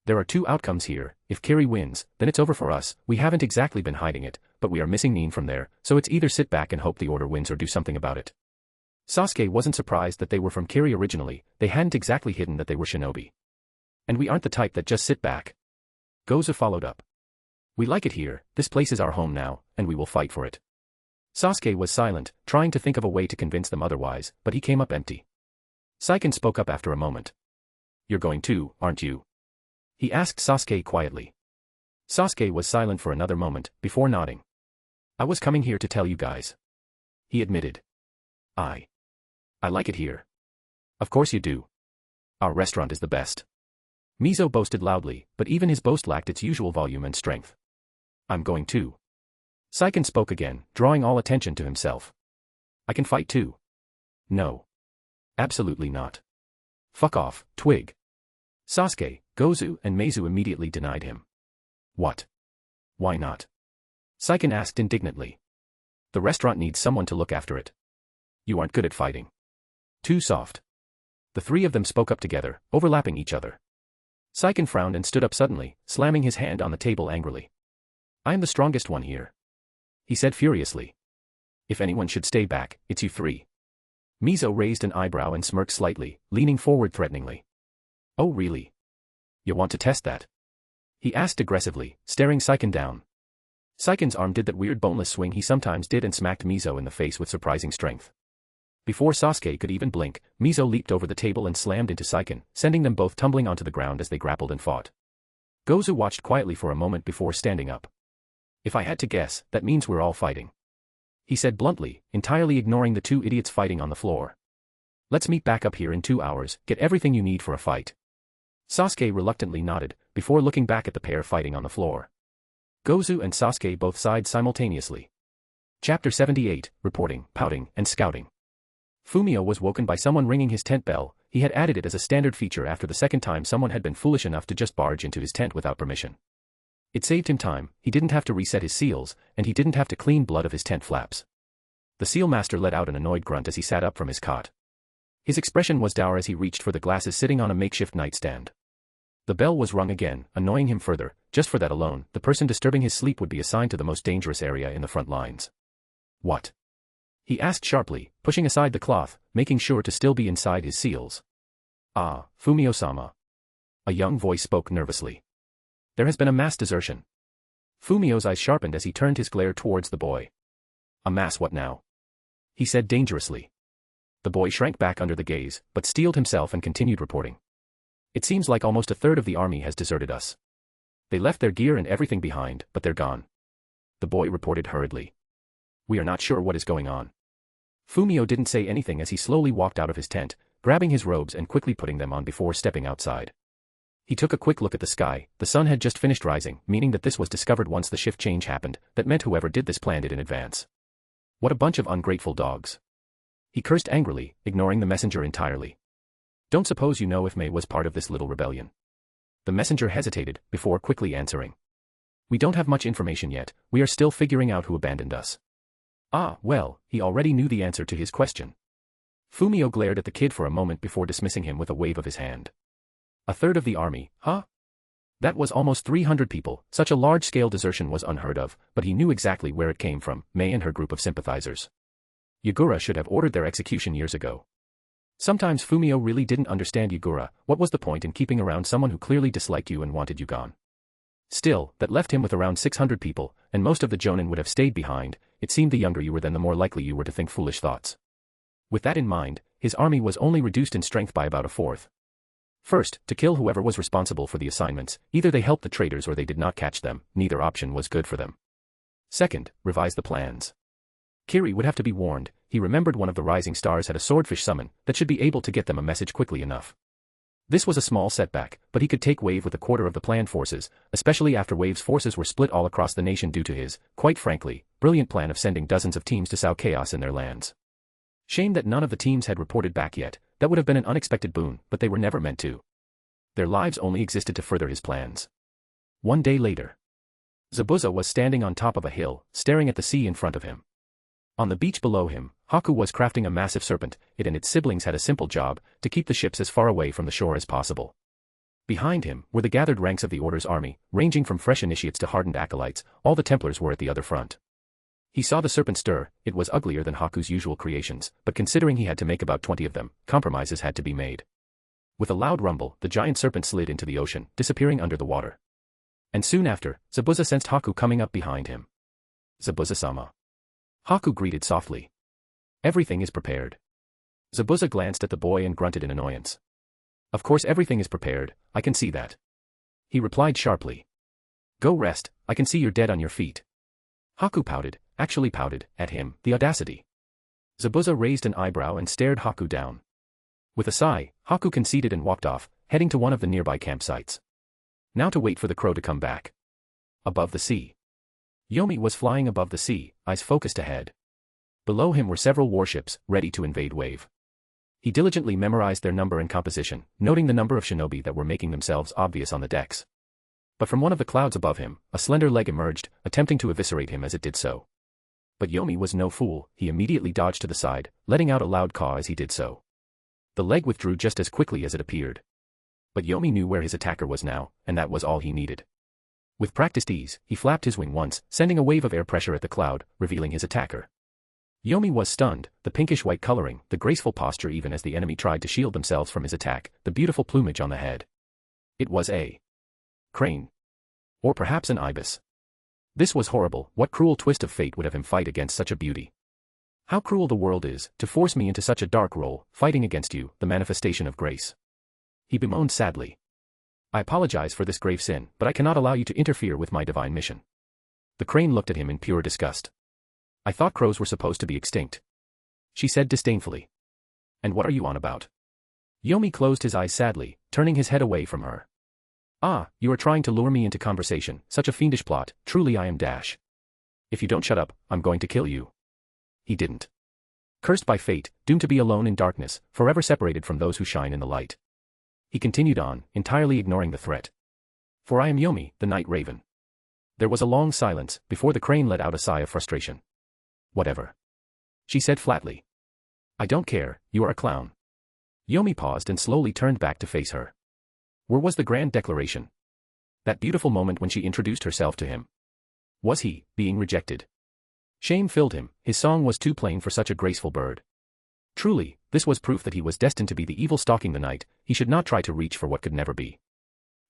"There are 2 outcomes here. If Kiri wins, then it's over for us. We haven't exactly been hiding it, but we are missing Nin from there, so it's either sit back and hope the order wins or do something about it." Sasuke wasn't surprised that they were from Kiri originally. They hadn't exactly hidden that they were shinobi. "And we aren't the type that just sit back," Gozu followed up. "We like it here. This place is our home now, and we will fight for it." Sasuke was silent, trying to think of a way to convince them otherwise, but he came up empty. Saiken spoke up after a moment. "You're going too, aren't you?" he asked Sasuke quietly. Sasuke was silent for another moment, before nodding. "I was coming here to tell you guys," he admitted. I like it here." "Of course you do. Our restaurant is the best." Mizo boasted loudly, but even his boast lacked its usual volume and strength. "I'm going too." Saiken spoke again, drawing all attention to himself. "I can fight too." "No. Absolutely not. Fuck off, twig." Sasuke, Gozu, and Meizu immediately denied him. "What? Why not?" Saiken asked indignantly. "The restaurant needs someone to look after it. You aren't good at fighting. Too soft." The 3 of them spoke up together, overlapping each other. Saiken frowned and stood up suddenly, slamming his hand on the table angrily. "I am the strongest one here," he said furiously. "If anyone should stay back, it's you 3. Mizo raised an eyebrow and smirked slightly, leaning forward threateningly. "Oh really? You want to test that?" he asked aggressively, staring Saiken down. Saiken's arm did that weird boneless swing he sometimes did and smacked Mizo in the face with surprising strength. Before Sasuke could even blink, Mizo leaped over the table and slammed into Saiken, sending them both tumbling onto the ground as they grappled and fought. Gozu watched quietly for a moment before standing up. "If I had to guess, that means we're all fighting," he said bluntly, entirely ignoring the two idiots fighting on the floor. "Let's meet back up here in 2 hours, get everything you need for a fight." Sasuke reluctantly nodded, before looking back at the pair fighting on the floor. Gozu and Sasuke both sighed simultaneously. Chapter 78, Reporting, Pouting, and Scouting. Fumio was woken by someone ringing his tent bell. He had added it as a standard feature after the second time someone had been foolish enough to just barge into his tent without permission. It saved him time, he didn't have to reset his seals, and he didn't have to clean blood of his tent flaps. The seal master let out an annoyed grunt as he sat up from his cot. His expression was dour as he reached for the glasses sitting on a makeshift nightstand. The bell was rung again, annoying him further. Just for that alone, the person disturbing his sleep would be assigned to the most dangerous area in the front lines. "What?" he asked sharply, pushing aside the cloth, making sure to still be inside his seals. "Ah, Fumio-sama." A young voice spoke nervously. "There has been a mass desertion." Fumio's eyes sharpened as he turned his glare towards the boy. "A mass what now?" he said dangerously. The boy shrank back under the gaze, but steeled himself and continued reporting. "It seems like almost a third of the army has deserted us. They left their gear and everything behind, but they're gone," the boy reported hurriedly. "We are not sure what is going on." Fumio didn't say anything as he slowly walked out of his tent, grabbing his robes and quickly putting them on before stepping outside. He took a quick look at the sky. The sun had just finished rising, meaning that this was discovered once the shift change happened. That meant whoever did this planned it in advance. What a bunch of ungrateful dogs. He cursed angrily, ignoring the messenger entirely. "Don't suppose you know if Mei was part of this little rebellion?" The messenger hesitated, before quickly answering. "We don't have much information yet, we are still figuring out who abandoned us." Ah, well, he already knew the answer to his question. Fumio glared at the kid for a moment before dismissing him with a wave of his hand. A third of the army, huh? That was almost 300 people. Such a large-scale desertion was unheard of, but he knew exactly where it came from, Mei and her group of sympathizers. Yagura should have ordered their execution years ago. Sometimes Fumio really didn't understand Yagura. What was the point in keeping around someone who clearly disliked you and wanted you gone? Still, that left him with around 600 people, and most of the Jonin would have stayed behind. It seemed the younger you were then the more likely you were to think foolish thoughts. With that in mind, his army was only reduced in strength by about a fourth. First, to kill whoever was responsible for the assignments. Either they helped the traitors or they did not catch them. Neither option was good for them. Second, revise the plans. Kiri would have to be warned. He remembered one of the rising stars had a swordfish summon that should be able to get them a message quickly enough. This was a small setback, but he could take Wave with a quarter of the planned forces, especially after Wave's forces were split all across the nation due to his, quite frankly, brilliant plan of sending dozens of teams to sow chaos in their lands. Shame that none of the teams had reported back yet. That would have been an unexpected boon, but they were never meant to. Their lives only existed to further his plans. One day later, Zabuza was standing on top of a hill, staring at the sea in front of him. On the beach below him, Haku was crafting a massive serpent. It and its siblings had a simple job, to keep the ships as far away from the shore as possible. Behind him were the gathered ranks of the Order's army, ranging from fresh initiates to hardened acolytes. All the Templars were at the other front. He saw the serpent stir. It was uglier than Haku's usual creations, but considering he had to make about 20 of them, compromises had to be made. With a loud rumble, the giant serpent slid into the ocean, disappearing under the water. And soon after, Zabuza sensed Haku coming up behind him. "Zabuza-sama." Haku greeted softly. "Everything is prepared." Zabuza glanced at the boy and grunted in annoyance. "Of course everything is prepared, I can see that," he replied sharply. "Go rest, I can see you're dead on your feet." Haku pouted, actually pouted, at him, the audacity. Zabuza raised an eyebrow and stared Haku down. With a sigh, Haku conceded and walked off, heading to one of the nearby campsites. Now to wait for the crow to come back. Above the sea. Yomi was flying above the sea, eyes focused ahead. Below him were several warships, ready to invade Wave. He diligently memorized their number and composition, noting the number of shinobi that were making themselves obvious on the decks. But from one of the clouds above him, a slender leg emerged, attempting to eviscerate him as it did so. But Yomi was no fool. He immediately dodged to the side, letting out a loud caw as he did so. The leg withdrew just as quickly as it appeared. But Yomi knew where his attacker was now, and that was all he needed. With practiced ease, he flapped his wing once, sending a wave of air pressure at the cloud, revealing his attacker. Yomi was stunned, the pinkish-white coloring, the graceful posture even as the enemy tried to shield themselves from his attack, the beautiful plumage on the head. It was a crane. Or perhaps an ibis. This was horrible. What cruel twist of fate would have him fight against such a beauty? How cruel the world is, to force me into such a dark role, fighting against you, the manifestation of grace. He bemoaned sadly. I apologize for this grave sin, but I cannot allow you to interfere with my divine mission. The crane looked at him in pure disgust. I thought crows were supposed to be extinct. She said disdainfully. And what are you on about? Yomi closed his eyes sadly, turning his head away from her. Ah, you are trying to lure me into conversation, such a fiendish plot, truly I am dash. If you don't shut up, I'm going to kill you. He didn't. Cursed by fate, doomed to be alone in darkness, forever separated from those who shine in the light. He continued on, entirely ignoring the threat. For I am Yomi, the night raven. There was a long silence, before the crane let out a sigh of frustration. Whatever. She said flatly. I don't care, you are a clown. Yomi paused and slowly turned back to face her. Where was the grand declaration? That beautiful moment when she introduced herself to him. Was he, being rejected? Shame filled him, his song was too plain for such a graceful bird. Truly, this was proof that he was destined to be the evil stalking the night, he should not try to reach for what could never be.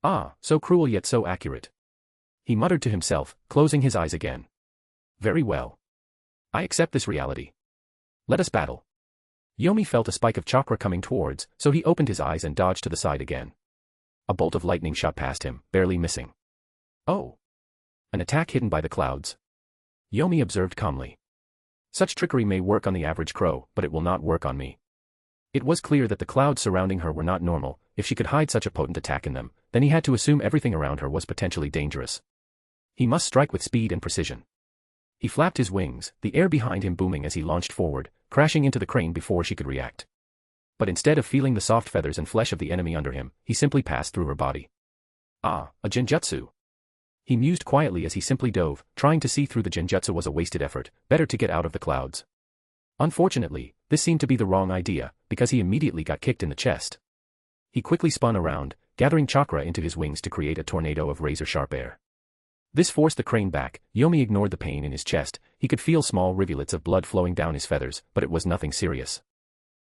Ah, so cruel yet so accurate. He muttered to himself, closing his eyes again. Very well. I accept this reality. Let us battle. Yomi felt a spike of chakra coming towards, so he opened his eyes and dodged to the side again. A bolt of lightning shot past him, barely missing. Oh. An attack hidden by the clouds. Yomi observed calmly. Such trickery may work on the average crow, but it will not work on me. It was clear that the clouds surrounding her were not normal. If she could hide such a potent attack in them, then he had to assume everything around her was potentially dangerous. He must strike with speed and precision. He flapped his wings, the air behind him booming as he launched forward, crashing into the crane before she could react. But instead of feeling the soft feathers and flesh of the enemy under him, he simply passed through her body. Ah, a genjutsu. He mused quietly as he simply dove. Trying to see through the genjutsu was a wasted effort, better to get out of the clouds. Unfortunately, this seemed to be the wrong idea, because he immediately got kicked in the chest. He quickly spun around, gathering chakra into his wings to create a tornado of razor-sharp air. This forced the crane back. Yomi ignored the pain in his chest. He could feel small rivulets of blood flowing down his feathers, but it was nothing serious.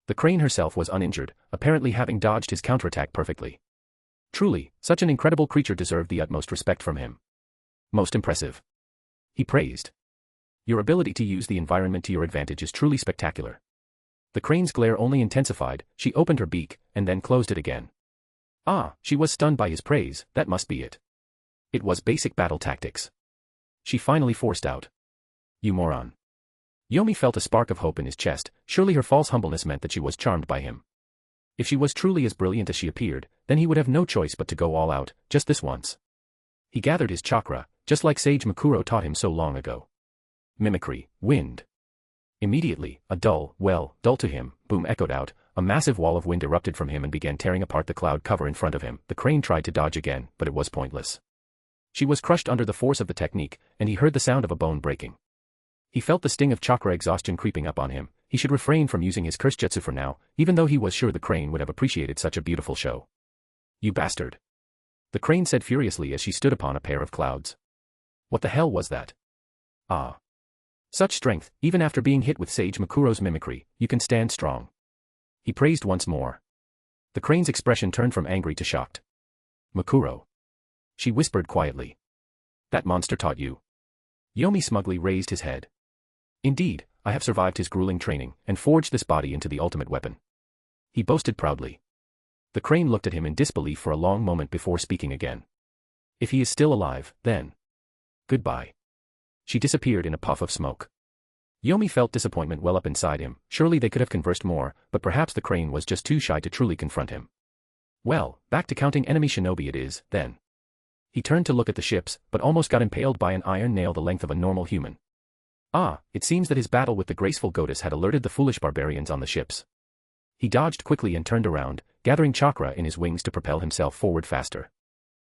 The crane herself was uninjured, apparently having dodged his counterattack perfectly. Truly, such an incredible creature deserved the utmost respect from him. Most impressive. He praised. Your ability to use the environment to your advantage is truly spectacular. The crane's glare only intensified. She opened her beak, and then closed it again. Ah, she was stunned by his praise. That must be it. It was basic battle tactics. She finally forced out. You moron. Yomi felt a spark of hope in his chest. Surely her false humbleness meant that she was charmed by him. If she was truly as brilliant as she appeared, then he would have no choice but to go all out, just this once. He gathered his chakra, just like Sage Makuro taught him so long ago. Mimicry, wind. Immediately, a dull to him, boom echoed out. A massive wall of wind erupted from him and began tearing apart the cloud cover in front of him. The crane tried to dodge again, but it was pointless. She was crushed under the force of the technique, and he heard the sound of a bone breaking. He felt the sting of chakra exhaustion creeping up on him. He should refrain from using his curse jutsu for now, even though he was sure the crane would have appreciated such a beautiful show. You bastard. The crane said furiously as she stood upon a pair of clouds. What the hell was that? Ah. Such strength, even after being hit with Sage Makuro's mimicry, you can stand strong. He praised once more. The crane's expression turned from angry to shocked. Makuro. She whispered quietly. That monster taught you. Yomi smugly raised his head. Indeed, I have survived his grueling training, and forged this body into the ultimate weapon. He boasted proudly. The crane looked at him in disbelief for a long moment before speaking again. If he is still alive, then. Goodbye. She disappeared in a puff of smoke. Yomi felt disappointment well up inside him. Surely they could have conversed more, but perhaps the crane was just too shy to truly confront him. Well, back to counting enemy shinobi it is, then. He turned to look at the ships, but almost got impaled by an iron nail the length of a normal human. Ah, it seems that his battle with the graceful goddess had alerted the foolish barbarians on the ships. He dodged quickly and turned around, gathering chakra in his wings to propel himself forward faster.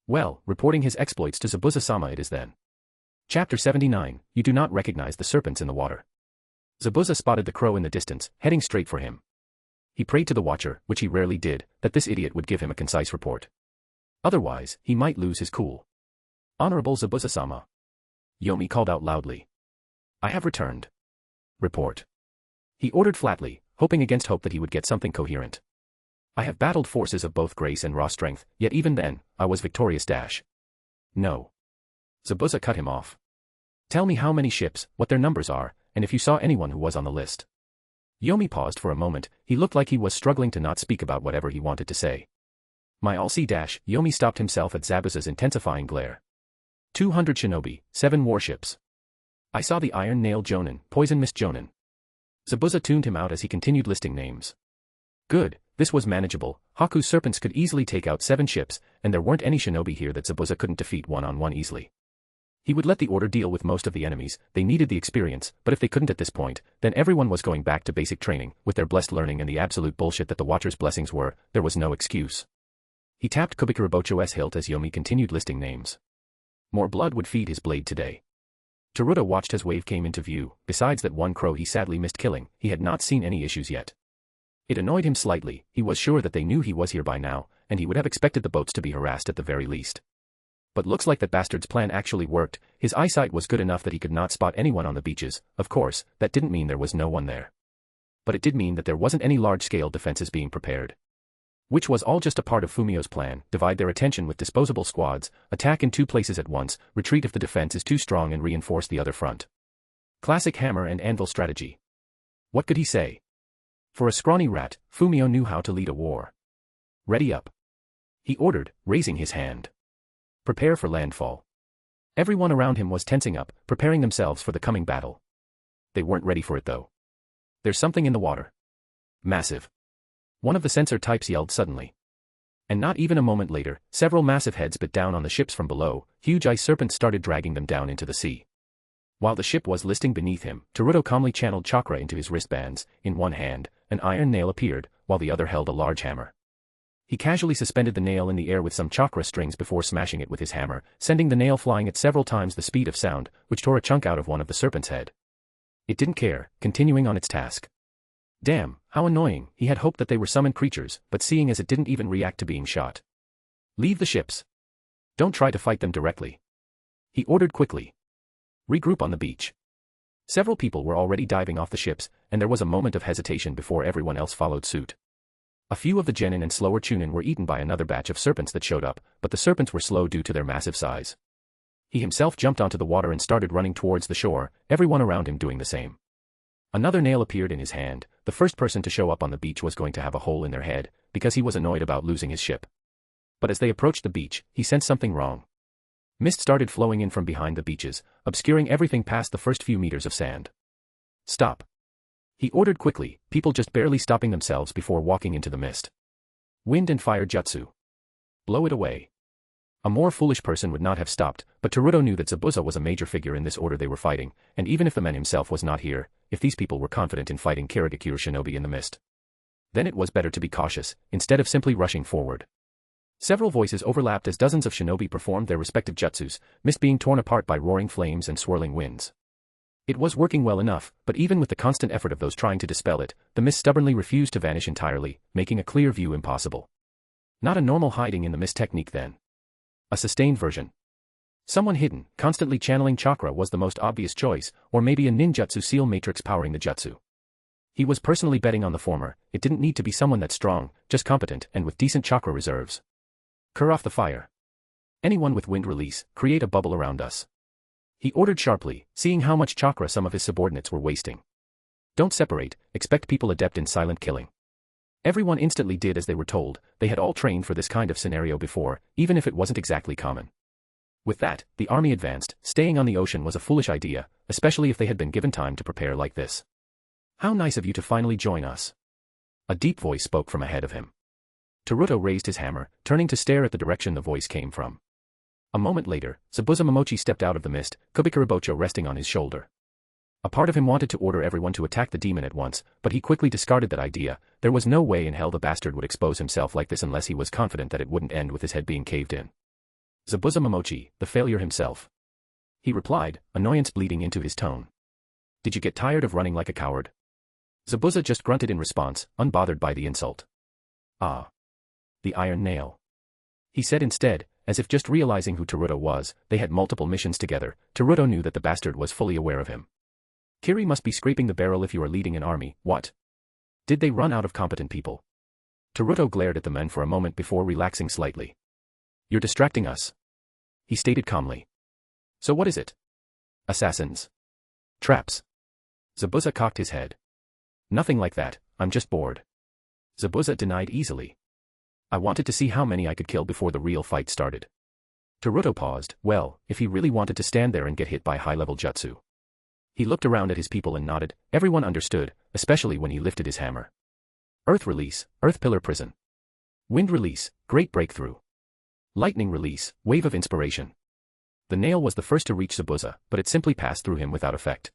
Well, reporting his exploits to Zabuza-sama it is then. Chapter 79, You do not recognize the serpents in the water. Zabuza spotted the crow in the distance, heading straight for him. He prayed to the watcher, which he rarely did, that this idiot would give him a concise report. Otherwise, he might lose his cool. Honorable Zabuza-sama. Yomi called out loudly. I have returned. Report. He ordered flatly, hoping against hope that he would get something coherent. I have battled forces of both grace and raw strength, yet even then, I was victorious dash. No. Zabuza cut him off. Tell me how many ships, what their numbers are, and if you saw anyone who was on the list. Yomi paused for a moment, he looked like he was struggling to not speak about whatever he wanted to say. My all-see dash, Yomi stopped himself at Zabuza's intensifying glare. 200 shinobi, 7 warships. I saw the Iron Nail Jonin, Poison Mist Jonin. Zabuza tuned him out as he continued listing names. Good, this was manageable, Haku's serpents could easily take out 7 ships, and there weren't any shinobi here that Zabuza couldn't defeat one-on-one easily. He would let the order deal with most of the enemies, they needed the experience, but if they couldn't at this point, then everyone was going back to basic training, with their blessed learning and the absolute bullshit that the Watcher's blessings were, there was no excuse. He tapped Kubikurabocho's hilt as Yomi continued listing names. More blood would feed his blade today. Naruto watched as wave came into view, besides that one crow he sadly missed killing, he had not seen any issues yet. It annoyed him slightly, he was sure that they knew he was here by now, and he would have expected the boats to be harassed at the very least. But looks like that bastard's plan actually worked, his eyesight was good enough that he could not spot anyone on the beaches, of course, that didn't mean there was no one there. But it did mean that there wasn't any large-scale defenses being prepared. Which was all just a part of Fumio's plan, divide their attention with disposable squads, attack in 2 places at once, retreat if the defense is too strong and reinforce the other front. Classic hammer and anvil strategy. What could he say? For a scrawny rat, Fumio knew how to lead a war. Ready up. He ordered, raising his hand. Prepare for landfall. Everyone around him was tensing up, preparing themselves for the coming battle. They weren't ready for it though. There's something in the water. Massive. One of the sensor types yelled suddenly. And not even a moment later, several massive heads bit down on the ships from below, huge ice serpents started dragging them down into the sea. While the ship was listing beneath him, Naruto calmly channeled chakra into his wristbands, in one hand, an iron nail appeared, while the other held a large hammer. He casually suspended the nail in the air with some chakra strings before smashing it with his hammer, sending the nail flying at several times the speed of sound, which tore a chunk out of one of the serpent's head. It didn't care, continuing on its task. Damn, how annoying, he had hoped that they were summoned creatures, but seeing as it didn't even react to being shot. Leave the ships. Don't try to fight them directly. He ordered quickly. Regroup on the beach. Several people were already diving off the ships, and there was a moment of hesitation before everyone else followed suit. A few of the genin and slower chunin were eaten by another batch of serpents that showed up, but the serpents were slow due to their massive size. He himself jumped onto the water and started running towards the shore, everyone around him doing the same. Another nail appeared in his hand, the first person to show up on the beach was going to have a hole in their head, because he was annoyed about losing his ship. But as they approached the beach, he sensed something wrong. Mist started flowing in from behind the beaches, obscuring everything past the first few meters of sand. Stop. He ordered quickly, people just barely stopping themselves before walking into the mist. Wind and fire jutsu. Blow it away. A more foolish person would not have stopped, but Naruto knew that Zabuza was a major figure in this order they were fighting, and even if the man himself was not here, if these people were confident in fighting Karagakure shinobi in the mist, then it was better to be cautious, instead of simply rushing forward. Several voices overlapped as dozens of shinobi performed their respective jutsus, mist being torn apart by roaring flames and swirling winds. It was working well enough, but even with the constant effort of those trying to dispel it, the mist stubbornly refused to vanish entirely, making a clear view impossible. Not a normal hiding in the mist technique then. A sustained version. Someone hidden, constantly channeling chakra was the most obvious choice, or maybe a ninjutsu seal matrix powering the jutsu. He was personally betting on the former, it didn't need to be someone that strong, just competent and with decent chakra reserves. Cur off the fire. Anyone with wind release, create a bubble around us. He ordered sharply, seeing how much chakra some of his subordinates were wasting. Don't separate, expect people adept in silent killing. Everyone instantly did as they were told, they had all trained for this kind of scenario before, even if it wasn't exactly common. With that, the army advanced, staying on the ocean was a foolish idea, especially if they had been given time to prepare like this. How nice of you to finally join us. A deep voice spoke from ahead of him. Naruto raised his hammer, turning to stare at the direction the voice came from. A moment later, Zabuza Momochi stepped out of the mist, Kubikurabocho resting on his shoulder. A part of him wanted to order everyone to attack the demon at once, but he quickly discarded that idea, there was no way in hell the bastard would expose himself like this unless he was confident that it wouldn't end with his head being caved in. Zabuza Momochi, the failure himself. He replied, annoyance bleeding into his tone. Did you get tired of running like a coward? Zabuza just grunted in response, unbothered by the insult. Ah. The iron nail. He said instead, as if just realizing who Naruto was, they had multiple missions together, Naruto knew that the bastard was fully aware of him. Kiri must be scraping the barrel if you are leading an army, what? Did they run out of competent people? Naruto glared at the men for a moment before relaxing slightly. You're distracting us. He stated calmly. So what is it? Assassins. Traps. Zabuza cocked his head. Nothing like that, I'm just bored. Zabuza denied easily. I wanted to see how many I could kill before the real fight started. Naruto paused. Well, if he really wanted to stand there and get hit by high-level jutsu. He looked around at his people and nodded. Everyone understood, especially when he lifted his hammer. Earth release, earth pillar prison. Wind release, great breakthrough. Lightning release, wave of inspiration. The nail was the first to reach Zabuza, but it simply passed through him without effect.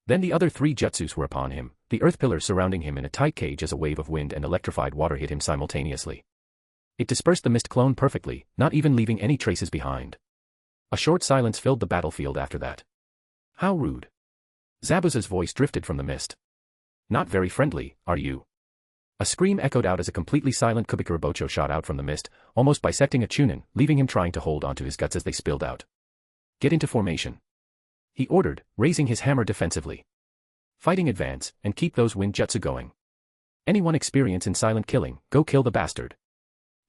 Then the other three jutsus were upon him, the earth pillars surrounding him in a tight cage as a wave of wind and electrified water hit him simultaneously. It dispersed the mist clone perfectly, not even leaving any traces behind. A short silence filled the battlefield after that. How rude. Zabuza's voice drifted from the mist. Not very friendly, are you? A scream echoed out as a completely silent Kubikurabocho shot out from the mist, almost bisecting a Chunin, leaving him trying to hold onto his guts as they spilled out. Get into formation. He ordered, raising his hammer defensively. Fighting advance, and keep those wind jutsu going. Anyone experienced in silent killing, go kill the bastard.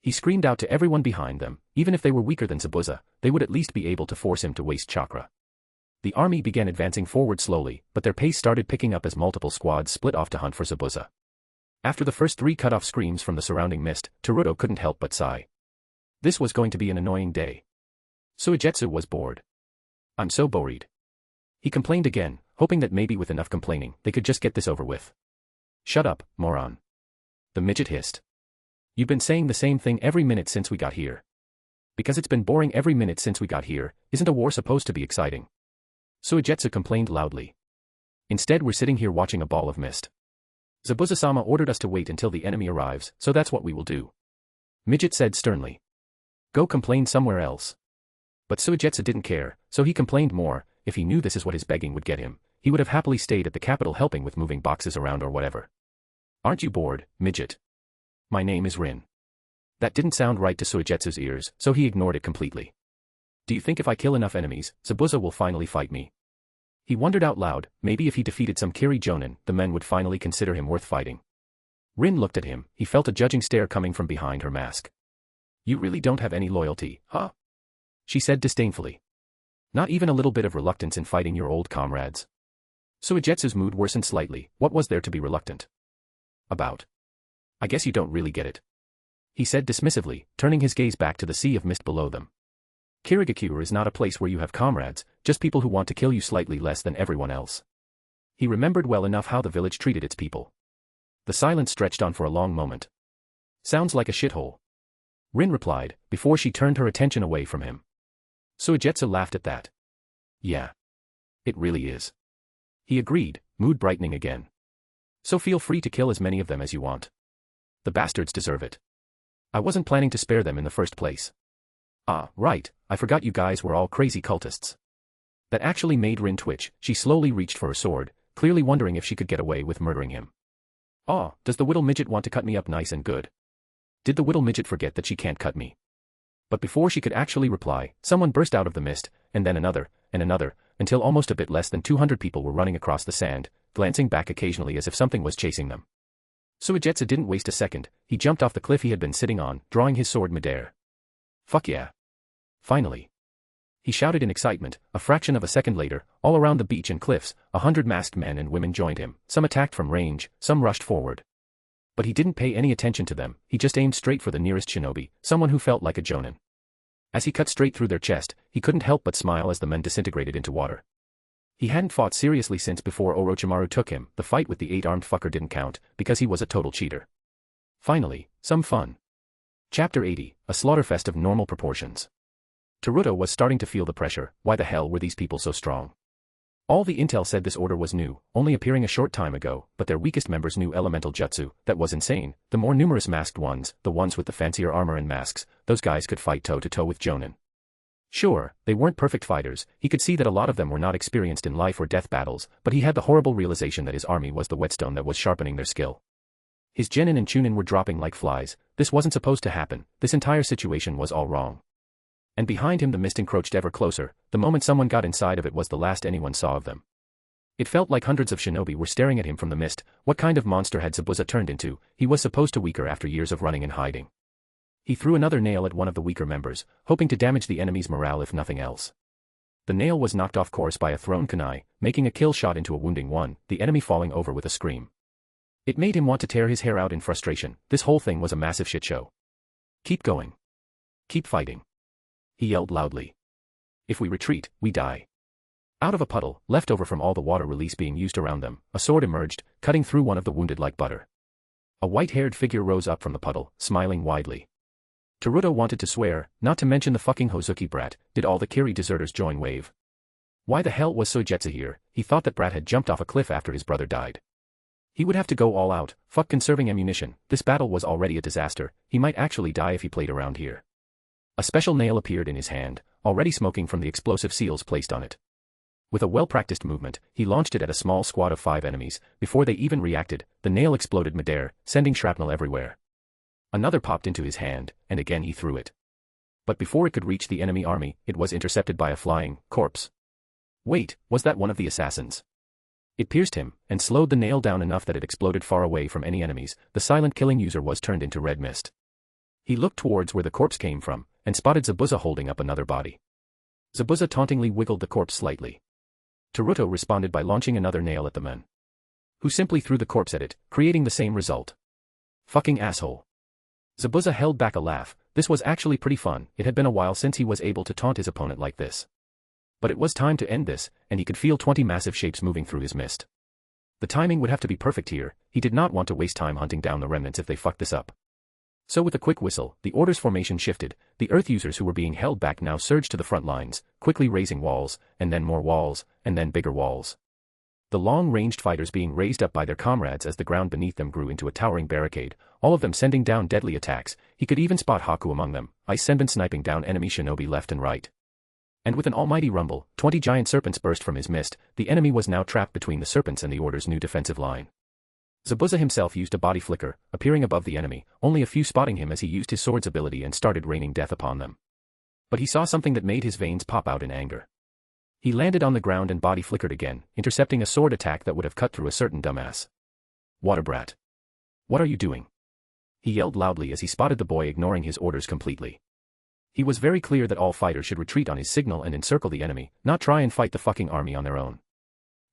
He screamed out to everyone behind them, even if they were weaker than Zabuza, they would at least be able to force him to waste chakra. The army began advancing forward slowly, but their pace started picking up as multiple squads split off to hunt for Zabuza. After the first 3 cut-off screams from the surrounding mist, Naruto couldn't help but sigh. This was going to be an annoying day. Suigetsu was bored. I'm so worried. He complained again, hoping that maybe with enough complaining, they could just get this over with. Shut up, moron. The midget hissed. You've been saying the same thing every minute since we got here. Because it's been boring every minute since we got here, isn't a war supposed to be exciting? Suigetsu complained loudly. Instead we're sitting here watching a ball of mist. Zabuza-sama ordered us to wait until the enemy arrives, so that's what we will do. Midget said sternly. Go complain somewhere else. But Suigetsu didn't care, so he complained more. If he knew this is what his begging would get him, he would have happily stayed at the capital helping with moving boxes around or whatever. Aren't you bored, midget? My name is Rin. That didn't sound right to Suigetsu's ears, so he ignored it completely. Do you think if I kill enough enemies, Zabuza will finally fight me? He wondered out loud, maybe if he defeated some Kiri Jonin, the men would finally consider him worth fighting. Rin looked at him, he felt a judging stare coming from behind her mask. You really don't have any loyalty, huh? She said disdainfully. Not even a little bit of reluctance in fighting your old comrades. Suigetsu's mood worsened slightly. What was there to be reluctant about? I guess you don't really get it. He said dismissively, turning his gaze back to the sea of mist below them. Kirigakure is not a place where you have comrades, just people who want to kill you slightly less than everyone else. He remembered well enough how the village treated its people. The silence stretched on for a long moment. Sounds like a shithole. Rin replied, before she turned her attention away from him. Suigetsu laughed at that. Yeah. It really is. He agreed, mood brightening again. So feel free to kill as many of them as you want. The bastards deserve it. I wasn't planning to spare them in the first place. Ah, right, I forgot you guys were all crazy cultists. That actually made Rin twitch. She slowly reached for her sword, clearly wondering if she could get away with murdering him. Ah, does the whittle midget want to cut me up nice and good? Did the whittle midget forget that she can't cut me? But before she could actually reply, someone burst out of the mist, and then another, until almost a bit less than 200 people were running across the sand, glancing back occasionally as if something was chasing them. Suigetsu didn't waste a second, he jumped off the cliff he had been sitting on, drawing his sword midair. Fuck yeah. Finally. He shouted in excitement. A fraction of a second later, all around the beach and cliffs, 100 masked men and women joined him, some attacked from range, some rushed forward. But he didn't pay any attention to them, he just aimed straight for the nearest shinobi, someone who felt like a jonin. As he cut straight through their chest, he couldn't help but smile as the men disintegrated into water. He hadn't fought seriously since before Orochimaru took him. The fight with the 8-armed fucker didn't count, because he was a total cheater. Finally, some fun. Chapter 80, a slaughterfest of normal proportions. Naruto was starting to feel the pressure. Why the hell were these people so strong? All the intel said this order was new, only appearing a short time ago, but their weakest members knew elemental jutsu. That was insane. The more numerous masked ones, the ones with the fancier armor and masks, those guys could fight toe-to-toe with jonin. Sure, they weren't perfect fighters, he could see that a lot of them were not experienced in life or death battles, but he had the horrible realization that his army was the whetstone that was sharpening their skill. His genin and chunin were dropping like flies. This wasn't supposed to happen, this entire situation was all wrong. And behind him the mist encroached ever closer. The moment someone got inside of it was the last anyone saw of them. It felt like hundreds of shinobi were staring at him from the mist. What kind of monster had Zabuza turned into? He was supposed to weaker after years of running and hiding. He threw another nail at one of the weaker members, hoping to damage the enemy's morale if nothing else. The nail was knocked off course by a thrown kunai, making a kill shot into a wounding one, the enemy falling over with a scream. It made him want to tear his hair out in frustration. This whole thing was a massive shit show. Keep going. Keep fighting. He yelled loudly. If we retreat, we die. Out of a puddle, left over from all the water release being used around them, a sword emerged, cutting through one of the wounded like butter. A white-haired figure rose up from the puddle, smiling widely. Naruto wanted to swear, not to mention the fucking Hozuki brat. Did all the Kiri deserters join wave? Why the hell was Soijetsu here? He thought that brat had jumped off a cliff after his brother died. He would have to go all out, fuck conserving ammunition. This battle was already a disaster. He might actually die if he played around here. A special nail appeared in his hand, already smoking from the explosive seals placed on it. With a well-practiced movement, he launched it at a small squad of 5 enemies. Before they even reacted, the nail exploded midair, sending shrapnel everywhere. Another popped into his hand, and again he threw it. But before it could reach the enemy army, it was intercepted by a flying corpse. Wait, was that one of the assassins? It pierced him, and slowed the nail down enough that it exploded far away from any enemies. The silent killing user was turned into red mist. He looked towards where the corpse came from, and spotted Zabuza holding up another body. Zabuza tauntingly wiggled the corpse slightly. Naruto responded by launching another nail at the man, who simply threw the corpse at it, creating the same result. Fucking asshole. Zabuza held back a laugh. This was actually pretty fun. It had been a while since he was able to taunt his opponent like this. But it was time to end this, and he could feel 20 massive shapes moving through his mist. The timing would have to be perfect here. He did not want to waste time hunting down the remnants if they fucked this up. So with a quick whistle, the order's formation shifted. The earth users who were being held back now surged to the front lines, quickly raising walls, and then more walls, and then bigger walls. The long-ranged fighters being raised up by their comrades as the ground beneath them grew into a towering barricade, all of them sending down deadly attacks. He could even spot Haku among them, Ice Senbon sniping down enemy shinobi left and right. And with an almighty rumble, 20 giant serpents burst from his mist. The enemy was now trapped between the serpents and the order's new defensive line. Zabuza himself used a body flicker, appearing above the enemy, only a few spotting him as he used his sword's ability and started raining death upon them. But he saw something that made his veins pop out in anger. He landed on the ground and body flickered again, intercepting a sword attack that would have cut through a certain dumbass. Water brat. What are you doing? He yelled loudly as he spotted the boy ignoring his orders completely. He was very clear that all fighters should retreat on his signal and encircle the enemy, not try and fight the fucking army on their own.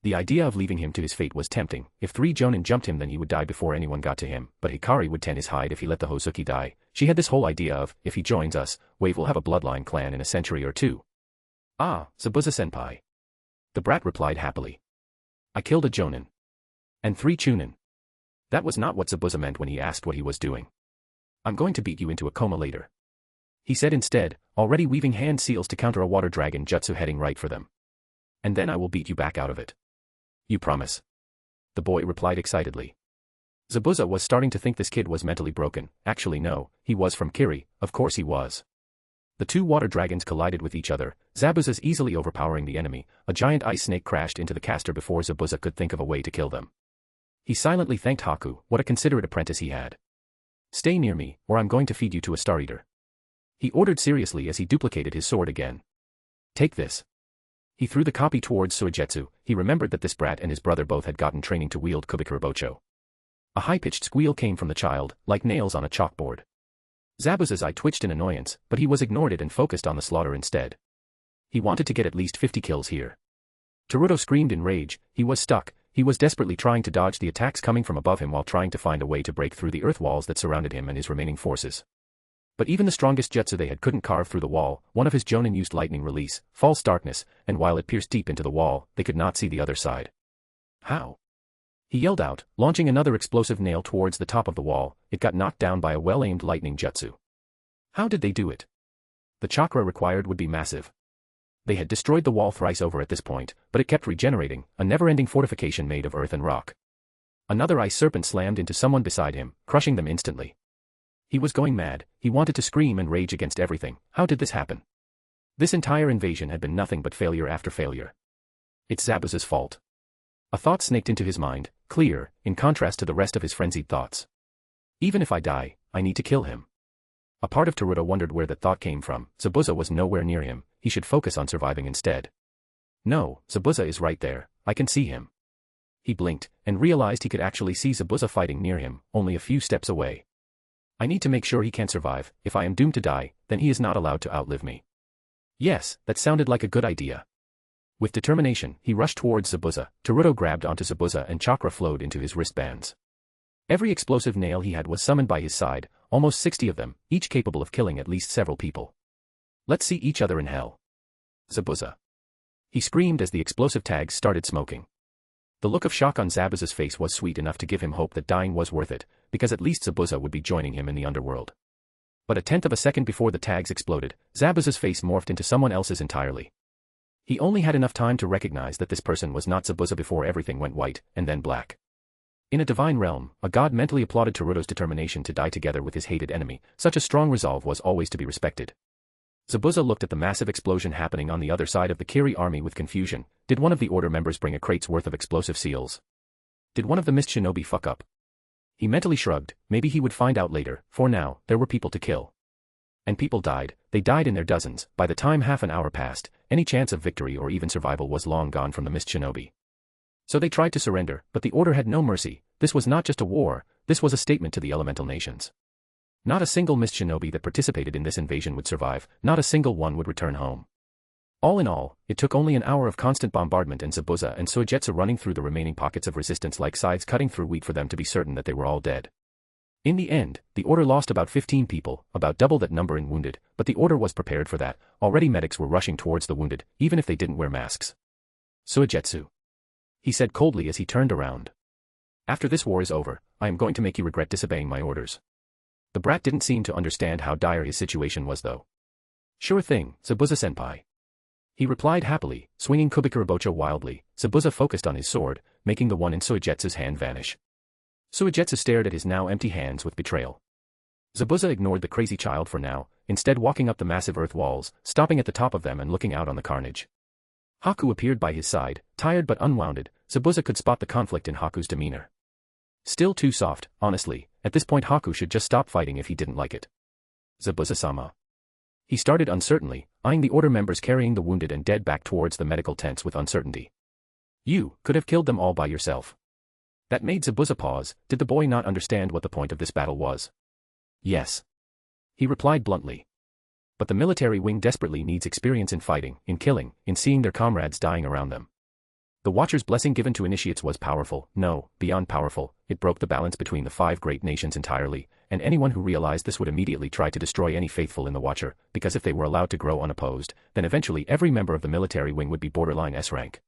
The idea of leaving him to his fate was tempting. If 3 Jonin jumped him then he would die before anyone got to him, but Hikari would tan his hide if he let the Hozuki die. She had this whole idea of, if he joins us, Wave will have a bloodline clan in a century or two. Ah, Zabuza-senpai. The brat replied happily. I killed a Jonin. And 3 Chunin. That was not what Zabuza meant when he asked what he was doing. I'm going to beat you into a coma later. He said instead, already weaving hand seals to counter a water dragon jutsu heading right for them. And then I will beat you back out of it. You promise? The boy replied excitedly. Zabuza was starting to think this kid was mentally broken. Actually no, he was from Kiri, of course he was. The 2 water dragons collided with each other, Zabuza's easily overpowering the enemy. A giant ice snake crashed into the caster before Zabuza could think of a way to kill them. He silently thanked Haku. What a considerate apprentice he had. Stay near me, or I'm going to feed you to a Star Eater. He ordered seriously as he duplicated his sword again. Take this. He threw the copy towards Soijetsu. He remembered that this brat and his brother both had gotten training to wield Kubikurabocho. A high-pitched squeal came from the child, like nails on a chalkboard. Zabuza's eye twitched in annoyance, but he was ignored it and focused on the slaughter instead. He wanted to get at least 50 kills here. Naruto screamed in rage. He was stuck. He was desperately trying to dodge the attacks coming from above him while trying to find a way to break through the earth walls that surrounded him and his remaining forces. But even the strongest jutsu they had couldn't carve through the wall. One of his Jonin used lightning release, false darkness, and while it pierced deep into the wall, they could not see the other side. How? He yelled out, launching another explosive nail towards the top of the wall. It got knocked down by a well-aimed lightning jutsu. How did they do it? The chakra required would be massive. They had destroyed the wall thrice over at this point, but it kept regenerating, a never-ending fortification made of earth and rock. Another ice serpent slammed into someone beside him, crushing them instantly. He was going mad. He wanted to scream and rage against everything. How did this happen? This entire invasion had been nothing but failure after failure. It's Zabuza's fault. A thought snaked into his mind, clear, in contrast to the rest of his frenzied thoughts. Even if I die, I need to kill him. A part of Naruto wondered where that thought came from. Zabuza was nowhere near him. He should focus on surviving instead. No, Zabuza is right there. I can see him. He blinked, and realized he could actually see Zabuza fighting near him, only a few steps away. I need to make sure he can't survive. If I am doomed to die, then he is not allowed to outlive me. Yes, that sounded like a good idea. With determination, he rushed towards Zabuza. Naruto grabbed onto Zabuza and chakra flowed into his wristbands. Every explosive nail he had was summoned by his side, almost 60 of them, each capable of killing at least several people. Let's see each other in hell. Zabuza. He screamed as the explosive tags started smoking. The look of shock on Zabuza's face was sweet enough to give him hope that dying was worth it, because at least Zabuza would be joining him in the underworld. But a tenth of a second before the tags exploded, Zabuza's face morphed into someone else's entirely. He only had enough time to recognize that this person was not Zabuza before everything went white, and then black. In a divine realm, a god mentally applauded Naruto's determination to die together with his hated enemy. Such a strong resolve was always to be respected. Zabuza looked at the massive explosion happening on the other side of the Kiri army with confusion. Did one of the order members bring a crate's worth of explosive seals? Did one of the mist shinobi fuck up? He mentally shrugged. Maybe he would find out later. For now, there were people to kill. And people died. They died in their dozens. By the time half an hour passed, any chance of victory or even survival was long gone from the mist shinobi. So they tried to surrender, but the order had no mercy. This was not just a war, this was a statement to the elemental nations. Not a single mist shinobi that participated in this invasion would survive, not a single one would return home. All in all, it took only an hour of constant bombardment and Zabuza and Suigetsu running through the remaining pockets of resistance like scythes cutting through wheat for them to be certain that they were all dead. In the end, the order lost about 15 people, about double that number in wounded, but the order was prepared for that. Already medics were rushing towards the wounded, even if they didn't wear masks. Suigetsu. He said coldly as he turned around. After this war is over, I am going to make you regret disobeying my orders. The brat didn't seem to understand how dire his situation was though. Sure thing, Zabuza-senpai. He replied happily, swinging Kubikurabocho wildly. Zabuza focused on his sword, making the one in Suigetsu's hand vanish. Suigetsu stared at his now empty hands with betrayal. Zabuza ignored the crazy child for now, instead walking up the massive earth walls, stopping at the top of them and looking out on the carnage. Haku appeared by his side, tired but unwounded. Zabuza could spot the conflict in Haku's demeanor. Still too soft, honestly. At this point Haku should just stop fighting if he didn't like it. Zabuza-sama. He started uncertainly, eyeing the order members carrying the wounded and dead back towards the medical tents with uncertainty. You could have killed them all by yourself. That made Zabuza pause. Did the boy not understand what the point of this battle was? Yes. He replied bluntly. But the military wing desperately needs experience in fighting, in killing, in seeing their comrades dying around them. The Watcher's blessing given to initiates was powerful, no, beyond powerful. It broke the balance between the 5 great nations entirely, and anyone who realized this would immediately try to destroy any faithful in the Watcher, because if they were allowed to grow unopposed, then eventually every member of the military wing would be borderline S-rank.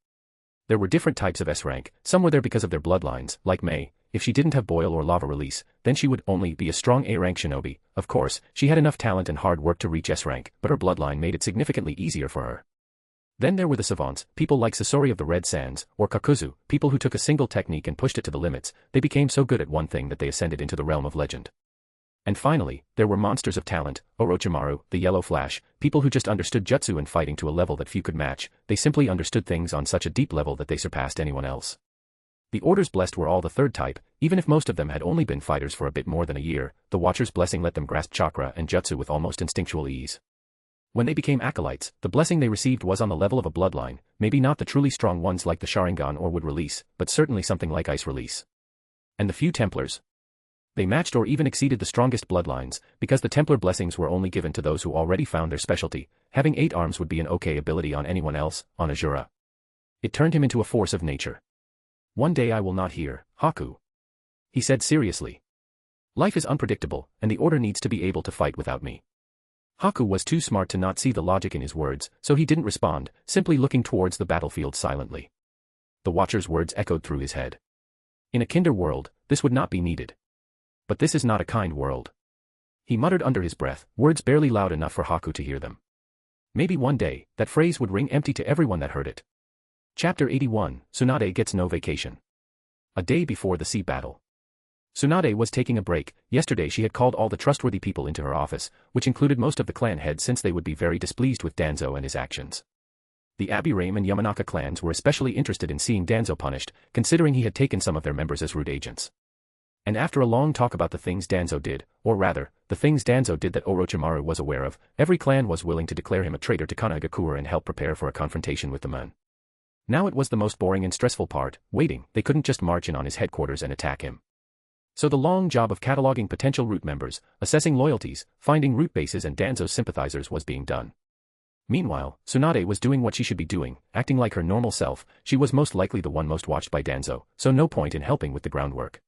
There were different types of S-rank. Some were there because of their bloodlines, like Mei. If she didn't have boil or lava release, then she would only be a strong A-rank shinobi. Of course, she had enough talent and hard work to reach S-rank, but her bloodline made it significantly easier for her. Then there were the savants, people like Sasori of the Red Sands, or Kakuzu, people who took a single technique and pushed it to the limits. They became so good at one thing that they ascended into the realm of legend. And finally, there were monsters of talent, Orochimaru, the Yellow Flash, people who just understood jutsu and fighting to a level that few could match. They simply understood things on such a deep level that they surpassed anyone else. The Order's blessed were all the third type, even if most of them had only been fighters for a bit more than a year. The Watcher's blessing let them grasp chakra and jutsu with almost instinctual ease. When they became acolytes, the blessing they received was on the level of a bloodline, maybe not the truly strong ones like the Sharingan or Wood Release, but certainly something like Ice Release. And the few Templars? They matched or even exceeded the strongest bloodlines, because the Templar blessings were only given to those who already found their specialty. Having 8 arms would be an okay ability on anyone else, on Azura. It turned him into a force of nature. One day I will not hear, Haku. He said seriously. Life is unpredictable, and the Order needs to be able to fight without me. Haku was too smart to not see the logic in his words, so he didn't respond, simply looking towards the battlefield silently. The Watcher's words echoed through his head. In a kinder world, this would not be needed. But this is not a kind world. He muttered under his breath, words barely loud enough for Haku to hear them. Maybe one day, that phrase would ring empty to everyone that heard it. Chapter 81, Tsunade gets no vacation. A day before the sea battle. Tsunade was taking a break. Yesterday she had called all the trustworthy people into her office, which included most of the clan heads since they would be very displeased with Danzo and his actions. The Abirame and Yamanaka clans were especially interested in seeing Danzo punished, considering he had taken some of their members as rude agents. And after a long talk about the things Danzo did, or rather, the things Danzo did that Orochimaru was aware of, every clan was willing to declare him a traitor to Kanagakura and help prepare for a confrontation with the men. Now it was the most boring and stressful part, waiting. They couldn't just march in on his headquarters and attack him. So the long job of cataloging potential root members, assessing loyalties, finding root bases and Danzo's sympathizers was being done. Meanwhile, Tsunade was doing what she should be doing, acting like her normal self. She was most likely the one most watched by Danzo, so no point in helping with the groundwork.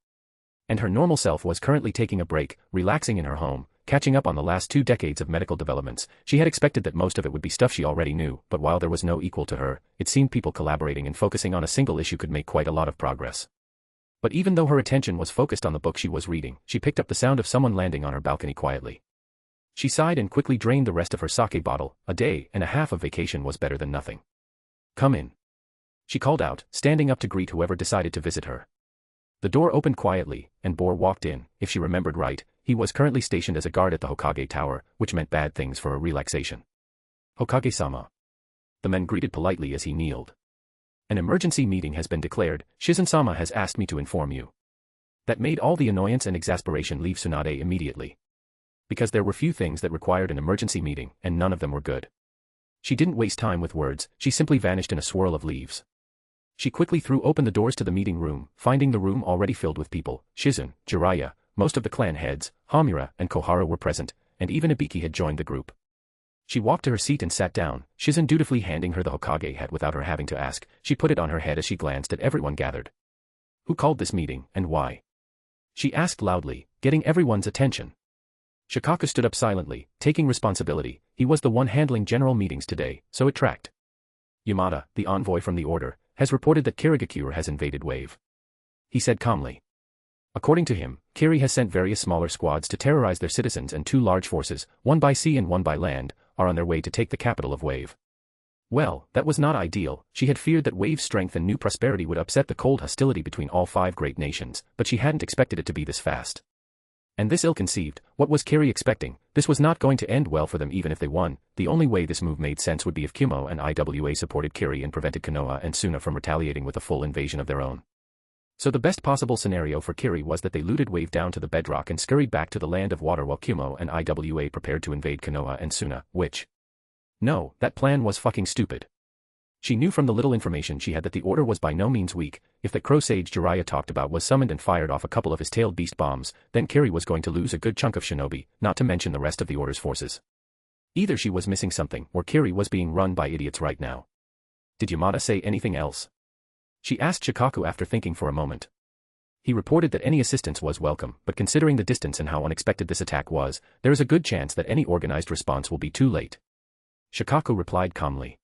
And her normal self was currently taking a break, relaxing in her home, catching up on the last 2 decades of medical developments. She had expected that most of it would be stuff she already knew, but while there was no equal to her, it seemed people collaborating and focusing on a single issue could make quite a lot of progress. But even though her attention was focused on the book she was reading, she picked up the sound of someone landing on her balcony quietly. She sighed and quickly drained the rest of her sake bottle. A day and a half of vacation was better than nothing. "Come in," she called out, standing up to greet whoever decided to visit her. The door opened quietly, and Bor walked in. If she remembered right, he was currently stationed as a guard at the Hokage Tower, which meant bad things for her relaxation. "Hokage-sama." The men greeted politely as he kneeled. "An emergency meeting has been declared. Shizen-sama has asked me to inform you." That made all the annoyance and exasperation leave Tsunade immediately. Because there were few things that required an emergency meeting, and none of them were good. She didn't waste time with words, she simply vanished in a swirl of leaves. She quickly threw open the doors to the meeting room, finding the room already filled with people. Shizen, Jiraiya, most of the clan heads, Hamura and Kohara were present, and even Ibiki had joined the group. She walked to her seat and sat down, Shizen dutifully handing her the Hokage hat without her having to ask. She put it on her head as she glanced at everyone gathered. "Who called this meeting, and why?" she asked loudly, getting everyone's attention. Shikaku stood up silently, taking responsibility. He was the one handling general meetings today, so it tracked. "Yamada, the envoy from the order, has reported that Kirigakure has invaded Wave," he said calmly. According to him, Kiri has sent various smaller squads to terrorize their citizens, and 2 large forces, one by sea and one by land, are on their way to take the capital of Wave. Well, that was not ideal. She had feared that Wave's strength and new prosperity would upset the cold hostility between all 5 great nations, but she hadn't expected it to be this fast. And this ill-conceived, what was Kiri expecting? This was not going to end well for them even if they won. The only way this move made sense would be if Kumo and IWA supported Kiri and prevented Konoha and Suna from retaliating with a full invasion of their own. So the best possible scenario for Kiri was that they looted Wave down to the bedrock and scurried back to the land of water while Kumo and IWA prepared to invade Konoha and Suna, which... No, that plan was fucking stupid. She knew from the little information she had that the order was by no means weak. If the Crow Sage Jiraiya talked about was summoned and fired off a couple of his tailed beast bombs, then Kiri was going to lose a good chunk of shinobi, not to mention the rest of the order's forces. Either she was missing something, or Kiri was being run by idiots right now. Did Yamada say anything else? She asked Shikaku after thinking for a moment. He reported that any assistance was welcome, but considering the distance and how unexpected this attack was, there is a good chance that any organized response will be too late. Shikaku replied calmly.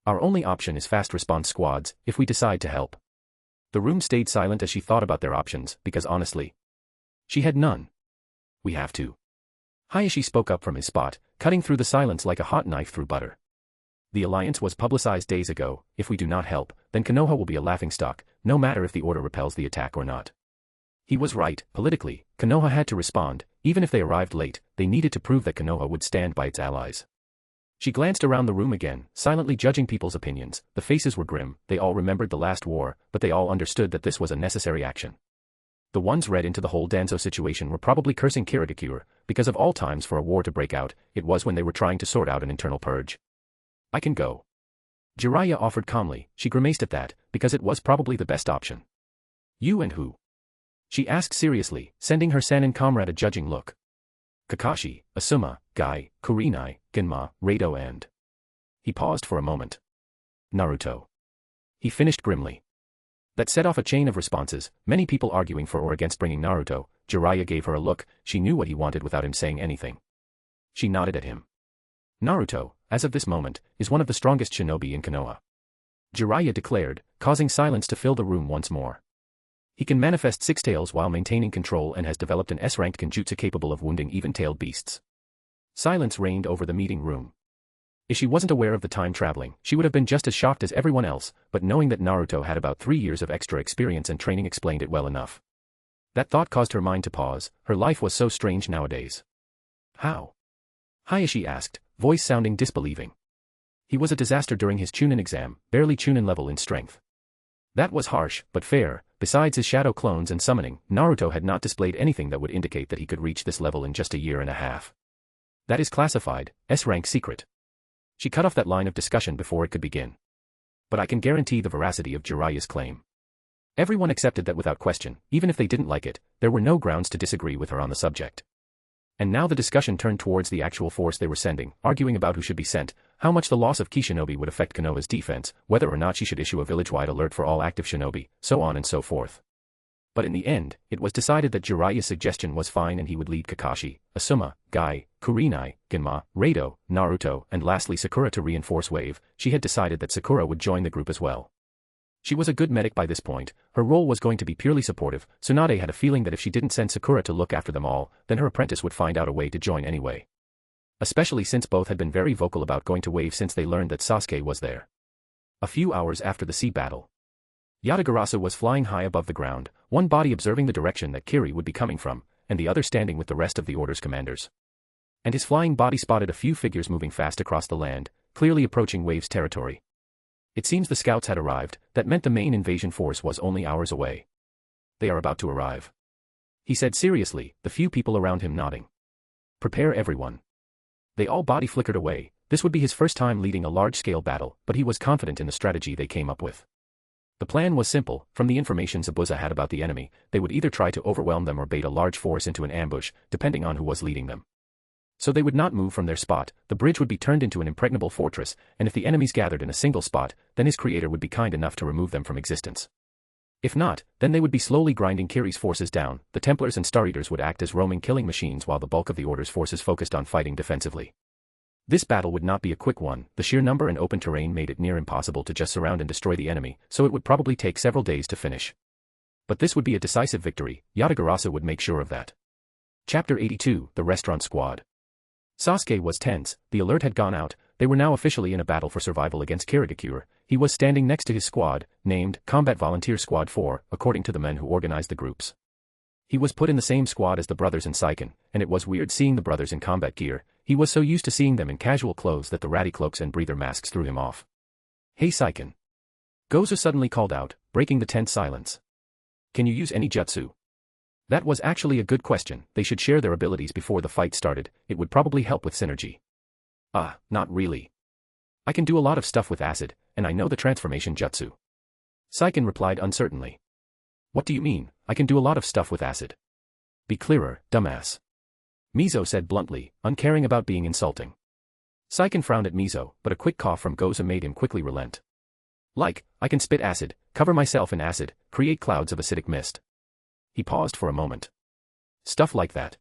"Our only option is fast response squads, if we decide to help." The room stayed silent as she thought about their options, because honestly, she had none. "We have to." Hayashi spoke up from his spot, cutting through the silence like a hot knife through butter. "The alliance was publicized days ago. If we do not help, then Konoha will be a laughingstock, no matter if the order repels the attack or not." He was right. Politically, Konoha had to respond. Even if they arrived late, they needed to prove that Konoha would stand by its allies. She glanced around the room again, silently judging people's opinions. The faces were grim. They all remembered the last war, but they all understood that this was a necessary action. The ones read into the whole Danzo situation were probably cursing Kirigakure, because of all times for a war to break out, it was when they were trying to sort out an internal purge. "I can go," Jiraiya offered calmly. She grimaced at that, because it was probably the best option. "You and who?" she asked seriously, sending her Sannin comrade a judging look. "Kakashi, Asuma, Guy, Kurenai, Genma, Rado and..." He paused for a moment. "Naruto," he finished grimly. That set off a chain of responses, many people arguing for or against bringing Naruto. Jiraiya gave her a look. She knew what he wanted without him saying anything. She nodded at him. "Naruto, as of this moment, is one of the strongest shinobi in Konoha," Jiraiya declared, causing silence to fill the room once more. "He can manifest 6 tails while maintaining control and has developed an S-ranked genjutsu capable of wounding even-tailed beasts." Silence reigned over the meeting room. If she wasn't aware of the time traveling, she would have been just as shocked as everyone else, but knowing that Naruto had about 3 years of extra experience and training explained it well enough. That thought caused her mind to pause. Her life was so strange nowadays. "How?" Hayashi asked, voice sounding disbelieving. "He was a disaster during his Chunin exam, barely Chunin level in strength." That was harsh, but fair. Besides his shadow clones and summoning, Naruto had not displayed anything that would indicate that he could reach this level in just a year and a half. "That is classified, S-rank secret." She cut off that line of discussion before it could begin. "But I can guarantee the veracity of Jiraiya's claim." Everyone accepted that without question. Even if they didn't like it, there were no grounds to disagree with her on the subject. And now the discussion turned towards the actual force they were sending, arguing about who should be sent. how much the loss of key shinobi would affect Konoha's defense, whether or not she should issue a village-wide alert for all active shinobi, so on and so forth. But in the end, it was decided that Jiraiya's suggestion was fine and he would lead Kakashi, Asuma, Guy, Kurenai, Genma, Rado, Naruto, and lastly Sakura to reinforce Wave. She had decided that Sakura would join the group as well. She was a good medic by this point, her role was going to be purely supportive. Tsunade had a feeling that if she didn't send Sakura to look after them all, then her apprentice would find out a way to join anyway. Especially since both had been very vocal about going to Wave since they learned that Sasuke was there. A few hours after the sea battle, Yatagarasu was flying high above the ground, one body observing the direction that Kiri would be coming from, and the other standing with the rest of the Order's commanders. And his flying body spotted a few figures moving fast across the land, clearly approaching Wave's territory. It seems the scouts had arrived, that meant the main invasion force was only hours away. They are about to arrive, he said seriously, the few people around him nodding. Prepare everyone. They all body flickered away. This would be his first time leading a large-scale battle, but he was confident in the strategy they came up with. The plan was simple. From the information Zabuza had about the enemy, they would either try to overwhelm them or bait a large force into an ambush, depending on who was leading them. So they would not move from their spot, the bridge would be turned into an impregnable fortress, and if the enemies gathered in a single spot, then his creator would be kind enough to remove them from existence. If not, then they would be slowly grinding Kiri's forces down. The Templars and Star Eaters would act as roaming killing machines while the bulk of the Order's forces focused on fighting defensively. This battle would not be a quick one. The sheer number and open terrain made it near impossible to just surround and destroy the enemy, so it would probably take several days to finish. But this would be a decisive victory. Yatagarasu would make sure of that. Chapter 82, The Restaurant Squad. Sasuke was tense. The alert had gone out. They were now officially in a battle for survival against Kirigakure. He was standing next to his squad, named Combat Volunteer Squad 4, according to the men who organized the groups. He was put in the same squad as the brothers in Saiken, and it was weird seeing the brothers in combat gear. He was so used to seeing them in casual clothes that the ratty cloaks and breather masks threw him off. Hey Saiken. Gozu suddenly called out, breaking the tense silence. Can you use any jutsu? That was actually a good question. They should share their abilities before the fight started. It would probably help with synergy. Not really. I can do a lot of stuff with acid, and I know the transformation jutsu. Saiken replied uncertainly. What do you mean, I can do a lot of stuff with acid? Be clearer, dumbass. Mizo said bluntly, uncaring about being insulting. Saiken frowned at Mizo, but a quick cough from Gozu made him quickly relent. Like, I can spit acid, cover myself in acid, create clouds of acidic mist. He paused for a moment. Stuff like that.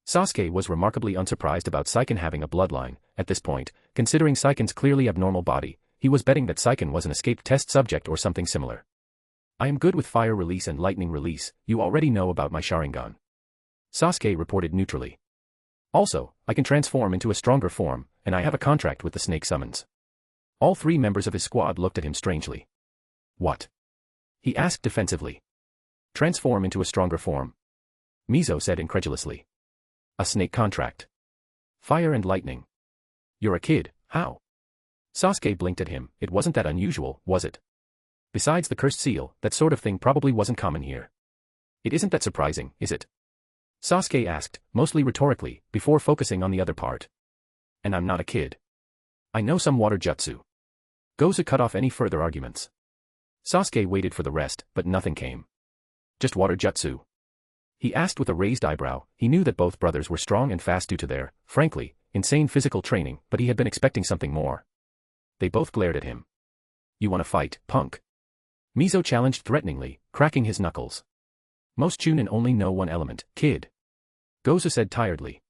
Sasuke was remarkably unsurprised about Saiken having a bloodline. At this point, considering Saiken's clearly abnormal body, he was betting that Saiken was an escaped test subject or something similar. I am good with fire release and lightning release. You already know about my Sharingan. Sasuke reported neutrally. Also, I can transform into a stronger form, and I have a contract with the Snake Summons. All three members of his squad looked at him strangely. What? He asked defensively. Transform into a stronger form. Mizo said incredulously. A snake contract. Fire and lightning. You're a kid, how? Sasuke blinked at him. It wasn't that unusual, was it? Besides the cursed seal, that sort of thing probably wasn't common here. It isn't that surprising, is it? Sasuke asked, mostly rhetorically, before focusing on the other part. And I'm not a kid. I know some water jutsu. Gozu cut off any further arguments. Sasuke waited for the rest, but nothing came. Just water jutsu? He asked with a raised eyebrow. He knew that both brothers were strong and fast due to their, frankly, insane physical training, but he had been expecting something more. They both glared at him. You wanna fight, punk? Mizo challenged threateningly, cracking his knuckles. Most Chunin only know one element, kid. Gozu said tiredly.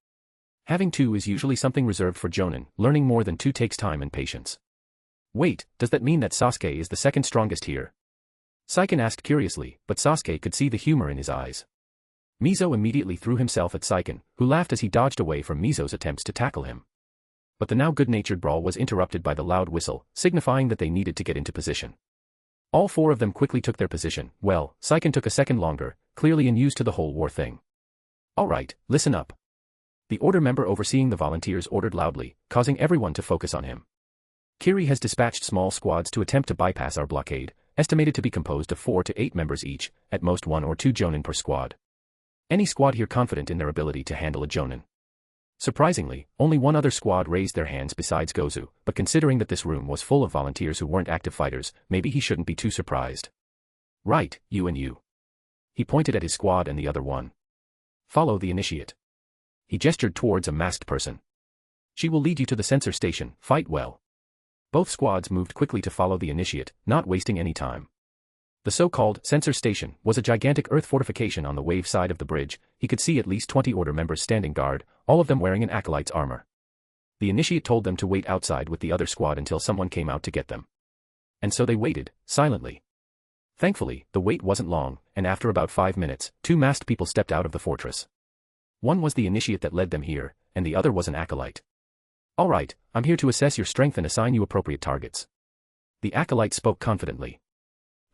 Having two is usually something reserved for Jonin. Learning more than two takes time and patience. Wait, does that mean that Sasuke is the second strongest here? Saiken asked curiously, but Sasuke could see the humor in his eyes. Mizo immediately threw himself at Saiken, who laughed as he dodged away from Mizo's attempts to tackle him. But the now good-natured brawl was interrupted by the loud whistle, signifying that they needed to get into position. All four of them quickly took their position. Well, Saiken took a second longer, clearly unused to the whole war thing. All right, listen up. The order member overseeing the volunteers ordered loudly, causing everyone to focus on him. Kiri has dispatched small squads to attempt to bypass our blockade, estimated to be composed of 4 to 8 members each, at most 1 or 2 Jonin per squad. Any squad here confident in their ability to handle a Jonin? Surprisingly, only one other squad raised their hands besides Gozu, but considering that this room was full of volunteers who weren't active fighters, maybe he shouldn't be too surprised. Right, you and you. He pointed at his squad and the other one. Follow the initiate. He gestured towards a masked person. She will lead you to the sensor station, fight well. Both squads moved quickly to follow the initiate, not wasting any time. The so-called sensor station was a gigantic earth fortification on the wave side of the bridge. He could see at least 20 order members standing guard, all of them wearing an acolyte's armor. The initiate told them to wait outside with the other squad until someone came out to get them. And so they waited, silently. Thankfully, the wait wasn't long, and after about 5 minutes, 2 masked people stepped out of the fortress. One was the initiate that led them here, and the other was an acolyte. "All right, I'm here to assess your strength and assign you appropriate targets." The acolyte spoke confidently.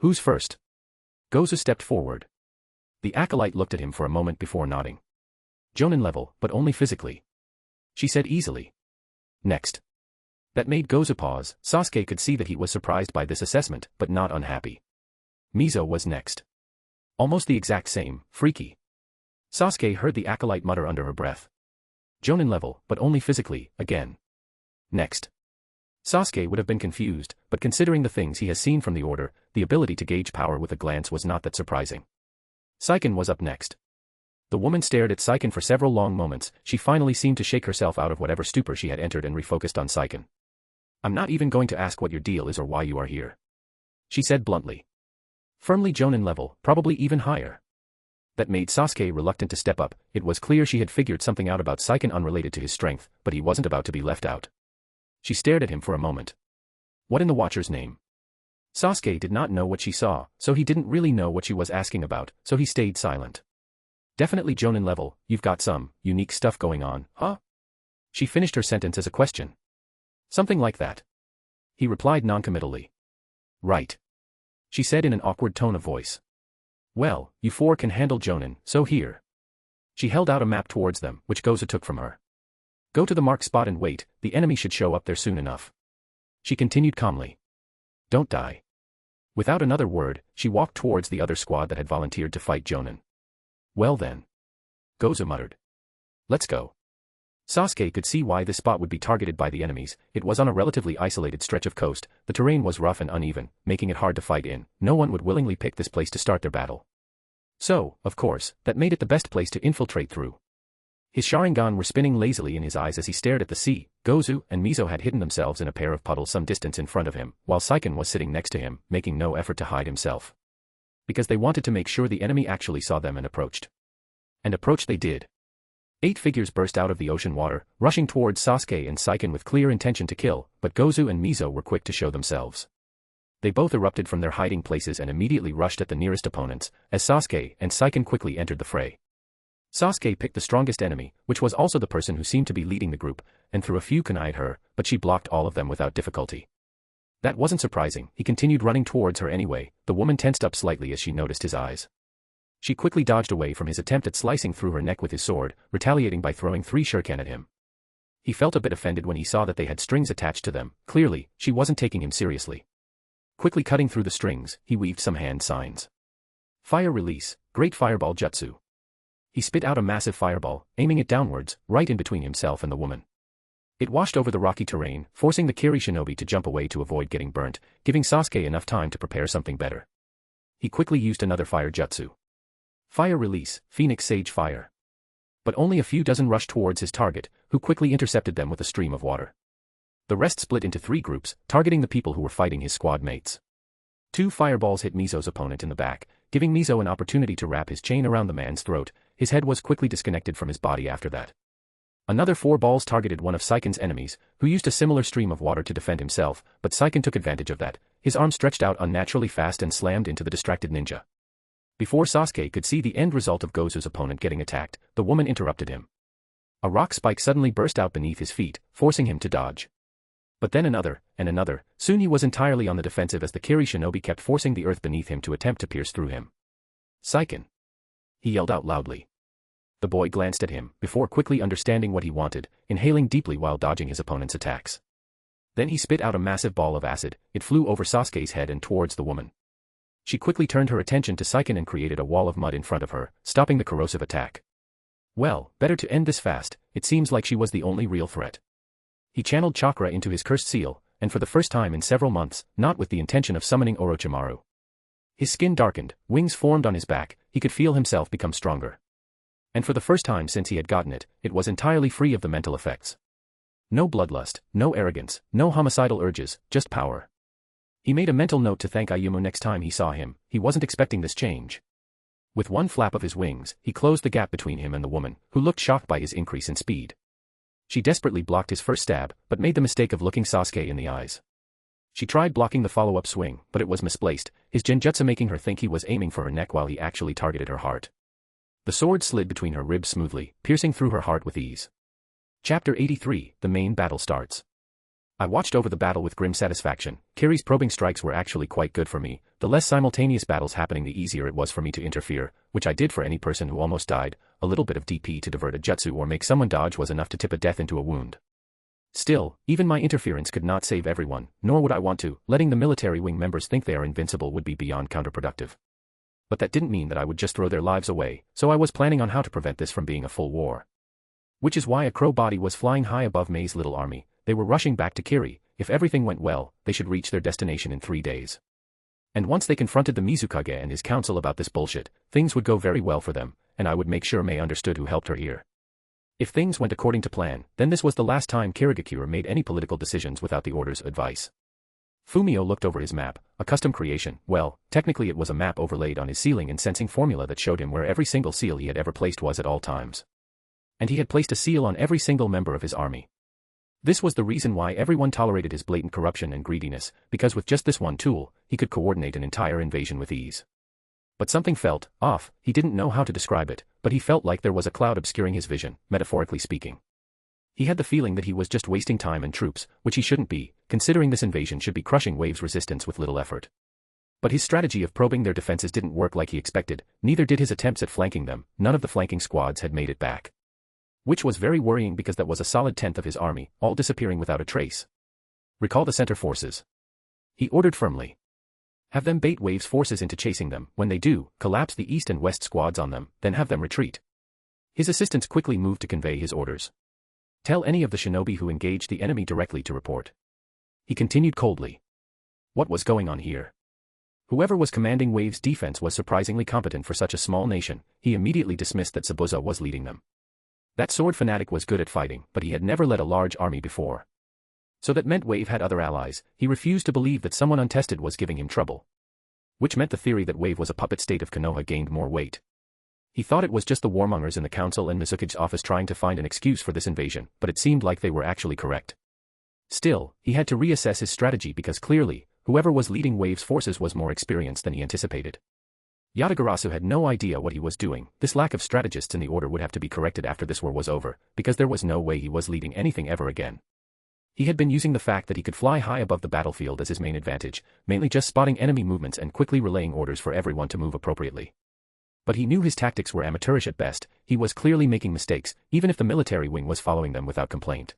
"Who's first?" Gozu stepped forward. The acolyte looked at him for a moment before nodding. "Jonin level, but only physically," she said easily. "Next." That made Gozu pause. Sasuke could see that he was surprised by this assessment, but not unhappy. Mizo was next. Almost the exact same, freaky. Sasuke heard the acolyte mutter under her breath. "Jonin level, but only physically, again." Next. Sasuke would have been confused, but considering the things he has seen from the order, the ability to gauge power with a glance was not that surprising. Saiken was up next. The woman stared at Saiken for several long moments. She finally seemed to shake herself out of whatever stupor she had entered and refocused on Saiken. "I'm not even going to ask what your deal is or why you are here," she said bluntly. "Firmly Jonin level, probably even higher." That made Sasuke reluctant to step up. It was clear she had figured something out about Saiken unrelated to his strength, but he wasn't about to be left out. She stared at him for a moment. What in the Watcher's name? Sasuke did not know what she saw, so he didn't really know what she was asking about, so he stayed silent. "Definitely Jonin level, you've got some unique stuff going on, huh?" She finished her sentence as a question. "Something like that," he replied noncommittally. "Right," she said in an awkward tone of voice. "Well, you 4 can handle Jonin, so here." She held out a map towards them, which Gozu took from her. "Go to the marked spot and wait, the enemy should show up there soon enough." She continued calmly. "Don't die." Without another word, she walked towards the other squad that had volunteered to fight Jonin. "Well then," Gozu muttered. "Let's go." Sasuke could see why this spot would be targeted by the enemies. It was on a relatively isolated stretch of coast, the terrain was rough and uneven, making it hard to fight in. No one would willingly pick this place to start their battle. So, of course, that made it the best place to infiltrate through. His Sharingan were spinning lazily in his eyes as he stared at the sea. Gozu and Mizo had hidden themselves in a pair of puddles some distance in front of him, while Saiken was sitting next to him, making no effort to hide himself. Because they wanted to make sure the enemy actually saw them and approached. And approach they did. 8 figures burst out of the ocean water, rushing towards Sasuke and Saiken with clear intention to kill, but Gozu and Mizo were quick to show themselves. They both erupted from their hiding places and immediately rushed at the nearest opponents, as Sasuke and Saiken quickly entered the fray. Sasuke picked the strongest enemy, which was also the person who seemed to be leading the group, and threw a few kunai at her, but she blocked all of them without difficulty. That wasn't surprising. He continued running towards her anyway. The woman tensed up slightly as she noticed his eyes. She quickly dodged away from his attempt at slicing through her neck with his sword, retaliating by throwing 3 shuriken at him. He felt a bit offended when he saw that they had strings attached to them. Clearly, she wasn't taking him seriously. Quickly cutting through the strings, he weaved some hand signs. Fire release, Great Fireball Jutsu. He spit out a massive fireball, aiming it downwards, right in between himself and the woman. It washed over the rocky terrain, forcing the Kiri shinobi to jump away to avoid getting burnt, giving Sasuke enough time to prepare something better. He quickly used another fire jutsu. Fire release, Phoenix Sage Fire. But only a few dozen rushed towards his target, who quickly intercepted them with a stream of water. The rest split into 3 groups, targeting the people who were fighting his squad mates. 2 fireballs hit Mizo's opponent in the back, giving Mizo an opportunity to wrap his chain around the man's throat. His head was quickly disconnected from his body after that. Another 4 balls targeted one of Saiken's enemies, who used a similar stream of water to defend himself, but Saiken took advantage of that. His arm stretched out unnaturally fast and slammed into the distracted ninja. Before Sasuke could see the end result of Gozu's opponent getting attacked, the woman interrupted him. A rock spike suddenly burst out beneath his feet, forcing him to dodge. But then another, and another. Soon he was entirely on the defensive as the Kiri shinobi kept forcing the earth beneath him to attempt to pierce through him. "Saiken!" he yelled out loudly. The boy glanced at him, before quickly understanding what he wanted, inhaling deeply while dodging his opponent's attacks. Then he spit out a massive ball of acid. It flew over Sasuke's head and towards the woman. She quickly turned her attention to Saiken and created a wall of mud in front of her, stopping the corrosive attack. Well, better to end this fast. It seems like she was the only real threat. He channeled chakra into his cursed seal, and for the first time in several months, not with the intention of summoning Orochimaru. His skin darkened, wings formed on his back, he could feel himself become stronger. And for the first time since he had gotten it, it was entirely free of the mental effects. No bloodlust, no arrogance, no homicidal urges, just power. He made a mental note to thank Ayumu next time he saw him. He wasn't expecting this change. With one flap of his wings, he closed the gap between him and the woman, who looked shocked by his increase in speed. She desperately blocked his first stab, but made the mistake of looking Sasuke in the eyes. She tried blocking the follow-up swing, but it was misplaced, his genjutsu making her think he was aiming for her neck while he actually targeted her heart. The sword slid between her ribs smoothly, piercing through her heart with ease. Chapter 83, the main battle starts. I watched over the battle with grim satisfaction. Kiri's probing strikes were actually quite good for me. The less simultaneous battles happening, the easier it was for me to interfere, which I did for any person who almost died. A little bit of DP to divert a jutsu or make someone dodge was enough to tip a death into a wound. Still, even my interference could not save everyone, nor would I want to. Letting the military wing members think they are invincible would be beyond counterproductive. But that didn't mean that I would just throw their lives away, so I was planning on how to prevent this from being a full war. Which is why a crow body was flying high above Mei's little army. They were rushing back to Kiri. If everything went well, they should reach their destination in 3 days. And once they confronted the Mizukage and his council about this bullshit, things would go very well for them, and I would make sure Mei understood who helped her here. If things went according to plan, then this was the last time Kirigakura made any political decisions without the order's advice. Fumio looked over his map, a custom creation. Well, technically it was a map overlaid on his ceiling and sensing formula that showed him where every single seal he had ever placed was at all times. And he had placed a seal on every single member of his army. This was the reason why everyone tolerated his blatant corruption and greediness, because with just this one tool, he could coordinate an entire invasion with ease. But something felt off. He didn't know how to describe it, but he felt like there was a cloud obscuring his vision, metaphorically speaking. He had the feeling that he was just wasting time and troops, which he shouldn't be, considering this invasion should be crushing Wave's resistance with little effort. But his strategy of probing their defenses didn't work like he expected, neither did his attempts at flanking them. None of the flanking squads had made it back. Which was very worrying because that was a solid tenth of his army, all disappearing without a trace. Recall the center forces. He ordered firmly. Have them bait Wave's forces into chasing them. When they do, collapse the east and west squads on them, then have them retreat. His assistants quickly moved to convey his orders. Tell any of the shinobi who engaged the enemy directly to report. He continued coldly. What was going on here? Whoever was commanding Wave's defense was surprisingly competent for such a small nation. He immediately dismissed that Sabuza was leading them. That sword fanatic was good at fighting, but he had never led a large army before. So that meant Wave had other allies. He refused to believe that someone untested was giving him trouble. Which meant the theory that Wave was a puppet state of Konoha gained more weight. He thought it was just the warmongers in the council and Mizuki's office trying to find an excuse for this invasion, but it seemed like they were actually correct. Still, he had to reassess his strategy because clearly, whoever was leading Wave's forces was more experienced than he anticipated. Yatagarasu had no idea what he was doing. This lack of strategists in the order would have to be corrected after this war was over, because there was no way he was leading anything ever again. He had been using the fact that he could fly high above the battlefield as his main advantage, mainly just spotting enemy movements and quickly relaying orders for everyone to move appropriately. But he knew his tactics were amateurish at best. He was clearly making mistakes, even if the military wing was following them without complaint.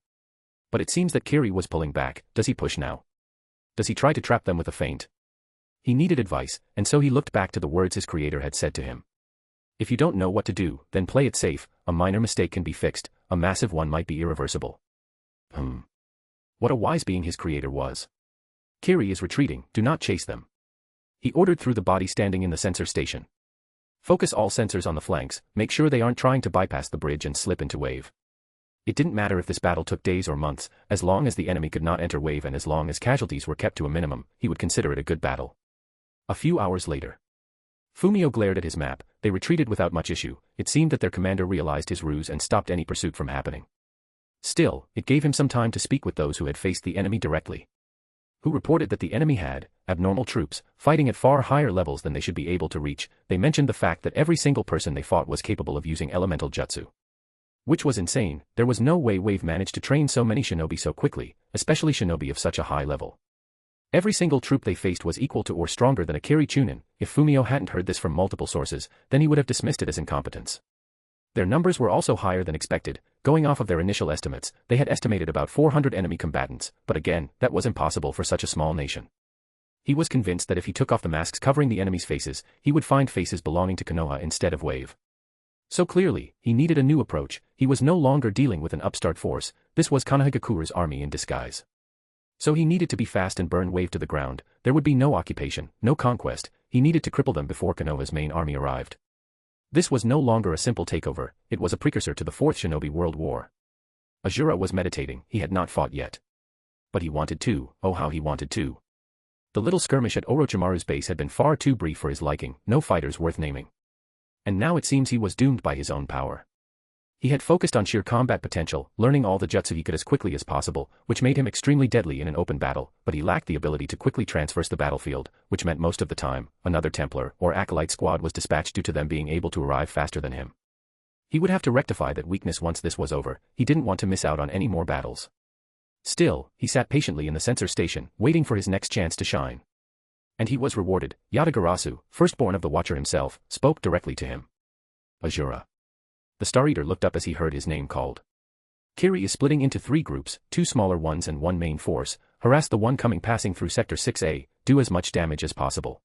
But it seems that Kiri was pulling back. Does he push now? Does he try to trap them with a feint? He needed advice, and so he looked back to the words his creator had said to him. If you don't know what to do, then play it safe. A minor mistake can be fixed, a massive one might be irreversible. What a wise being his creator was. Kiri is retreating, do not chase them. He ordered through the body standing in the sensor station. Focus all sensors on the flanks, make sure they aren't trying to bypass the bridge and slip into Wave. It didn't matter if this battle took days or months, as long as the enemy could not enter Wave and as long as casualties were kept to a minimum, he would consider it a good battle. A few hours later. Fumio glared at his map. They retreated without much issue. It seemed that their commander realized his ruse and stopped any pursuit from happening. Still, it gave him some time to speak with those who had faced the enemy directly. Who reported that the enemy had abnormal troops, fighting at far higher levels than they should be able to reach. They mentioned the fact that every single person they fought was capable of using elemental jutsu. Which was insane. There was no way Wave managed to train so many shinobi so quickly, especially shinobi of such a high level. Every single troop they faced was equal to or stronger than a Kiri Chunin. If Fumio hadn't heard this from multiple sources, then he would have dismissed it as incompetence. Their numbers were also higher than expected. Going off of their initial estimates, they had estimated about 400 enemy combatants, but again, that was impossible for such a small nation. He was convinced that if he took off the masks covering the enemy's faces, he would find faces belonging to Konoha instead of Wave. So clearly, he needed a new approach. He was no longer dealing with an upstart force. This was Konohagakura's army in disguise. So he needed to be fast and burn Wave to the ground. There would be no occupation, no conquest. He needed to cripple them before Konoha's main army arrived. This was no longer a simple takeover, it was a precursor to the Fourth Shinobi World War. Azura was meditating, he had not fought yet. But he wanted to, oh how he wanted to. The little skirmish at Orochimaru's base had been far too brief for his liking, no fighters worth naming. And now it seems he was doomed by his own power. He had focused on sheer combat potential, learning all the jutsu he could as quickly as possible, which made him extremely deadly in an open battle, but he lacked the ability to quickly traverse the battlefield, which meant most of the time, another Templar or Acolyte squad was dispatched due to them being able to arrive faster than him. He would have to rectify that weakness once this was over, he didn't want to miss out on any more battles. Still, he sat patiently in the censor station, waiting for his next chance to shine. And he was rewarded. Yatagarasu, firstborn of the Watcher himself, spoke directly to him. Azura. The Star Eater looked up as he heard his name called. Kiri is splitting into 3 groups, 2 smaller ones and 1 main force. Harass the one passing through Sector 6A, do as much damage as possible.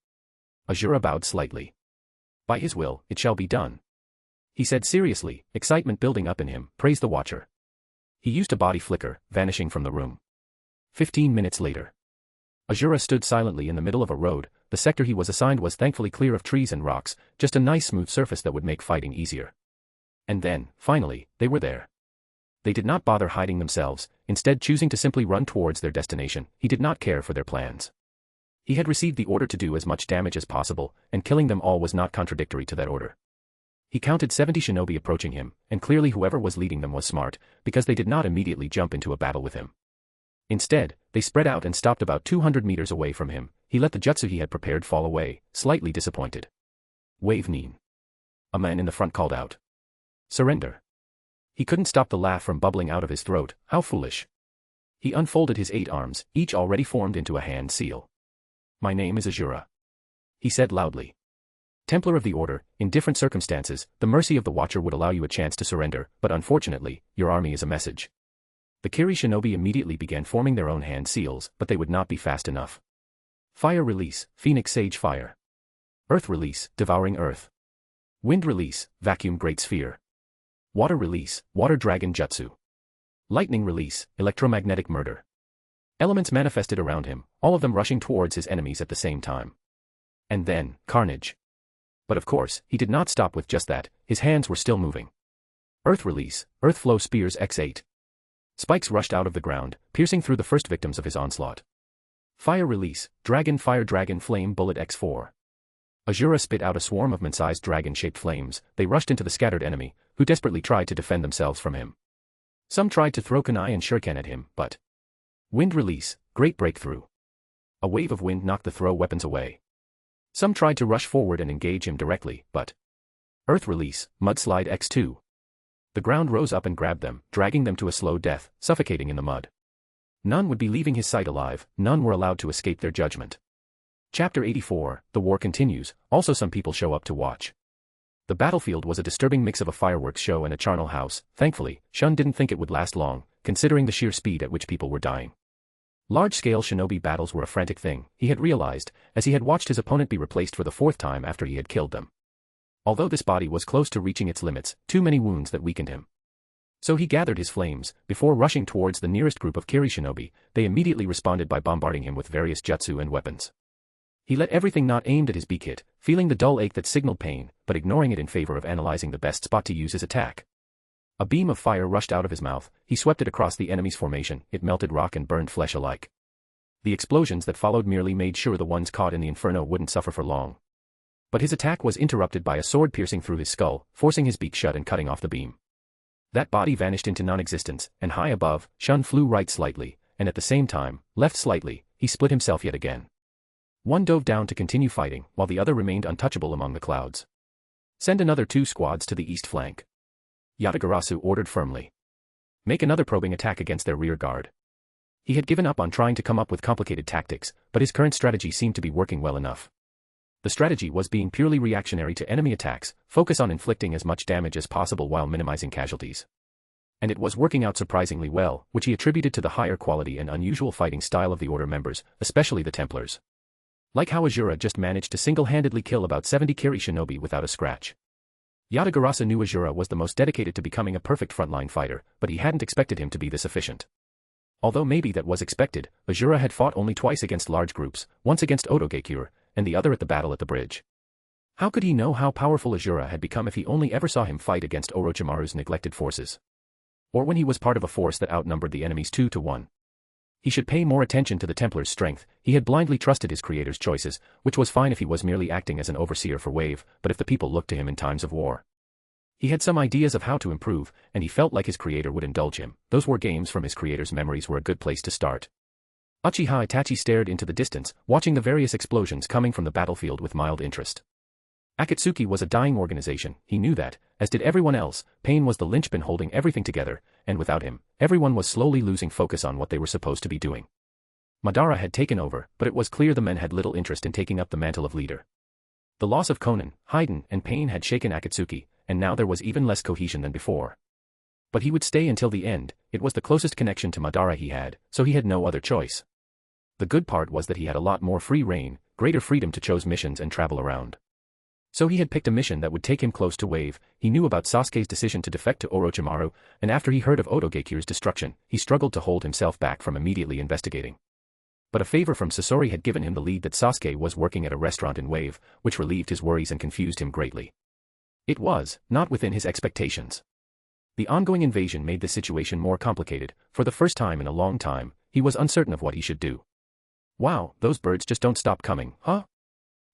Azura bowed slightly. By his will, it shall be done. He said seriously, excitement building up in him, praise the Watcher. He used a body flicker, vanishing from the room. 15 minutes later. Azura stood silently in the middle of a road. The sector he was assigned was thankfully clear of trees and rocks, just a nice smooth surface that would make fighting easier. And then, finally, they were there. They did not bother hiding themselves, instead choosing to simply run towards their destination. He did not care for their plans. He had received the order to do as much damage as possible, and killing them all was not contradictory to that order. He counted 70 shinobi approaching him, and clearly whoever was leading them was smart, because they did not immediately jump into a battle with him. Instead, they spread out and stopped about 200 meters away from him. He let the jutsu he had prepared fall away, slightly disappointed. Wave Nin. A man in the front called out. Surrender. He couldn't stop the laugh from bubbling out of his throat. How foolish. He unfolded his 8 arms, each already formed into a hand seal. My name is Azura. He said loudly. Templar of the Order, in different circumstances, the mercy of the Watcher would allow you a chance to surrender, but unfortunately, your army is a message. The Kiri shinobi immediately began forming their own hand seals, but they would not be fast enough. Fire release, Phoenix Sage Fire. Earth release, Devouring Earth. Wind release, Vacuum Great Sphere. Water release, Water Dragon Jutsu. Lightning release, Electromagnetic Murder. Elements manifested around him, all of them rushing towards his enemies at the same time. And then, carnage. But of course, he did not stop with just that, his hands were still moving. Earth release, Earth Flow Spears X8. Spikes rushed out of the ground, piercing through the first victims of his onslaught. Fire release, Dragon Fire Dragon Flame Bullet X4. Azura spit out a swarm of man-sized dragon-shaped flames. They rushed into the scattered enemy, who desperately tried to defend themselves from him. Some tried to throw kunai and shuriken at him, but... Wind release, Great Breakthrough. A wave of wind knocked the throw weapons away. Some tried to rush forward and engage him directly, but... Earth release, Mudslide X2. The ground rose up and grabbed them, dragging them to a slow death, suffocating in the mud. None would be leaving his sight alive, none were allowed to escape their judgment. Chapter 84, The War Continues. Also some people show up to watch. The battlefield was a disturbing mix of a fireworks show and a charnel house. Thankfully, Shun didn't think it would last long, considering the sheer speed at which people were dying. Large-scale shinobi battles were a frantic thing, he had realized, as he had watched his opponent be replaced for the 4th time after he had killed them. Although this body was close to reaching its limits, too many wounds that weakened him. So he gathered his flames. Before rushing towards the nearest group of Kiri shinobi, they immediately responded by bombarding him with various jutsu and weapons. He let everything not aimed at his beak hit, feeling the dull ache that signaled pain, but ignoring it in favor of analyzing the best spot to use his attack. A beam of fire rushed out of his mouth, he swept it across the enemy's formation, it melted rock and burned flesh alike. The explosions that followed merely made sure the ones caught in the inferno wouldn't suffer for long. But his attack was interrupted by a sword piercing through his skull, forcing his beak shut and cutting off the beam. That body vanished into non-existence, and high above, Shun flew right slightly, and at the same time, left slightly, he split himself yet again. One dove down to continue fighting, while the other remained untouchable among the clouds. Send another 2 squads to the east flank. Yatagarasu ordered firmly. Make another probing attack against their rear guard. He had given up on trying to come up with complicated tactics, but his current strategy seemed to be working well enough. The strategy was being purely reactionary to enemy attacks, focus on inflicting as much damage as possible while minimizing casualties. And it was working out surprisingly well, which he attributed to the higher quality and unusual fighting style of the Order members, especially the Templars. Like how Azura just managed to single-handedly kill about 70 Kiri shinobi without a scratch. Yatagarasu knew Azura was the most dedicated to becoming a perfect frontline fighter, but he hadn't expected him to be this efficient. Although maybe that was expected, Azura had fought only twice against large groups, once against Otogekure, and the other at the battle at the bridge. How could he know how powerful Azura had become if he only ever saw him fight against Orochimaru's neglected forces? or when he was part of a force that outnumbered the enemies 2-1. He should pay more attention to the Templar's strength. He had blindly trusted his creator's choices, which was fine if he was merely acting as an overseer for Wave, but if the people looked to him in times of war. He had some ideas of how to improve, and he felt like his creator would indulge him. Those war games from his creator's memories were a good place to start. Uchiha Itachi stared into the distance, watching the various explosions coming from the battlefield with mild interest. Akatsuki was a dying organization, he knew that, as did everyone else. Pain was the linchpin holding everything together, and without him, everyone was slowly losing focus on what they were supposed to be doing. Madara had taken over, but it was clear the men had little interest in taking up the mantle of leader. The loss of Konan, Haiden, and Pain had shaken Akatsuki, and now there was even less cohesion than before. But he would stay until the end. It was the closest connection to Madara he had, so he had no other choice. The good part was that he had a lot more free reign, greater freedom to choose missions and travel around. So he had picked a mission that would take him close to Wave. He knew about Sasuke's decision to defect to Orochimaru, and after he heard of Otogekire's destruction, he struggled to hold himself back from immediately investigating. But a favor from Sasori had given him the lead that Sasuke was working at a restaurant in Wave, which relieved his worries and confused him greatly. It was not within his expectations. The ongoing invasion made the situation more complicated. For the first time in a long time, he was uncertain of what he should do. Wow, those birds just don't stop coming, huh?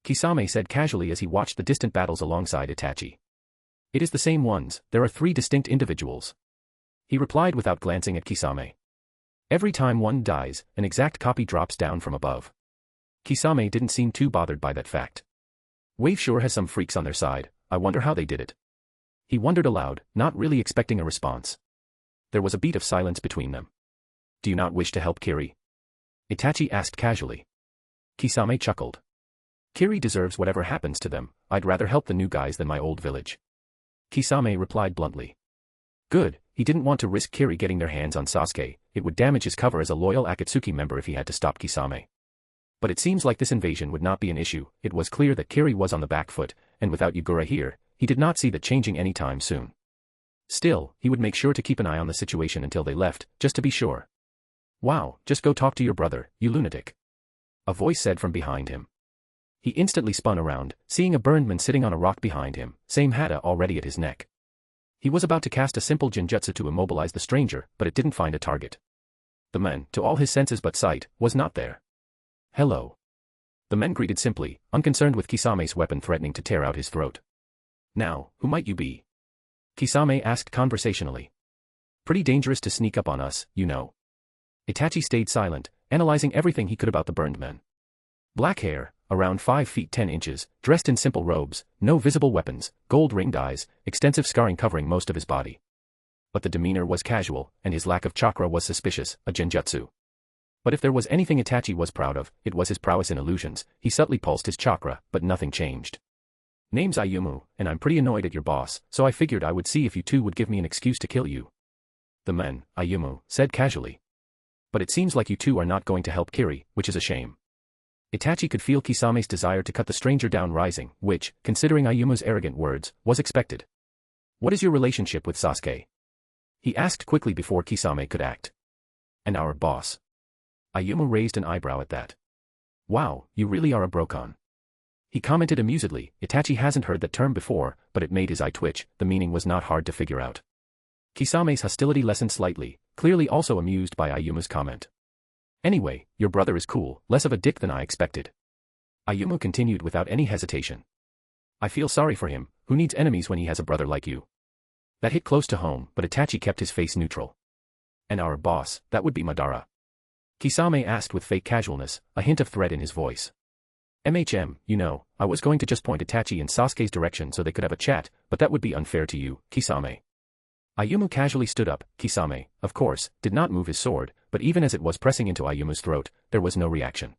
Kisame said casually as he watched the distant battles alongside Itachi. It is the same ones, there are 3 distinct individuals. He replied without glancing at Kisame. Every time one dies, an exact copy drops down from above. Kisame didn't seem too bothered by that fact. Wave sure has some freaks on their side, I wonder how they did it. He wondered aloud, not really expecting a response. There was a beat of silence between them. Do you not wish to help Kiri? Itachi asked casually. Kisame chuckled. Kiri deserves whatever happens to them, I'd rather help the new guys than my old village. Kisame replied bluntly. Good, he didn't want to risk Kiri getting their hands on Sasuke, it would damage his cover as a loyal Akatsuki member if he had to stop Kisame. But it seems like this invasion would not be an issue. It was clear that Kiri was on the back foot, and without Yugura here, he did not see that changing anytime soon. Still, he would make sure to keep an eye on the situation until they left, just to be sure. Wow, just go talk to your brother, you lunatic. A voice said from behind him. He instantly spun around, seeing a burned man sitting on a rock behind him, same hata already at his neck. He was about to cast a simple genjutsu to immobilize the stranger, but it didn't find a target. The man, to all his senses but sight, was not there. Hello. The men greeted simply, unconcerned with Kisame's weapon threatening to tear out his throat. Now, who might you be? Kisame asked conversationally. Pretty dangerous to sneak up on us, you know. Itachi stayed silent, analyzing everything he could about the burned men. Black hair, around 5 feet 10 inches, dressed in simple robes, no visible weapons, gold ringed eyes, extensive scarring covering most of his body. But the demeanor was casual, and his lack of chakra was suspicious, a genjutsu. But if there was anything Itachi was proud of, it was his prowess in illusions. He subtly pulsed his chakra, but nothing changed. Name's Ayumu, and I'm pretty annoyed at your boss, so I figured I would see if you two would give me an excuse to kill you. The man, Ayumu, said casually. But it seems like you two are not going to help Kiri, which is a shame. Itachi could feel Kisame's desire to cut the stranger down rising, which, considering Ayumu's arrogant words, was expected. What is your relationship with Sasuke? He asked quickly before Kisame could act. And our boss. Ayumu raised an eyebrow at that. Wow, you really are a brocon. He commented amusedly. Itachi hasn't heard that term before, but it made his eye twitch. The meaning was not hard to figure out. Kisame's hostility lessened slightly, clearly also amused by Ayumu's comment. Anyway, your brother is cool, less of a dick than I expected. Ayumu continued without any hesitation. I feel sorry for him, who needs enemies when he has a brother like you? That hit close to home, but Itachi kept his face neutral. And our boss, that would be Madara. Kisame asked with fake casualness, a hint of threat in his voice. You know, I was going to just point Itachi in Sasuke's direction so they could have a chat, but that would be unfair to you, Kisame. Ayumu casually stood up. Kisame, of course, did not move his sword, but even as it was pressing into Ayumu's throat, there was no reaction.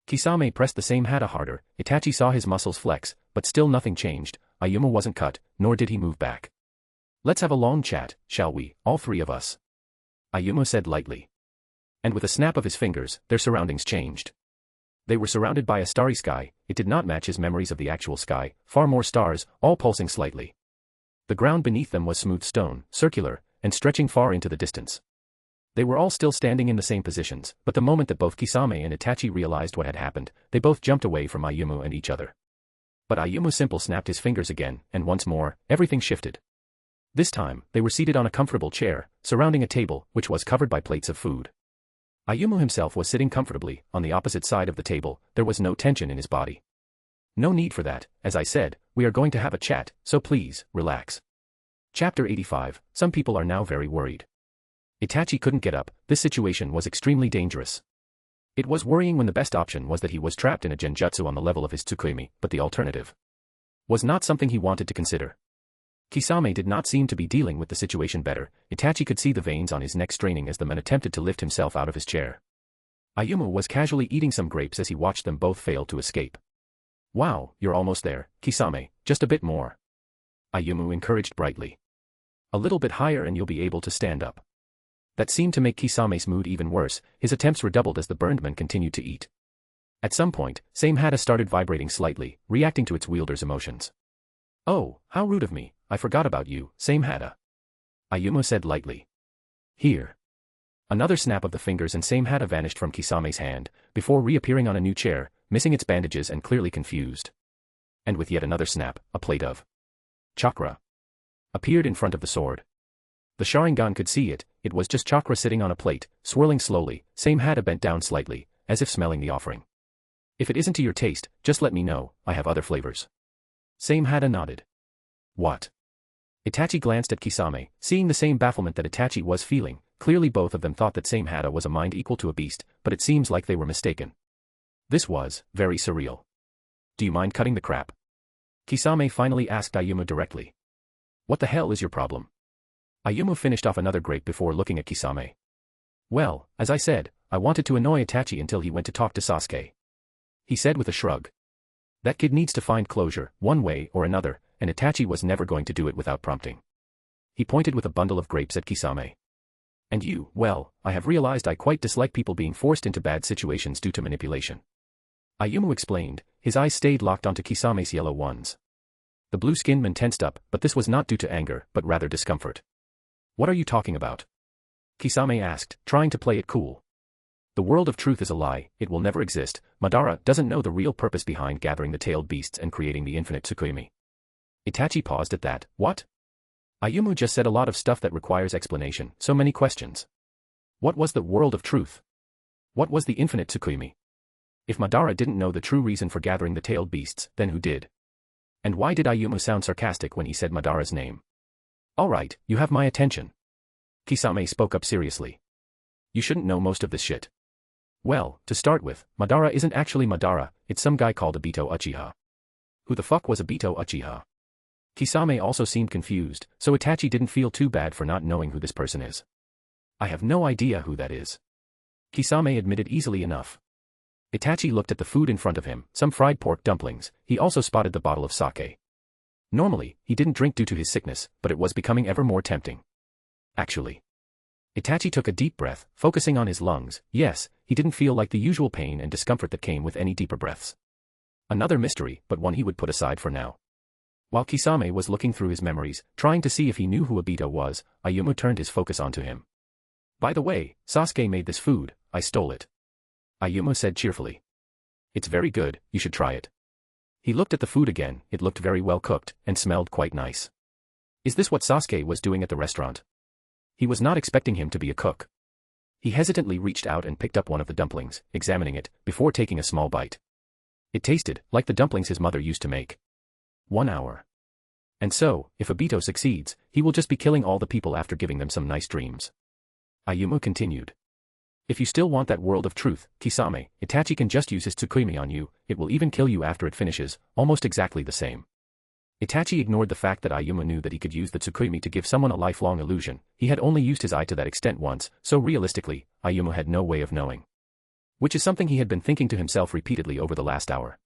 Kisame pressed the same hata harder. Itachi saw his muscles flex, but still nothing changed. Ayumu wasn't cut, nor did he move back. Let's have a long chat, shall we, all three of us? Ayumu said lightly. And with a snap of his fingers, their surroundings changed. They were surrounded by a starry sky. It did not match his memories of the actual sky, far more stars, all pulsing slightly. The ground beneath them was smooth stone, circular, and stretching far into the distance. They were all still standing in the same positions, but the moment that both Kisame and Itachi realized what had happened, they both jumped away from Ayumu and each other. But Ayumu simply snapped his fingers again, and once more, everything shifted. This time, they were seated on a comfortable chair, surrounding a table, which was covered by plates of food. Ayumu himself was sitting comfortably, on the opposite side of the table. There was no tension in his body. No need for that, as I said, we are going to have a chat, so please, relax. Chapter 85, Some people are now very worried. Itachi couldn't get up. This situation was extremely dangerous. It was worrying when the best option was that he was trapped in a genjutsu on the level of his Tsukuyomi, but the alternative was not something he wanted to consider. Kisame did not seem to be dealing with the situation better. Itachi could see the veins on his neck straining as the man attempted to lift himself out of his chair. Ayumu was casually eating some grapes as he watched them both fail to escape. Wow, you're almost there, Kisame, just a bit more. Ayumu encouraged brightly. A little bit higher and you'll be able to stand up. That seemed to make Kisame's mood even worse. His attempts redoubled as the burned man continued to eat. At some point, Same Hada started vibrating slightly, reacting to its wielder's emotions. Oh, how rude of me, I forgot about you, Same Hada. Ayumu said lightly. Here. Another snap of the fingers and Same Hada vanished from Kisame's hand, before reappearing on a new chair, missing its bandages and clearly confused. And with yet another snap, a plate of chakra appeared in front of the sword. The Sharingan could see it. It was just chakra sitting on a plate, swirling slowly. Same Hada bent down slightly, as if smelling the offering. If it isn't to your taste, just let me know, I have other flavors. Same Hada nodded. What? Itachi glanced at Kisame, seeing the same bafflement that Itachi was feeling. Clearly both of them thought that Same Hada was a mind equal to a beast, but it seems like they were mistaken. This was very surreal. Do you mind cutting the crap? Kisame finally asked Ayumu directly. What the hell is your problem? Ayumu finished off another grape before looking at Kisame. Well, as I said, I wanted to annoy Itachi until he went to talk to Sasuke. He said with a shrug. That kid needs to find closure, one way or another, and Itachi was never going to do it without prompting. He pointed with a bundle of grapes at Kisame. And you, well, I have realized I quite dislike people being forced into bad situations due to manipulation. Ayumu explained, his eyes stayed locked onto Kisame's yellow ones. The blue-skinned man tensed up, but this was not due to anger, but rather discomfort. What are you talking about? Kisame asked, trying to play it cool. The world of truth is a lie, it will never exist. Madara doesn't know the real purpose behind gathering the tailed beasts and creating the infinite Tsukuyomi. Itachi paused at that. What? Ayumu just said a lot of stuff that requires explanation, so many questions. What was the world of truth? What was the infinite Tsukuyomi? If Madara didn't know the true reason for gathering the tailed beasts, then who did? And why did Ayumu sound sarcastic when he said Madara's name? Alright, you have my attention. Kisame spoke up seriously. You shouldn't know most of this shit. Well, to start with, Madara isn't actually Madara, it's some guy called Obito Uchiha. Who the fuck was Obito Uchiha? Kisame also seemed confused, so Itachi didn't feel too bad for not knowing who this person is. I have no idea who that is. Kisame admitted easily enough. Itachi looked at the food in front of him, some fried pork dumplings. He also spotted the bottle of sake. Normally, he didn't drink due to his sickness, but it was becoming ever more tempting. Actually. Itachi took a deep breath, focusing on his lungs. Yes, he didn't feel like the usual pain and discomfort that came with any deeper breaths. Another mystery, but one he would put aside for now. While Kisame was looking through his memories, trying to see if he knew who Obito was, Ayumu turned his focus onto him. By the way, Sasuke made this food, I stole it. Ayumu said cheerfully. It's very good, you should try it. He looked at the food again, it looked very well cooked, and smelled quite nice. Is this what Sasuke was doing at the restaurant? He was not expecting him to be a cook. He hesitantly reached out and picked up one of the dumplings, examining it, before taking a small bite. It tasted like the dumplings his mother used to make. 1 hour. And so, if Obito succeeds, he will just be killing all the people after giving them some nice dreams. Ayumu continued. If you still want that world of truth, Kisame, Itachi can just use his Tsukuyomi on you, it will even kill you after it finishes, almost exactly the same. Itachi ignored the fact that Ayumu knew that he could use the Tsukuyomi to give someone a lifelong illusion. He had only used his eye to that extent once, so realistically, Ayumu had no way of knowing. Which is something he had been thinking to himself repeatedly over the last hour.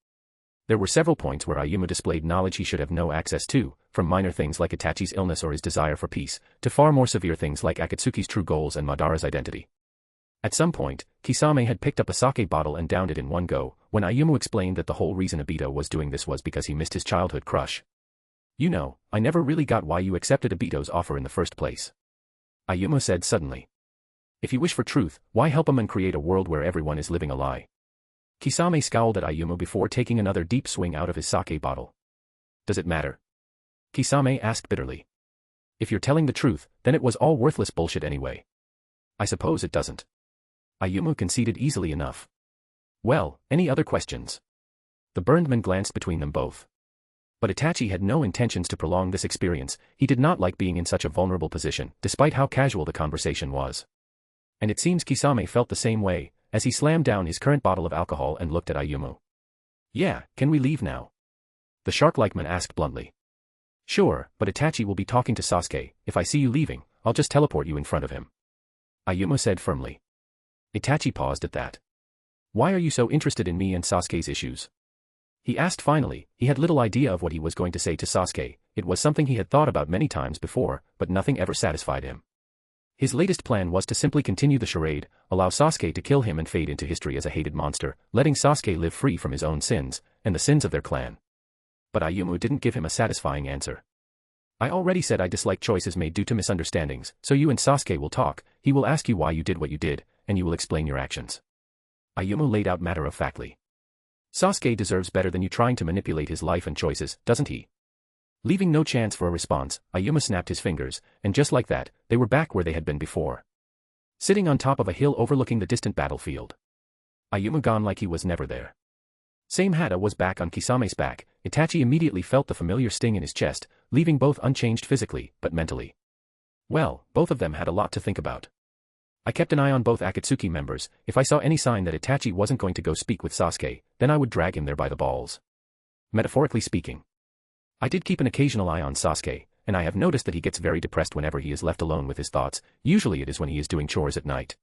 There were several points where Ayumu displayed knowledge he should have no access to, from minor things like Itachi's illness or his desire for peace, to far more severe things like Akatsuki's true goals and Madara's identity. At some point, Kisame had picked up a sake bottle and downed it in one go, when Ayumu explained that the whole reason Obito was doing this was because he missed his childhood crush. You know, I never really got why you accepted Obito's offer in the first place. Ayumu said suddenly. If you wish for truth, why help him and create a world where everyone is living a lie? Kisame scowled at Ayumu before taking another deep swing out of his sake bottle. Does it matter? Kisame asked bitterly. If you're telling the truth, then it was all worthless bullshit anyway. I suppose it doesn't. Ayumu conceded easily enough. Well, any other questions? The burned man glanced between them both. But Itachi had no intentions to prolong this experience. He did not like being in such a vulnerable position, despite how casual the conversation was. And it seems Kisame felt the same way, as he slammed down his current bottle of alcohol and looked at Ayumu. Yeah, can we leave now? The shark-like man asked bluntly. Sure, but Itachi will be talking to Sasuke. If I see you leaving, I'll just teleport you in front of him. Ayumu said firmly. Itachi paused at that. Why are you so interested in me and Sasuke's issues? He asked finally. He had little idea of what he was going to say to Sasuke. It was something he had thought about many times before, but nothing ever satisfied him. His latest plan was to simply continue the charade, allow Sasuke to kill him and fade into history as a hated monster, letting Sasuke live free from his own sins, and the sins of their clan. But Ayumu didn't give him a satisfying answer. I already said I dislike choices made due to misunderstandings, so you and Sasuke will talk. He will ask you why you did what you did, and you will explain your actions. Ayumu laid out matter-of-factly. Sasuke deserves better than you trying to manipulate his life and choices, doesn't he? Leaving no chance for a response, Ayumu snapped his fingers, and just like that, they were back where they had been before. Sitting on top of a hill overlooking the distant battlefield. Ayumu gone like he was never there. Same Hata was back on Kisame's back. Itachi immediately felt the familiar sting in his chest, leaving both unchanged physically, but mentally. Well, both of them had a lot to think about. I kept an eye on both Akatsuki members. If I saw any sign that Itachi wasn't going to go speak with Sasuke, then I would drag him there by the balls. Metaphorically speaking. I did keep an occasional eye on Sasuke, and I have noticed that he gets very depressed whenever he is left alone with his thoughts. Usually it is when he is doing chores at night.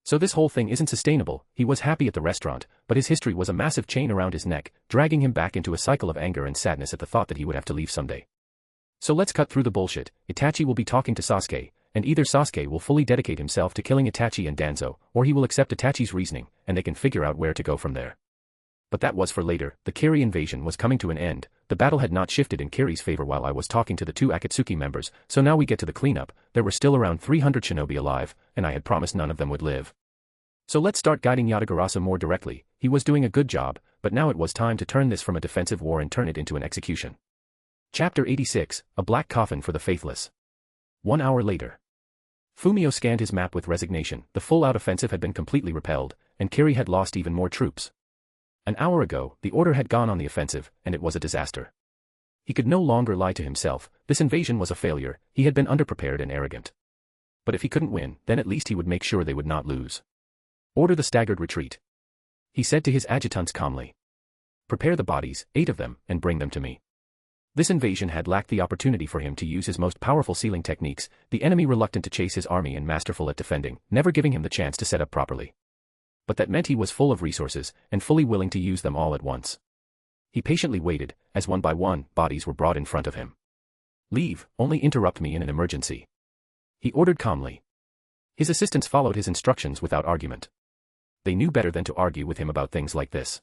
So this whole thing isn't sustainable. He was happy at the restaurant, but his history was a massive chain around his neck, dragging him back into a cycle of anger and sadness at the thought that he would have to leave someday. So let's cut through the bullshit. Itachi will be talking to Sasuke, and either Sasuke will fully dedicate himself to killing Itachi and Danzo, or he will accept Itachi's reasoning, and they can figure out where to go from there. But that was for later. The Kiri invasion was coming to an end. The battle had not shifted in Kiri's favor while I was talking to the two Akatsuki members, so now we get to the cleanup. There were still around 300 shinobi alive, and I had promised none of them would live. So let's start guiding Yatagarasu more directly. He was doing a good job, but now it was time to turn this from a defensive war and turn it into an execution. Chapter 86, A Black Coffin for the Faithless. 1 hour later. Fumio scanned his map with resignation. The full-out offensive had been completely repelled, and Kiri had lost even more troops. An hour ago, the order had gone on the offensive, and it was a disaster. He could no longer lie to himself. This invasion was a failure. He had been underprepared and arrogant. But if he couldn't win, then at least he would make sure they would not lose. Order the staggered retreat. He said to his adjutants calmly. Prepare the bodies, 8 of them, and bring them to me. This invasion had lacked the opportunity for him to use his most powerful sealing techniques, the enemy reluctant to chase his army and masterful at defending, never giving him the chance to set up properly. But that meant he was full of resources, and fully willing to use them all at once. He patiently waited, as one by one, bodies were brought in front of him. Leave, only interrupt me in an emergency. He ordered calmly. His assistants followed his instructions without argument. They knew better than to argue with him about things like this.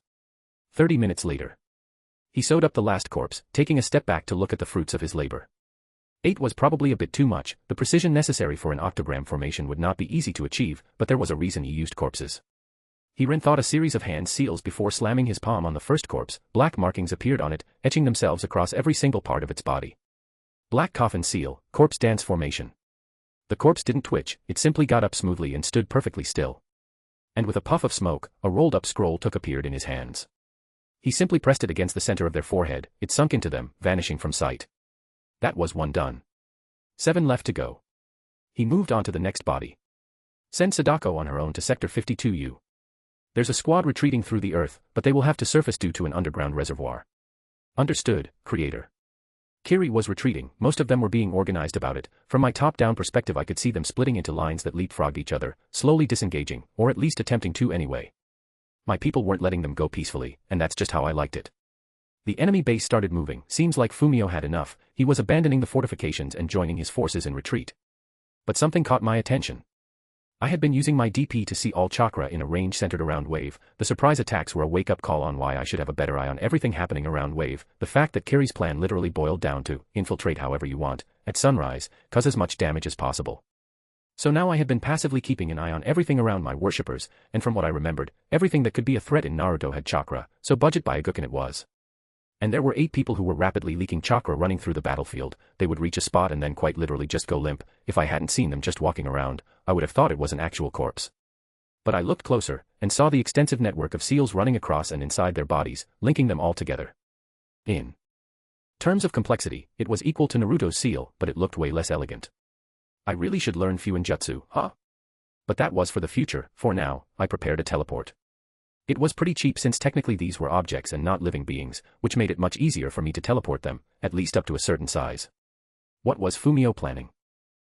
30 minutes later. He sewed up the last corpse, taking a step back to look at the fruits of his labor. 8 was probably a bit too much. The precision necessary for an octogram formation would not be easy to achieve, but there was a reason he used corpses. He thought a series of hand seals before slamming his palm on the first corpse. Black markings appeared on it, etching themselves across every single part of its body. Black coffin seal, corpse dance formation. The corpse didn't twitch, it simply got up smoothly and stood perfectly still. And with a puff of smoke, a rolled-up scroll appeared in his hands. He simply pressed it against the center of their forehead. It sunk into them, vanishing from sight. That was 1 done. 7 left to go. He moved on to the next body. Send Sadako on her own to Sector 52U. There's a squad retreating through the earth, but they will have to surface due to an underground reservoir. Understood, Creator. Kiri was retreating. Most of them were being organized about it. From my top-down perspective I could see them splitting into lines that leapfrogged each other, slowly disengaging, or at least attempting to anyway. My people weren't letting them go peacefully, and that's just how I liked it. The enemy base started moving. Seems like Fumio had enough. He was abandoning the fortifications and joining his forces in retreat. But something caught my attention. I had been using my DP to see all chakra in a range centered around Wave. The surprise attacks were a wake-up call on why I should have a better eye on everything happening around Wave. The fact that Kiri's plan literally boiled down to infiltrate however you want, at sunrise, cause as much damage as possible. So now I had been passively keeping an eye on everything around my worshippers, and from what I remembered, everything that could be a threat in Naruto had chakra, so budget by a Guken it was. And there were 8 people who were rapidly leaking chakra running through the battlefield. They would reach a spot and then quite literally just go limp. If I hadn't seen them just walking around, I would have thought it was an actual corpse. But I looked closer, and saw the extensive network of seals running across and inside their bodies, linking them all together. In terms of complexity, it was equal to Naruto's seal, but it looked way less elegant. I really should learn Fuinjutsu, huh? But that was for the future. For now, I prepared a teleport. It was pretty cheap since technically these were objects and not living beings, which made it much easier for me to teleport them, at least up to a certain size. What was Fumio planning?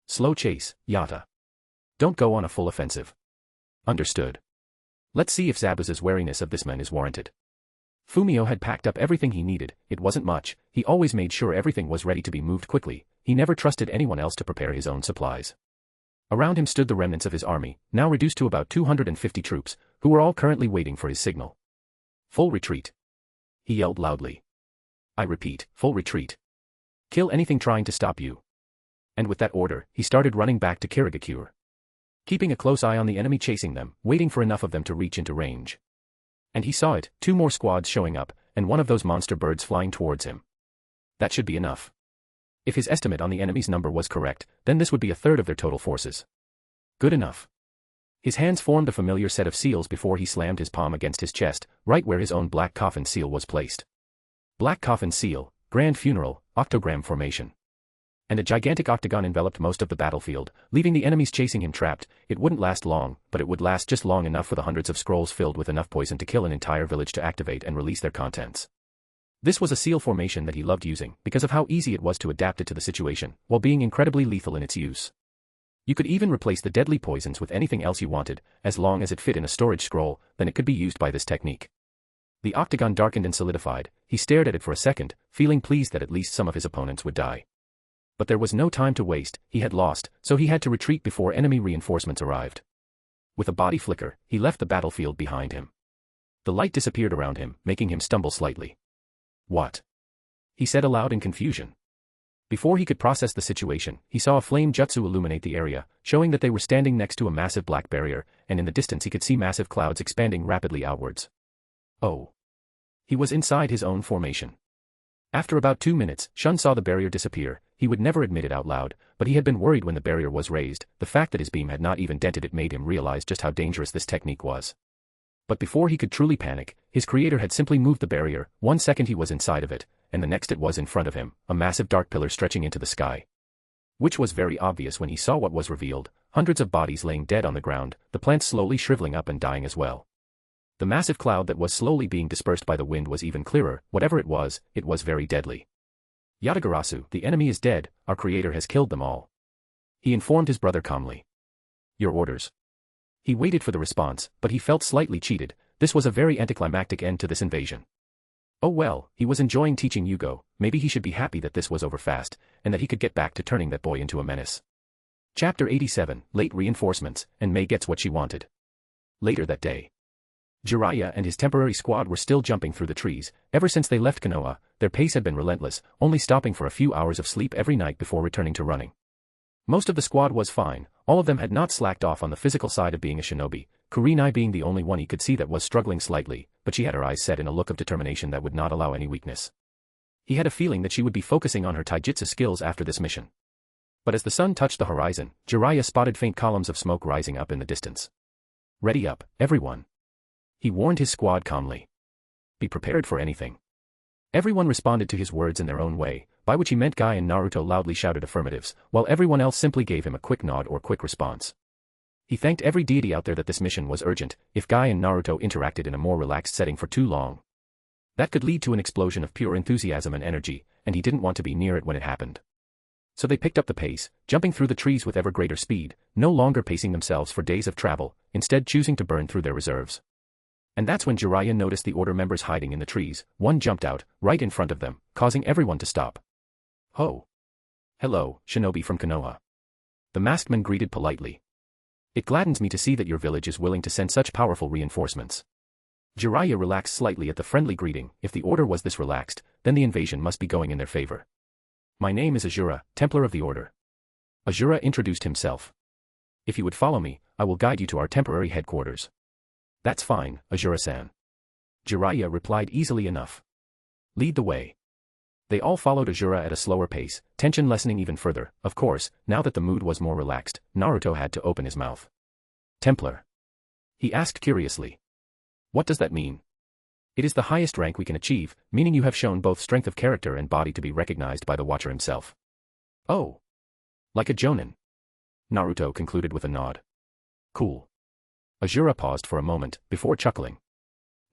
Slow chase, Yata. Don't go on a full offensive. Understood. Let's see if Zabuza's wariness of this man is warranted. Fumio had packed up everything he needed. It wasn't much. He always made sure everything was ready to be moved quickly. He never trusted anyone else to prepare his own supplies. Around him stood the remnants of his army, now reduced to about 250 troops, who were all currently waiting for his signal. Full retreat. He yelled loudly. I repeat, full retreat. Kill anything trying to stop you. And with that order, he started running back to Kirigakure, keeping a close eye on the enemy chasing them, waiting for enough of them to reach into range. And he saw it, 2 more squads showing up, and one of those monster birds flying towards him. That should be enough. If his estimate on the enemy's number was correct, then this would be a third of their total forces. Good enough. His hands formed a familiar set of seals before he slammed his palm against his chest, right where his own black coffin seal was placed. Black coffin seal, grand funeral, octogram formation. And a gigantic octagon enveloped most of the battlefield, leaving the enemies chasing him trapped. It wouldn't last long, but it would last just long enough for the hundreds of scrolls filled with enough poison to kill an entire village to activate and release their contents. This was a seal formation that he loved using, because of how easy it was to adapt it to the situation, while being incredibly lethal in its use. You could even replace the deadly poisons with anything else you wanted, as long as it fit in a storage scroll, then it could be used by this technique. The octagon darkened and solidified. He stared at it for a second, feeling pleased that at least some of his opponents would die. But there was no time to waste. He had lost, so he had to retreat before enemy reinforcements arrived. With a body flicker, he left the battlefield behind him. The light disappeared around him, making him stumble slightly. What? He said aloud in confusion. Before he could process the situation, he saw a flame jutsu illuminate the area, showing that they were standing next to a massive black barrier, and in the distance he could see massive clouds expanding rapidly outwards. Oh. He was inside his own formation. After about 2 minutes, Shun saw the barrier disappear. He would never admit it out loud, but he had been worried when the barrier was raised. The fact that his beam had not even dented it made him realize just how dangerous this technique was. But before he could truly panic, his creator had simply moved the barrier. 1 second he was inside of it, and the next it was in front of him, a massive dark pillar stretching into the sky. Which was very obvious when he saw what was revealed, hundreds of bodies laying dead on the ground, the plants slowly shriveling up and dying as well. The massive cloud that was slowly being dispersed by the wind was even clearer. Whatever it was very deadly. Yatagarasu, the enemy is dead, our creator has killed them all. He informed his brother calmly. Your orders. He waited for the response, but he felt slightly cheated. This was a very anticlimactic end to this invasion. Oh well, he was enjoying teaching Yugo. Maybe he should be happy that this was over fast, and that he could get back to turning that boy into a menace. Chapter 87, Late Reinforcements, and Mei gets what she wanted. Later that day, Jiraiya and his temporary squad were still jumping through the trees. Ever since they left Konoha, their pace had been relentless, only stopping for a few hours of sleep every night before returning to running. Most of the squad was fine. All of them had not slacked off on the physical side of being a shinobi, Kurenai being the only one he could see that was struggling slightly, but she had her eyes set in a look of determination that would not allow any weakness. He had a feeling that she would be focusing on her taijutsu skills after this mission. But as the sun touched the horizon, Jiraiya spotted faint columns of smoke rising up in the distance. Ready up, everyone. He warned his squad calmly. Be prepared for anything. Everyone responded to his words in their own way, by which he meant Guy and Naruto loudly shouted affirmatives, while everyone else simply gave him a quick nod or quick response. He thanked every deity out there that this mission was urgent. If Guy and Naruto interacted in a more relaxed setting for too long, that could lead to an explosion of pure enthusiasm and energy, and he didn't want to be near it when it happened. So they picked up the pace, jumping through the trees with ever greater speed, no longer pacing themselves for days of travel, instead choosing to burn through their reserves. And that's when Jiraiya noticed the order members hiding in the trees. One jumped out, right in front of them, causing everyone to stop. Ho! Hello, shinobi from Konoha. The masked man greeted politely. It gladdens me to see that your village is willing to send such powerful reinforcements. Jiraiya relaxed slightly at the friendly greeting. If the order was this relaxed, then the invasion must be going in their favor. My name is Azura, Templar of the Order. Azura introduced himself. If you would follow me, I will guide you to our temporary headquarters. That's fine, Azura-san. Jiraiya replied easily enough. Lead the way. They all followed Azura at a slower pace, tension lessening even further. Of course, now that the mood was more relaxed, Naruto had to open his mouth. Templar. He asked curiously. What does that mean? It is the highest rank we can achieve, meaning you have shown both strength of character and body to be recognized by the Watcher himself. Oh. Like a Jonin. Naruto concluded with a nod. Cool. Azura paused for a moment, before chuckling.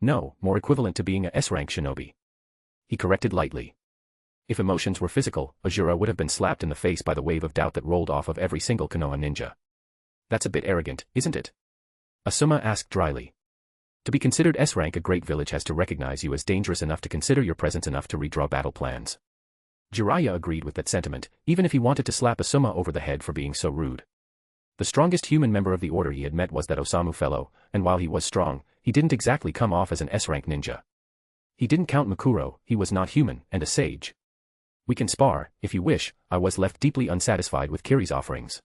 No, more equivalent to being a S-rank shinobi. He corrected lightly. If emotions were physical, Azura would have been slapped in the face by the wave of doubt that rolled off of every single Konoha ninja. That's a bit arrogant, isn't it? Asuma asked dryly. To be considered S-rank, a great village has to recognize you as dangerous enough to consider your presence enough to redraw battle plans. Jiraiya agreed with that sentiment, even if he wanted to slap Asuma over the head for being so rude. The strongest human member of the order he had met was that Osamu fellow, and while he was strong, he didn't exactly come off as an S-rank ninja. He didn't count Mukuro, he was not human, and a sage. We can spar, if you wish. I was left deeply unsatisfied with Kiri's offerings.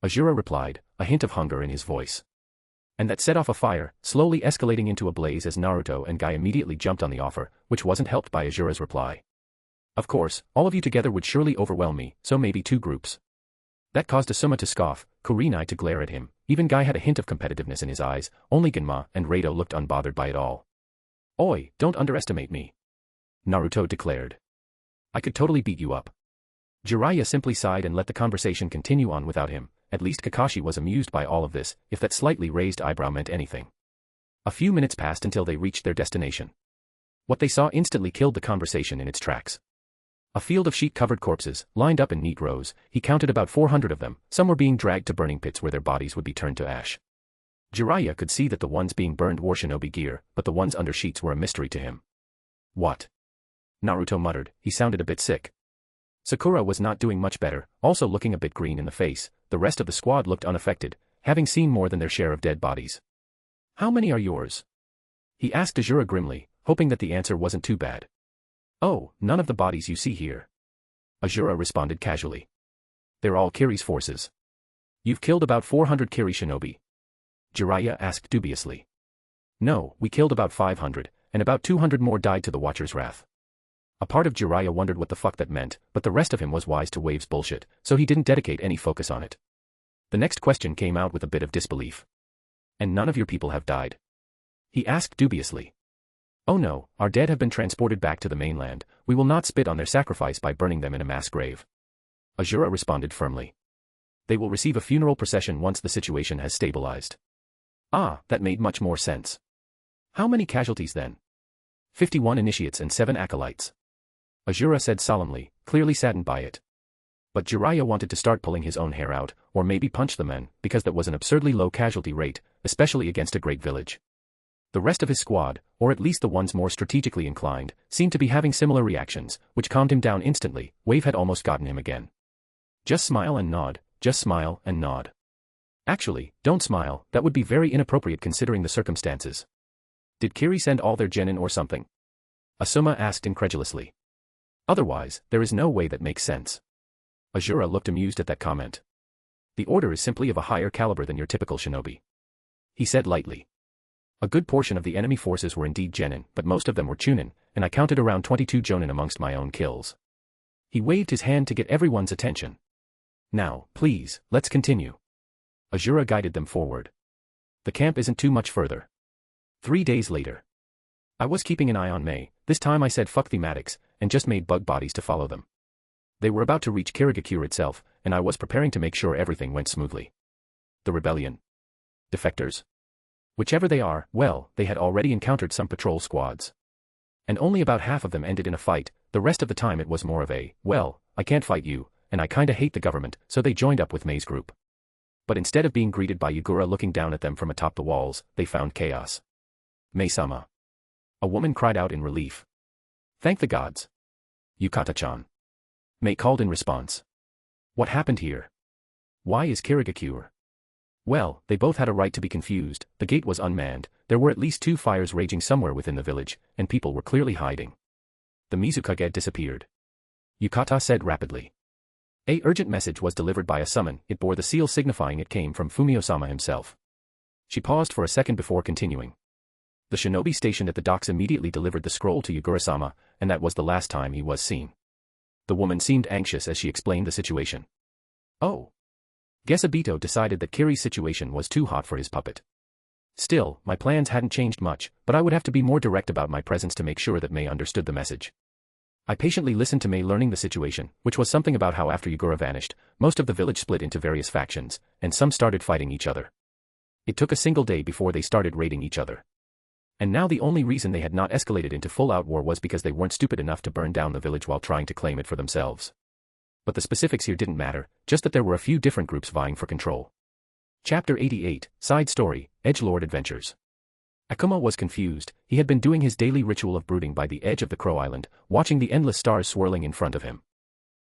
Azura replied, a hint of hunger in his voice. And that set off a fire, slowly escalating into a blaze as Naruto and Guy immediately jumped on the offer, which wasn't helped by Azura's reply. Of course, all of you together would surely overwhelm me, so maybe 2 groups. That caused Asuma to scoff, Kurenai to glare at him, even Guy had a hint of competitiveness in his eyes, only Genma and Rado looked unbothered by it all. Oi, don't underestimate me. Naruto declared. I could totally beat you up. Jiraiya simply sighed and let the conversation continue on without him. At least Kakashi was amused by all of this, if that slightly raised eyebrow meant anything. A few minutes passed until they reached their destination. What they saw instantly killed the conversation in its tracks. A field of sheet-covered corpses, lined up in neat rows, he counted about 400 of them, some were being dragged to burning pits where their bodies would be turned to ash. Jiraiya could see that the ones being burned wore shinobi gear, but the ones under sheets were a mystery to him. What? Naruto muttered, he sounded a bit sick. Sakura was not doing much better, also looking a bit green in the face. The rest of the squad looked unaffected, having seen more than their share of dead bodies. How many are yours? He asked Azura grimly, hoping that the answer wasn't too bad. Oh, none of the bodies you see here. Azura responded casually. They're all Kiri's forces. You've killed about 400 Kiri shinobi? Jiraiya asked dubiously. No, we killed about 500, and about 200 more died to the Watcher's wrath. A part of Jiraiya wondered what the fuck that meant, but the rest of him was wise to Wave's bullshit, so he didn't dedicate any focus on it. The next question came out with a bit of disbelief. And none of your people have died? He asked dubiously. Oh no, our dead have been transported back to the mainland, we will not spit on their sacrifice by burning them in a mass grave. Azura responded firmly. They will receive a funeral procession once the situation has stabilized. Ah, that made much more sense. How many casualties then? 51 initiates and 7 acolytes. Azura said solemnly, clearly saddened by it. But Jiraiya wanted to start pulling his own hair out, or maybe punch the men, because that was an absurdly low casualty rate, especially against a great village. The rest of his squad, or at least the ones more strategically inclined, seemed to be having similar reactions, which calmed him down instantly. Wave had almost gotten him again. Just smile and nod, just smile and nod. Actually, don't smile, that would be very inappropriate considering the circumstances. Did Kiri send all their genin or something? Asuma asked incredulously. Otherwise, there is no way that makes sense. Azura looked amused at that comment. The order is simply of a higher caliber than your typical shinobi. He said lightly. A good portion of the enemy forces were indeed genin, but most of them were chunin, and I counted around 22 jonin amongst my own kills. He waved his hand to get everyone's attention. Now, please, let's continue. Azura guided them forward. The camp isn't too much further. 3 days later. I was keeping an eye on Mei, this time I said fuck thematics, and just made bug bodies to follow them. They were about to reach Kirigakure itself, and I was preparing to make sure everything went smoothly. The rebellion. Defectors. Whichever they are, well, they had already encountered some patrol squads. And only about half of them ended in a fight, the rest of the time it was more of a, well, I can't fight you, and I kinda hate the government, so they joined up with Mei's group. But instead of being greeted by Yagura looking down at them from atop the walls, they found chaos. Mei-sama. A woman cried out in relief. Thank the gods. Yukata-chan. Mei called in response. What happened here? Why is Kirigakure? Well, they both had a right to be confused, the gate was unmanned, there were at least 2 fires raging somewhere within the village, and people were clearly hiding. The Mizukage disappeared. Yukata said rapidly. A urgent message was delivered by a summon, it bore the seal signifying it came from Fumio-sama himself. She paused for a second before continuing. The shinobi stationed at the docks immediately delivered the scroll to Yagura-sama, and that was the last time he was seen. The woman seemed anxious as she explained the situation. Oh. Guess Obito decided that Kiri's situation was too hot for his puppet. Still, my plans hadn't changed much, but I would have to be more direct about my presence to make sure that Mei understood the message. I patiently listened to Mei learning the situation, which was something about how after Yagura vanished, most of the village split into various factions, and some started fighting each other. It took a single day before they started raiding each other. And now the only reason they had not escalated into full-out war was because they weren't stupid enough to burn down the village while trying to claim it for themselves. But the specifics here didn't matter, just that there were a few different groups vying for control. Chapter 88, Side Story, Edgelord Adventures. Akuma was confused. He had been doing his daily ritual of brooding by the edge of the Crow Island, watching the endless stars swirling in front of him.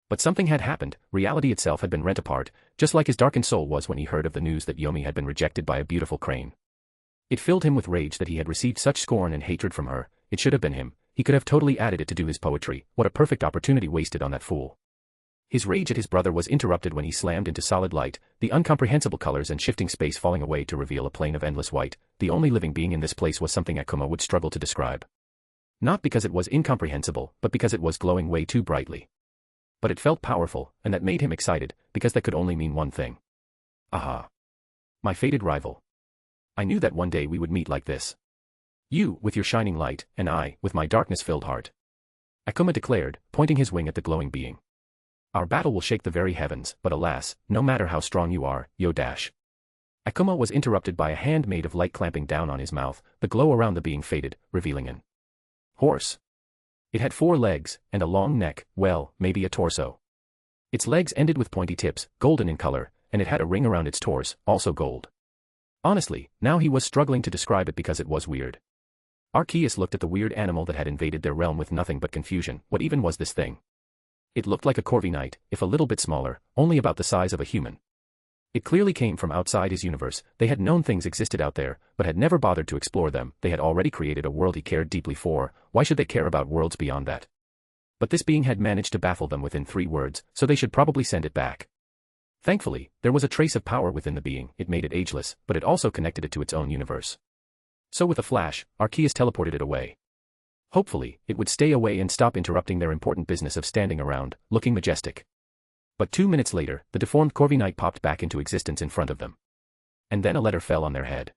But something had happened. Reality itself had been rent apart, just like his darkened soul was when he heard of the news that Yomi had been rejected by a beautiful crane. It filled him with rage that he had received such scorn and hatred from her. It should have been him. He could have totally added it to do his poetry. What a perfect opportunity wasted on that fool. His rage at his brother was interrupted when he slammed into solid light, the incomprehensible colors and shifting space falling away to reveal a plane of endless white. The only living being in this place was something Akuma would struggle to describe. Not because it was incomprehensible, but because it was glowing way too brightly. But it felt powerful, and that made him excited, because that could only mean one thing. Aha. My fated rival. I knew that one day we would meet like this. You, with your shining light, and I, with my darkness-filled heart. Akuma declared, pointing his wing at the glowing being. Our battle will shake the very heavens, but alas, no matter how strong you are, yo dash. Akuma was interrupted by a hand made of light clamping down on his mouth. The glow around the being faded, revealing an horse. It had 4 legs, and a long neck, well, maybe a torso. Its legs ended with pointy tips, golden in color, and it had a ring around its torso, also gold. Honestly, now he was struggling to describe it because it was weird. Arceus looked at the weird animal that had invaded their realm with nothing but confusion. What even was this thing? It looked like a corviknight, if a little bit smaller, only about the size of a human. It clearly came from outside his universe. They had known things existed out there, but had never bothered to explore them. They had already created a world he cared deeply for. Why should they care about worlds beyond that? But this being had managed to baffle them within 3 words, so they should probably send it back. Thankfully, there was a trace of power within the being. It made it ageless, but it also connected it to its own universe. So with a flash, Arceus teleported it away. Hopefully, it would stay away and stop interrupting their important business of standing around, looking majestic. But 2 minutes later, the deformed corviknight popped back into existence in front of them. And then a letter fell on their head.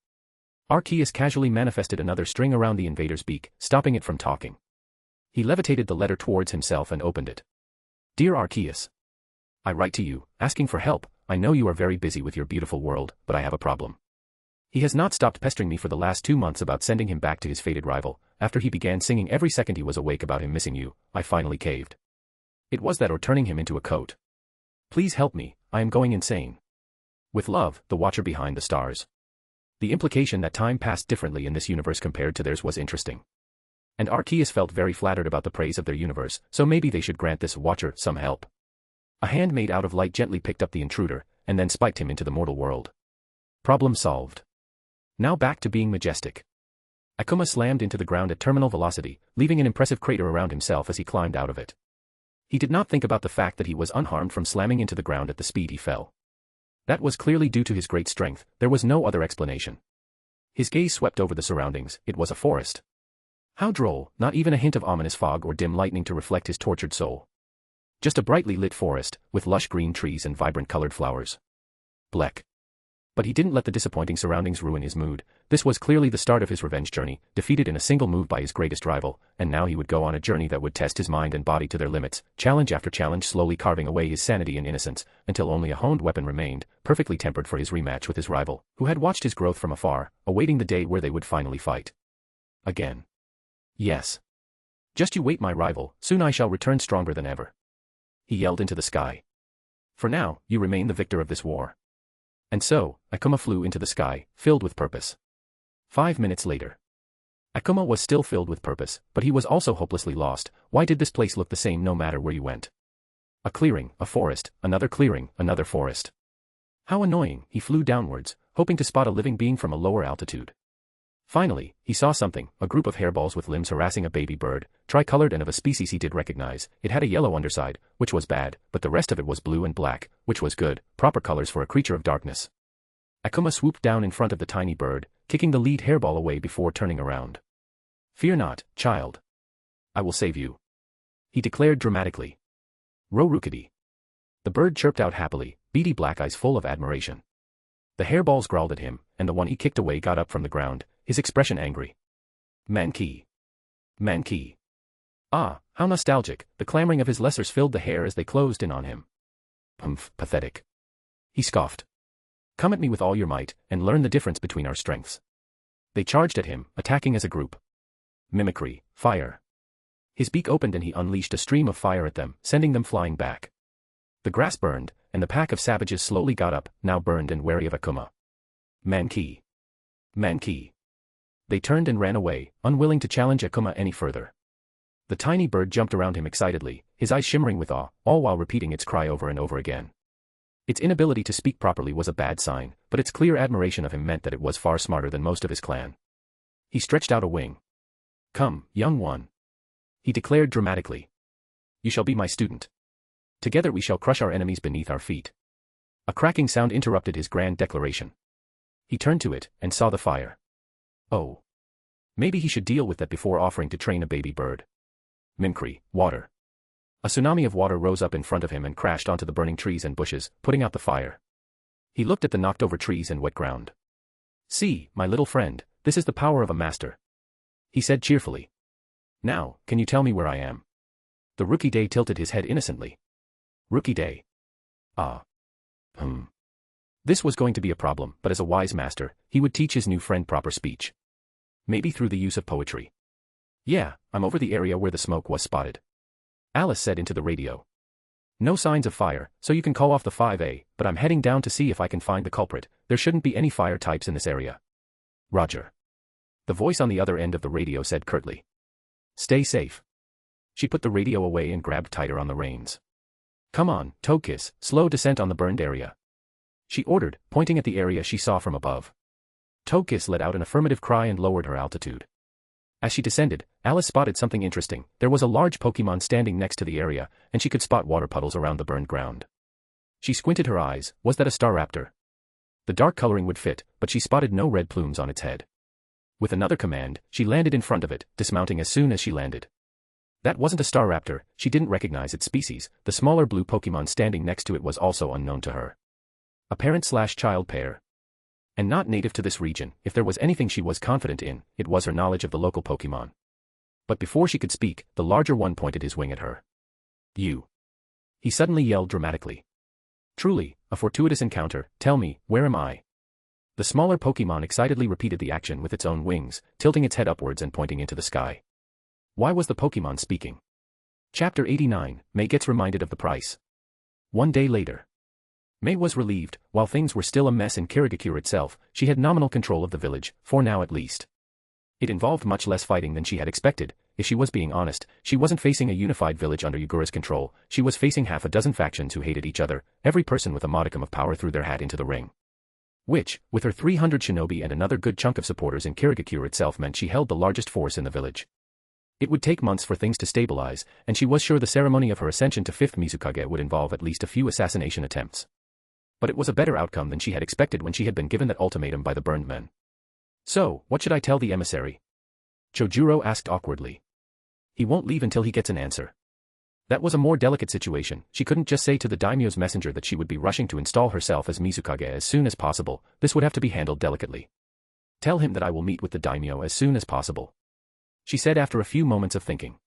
Arceus casually manifested another string around the invader's beak, stopping it from talking. He levitated the letter towards himself and opened it. Dear Arceus. I write to you, asking for help. I know you are very busy with your beautiful world, but I have a problem. He has not stopped pestering me for the last 2 months about sending him back to his fated rival. After he began singing every second he was awake about him missing you, I finally caved. It was that or turning him into a coat. Please help me, I am going insane. With love, the Watcher behind the stars. The implication that time passed differently in this universe compared to theirs was interesting. And Arceus felt very flattered about the praise of their universe, so maybe they should grant this Watcher some help. A hand made out of light gently picked up the intruder, and then spiked him into the mortal world. Problem solved. Now back to being majestic. Akuma slammed into the ground at terminal velocity, leaving an impressive crater around himself as he climbed out of it. He did not think about the fact that he was unharmed from slamming into the ground at the speed he fell. That was clearly due to his great strength. There was no other explanation. His gaze swept over the surroundings. It was a forest. How droll, not even a hint of ominous fog or dim lightning to reflect his tortured soul. Just a brightly lit forest, with lush green trees and vibrant colored flowers. Bleck. But he didn't let the disappointing surroundings ruin his mood. This was clearly the start of his revenge journey, defeated in a single move by his greatest rival, and now he would go on a journey that would test his mind and body to their limits, challenge after challenge slowly carving away his sanity and innocence, until only a honed weapon remained, perfectly tempered for his rematch with his rival, who had watched his growth from afar, awaiting the day where they would finally fight. Again. Yes. Just you wait, my rival, soon I shall return stronger than ever. He yelled into the sky. For now, you remain the victor of this war. And so, Akuma flew into the sky, filled with purpose. 5 minutes later. Akuma was still filled with purpose, but he was also hopelessly lost. Why did this place look the same no matter where you went? A clearing, a forest, another clearing, another forest. How annoying. He flew downwards, hoping to spot a living being from a lower altitude. Finally, he saw something, a group of hairballs with limbs harassing a baby bird, tricolored and of a species he did recognize. It had a yellow underside, which was bad, but the rest of it was blue and black, which was good, proper colors for a creature of darkness. Akuma swooped down in front of the tiny bird, kicking the lead hairball away before turning around. "Fear not, child. I will save you," he declared dramatically. "Rorukidi." The bird chirped out happily, beady black eyes full of admiration. The hairballs growled at him, and the one he kicked away got up from the ground, his expression angry. "Mankey. Mankey." Ah, how nostalgic, the clamoring of his lessers filled the hair as they closed in on him. "Humph, pathetic," he scoffed. "Come at me with all your might, and learn the difference between our strengths." They charged at him, attacking as a group. Mimicry, fire. His beak opened and he unleashed a stream of fire at them, sending them flying back. The grass burned, and the pack of savages slowly got up, now burned and wary of Akuma. "Mankey. Mankey." They turned and ran away, unwilling to challenge Akuma any further. The tiny bird jumped around him excitedly, his eyes shimmering with awe, all while repeating its cry over and over again. Its inability to speak properly was a bad sign, but its clear admiration of him meant that it was far smarter than most of his clan. He stretched out a wing. "Come, young one," he declared dramatically. "You shall be my student. Together we shall crush our enemies beneath our feet." A cracking sound interrupted his grand declaration. He turned to it, and saw the fire. Oh. Maybe he should deal with that before offering to train a baby bird. Mimicry, water. A tsunami of water rose up in front of him and crashed onto the burning trees and bushes, putting out the fire. He looked at the knocked-over trees and wet ground. "See, my little friend, this is the power of a master," he said cheerfully. "Now, can you tell me where I am?" The Rookie-Day tilted his head innocently. Rookie-Day. Ah. This was going to be a problem, but as a wise master, he would teach his new friend proper speech. Maybe through the use of poetry. "Yeah, I'm over the area where the smoke was spotted," Alice said into the radio. "No signs of fire, so you can call off the 5A, but I'm heading down to see if I can find the culprit. There shouldn't be any fire types in this area." "Roger." The voice on the other end of the radio said curtly. "Stay safe." She put the radio away and grabbed tighter on the reins. "Come on, Toadkiss, slow descent on the burned area," she ordered, pointing at the area she saw from above. Toadkiss let out an affirmative cry and lowered her altitude. As she descended, Alice spotted something interesting. There was a large Pokemon standing next to the area, and she could spot water puddles around the burned ground. She squinted her eyes. Was that a Staraptor? The dark coloring would fit, but she spotted no red plumes on its head. With another command, she landed in front of it, dismounting as soon as she landed. That wasn't a Staraptor, she didn't recognize its species. The smaller blue Pokemon standing next to it was also unknown to her. A parent/child pair. And not native to this region. If there was anything she was confident in, it was her knowledge of the local Pokemon. But before she could speak, the larger one pointed his wing at her. "You!" he suddenly yelled dramatically. "Truly, a fortuitous encounter. Tell me, where am I?" The smaller Pokemon excitedly repeated the action with its own wings, tilting its head upwards and pointing into the sky. Why was the Pokemon speaking? Chapter 89, May gets reminded of the price. One day later. May was relieved. While things were still a mess in Kirigakure itself, she had nominal control of the village, for now at least. It involved much less fighting than she had expected. If she was being honest, she wasn't facing a unified village under Yugura's control, she was facing half a dozen factions who hated each other. Every person with a modicum of power threw their hat into the ring. Which, with her 300 shinobi and another good chunk of supporters in Kirigakure itself, meant she held the largest force in the village. It would take months for things to stabilize, and she was sure the ceremony of her ascension to 5th Mizukage would involve at least a few assassination attempts. But it was a better outcome than she had expected when she had been given that ultimatum by the burned men. "So, what should I tell the emissary?" Chojuro asked awkwardly. "He won't leave until he gets an answer." That was a more delicate situation. She couldn't just say to the daimyo's messenger that she would be rushing to install herself as Mizukage as soon as possible. This would have to be handled delicately. "Tell him that I will meet with the daimyo as soon as possible," she said after a few moments of thinking.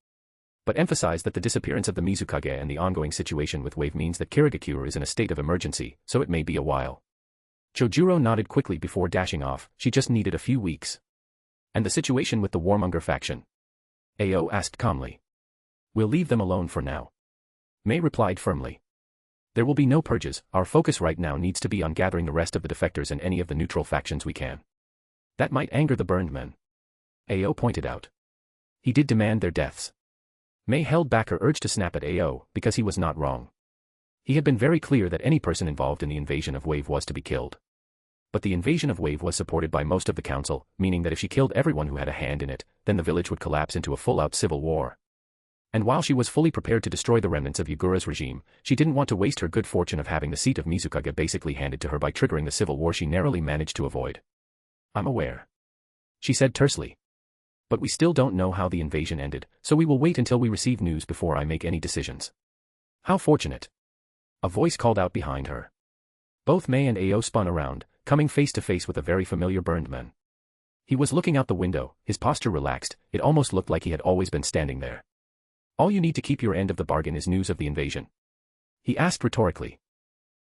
But emphasized that the disappearance of the Mizukage and the ongoing situation with Wave means that Kirigakure is in a state of emergency, so it may be a while. Chojuro nodded quickly before dashing off. She just needed a few weeks. "And the situation with the Warmonger faction?" Ao asked calmly. "We'll leave them alone for now," May replied firmly. "There will be no purges. Our focus right now needs to be on gathering the rest of the defectors and any of the neutral factions we can." "That might anger the burned men," Ao pointed out. "He did demand their deaths." May held back her urge to snap at Ao, because he was not wrong. He had been very clear that any person involved in the invasion of Wave was to be killed. But the invasion of Wave was supported by most of the council, meaning that if she killed everyone who had a hand in it, then the village would collapse into a full-out civil war. And while she was fully prepared to destroy the remnants of Yugura's regime, she didn't want to waste her good fortune of having the seat of Mizukage basically handed to her by triggering the civil war she narrowly managed to avoid. "I'm aware," she said tersely. But we still don't know how the invasion ended, so we will wait until we receive news before I make any decisions. How fortunate. A voice called out behind her. Both May and Ao spun around, coming face to face with a very familiar burned man. He was looking out the window, his posture relaxed, it almost looked like he had always been standing there. All you need to keep your end of the bargain is news of the invasion. He asked rhetorically.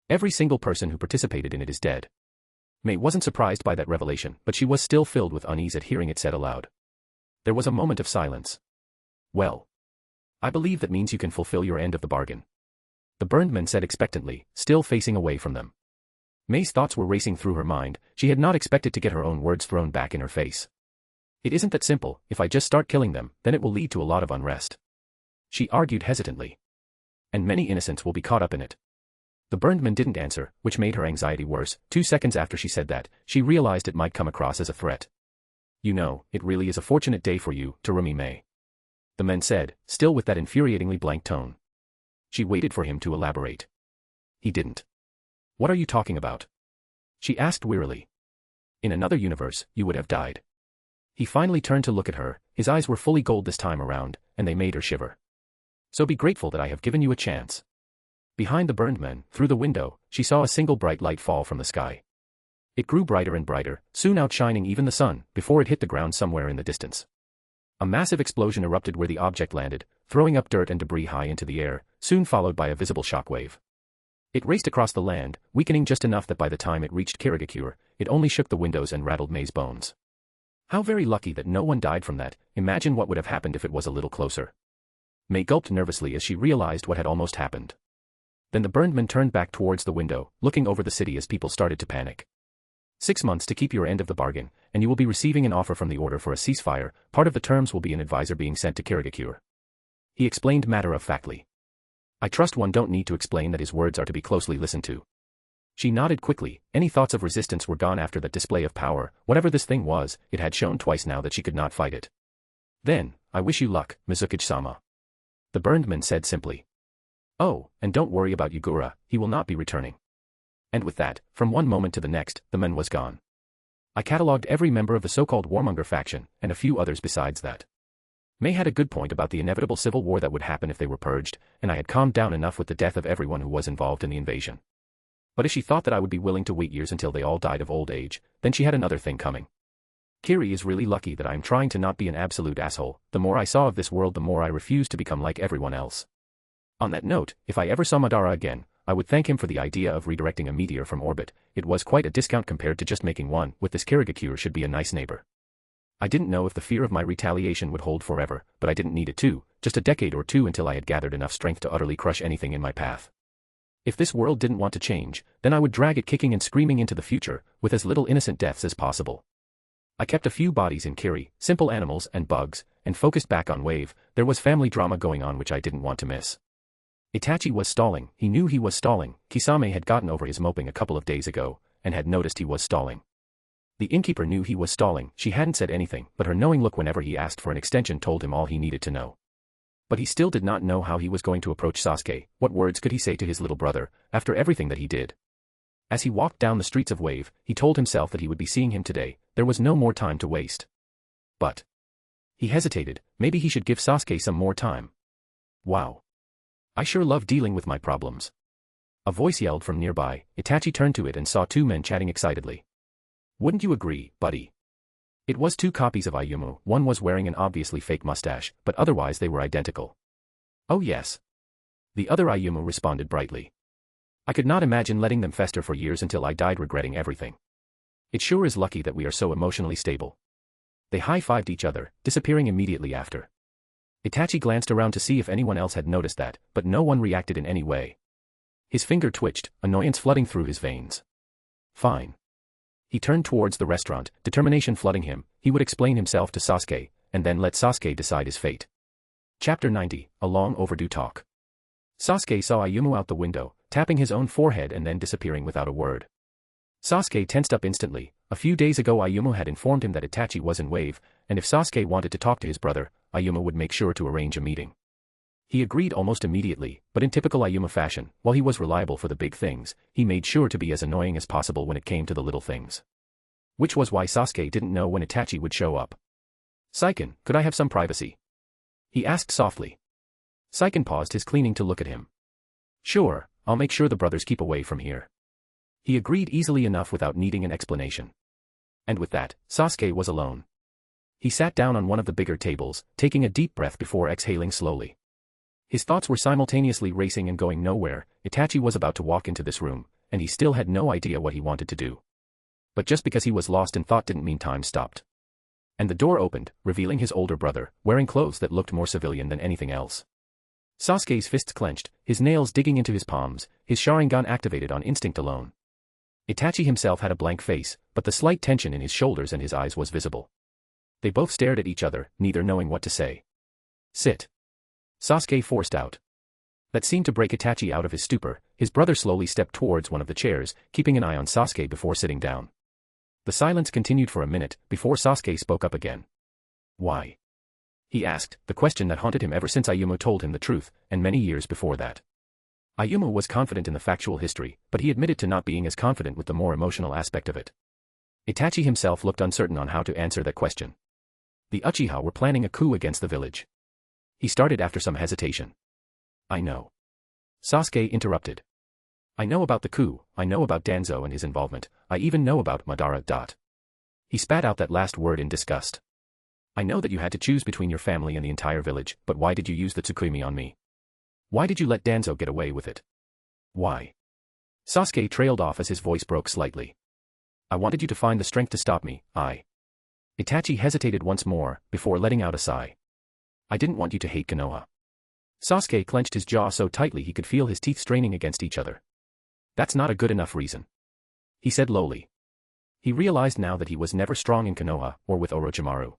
Every single person who participated in it is dead. May wasn't surprised by that revelation, but she was still filled with unease at hearing it said aloud. There was a moment of silence. Well. I believe that means you can fulfill your end of the bargain. The burned man said expectantly, still facing away from them. May's thoughts were racing through her mind, she had not expected to get her own words thrown back in her face. It isn't that simple, if I just start killing them, then it will lead to a lot of unrest. She argued hesitantly. And many innocents will be caught up in it. The burned man didn't answer, which made her anxiety worse. 2 seconds after she said that, she realized it might come across as a threat. You know, it really is a fortunate day for you, Terumi May. The man said, still with that infuriatingly blank tone. She waited for him to elaborate. He didn't. What are you talking about? She asked wearily. In another universe, you would have died. He finally turned to look at her, his eyes were fully gold this time around, and they made her shiver. So be grateful that I have given you a chance. Behind the burned man, through the window, she saw a single bright light fall from the sky. It grew brighter and brighter, soon outshining even the sun, before it hit the ground somewhere in the distance. A massive explosion erupted where the object landed, throwing up dirt and debris high into the air, soon followed by a visible shockwave. It raced across the land, weakening just enough that by the time it reached Kirigakure, it only shook the windows and rattled May's bones. How very lucky that no one died from that, imagine what would have happened if it was a little closer. May gulped nervously as she realized what had almost happened. Then the burned man turned back towards the window, looking over the city as people started to panic. 6 months to keep your end of the bargain, and you will be receiving an offer from the order for a ceasefire. Part of the terms will be an advisor being sent to Kirigakure. He explained matter-of-factly. I trust one don't need to explain that his words are to be closely listened to. She nodded quickly, any thoughts of resistance were gone after that display of power, whatever this thing was, it had shown twice now that she could not fight it. Then, I wish you luck, Mizuki-sama. The burned man said simply. Oh, and don't worry about Yugura, he will not be returning. And with that, from one moment to the next, the man was gone. I catalogued every member of the so-called warmonger faction, and a few others besides that. May had a good point about the inevitable civil war that would happen if they were purged, and I had calmed down enough with the death of everyone who was involved in the invasion. But if she thought that I would be willing to wait years until they all died of old age, then she had another thing coming. Kiri is really lucky that I am trying to not be an absolute asshole. The more I saw of this world, the more I refused to become like everyone else. On that note, if I ever saw Madara again, I would thank him for the idea of redirecting a meteor from orbit. It was quite a discount compared to just making one. With this Kirigakure should be a nice neighbor. I didn't know if the fear of my retaliation would hold forever, but I didn't need it to, just a decade or two until I had gathered enough strength to utterly crush anything in my path. If this world didn't want to change, then I would drag it kicking and screaming into the future, with as little innocent deaths as possible. I kept a few bodies in Kiri, simple animals and bugs, and focused back on Wave. There was family drama going on which I didn't want to miss. Itachi was stalling, he knew he was stalling. Kisame had gotten over his moping a couple of days ago, and had noticed he was stalling. The innkeeper knew he was stalling, she hadn't said anything, but her knowing look whenever he asked for an extension told him all he needed to know. But he still did not know how he was going to approach Sasuke. What words could he say to his little brother, after everything that he did? As he walked down the streets of Wave, he told himself that he would be seeing him today, there was no more time to waste. But he hesitated, maybe he should give Sasuke some more time. Wow. I sure love dealing with my problems. A voice yelled from nearby. Itachi turned to it and saw 2 men chatting excitedly. Wouldn't you agree, buddy? It was 2 copies of Ayumu, one was wearing an obviously fake mustache, but otherwise they were identical. Oh yes. The other Ayumu responded brightly. I could not imagine letting them fester for years until I died regretting everything. It sure is lucky that we are so emotionally stable. They high-fived each other, disappearing immediately after. Itachi glanced around to see if anyone else had noticed that, but no one reacted in any way. His finger twitched, annoyance flooding through his veins. Fine. He turned towards the restaurant, determination flooding him. He would explain himself to Sasuke, and then let Sasuke decide his fate. Chapter 90, a long overdue talk. Sasuke saw Ayumu out the window, tapping his own forehead and then disappearing without a word. Sasuke tensed up instantly. A few days ago Ayumu had informed him that Itachi was in Wave, and if Sasuke wanted to talk to his brother, Ayumu would make sure to arrange a meeting. He agreed almost immediately, but in typical Ayumu fashion, while he was reliable for the big things, he made sure to be as annoying as possible when it came to the little things. Which was why Sasuke didn't know when Itachi would show up. "Saiken, could I have some privacy?" he asked softly. Saiken paused his cleaning to look at him. "Sure, I'll make sure the brothers keep away from here." He agreed easily enough without needing an explanation. And with that, Sasuke was alone. He sat down on one of the bigger tables, taking a deep breath before exhaling slowly. His thoughts were simultaneously racing and going nowhere. Itachi was about to walk into this room, and he still had no idea what he wanted to do. But just because he was lost in thought didn't mean time stopped. And the door opened, revealing his older brother, wearing clothes that looked more civilian than anything else. Sasuke's fists clenched, his nails digging into his palms, his Sharingan activated on instinct alone. Itachi himself had a blank face, but the slight tension in his shoulders and his eyes was visible. They both stared at each other, neither knowing what to say. "Sit." Sasuke forced out. That seemed to break Itachi out of his stupor. His brother slowly stepped towards one of the chairs, keeping an eye on Sasuke before sitting down. The silence continued for a minute, before Sasuke spoke up again. "Why?" he asked, the question that haunted him ever since Ayumu told him the truth, and many years before that. Ayumu was confident in the factual history, but he admitted to not being as confident with the more emotional aspect of it. Itachi himself looked uncertain on how to answer that question. The Uchiha were planning a coup against the village. He started after some hesitation. "I know." Sasuke interrupted. "I know about the coup, I know about Danzo and his involvement, I even know about Madara. He spat out that last word in disgust. "I know that you had to choose between your family and the entire village, but why did you use the Tsukimi on me? Why did you let Danzo get away with it? Why?" Sasuke trailed off as his voice broke slightly. "I wanted you to find the strength to stop me, Itachi hesitated once more, before letting out a sigh. "I didn't want you to hate Konoha." Sasuke clenched his jaw so tightly he could feel his teeth straining against each other. "That's not a good enough reason," he said lowly. He realized now that he was never strong in Konoha, or with Orochimaru.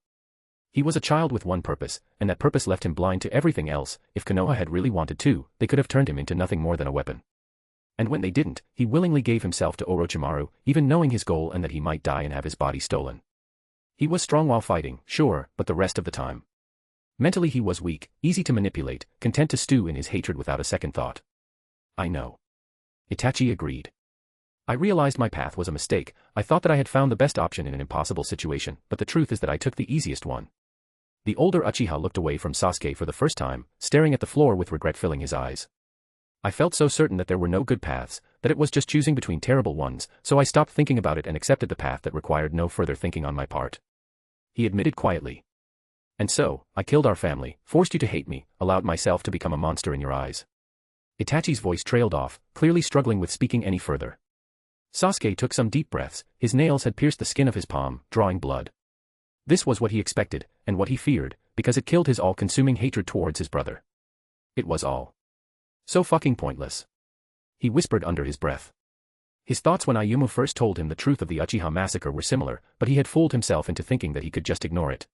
He was a child with one purpose, and that purpose left him blind to everything else. If Konoha had really wanted to, they could have turned him into nothing more than a weapon. And when they didn't, he willingly gave himself to Orochimaru, even knowing his goal and that he might die and have his body stolen. He was strong while fighting, sure, but the rest of the time. Mentally he was weak, easy to manipulate, content to stew in his hatred without a second thought. "I know." Itachi agreed. "I realized my path was a mistake. I thought that I had found the best option in an impossible situation, but the truth is that I took the easiest one." The older Uchiha looked away from Sasuke for the first time, staring at the floor with regret filling his eyes. "I felt so certain that there were no good paths, that it was just choosing between terrible ones, so I stopped thinking about it and accepted the path that required no further thinking on my part," he admitted quietly. "And so, I killed our family, forced you to hate me, allowed myself to become a monster in your eyes." Itachi's voice trailed off, clearly struggling with speaking any further. Sasuke took some deep breaths. His nails had pierced the skin of his palm, drawing blood. This was what he expected, and what he feared, because it killed his all-consuming hatred towards his brother. It was all so fucking pointless, he whispered under his breath. His thoughts when Ayumu first told him the truth of the Uchiha massacre were similar, but he had fooled himself into thinking that he could just ignore it.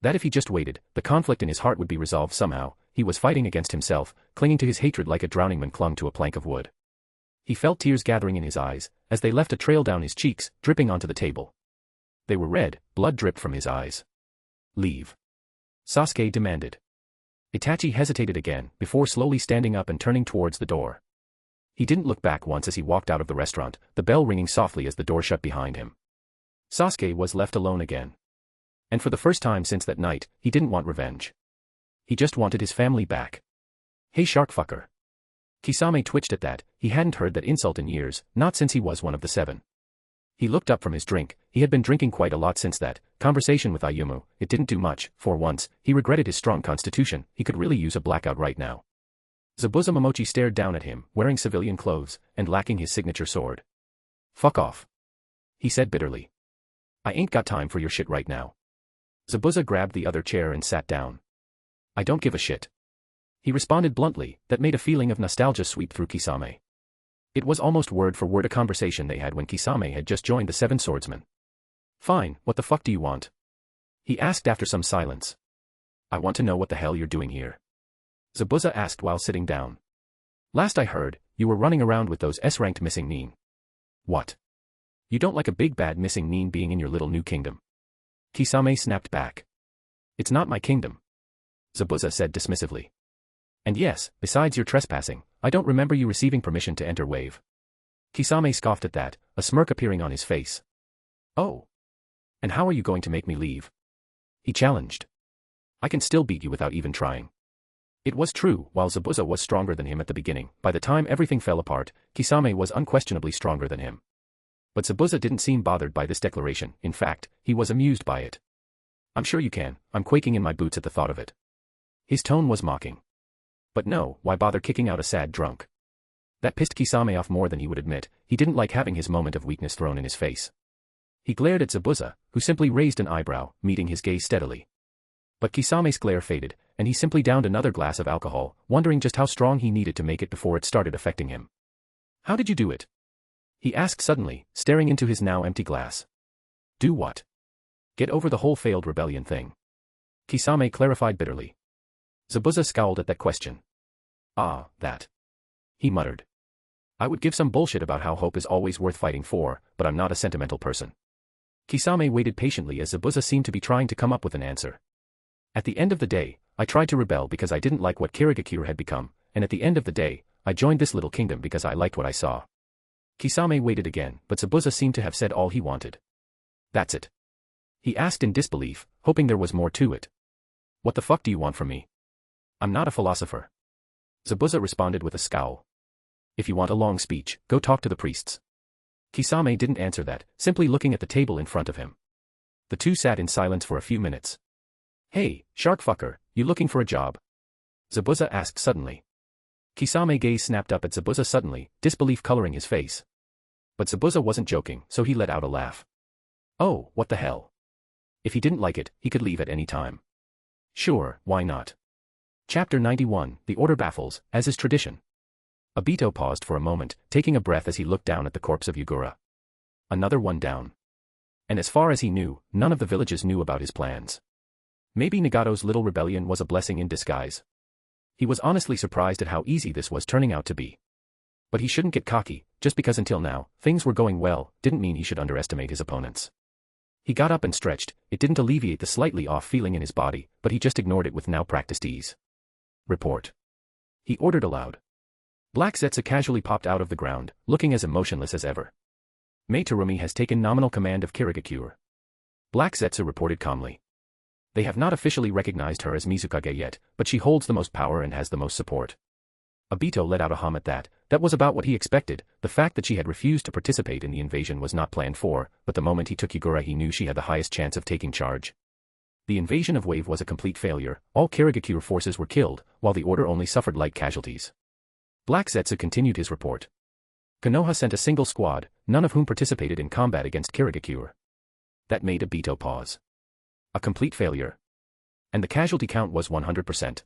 That if he just waited, the conflict in his heart would be resolved somehow. He was fighting against himself, clinging to his hatred like a drowning man clung to a plank of wood. He felt tears gathering in his eyes, as they left a trail down his cheeks, dripping onto the table. They were red, blood dripped from his eyes. "Leave," Sasuke demanded. Itachi hesitated again, before slowly standing up and turning towards the door. He didn't look back once as he walked out of the restaurant, the bell ringing softly as the door shut behind him. Sasuke was left alone again. And for the first time since that night, he didn't want revenge. He just wanted his family back. "Hey shark fucker." Kisame twitched at that. He hadn't heard that insult in years, not since he was one of the 7. He looked up from his drink. He had been drinking quite a lot since that conversation with Ayumu. It didn't do much. For once, he regretted his strong constitution. He could really use a blackout right now. Zabuza Momochi stared down at him, wearing civilian clothes, and lacking his signature sword. "Fuck off," he said bitterly. "I ain't got time for your shit right now." Zabuza grabbed the other chair and sat down. "I don't give a shit," he responded bluntly. That made a feeling of nostalgia sweep through Kisame. It was almost word for word a conversation they had when Kisame had just joined the 7 Swordsmen. "Fine, what the fuck do you want?" he asked after some silence. "I want to know what the hell you're doing here," Zabuza asked while sitting down. "Last I heard, you were running around with those S-ranked missing nin." "What? You don't like a big bad missing nin being in your little new kingdom?" Kisame snapped back. "It's not my kingdom," Zabuza said dismissively. "And yes, besides your trespassing, I don't remember you receiving permission to enter Wave." Kisame scoffed at that, a smirk appearing on his face. "Oh. And how are you going to make me leave? He challenged. I can still beat you without even trying. It was true, while Zabuza was stronger than him at the beginning, by the time everything fell apart, Kisame was unquestionably stronger than him. But Zabuza didn't seem bothered by this declaration. In fact, he was amused by it. I'm sure you can. I'm quaking in my boots at the thought of it. His tone was mocking. But no, why bother kicking out a sad drunk? That pissed Kisame off more than he would admit. He didn't like having his moment of weakness thrown in his face. He glared at Zabuza, who simply raised an eyebrow, meeting his gaze steadily. But Kisame's glare faded, and he simply downed another glass of alcohol, wondering just how strong he needed to make it before it started affecting him. How did you do it? He asked suddenly, staring into his now empty glass. Do what? Get over the whole failed rebellion thing. Kisame clarified bitterly. Zabuza scowled at that question. Ah, that. He muttered. I would give some bullshit about how hope is always worth fighting for, but I'm not a sentimental person. Kisame waited patiently as Zabuza seemed to be trying to come up with an answer. At the end of the day, I tried to rebel because I didn't like what Kirigakure had become, and at the end of the day, I joined this little kingdom because I liked what I saw. Kisame waited again, but Zabuza seemed to have said all he wanted. That's it. He asked in disbelief, hoping there was more to it. What the fuck do you want from me? I'm not a philosopher. Zabuza responded with a scowl. If you want a long speech, go talk to the priests. Kisame didn't answer that, simply looking at the table in front of him. The two sat in silence for a few minutes. Hey, shark fucker, you looking for a job? Zabuza asked suddenly. Kisame's gaze snapped up at Zabuza suddenly, disbelief coloring his face. But Zabuza wasn't joking, so he let out a laugh. Oh, what the hell? If he didn't like it, he could leave at any time. Sure, why not? Chapter 91, The Order Baffles, as is tradition. Obito paused for a moment, taking a breath as he looked down at the corpse of Yugura. Another one down. And as far as he knew, none of the villages knew about his plans. Maybe Nagato's little rebellion was a blessing in disguise. He was honestly surprised at how easy this was turning out to be. But he shouldn't get cocky, just because until now, things were going well, didn't mean he should underestimate his opponents. He got up and stretched. It didn't alleviate the slightly off feeling in his body, but he just ignored it with now practiced ease. Report. He ordered aloud. Black Zetsu casually popped out of the ground, looking as emotionless as ever. Mei Terumi has taken nominal command of Kirigakure. Black Zetsu reported calmly. They have not officially recognized her as Mizukage yet, but she holds the most power and has the most support. Obito let out a hum at that. That was about what he expected. The fact that she had refused to participate in the invasion was not planned for, but the moment he took Yugura he knew she had the highest chance of taking charge. The invasion of Wave was a complete failure. All Kirigakure forces were killed, while the Order only suffered light casualties. Black Zetsu continued his report. Konoha sent a single squad, none of whom participated in combat against Kirigakure. That made Obito pause. A complete failure. And the casualty count was 100%.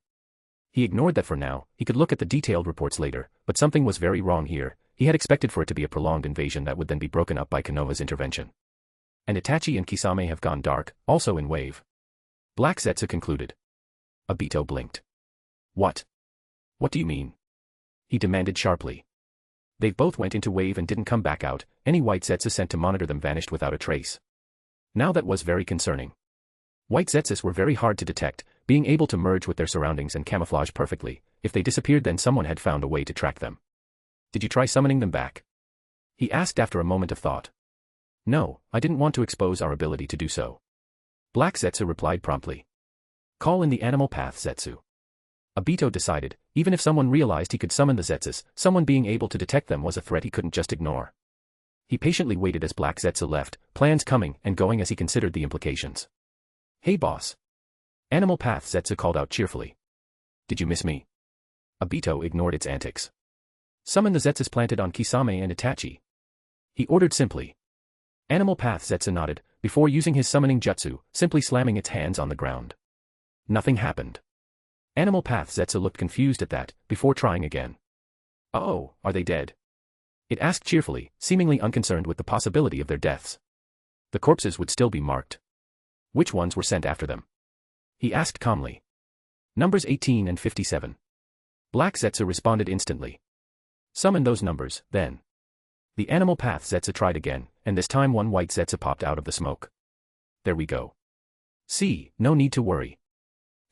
He ignored that for now. He could look at the detailed reports later, but something was very wrong here. He had expected for it to be a prolonged invasion that would then be broken up by Konoha's intervention. And Itachi and Kisame have gone dark, also in Wave. Black Zetsu concluded. Obito blinked. What? What do you mean? He demanded sharply. They both went into Wave and didn't come back out. Any white Zetsu sent to monitor them vanished without a trace. Now that was very concerning. White Zetsus were very hard to detect, being able to merge with their surroundings and camouflage perfectly. If they disappeared then someone had found a way to track them. Did you try summoning them back? He asked after a moment of thought. No, I didn't want to expose our ability to do so. Black Zetsu replied promptly. Call in the animal path Zetsu. Obito decided, even if someone realized he could summon the Zetsus, someone being able to detect them was a threat he couldn't just ignore. He patiently waited as Black Zetsu left, plans coming and going as he considered the implications. Hey boss. Animal Path Zetsu called out cheerfully. Did you miss me? Obito ignored its antics. Summon the Zetsus planted on Kisame and Itachi. He ordered simply. Animal Path Zetsu nodded, before using his summoning jutsu, simply slamming its hands on the ground. Nothing happened. Animal Path Zetsu looked confused at that, before trying again. Oh, are they dead? It asked cheerfully, seemingly unconcerned with the possibility of their deaths. The corpses would still be marked. Which ones were sent after them? He asked calmly. Numbers 18 and 57. Black Zetsu responded instantly. Summon those numbers, then. The Animal Path Zetsu tried again, and this time one white Zetsu popped out of the smoke. There we go. See, no need to worry.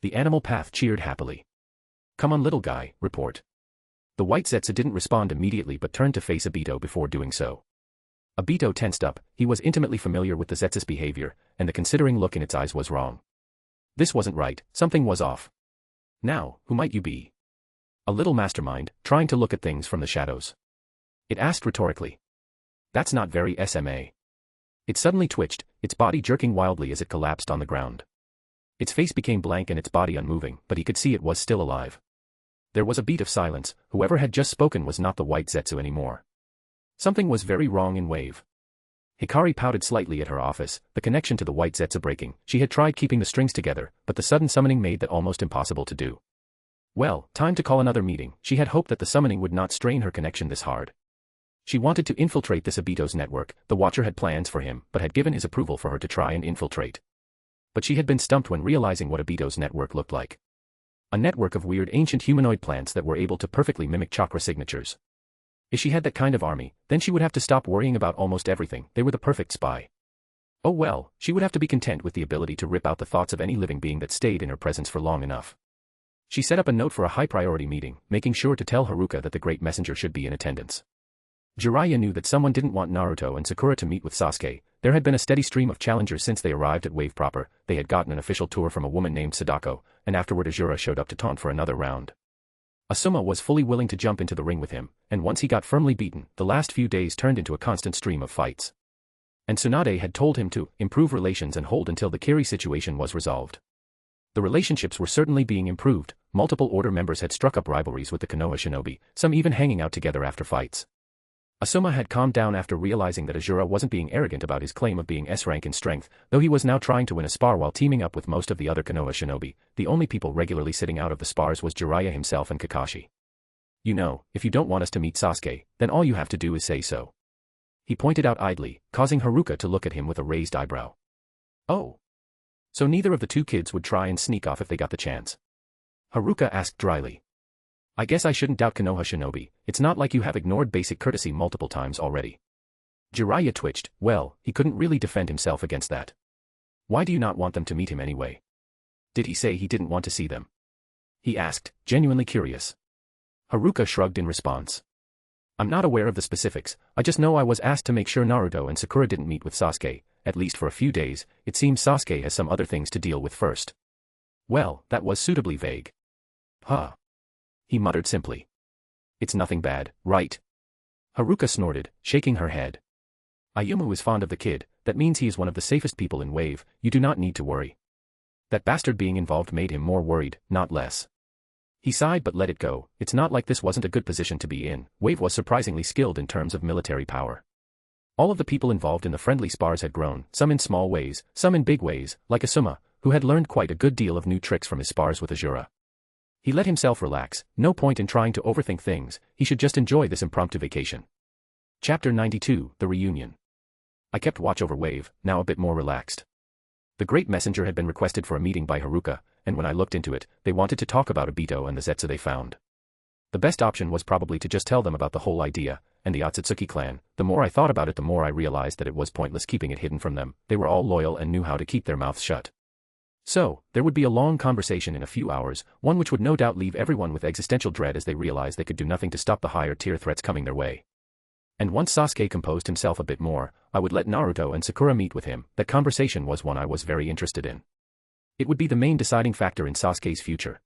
The Animal Path cheered happily. Come on little guy, report. The white Zetsu didn't respond immediately but turned to face Obito before doing so. Obito tensed up. He was intimately familiar with the Zetsu's behavior, and the considering look in its eyes was wrong. This wasn't right, something was off. Now, who might you be? A little mastermind, trying to look at things from the shadows. It asked rhetorically. That's not very SMA. It suddenly twitched, its body jerking wildly as it collapsed on the ground. Its face became blank and its body unmoving, but he could see it was still alive. There was a beat of silence. Whoever had just spoken was not the white Zetsu anymore. Something was very wrong in Wave. Hikari pouted slightly at her office, the connection to the white Zetsu breaking. She had tried keeping the strings together, but the sudden summoning made that almost impossible to do. Well, time to call another meeting. She had hoped that the summoning would not strain her connection this hard. She wanted to infiltrate this Obito's network. The Watcher had plans for him, but had given his approval for her to try and infiltrate. But she had been stumped when realizing what Obito's network looked like. A network of weird ancient humanoid plants that were able to perfectly mimic chakra signatures. If she had that kind of army, then she would have to stop worrying about almost everything. They were the perfect spy. Oh well, she would have to be content with the ability to rip out the thoughts of any living being that stayed in her presence for long enough. She set up a note for a high-priority meeting, making sure to tell Haruka that the great messenger should be in attendance. Jiraiya knew that someone didn't want Naruto and Sakura to meet with Sasuke. There had been a steady stream of challengers since they arrived at Wave proper. They had gotten an official tour from a woman named Sadako, and afterward Azura showed up to taunt for another round. Asuma was fully willing to jump into the ring with him, and once he got firmly beaten, the last few days turned into a constant stream of fights. And Tsunade had told him to improve relations and hold until the Kiri situation was resolved. The relationships were certainly being improved. Multiple order members had struck up rivalries with the Konoha shinobi, some even hanging out together after fights. Asuma had calmed down after realizing that Azura wasn't being arrogant about his claim of being S-rank in strength, though he was now trying to win a spar while teaming up with most of the other Konoha shinobi. The only people regularly sitting out of the spars was Jiraiya himself and Kakashi. You know, if you don't want us to meet Sasuke, then all you have to do is say so. He pointed out idly, causing Haruka to look at him with a raised eyebrow. Oh. So neither of the two kids would try and sneak off if they got the chance? Haruka asked dryly. I guess I shouldn't doubt Konoha shinobi. It's not like you have ignored basic courtesy multiple times already. Jiraiya twitched. Well, he couldn't really defend himself against that. Why do you not want them to meet him anyway? Did he say he didn't want to see them? He asked, genuinely curious. Haruka shrugged in response. I'm not aware of the specifics. I just know I was asked to make sure Naruto and Sakura didn't meet with Sasuke, at least for a few days. It seems Sasuke has some other things to deal with first. Well, that was suitably vague. Huh. He muttered simply. It's nothing bad, right? Haruka snorted, shaking her head. Ayumu is fond of the kid. That means he is one of the safest people in Wave. You do not need to worry. That bastard being involved made him more worried, not less. He sighed but let it go. It's not like this wasn't a good position to be in. Wave was surprisingly skilled in terms of military power. All of the people involved in the friendly spars had grown, some in small ways, some in big ways, like Asuma, who had learned quite a good deal of new tricks from his spars with Azura. He let himself relax. No point in trying to overthink things. He should just enjoy this impromptu vacation. Chapter 92, The Reunion. I kept watch over Wave, now a bit more relaxed. The Great Messenger had been requested for a meeting by Haruka, and when I looked into it, they wanted to talk about Obito and the Zetsu they found. The best option was probably to just tell them about the whole idea, and the Otsutsuki clan. The more I thought about it, the more I realized that it was pointless keeping it hidden from them. They were all loyal and knew how to keep their mouths shut. So, there would be a long conversation in a few hours, one which would no doubt leave everyone with existential dread as they realized they could do nothing to stop the higher-tier threats coming their way. And once Sasuke composed himself a bit more, I would let Naruto and Sakura meet with him. That conversation was one I was very interested in. It would be the main deciding factor in Sasuke's future.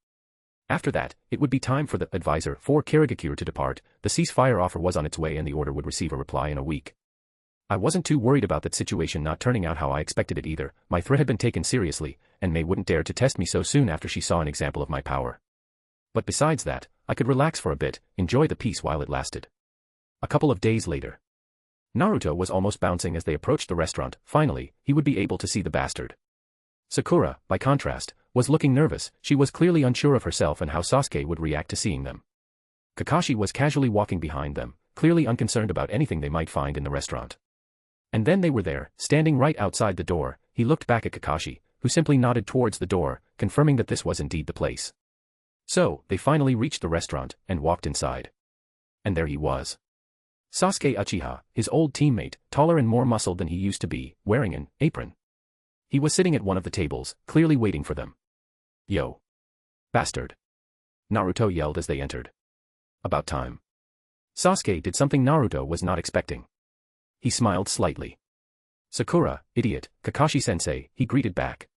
After that, it would be time for the advisor for Karigakure to depart. The ceasefire offer was on its way and the order would receive a reply in a week. I wasn't too worried about that situation not turning out how I expected it either. My threat had been taken seriously, and Mei wouldn't dare to test me so soon after she saw an example of my power. But besides that, I could relax for a bit, enjoy the peace while it lasted. A couple of days later. Naruto was almost bouncing as they approached the restaurant. Finally, he would be able to see the bastard. Sakura, by contrast, was looking nervous. She was clearly unsure of herself and how Sasuke would react to seeing them. Kakashi was casually walking behind them, clearly unconcerned about anything they might find in the restaurant. And then they were there, standing right outside the door. He looked back at Kakashi, who simply nodded towards the door, confirming that this was indeed the place. So, they finally reached the restaurant, and walked inside. And there he was. Sasuke Uchiha, his old teammate, taller and more muscled than he used to be, wearing an apron. He was sitting at one of the tables, clearly waiting for them. Yo. Bastard. Naruto yelled as they entered. About time. Sasuke did something Naruto was not expecting. He smiled slightly. Sakura, idiot, Kakashi-sensei, he greeted back.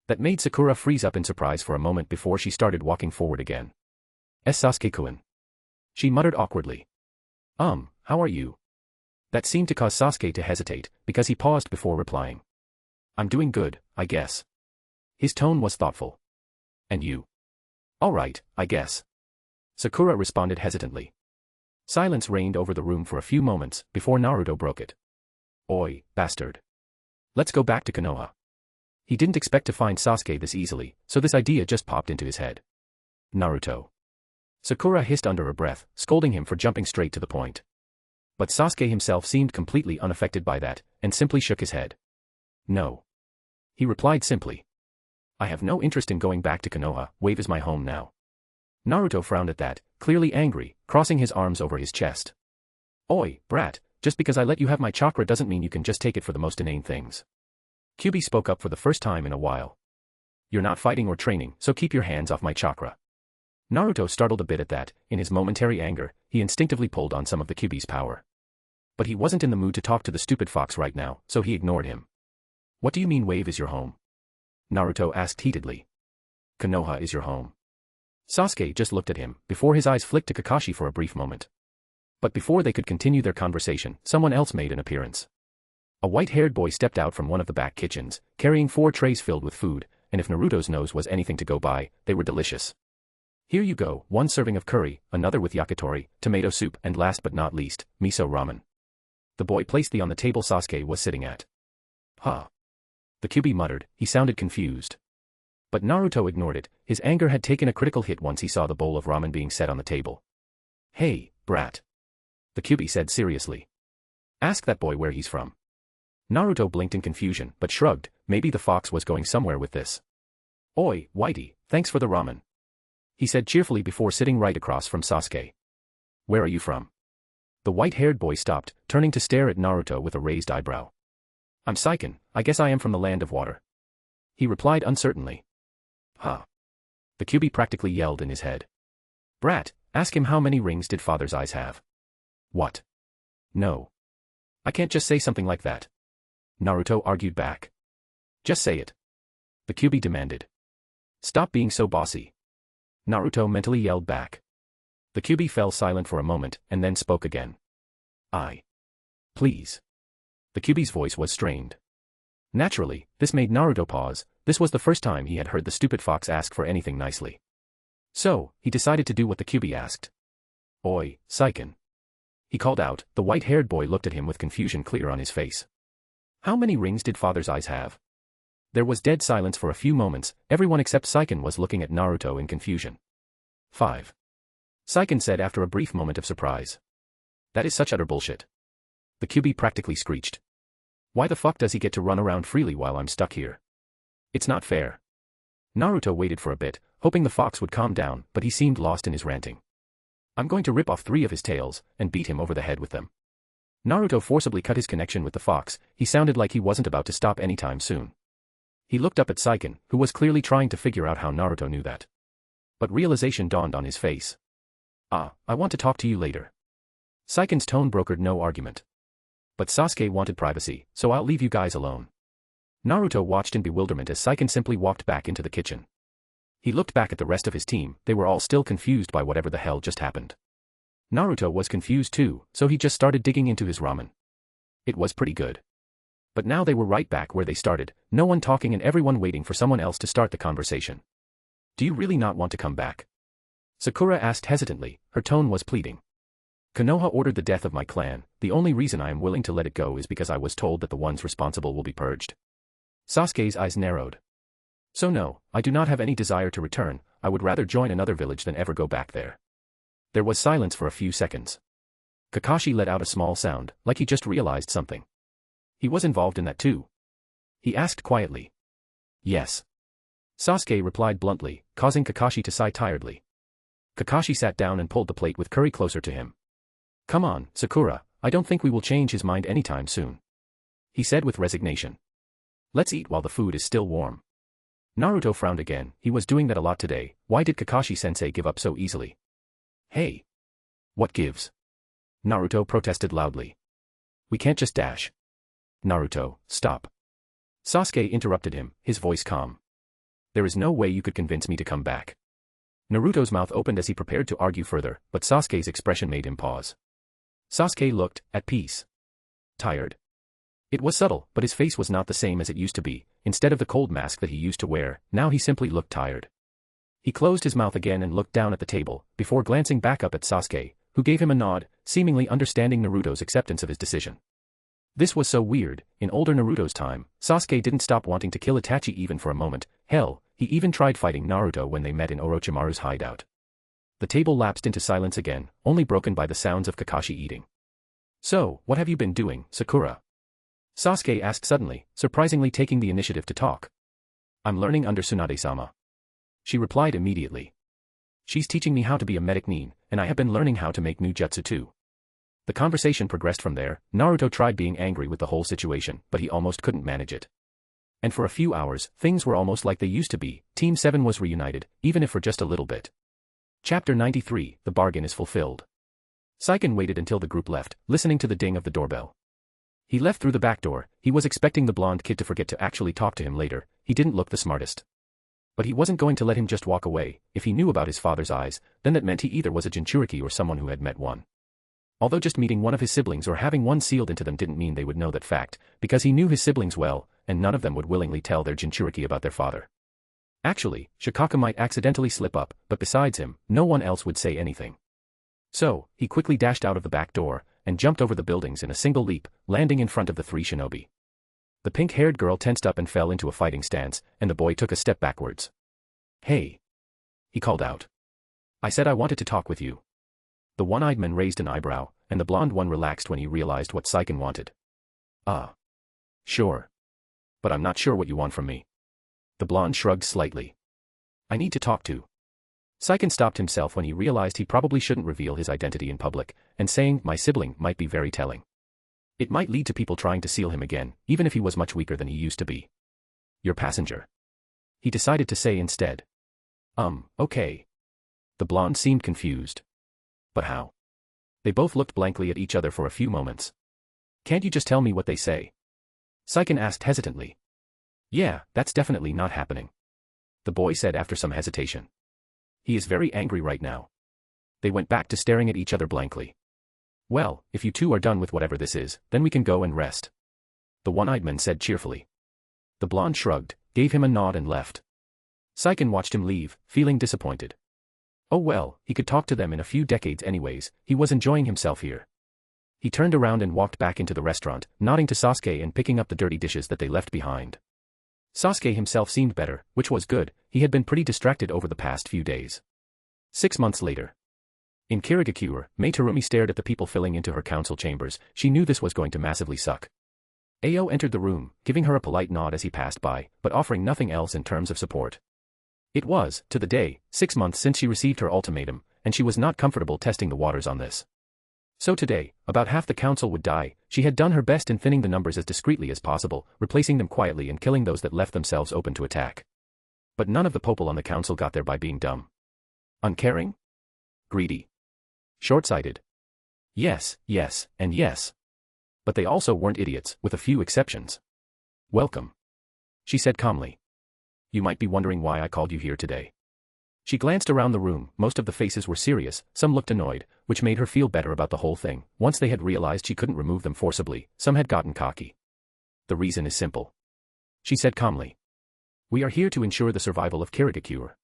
That made Sakura freeze up in surprise for a moment before she started walking forward again. Sasuke-kun. She muttered awkwardly. How are you? That seemed to cause Sasuke to hesitate, because he paused before replying. I'm doing good, I guess. His tone was thoughtful. And you? Alright, I guess. Sakura responded hesitantly. Silence reigned over the room for a few moments before Naruto broke it. Oi, bastard. Let's go back to Konoha. He didn't expect to find Sasuke this easily, so this idea just popped into his head. Naruto. Sakura hissed under her breath, scolding him for jumping straight to the point. But Sasuke himself seemed completely unaffected by that, and simply shook his head. No. He replied simply. I have no interest in going back to Konoha, Wave is my home now. Naruto frowned at that, clearly angry, crossing his arms over his chest. Oi, brat, just because I let you have my chakra doesn't mean you can just take it for the most inane things. Kyuubi spoke up for the first time in a while. You're not fighting or training, so keep your hands off my chakra. Naruto startled a bit at that. In his momentary anger, he instinctively pulled on some of the Kyuubi's power. But he wasn't in the mood to talk to the stupid fox right now, so he ignored him. What do you mean Wave is your home? Naruto asked heatedly. Konoha is your home. Sasuke just looked at him, before his eyes flicked to Kakashi for a brief moment. But before they could continue their conversation, someone else made an appearance. A white-haired boy stepped out from one of the back kitchens, carrying 4 trays filled with food, and if Naruto's nose was anything to go by, they were delicious. Here you go, 1 serving of curry, another with yakitori, tomato soup, and last but not least, miso ramen. The boy placed the on the table Sasuke was sitting at. Huh. The Kyuubi muttered, he sounded confused. But Naruto ignored it, his anger had taken a critical hit once he saw the bowl of ramen being set on the table. Hey, brat. The Kyuubi said seriously. Ask that boy where he's from. Naruto blinked in confusion, but shrugged, maybe the fox was going somewhere with this. Oi, Whitey, thanks for the ramen. He said cheerfully before sitting right across from Sasuke. Where are you from? The white-haired boy stopped, turning to stare at Naruto with a raised eyebrow. I'm Saiken, I guess I am from the land of water. He replied uncertainly. Huh. The Kyuubi practically yelled in his head. Brat, ask him how many rings did Father's eyes have. What? No. I can't just say something like that. Naruto argued back. Just say it. The Kyuubi demanded. Stop being so bossy. Naruto mentally yelled back. The Kyuubi fell silent for a moment, and then spoke again. Please. The Kyuubi's voice was strained. Naturally, this made Naruto pause. This was the first time he had heard the stupid fox ask for anything nicely. So, he decided to do what the Kyuubi asked. Oi, Saiken. He called out. The white-haired boy looked at him with confusion clear on his face. How many rings did Father's eyes have? There was dead silence for a few moments. Everyone except Saiken was looking at Naruto in confusion. 5. Saiken said after a brief moment of surprise. That is such utter bullshit. The Kyuubi practically screeched. Why the fuck does he get to run around freely while I'm stuck here? It's not fair. Naruto waited for a bit, hoping the fox would calm down, but he seemed lost in his ranting. I'm going to rip off 3 of his tails, and beat him over the head with them. Naruto forcibly cut his connection with the fox. He sounded like he wasn't about to stop anytime soon. He looked up at Saiken, who was clearly trying to figure out how Naruto knew that. But realization dawned on his face. I want to talk to you later. Saiken's tone brokered no argument. But Sasuke wanted privacy, so I'll leave you guys alone. Naruto watched in bewilderment as Saiken simply walked back into the kitchen. He looked back at the rest of his team. They were all still confused by whatever the hell just happened. Naruto was confused too, so he just started digging into his ramen. It was pretty good. But now they were right back where they started, no one talking and everyone waiting for someone else to start the conversation. Do you really not want to come back? Sakura asked hesitantly, her tone was pleading. Konoha ordered the death of my clan. The only reason I am willing to let it go is because I was told that the ones responsible will be purged. Sasuke's eyes narrowed. So no, I do not have any desire to return. I would rather join another village than ever go back there. There was silence for a few seconds. Kakashi let out a small sound, like he just realized something. He was involved in that too. He asked quietly. Yes. Sasuke replied bluntly, causing Kakashi to sigh tiredly. Kakashi sat down and pulled the plate with curry closer to him. Come on, Sakura, I don't think we will change his mind anytime soon. He said with resignation. Let's eat while the food is still warm. Naruto frowned again. He was doing that a lot today. Why did Kakashi-sensei give up so easily? Hey. What gives? Naruto protested loudly. We can't just dash. Naruto, stop. Sasuke interrupted him, his voice calm. There is no way you could convince me to come back. Naruto's mouth opened as he prepared to argue further, but Sasuke's expression made him pause. Sasuke looked, at peace. Tired. It was subtle, but his face was not the same as it used to be. Instead of the cold mask that he used to wear, now he simply looked tired. He closed his mouth again and looked down at the table, before glancing back up at Sasuke, who gave him a nod, seemingly understanding Naruto's acceptance of his decision. This was so weird. In older Naruto's time, Sasuke didn't stop wanting to kill Itachi even for a moment. Hell, he even tried fighting Naruto when they met in Orochimaru's hideout. The table lapsed into silence again, only broken by the sounds of Kakashi eating. So, what have you been doing, Sakura? Sasuke asked suddenly, surprisingly taking the initiative to talk. I'm learning under Tsunade-sama. She replied immediately. She's teaching me how to be a medic nin, and I have been learning how to make new jutsu too. The conversation progressed from there. Naruto tried being angry with the whole situation, but he almost couldn't manage it. And for a few hours, things were almost like they used to be. Team 7 was reunited, even if for just a little bit. Chapter 93, The Bargain is Fulfilled. Saiken waited until the group left, listening to the ding of the doorbell. He left through the back door. He was expecting the blonde kid to forget to actually talk to him later. He didn't look the smartest. But he wasn't going to let him just walk away. If he knew about his father's eyes, then that meant he either was a Jinchuriki or someone who had met one. Although just meeting one of his siblings or having one sealed into them didn't mean they would know that fact, because he knew his siblings well, and none of them would willingly tell their Jinchuriki about their father. Actually, Shikaka might accidentally slip up, but besides him, no one else would say anything. So, he quickly dashed out of the back door, and jumped over the buildings in a single leap, landing in front of the three shinobi. The pink-haired girl tensed up and fell into a fighting stance, and the boy took a step backwards. Hey! He called out. I said I wanted to talk with you. The one-eyed man raised an eyebrow, and the blonde one relaxed when he realized what Saiken wanted. Sure. But I'm not sure what you want from me. The blonde shrugged slightly. I need to talk to. Saiken stopped himself when he realized he probably shouldn't reveal his identity in public, and saying, my sibling, might be very telling. It might lead to people trying to seal him again, even if he was much weaker than he used to be. Your passenger. He decided to say instead. Okay. The blonde seemed confused. But how? They both looked blankly at each other for a few moments. Can't you just tell me what they say? Saiken asked hesitantly. Yeah, that's definitely not happening. The boy said after some hesitation. He is very angry right now. They went back to staring at each other blankly. Well, if you two are done with whatever this is, then we can go and rest. The one-eyed man said cheerfully. The blonde shrugged, gave him a nod and left. Saiken watched him leave, feeling disappointed. Oh well, he could talk to them in a few decades anyways. He was enjoying himself here. He turned around and walked back into the restaurant, nodding to Sasuke and picking up the dirty dishes that they left behind. Sasuke himself seemed better, which was good. He had been pretty distracted over the past few days. 6 months later. In Kirigakure, Mei Terumi stared at the people filling into her council chambers. She knew this was going to massively suck. Ao entered the room, giving her a polite nod as he passed by, but offering nothing else in terms of support. It was, to the day, 6 months since she received her ultimatum, and she was not comfortable testing the waters on this. So today, about half the council would die. She had done her best in thinning the numbers as discreetly as possible, replacing them quietly and killing those that left themselves open to attack. But none of the people on the council got there by being dumb. Uncaring? Greedy? Short-sighted? Yes, and yes. But they also weren't idiots, with a few exceptions. Welcome. She said calmly. You might be wondering why I called you here today. She glanced around the room. Most of the faces were serious, some looked annoyed, which made her feel better about the whole thing. Once they had realized she couldn't remove them forcibly, some had gotten cocky. The reason is simple. She said calmly. We are here to ensure the survival of Kirigakure.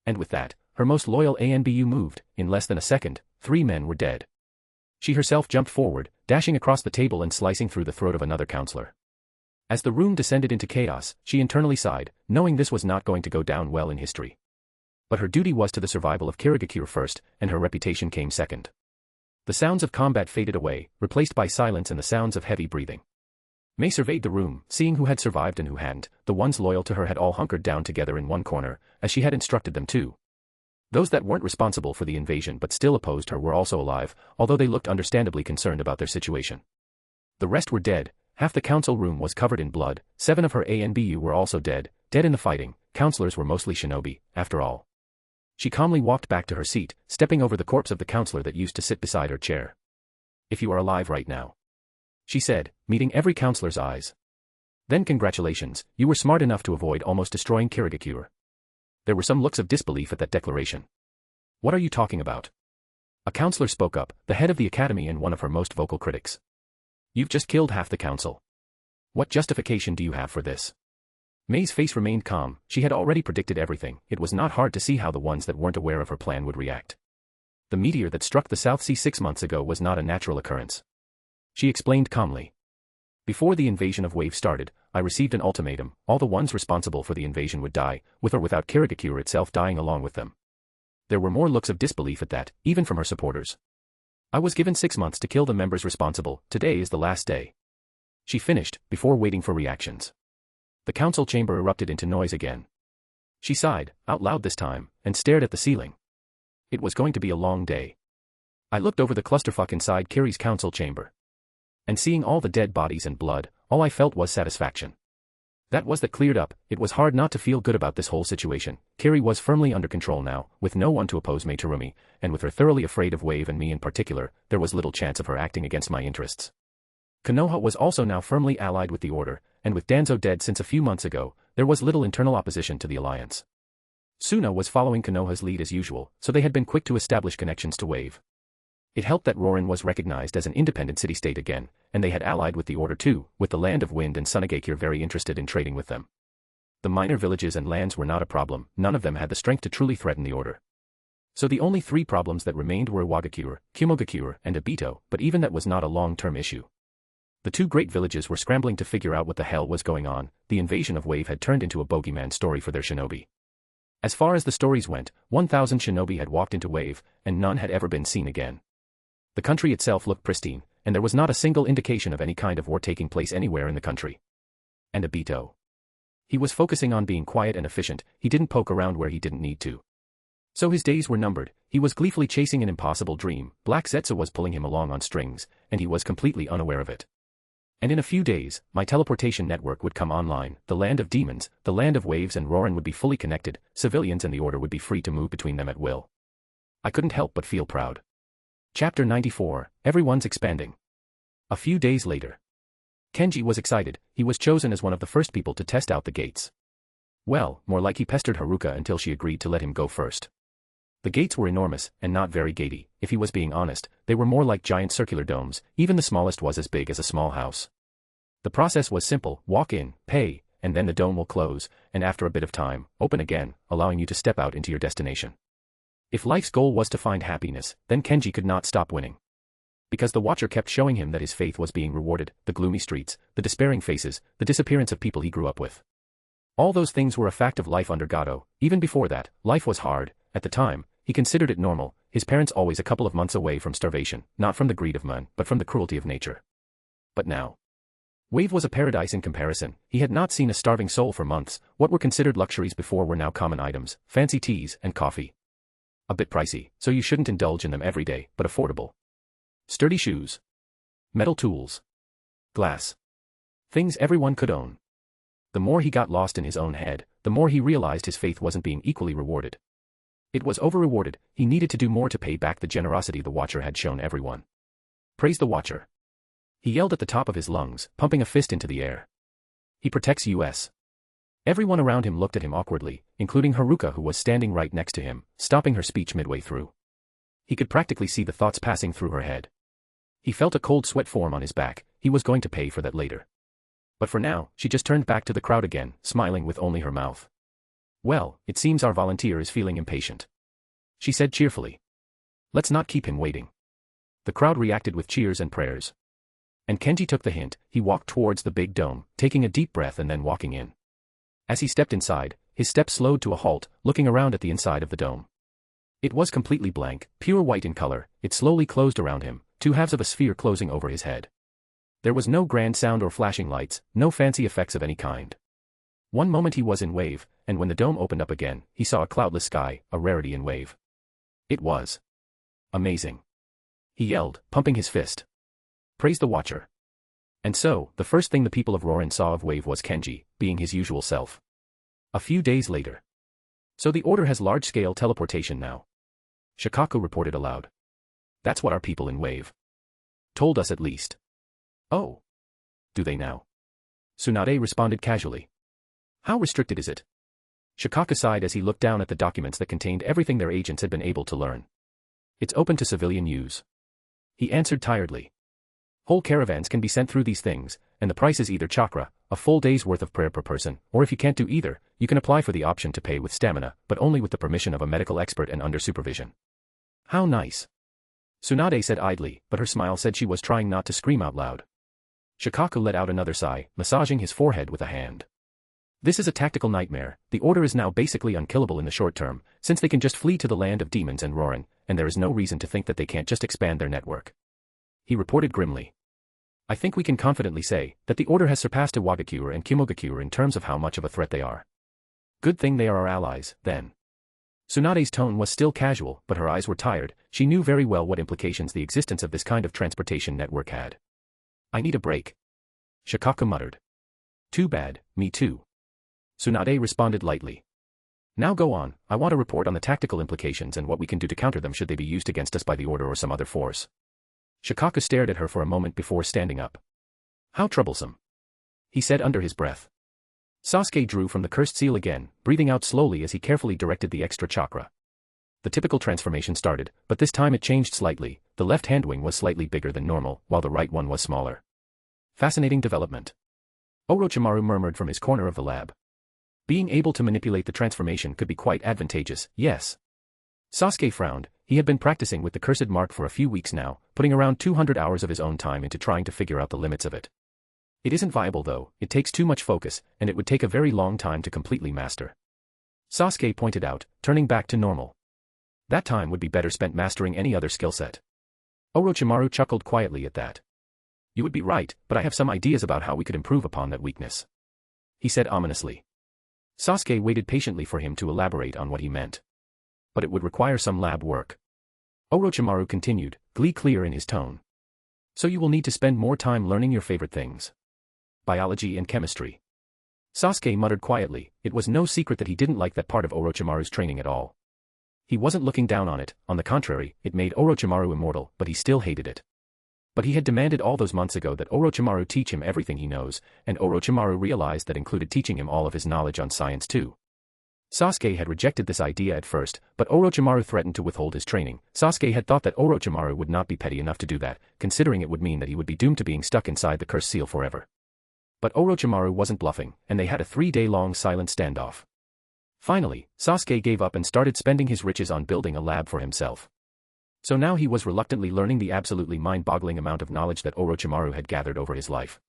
And with that, her most loyal ANBU moved. In less than a second, 3 men were dead. She herself jumped forward, dashing across the table and slicing through the throat of another counselor. As the room descended into chaos, she internally sighed, knowing this was not going to go down well in history. But her duty was to the survival of Kirigakure first, and her reputation came second. The sounds of combat faded away, replaced by silence and the sounds of heavy breathing. Mei surveyed the room, seeing who had survived and who hadn't. The ones loyal to her had all hunkered down together in one corner, as she had instructed them to. Those that weren't responsible for the invasion but still opposed her were also alive, although they looked understandably concerned about their situation. The rest were dead. Half the council room was covered in blood. 7 of her ANBU were also dead in the fighting. Counselors were mostly shinobi, after all. She calmly walked back to her seat, stepping over the corpse of the counselor that used to sit beside her chair. If you are alive right now. she said, meeting every counselor's eyes. Then congratulations, you were smart enough to avoid almost destroying Kirigakure. There were some looks of disbelief at that declaration. What are you talking about? A counselor spoke up, the head of the academy and one of her most vocal critics. You've just killed half the council. What justification do you have for this? May's face remained calm, she had already predicted everything, it was not hard to see how the ones that weren't aware of her plan would react. The meteor that struck the South Sea 6 months ago was not a natural occurrence. She explained calmly. Before the invasion of Wave started, I received an ultimatum, all the ones responsible for the invasion would die, with or without Kirigakure itself dying along with them. There were more looks of disbelief at that, even from her supporters. I was given 6 months to kill the members responsible, today is the last day. She finished, before waiting for reactions. The council chamber erupted into noise again. She sighed, out loud this time, and stared at the ceiling. It was going to be a long day. I looked over the clusterfuck inside Kiri's council chamber. And seeing all the dead bodies and blood, all I felt was satisfaction. That cleared up, it was hard not to feel good about this whole situation. Kiri was firmly under control now, with no one to oppose Mei Terumi, and with her thoroughly afraid of Wave and me in particular, there was little chance of her acting against my interests. Konoha was also now firmly allied with the Order, and with Danzo dead since a few months ago, there was little internal opposition to the alliance. Suna was following Konoha's lead as usual, so they had been quick to establish connections to Wave. It helped that Rorin was recognized as an independent city-state again, and they had allied with the Order too, with the Land of Wind and Sunagakure very interested in trading with them. The minor villages and lands were not a problem, none of them had the strength to truly threaten the Order. So the only 3 problems that remained were Iwagakure, Kumogakure, and Obito, but even that was not a long-term issue. The 2 great villages were scrambling to figure out what the hell was going on, the invasion of Wave had turned into a bogeyman story for their shinobi. As far as the stories went, 1,000 shinobi had walked into Wave, and none had ever been seen again. The country itself looked pristine, and there was not a single indication of any kind of war taking place anywhere in the country. And Obito. He was focusing on being quiet and efficient, he didn't poke around where he didn't need to. So his days were numbered, he was gleefully chasing an impossible dream, Black Zetsu was pulling him along on strings, and he was completely unaware of it. And in a few days, my teleportation network would come online, the land of demons, the land of waves and Rorin would be fully connected, civilians and the Order would be free to move between them at will. I couldn't help but feel proud. Chapter 94, Everyone's Expanding. A few days later. Kenji was excited, he was chosen as one of the first people to test out the gates. Well, more like he pestered Haruka until she agreed to let him go first. The gates were enormous, and not very gatey, if he was being honest, they were more like giant circular domes, even the smallest was as big as a small house. The process was simple, walk in, pay, and then the dome will close, and after a bit of time, open again, allowing you to step out into your destination. If life's goal was to find happiness, then Kenji could not stop winning. Because the Watcher kept showing him that his faith was being rewarded, the gloomy streets, the despairing faces, the disappearance of people he grew up with. All those things were a fact of life under Gato. Even before that, life was hard. At the time, he considered it normal, his parents always a couple of months away from starvation, not from the greed of man, but from the cruelty of nature. But now. Wave was a paradise in comparison, he had not seen a starving soul for months, what were considered luxuries before were now common items, fancy teas and coffee. A bit pricey, so you shouldn't indulge in them every day, but affordable. Sturdy shoes. Metal tools. Glass. Things everyone could own. The more he got lost in his own head, the more he realized his faith wasn't being equally rewarded. It was over-rewarded, he needed to do more to pay back the generosity the Watcher had shown everyone. Praise the Watcher. He yelled at the top of his lungs, pumping a fist into the air. He protects us. Everyone around him looked at him awkwardly, including Haruka who was standing right next to him, stopping her speech midway through. He could practically see the thoughts passing through her head. He felt a cold sweat form on his back, he was going to pay for that later. But for now, she just turned back to the crowd again, smiling with only her mouth. Well, it seems our volunteer is feeling impatient. She said cheerfully. Let's not keep him waiting. The crowd reacted with cheers and prayers. And Kenji took the hint, he walked towards the big dome, taking a deep breath and then walking in. As he stepped inside, his steps slowed to a halt, looking around at the inside of the dome. It was completely blank, pure white in color, it slowly closed around him, 2 halves of a sphere closing over his head. There was no grand sound or flashing lights, no fancy effects of any kind. One moment he was in Wave, and when the dome opened up again, he saw a cloudless sky, a rarity in Wave. It was amazing. He yelled, pumping his fist. Praise the Watcher. And so, the first thing the people of Rorin saw of Wave was Kenji, being his usual self. A few days later. So the Order has large-scale teleportation now. Shikaku reported aloud. That's what our people in Wave told us at least. Oh. Do they now? Tsunade responded casually. How restricted is it? Shikaka sighed as he looked down at the documents that contained everything their agents had been able to learn. It's open to civilian use. He answered tiredly. Whole caravans can be sent through these things, and the price is either chakra, a full day's worth of prayer per person, or if you can't do either, you can apply for the option to pay with stamina, but only with the permission of a medical expert and under supervision. How nice. Tsunade said idly, but her smile said she was trying not to scream out loud. Shikaka let out another sigh, massaging his forehead with a hand. This is a tactical nightmare. The order is now basically unkillable in the short term, since they can just flee to the land of demons and Rorin, and there is no reason to think that they can't just expand their network. He reported grimly. I think we can confidently say that the order has surpassed Iwagakure and Kimogakure in terms of how much of a threat they are. Good thing they are our allies, then. Tsunade's tone was still casual, but her eyes were tired. She knew very well what implications the existence of this kind of transportation network had. I need a break. Shikaka muttered. Too bad, me too. Tsunade responded lightly. Now go on, I want a report on the tactical implications and what we can do to counter them should they be used against us by the Order or some other force. Shikaka stared at her for a moment before standing up. How troublesome. He said under his breath. Sasuke drew from the cursed seal again, breathing out slowly as he carefully directed the extra chakra. The typical transformation started, but this time it changed slightly. The left hand wing was slightly bigger than normal, while the right one was smaller. Fascinating development. Orochimaru murmured from his corner of the lab. Being able to manipulate the transformation could be quite advantageous, yes. Sasuke frowned. He had been practicing with the cursed mark for a few weeks now, putting around 200 hours of his own time into trying to figure out the limits of it. It isn't viable though, it takes too much focus, and it would take a very long time to completely master. Sasuke pointed out, turning back to normal. That time would be better spent mastering any other skill set. Orochimaru chuckled quietly at that. You would be right, but I have some ideas about how we could improve upon that weakness. He said ominously. Sasuke waited patiently for him to elaborate on what he meant. But it would require some lab work. Orochimaru continued, glee clear in his tone. So you will need to spend more time learning your favorite things. Biology and chemistry. Sasuke muttered quietly. It was no secret that he didn't like that part of Orochimaru's training at all. He wasn't looking down on it, on the contrary, it made Orochimaru immortal, but he still hated it. But he had demanded all those months ago that Orochimaru teach him everything he knows, and Orochimaru realized that included teaching him all of his knowledge on science too. Sasuke had rejected this idea at first, but Orochimaru threatened to withhold his training. Sasuke had thought that Orochimaru would not be petty enough to do that, considering it would mean that he would be doomed to being stuck inside the cursed seal forever. But Orochimaru wasn't bluffing, and they had a 3-day-long silent standoff. Finally, Sasuke gave up and started spending his riches on building a lab for himself. So now he was reluctantly learning the absolutely mind-boggling amount of knowledge that Orochimaru had gathered over his life.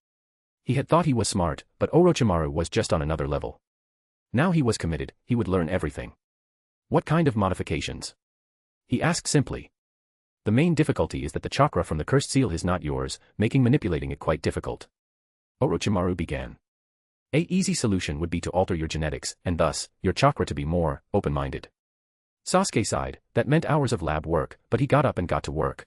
He had thought he was smart, but Orochimaru was just on another level. Now he was committed, he would learn everything. What kind of modifications? He asked simply. The main difficulty is that the chakra from the cursed seal is not yours, making manipulating it quite difficult. Orochimaru began. An easy solution would be to alter your genetics, and thus, your chakra to be more open-minded. Sasuke sighed. That meant hours of lab work, but he got up and got to work.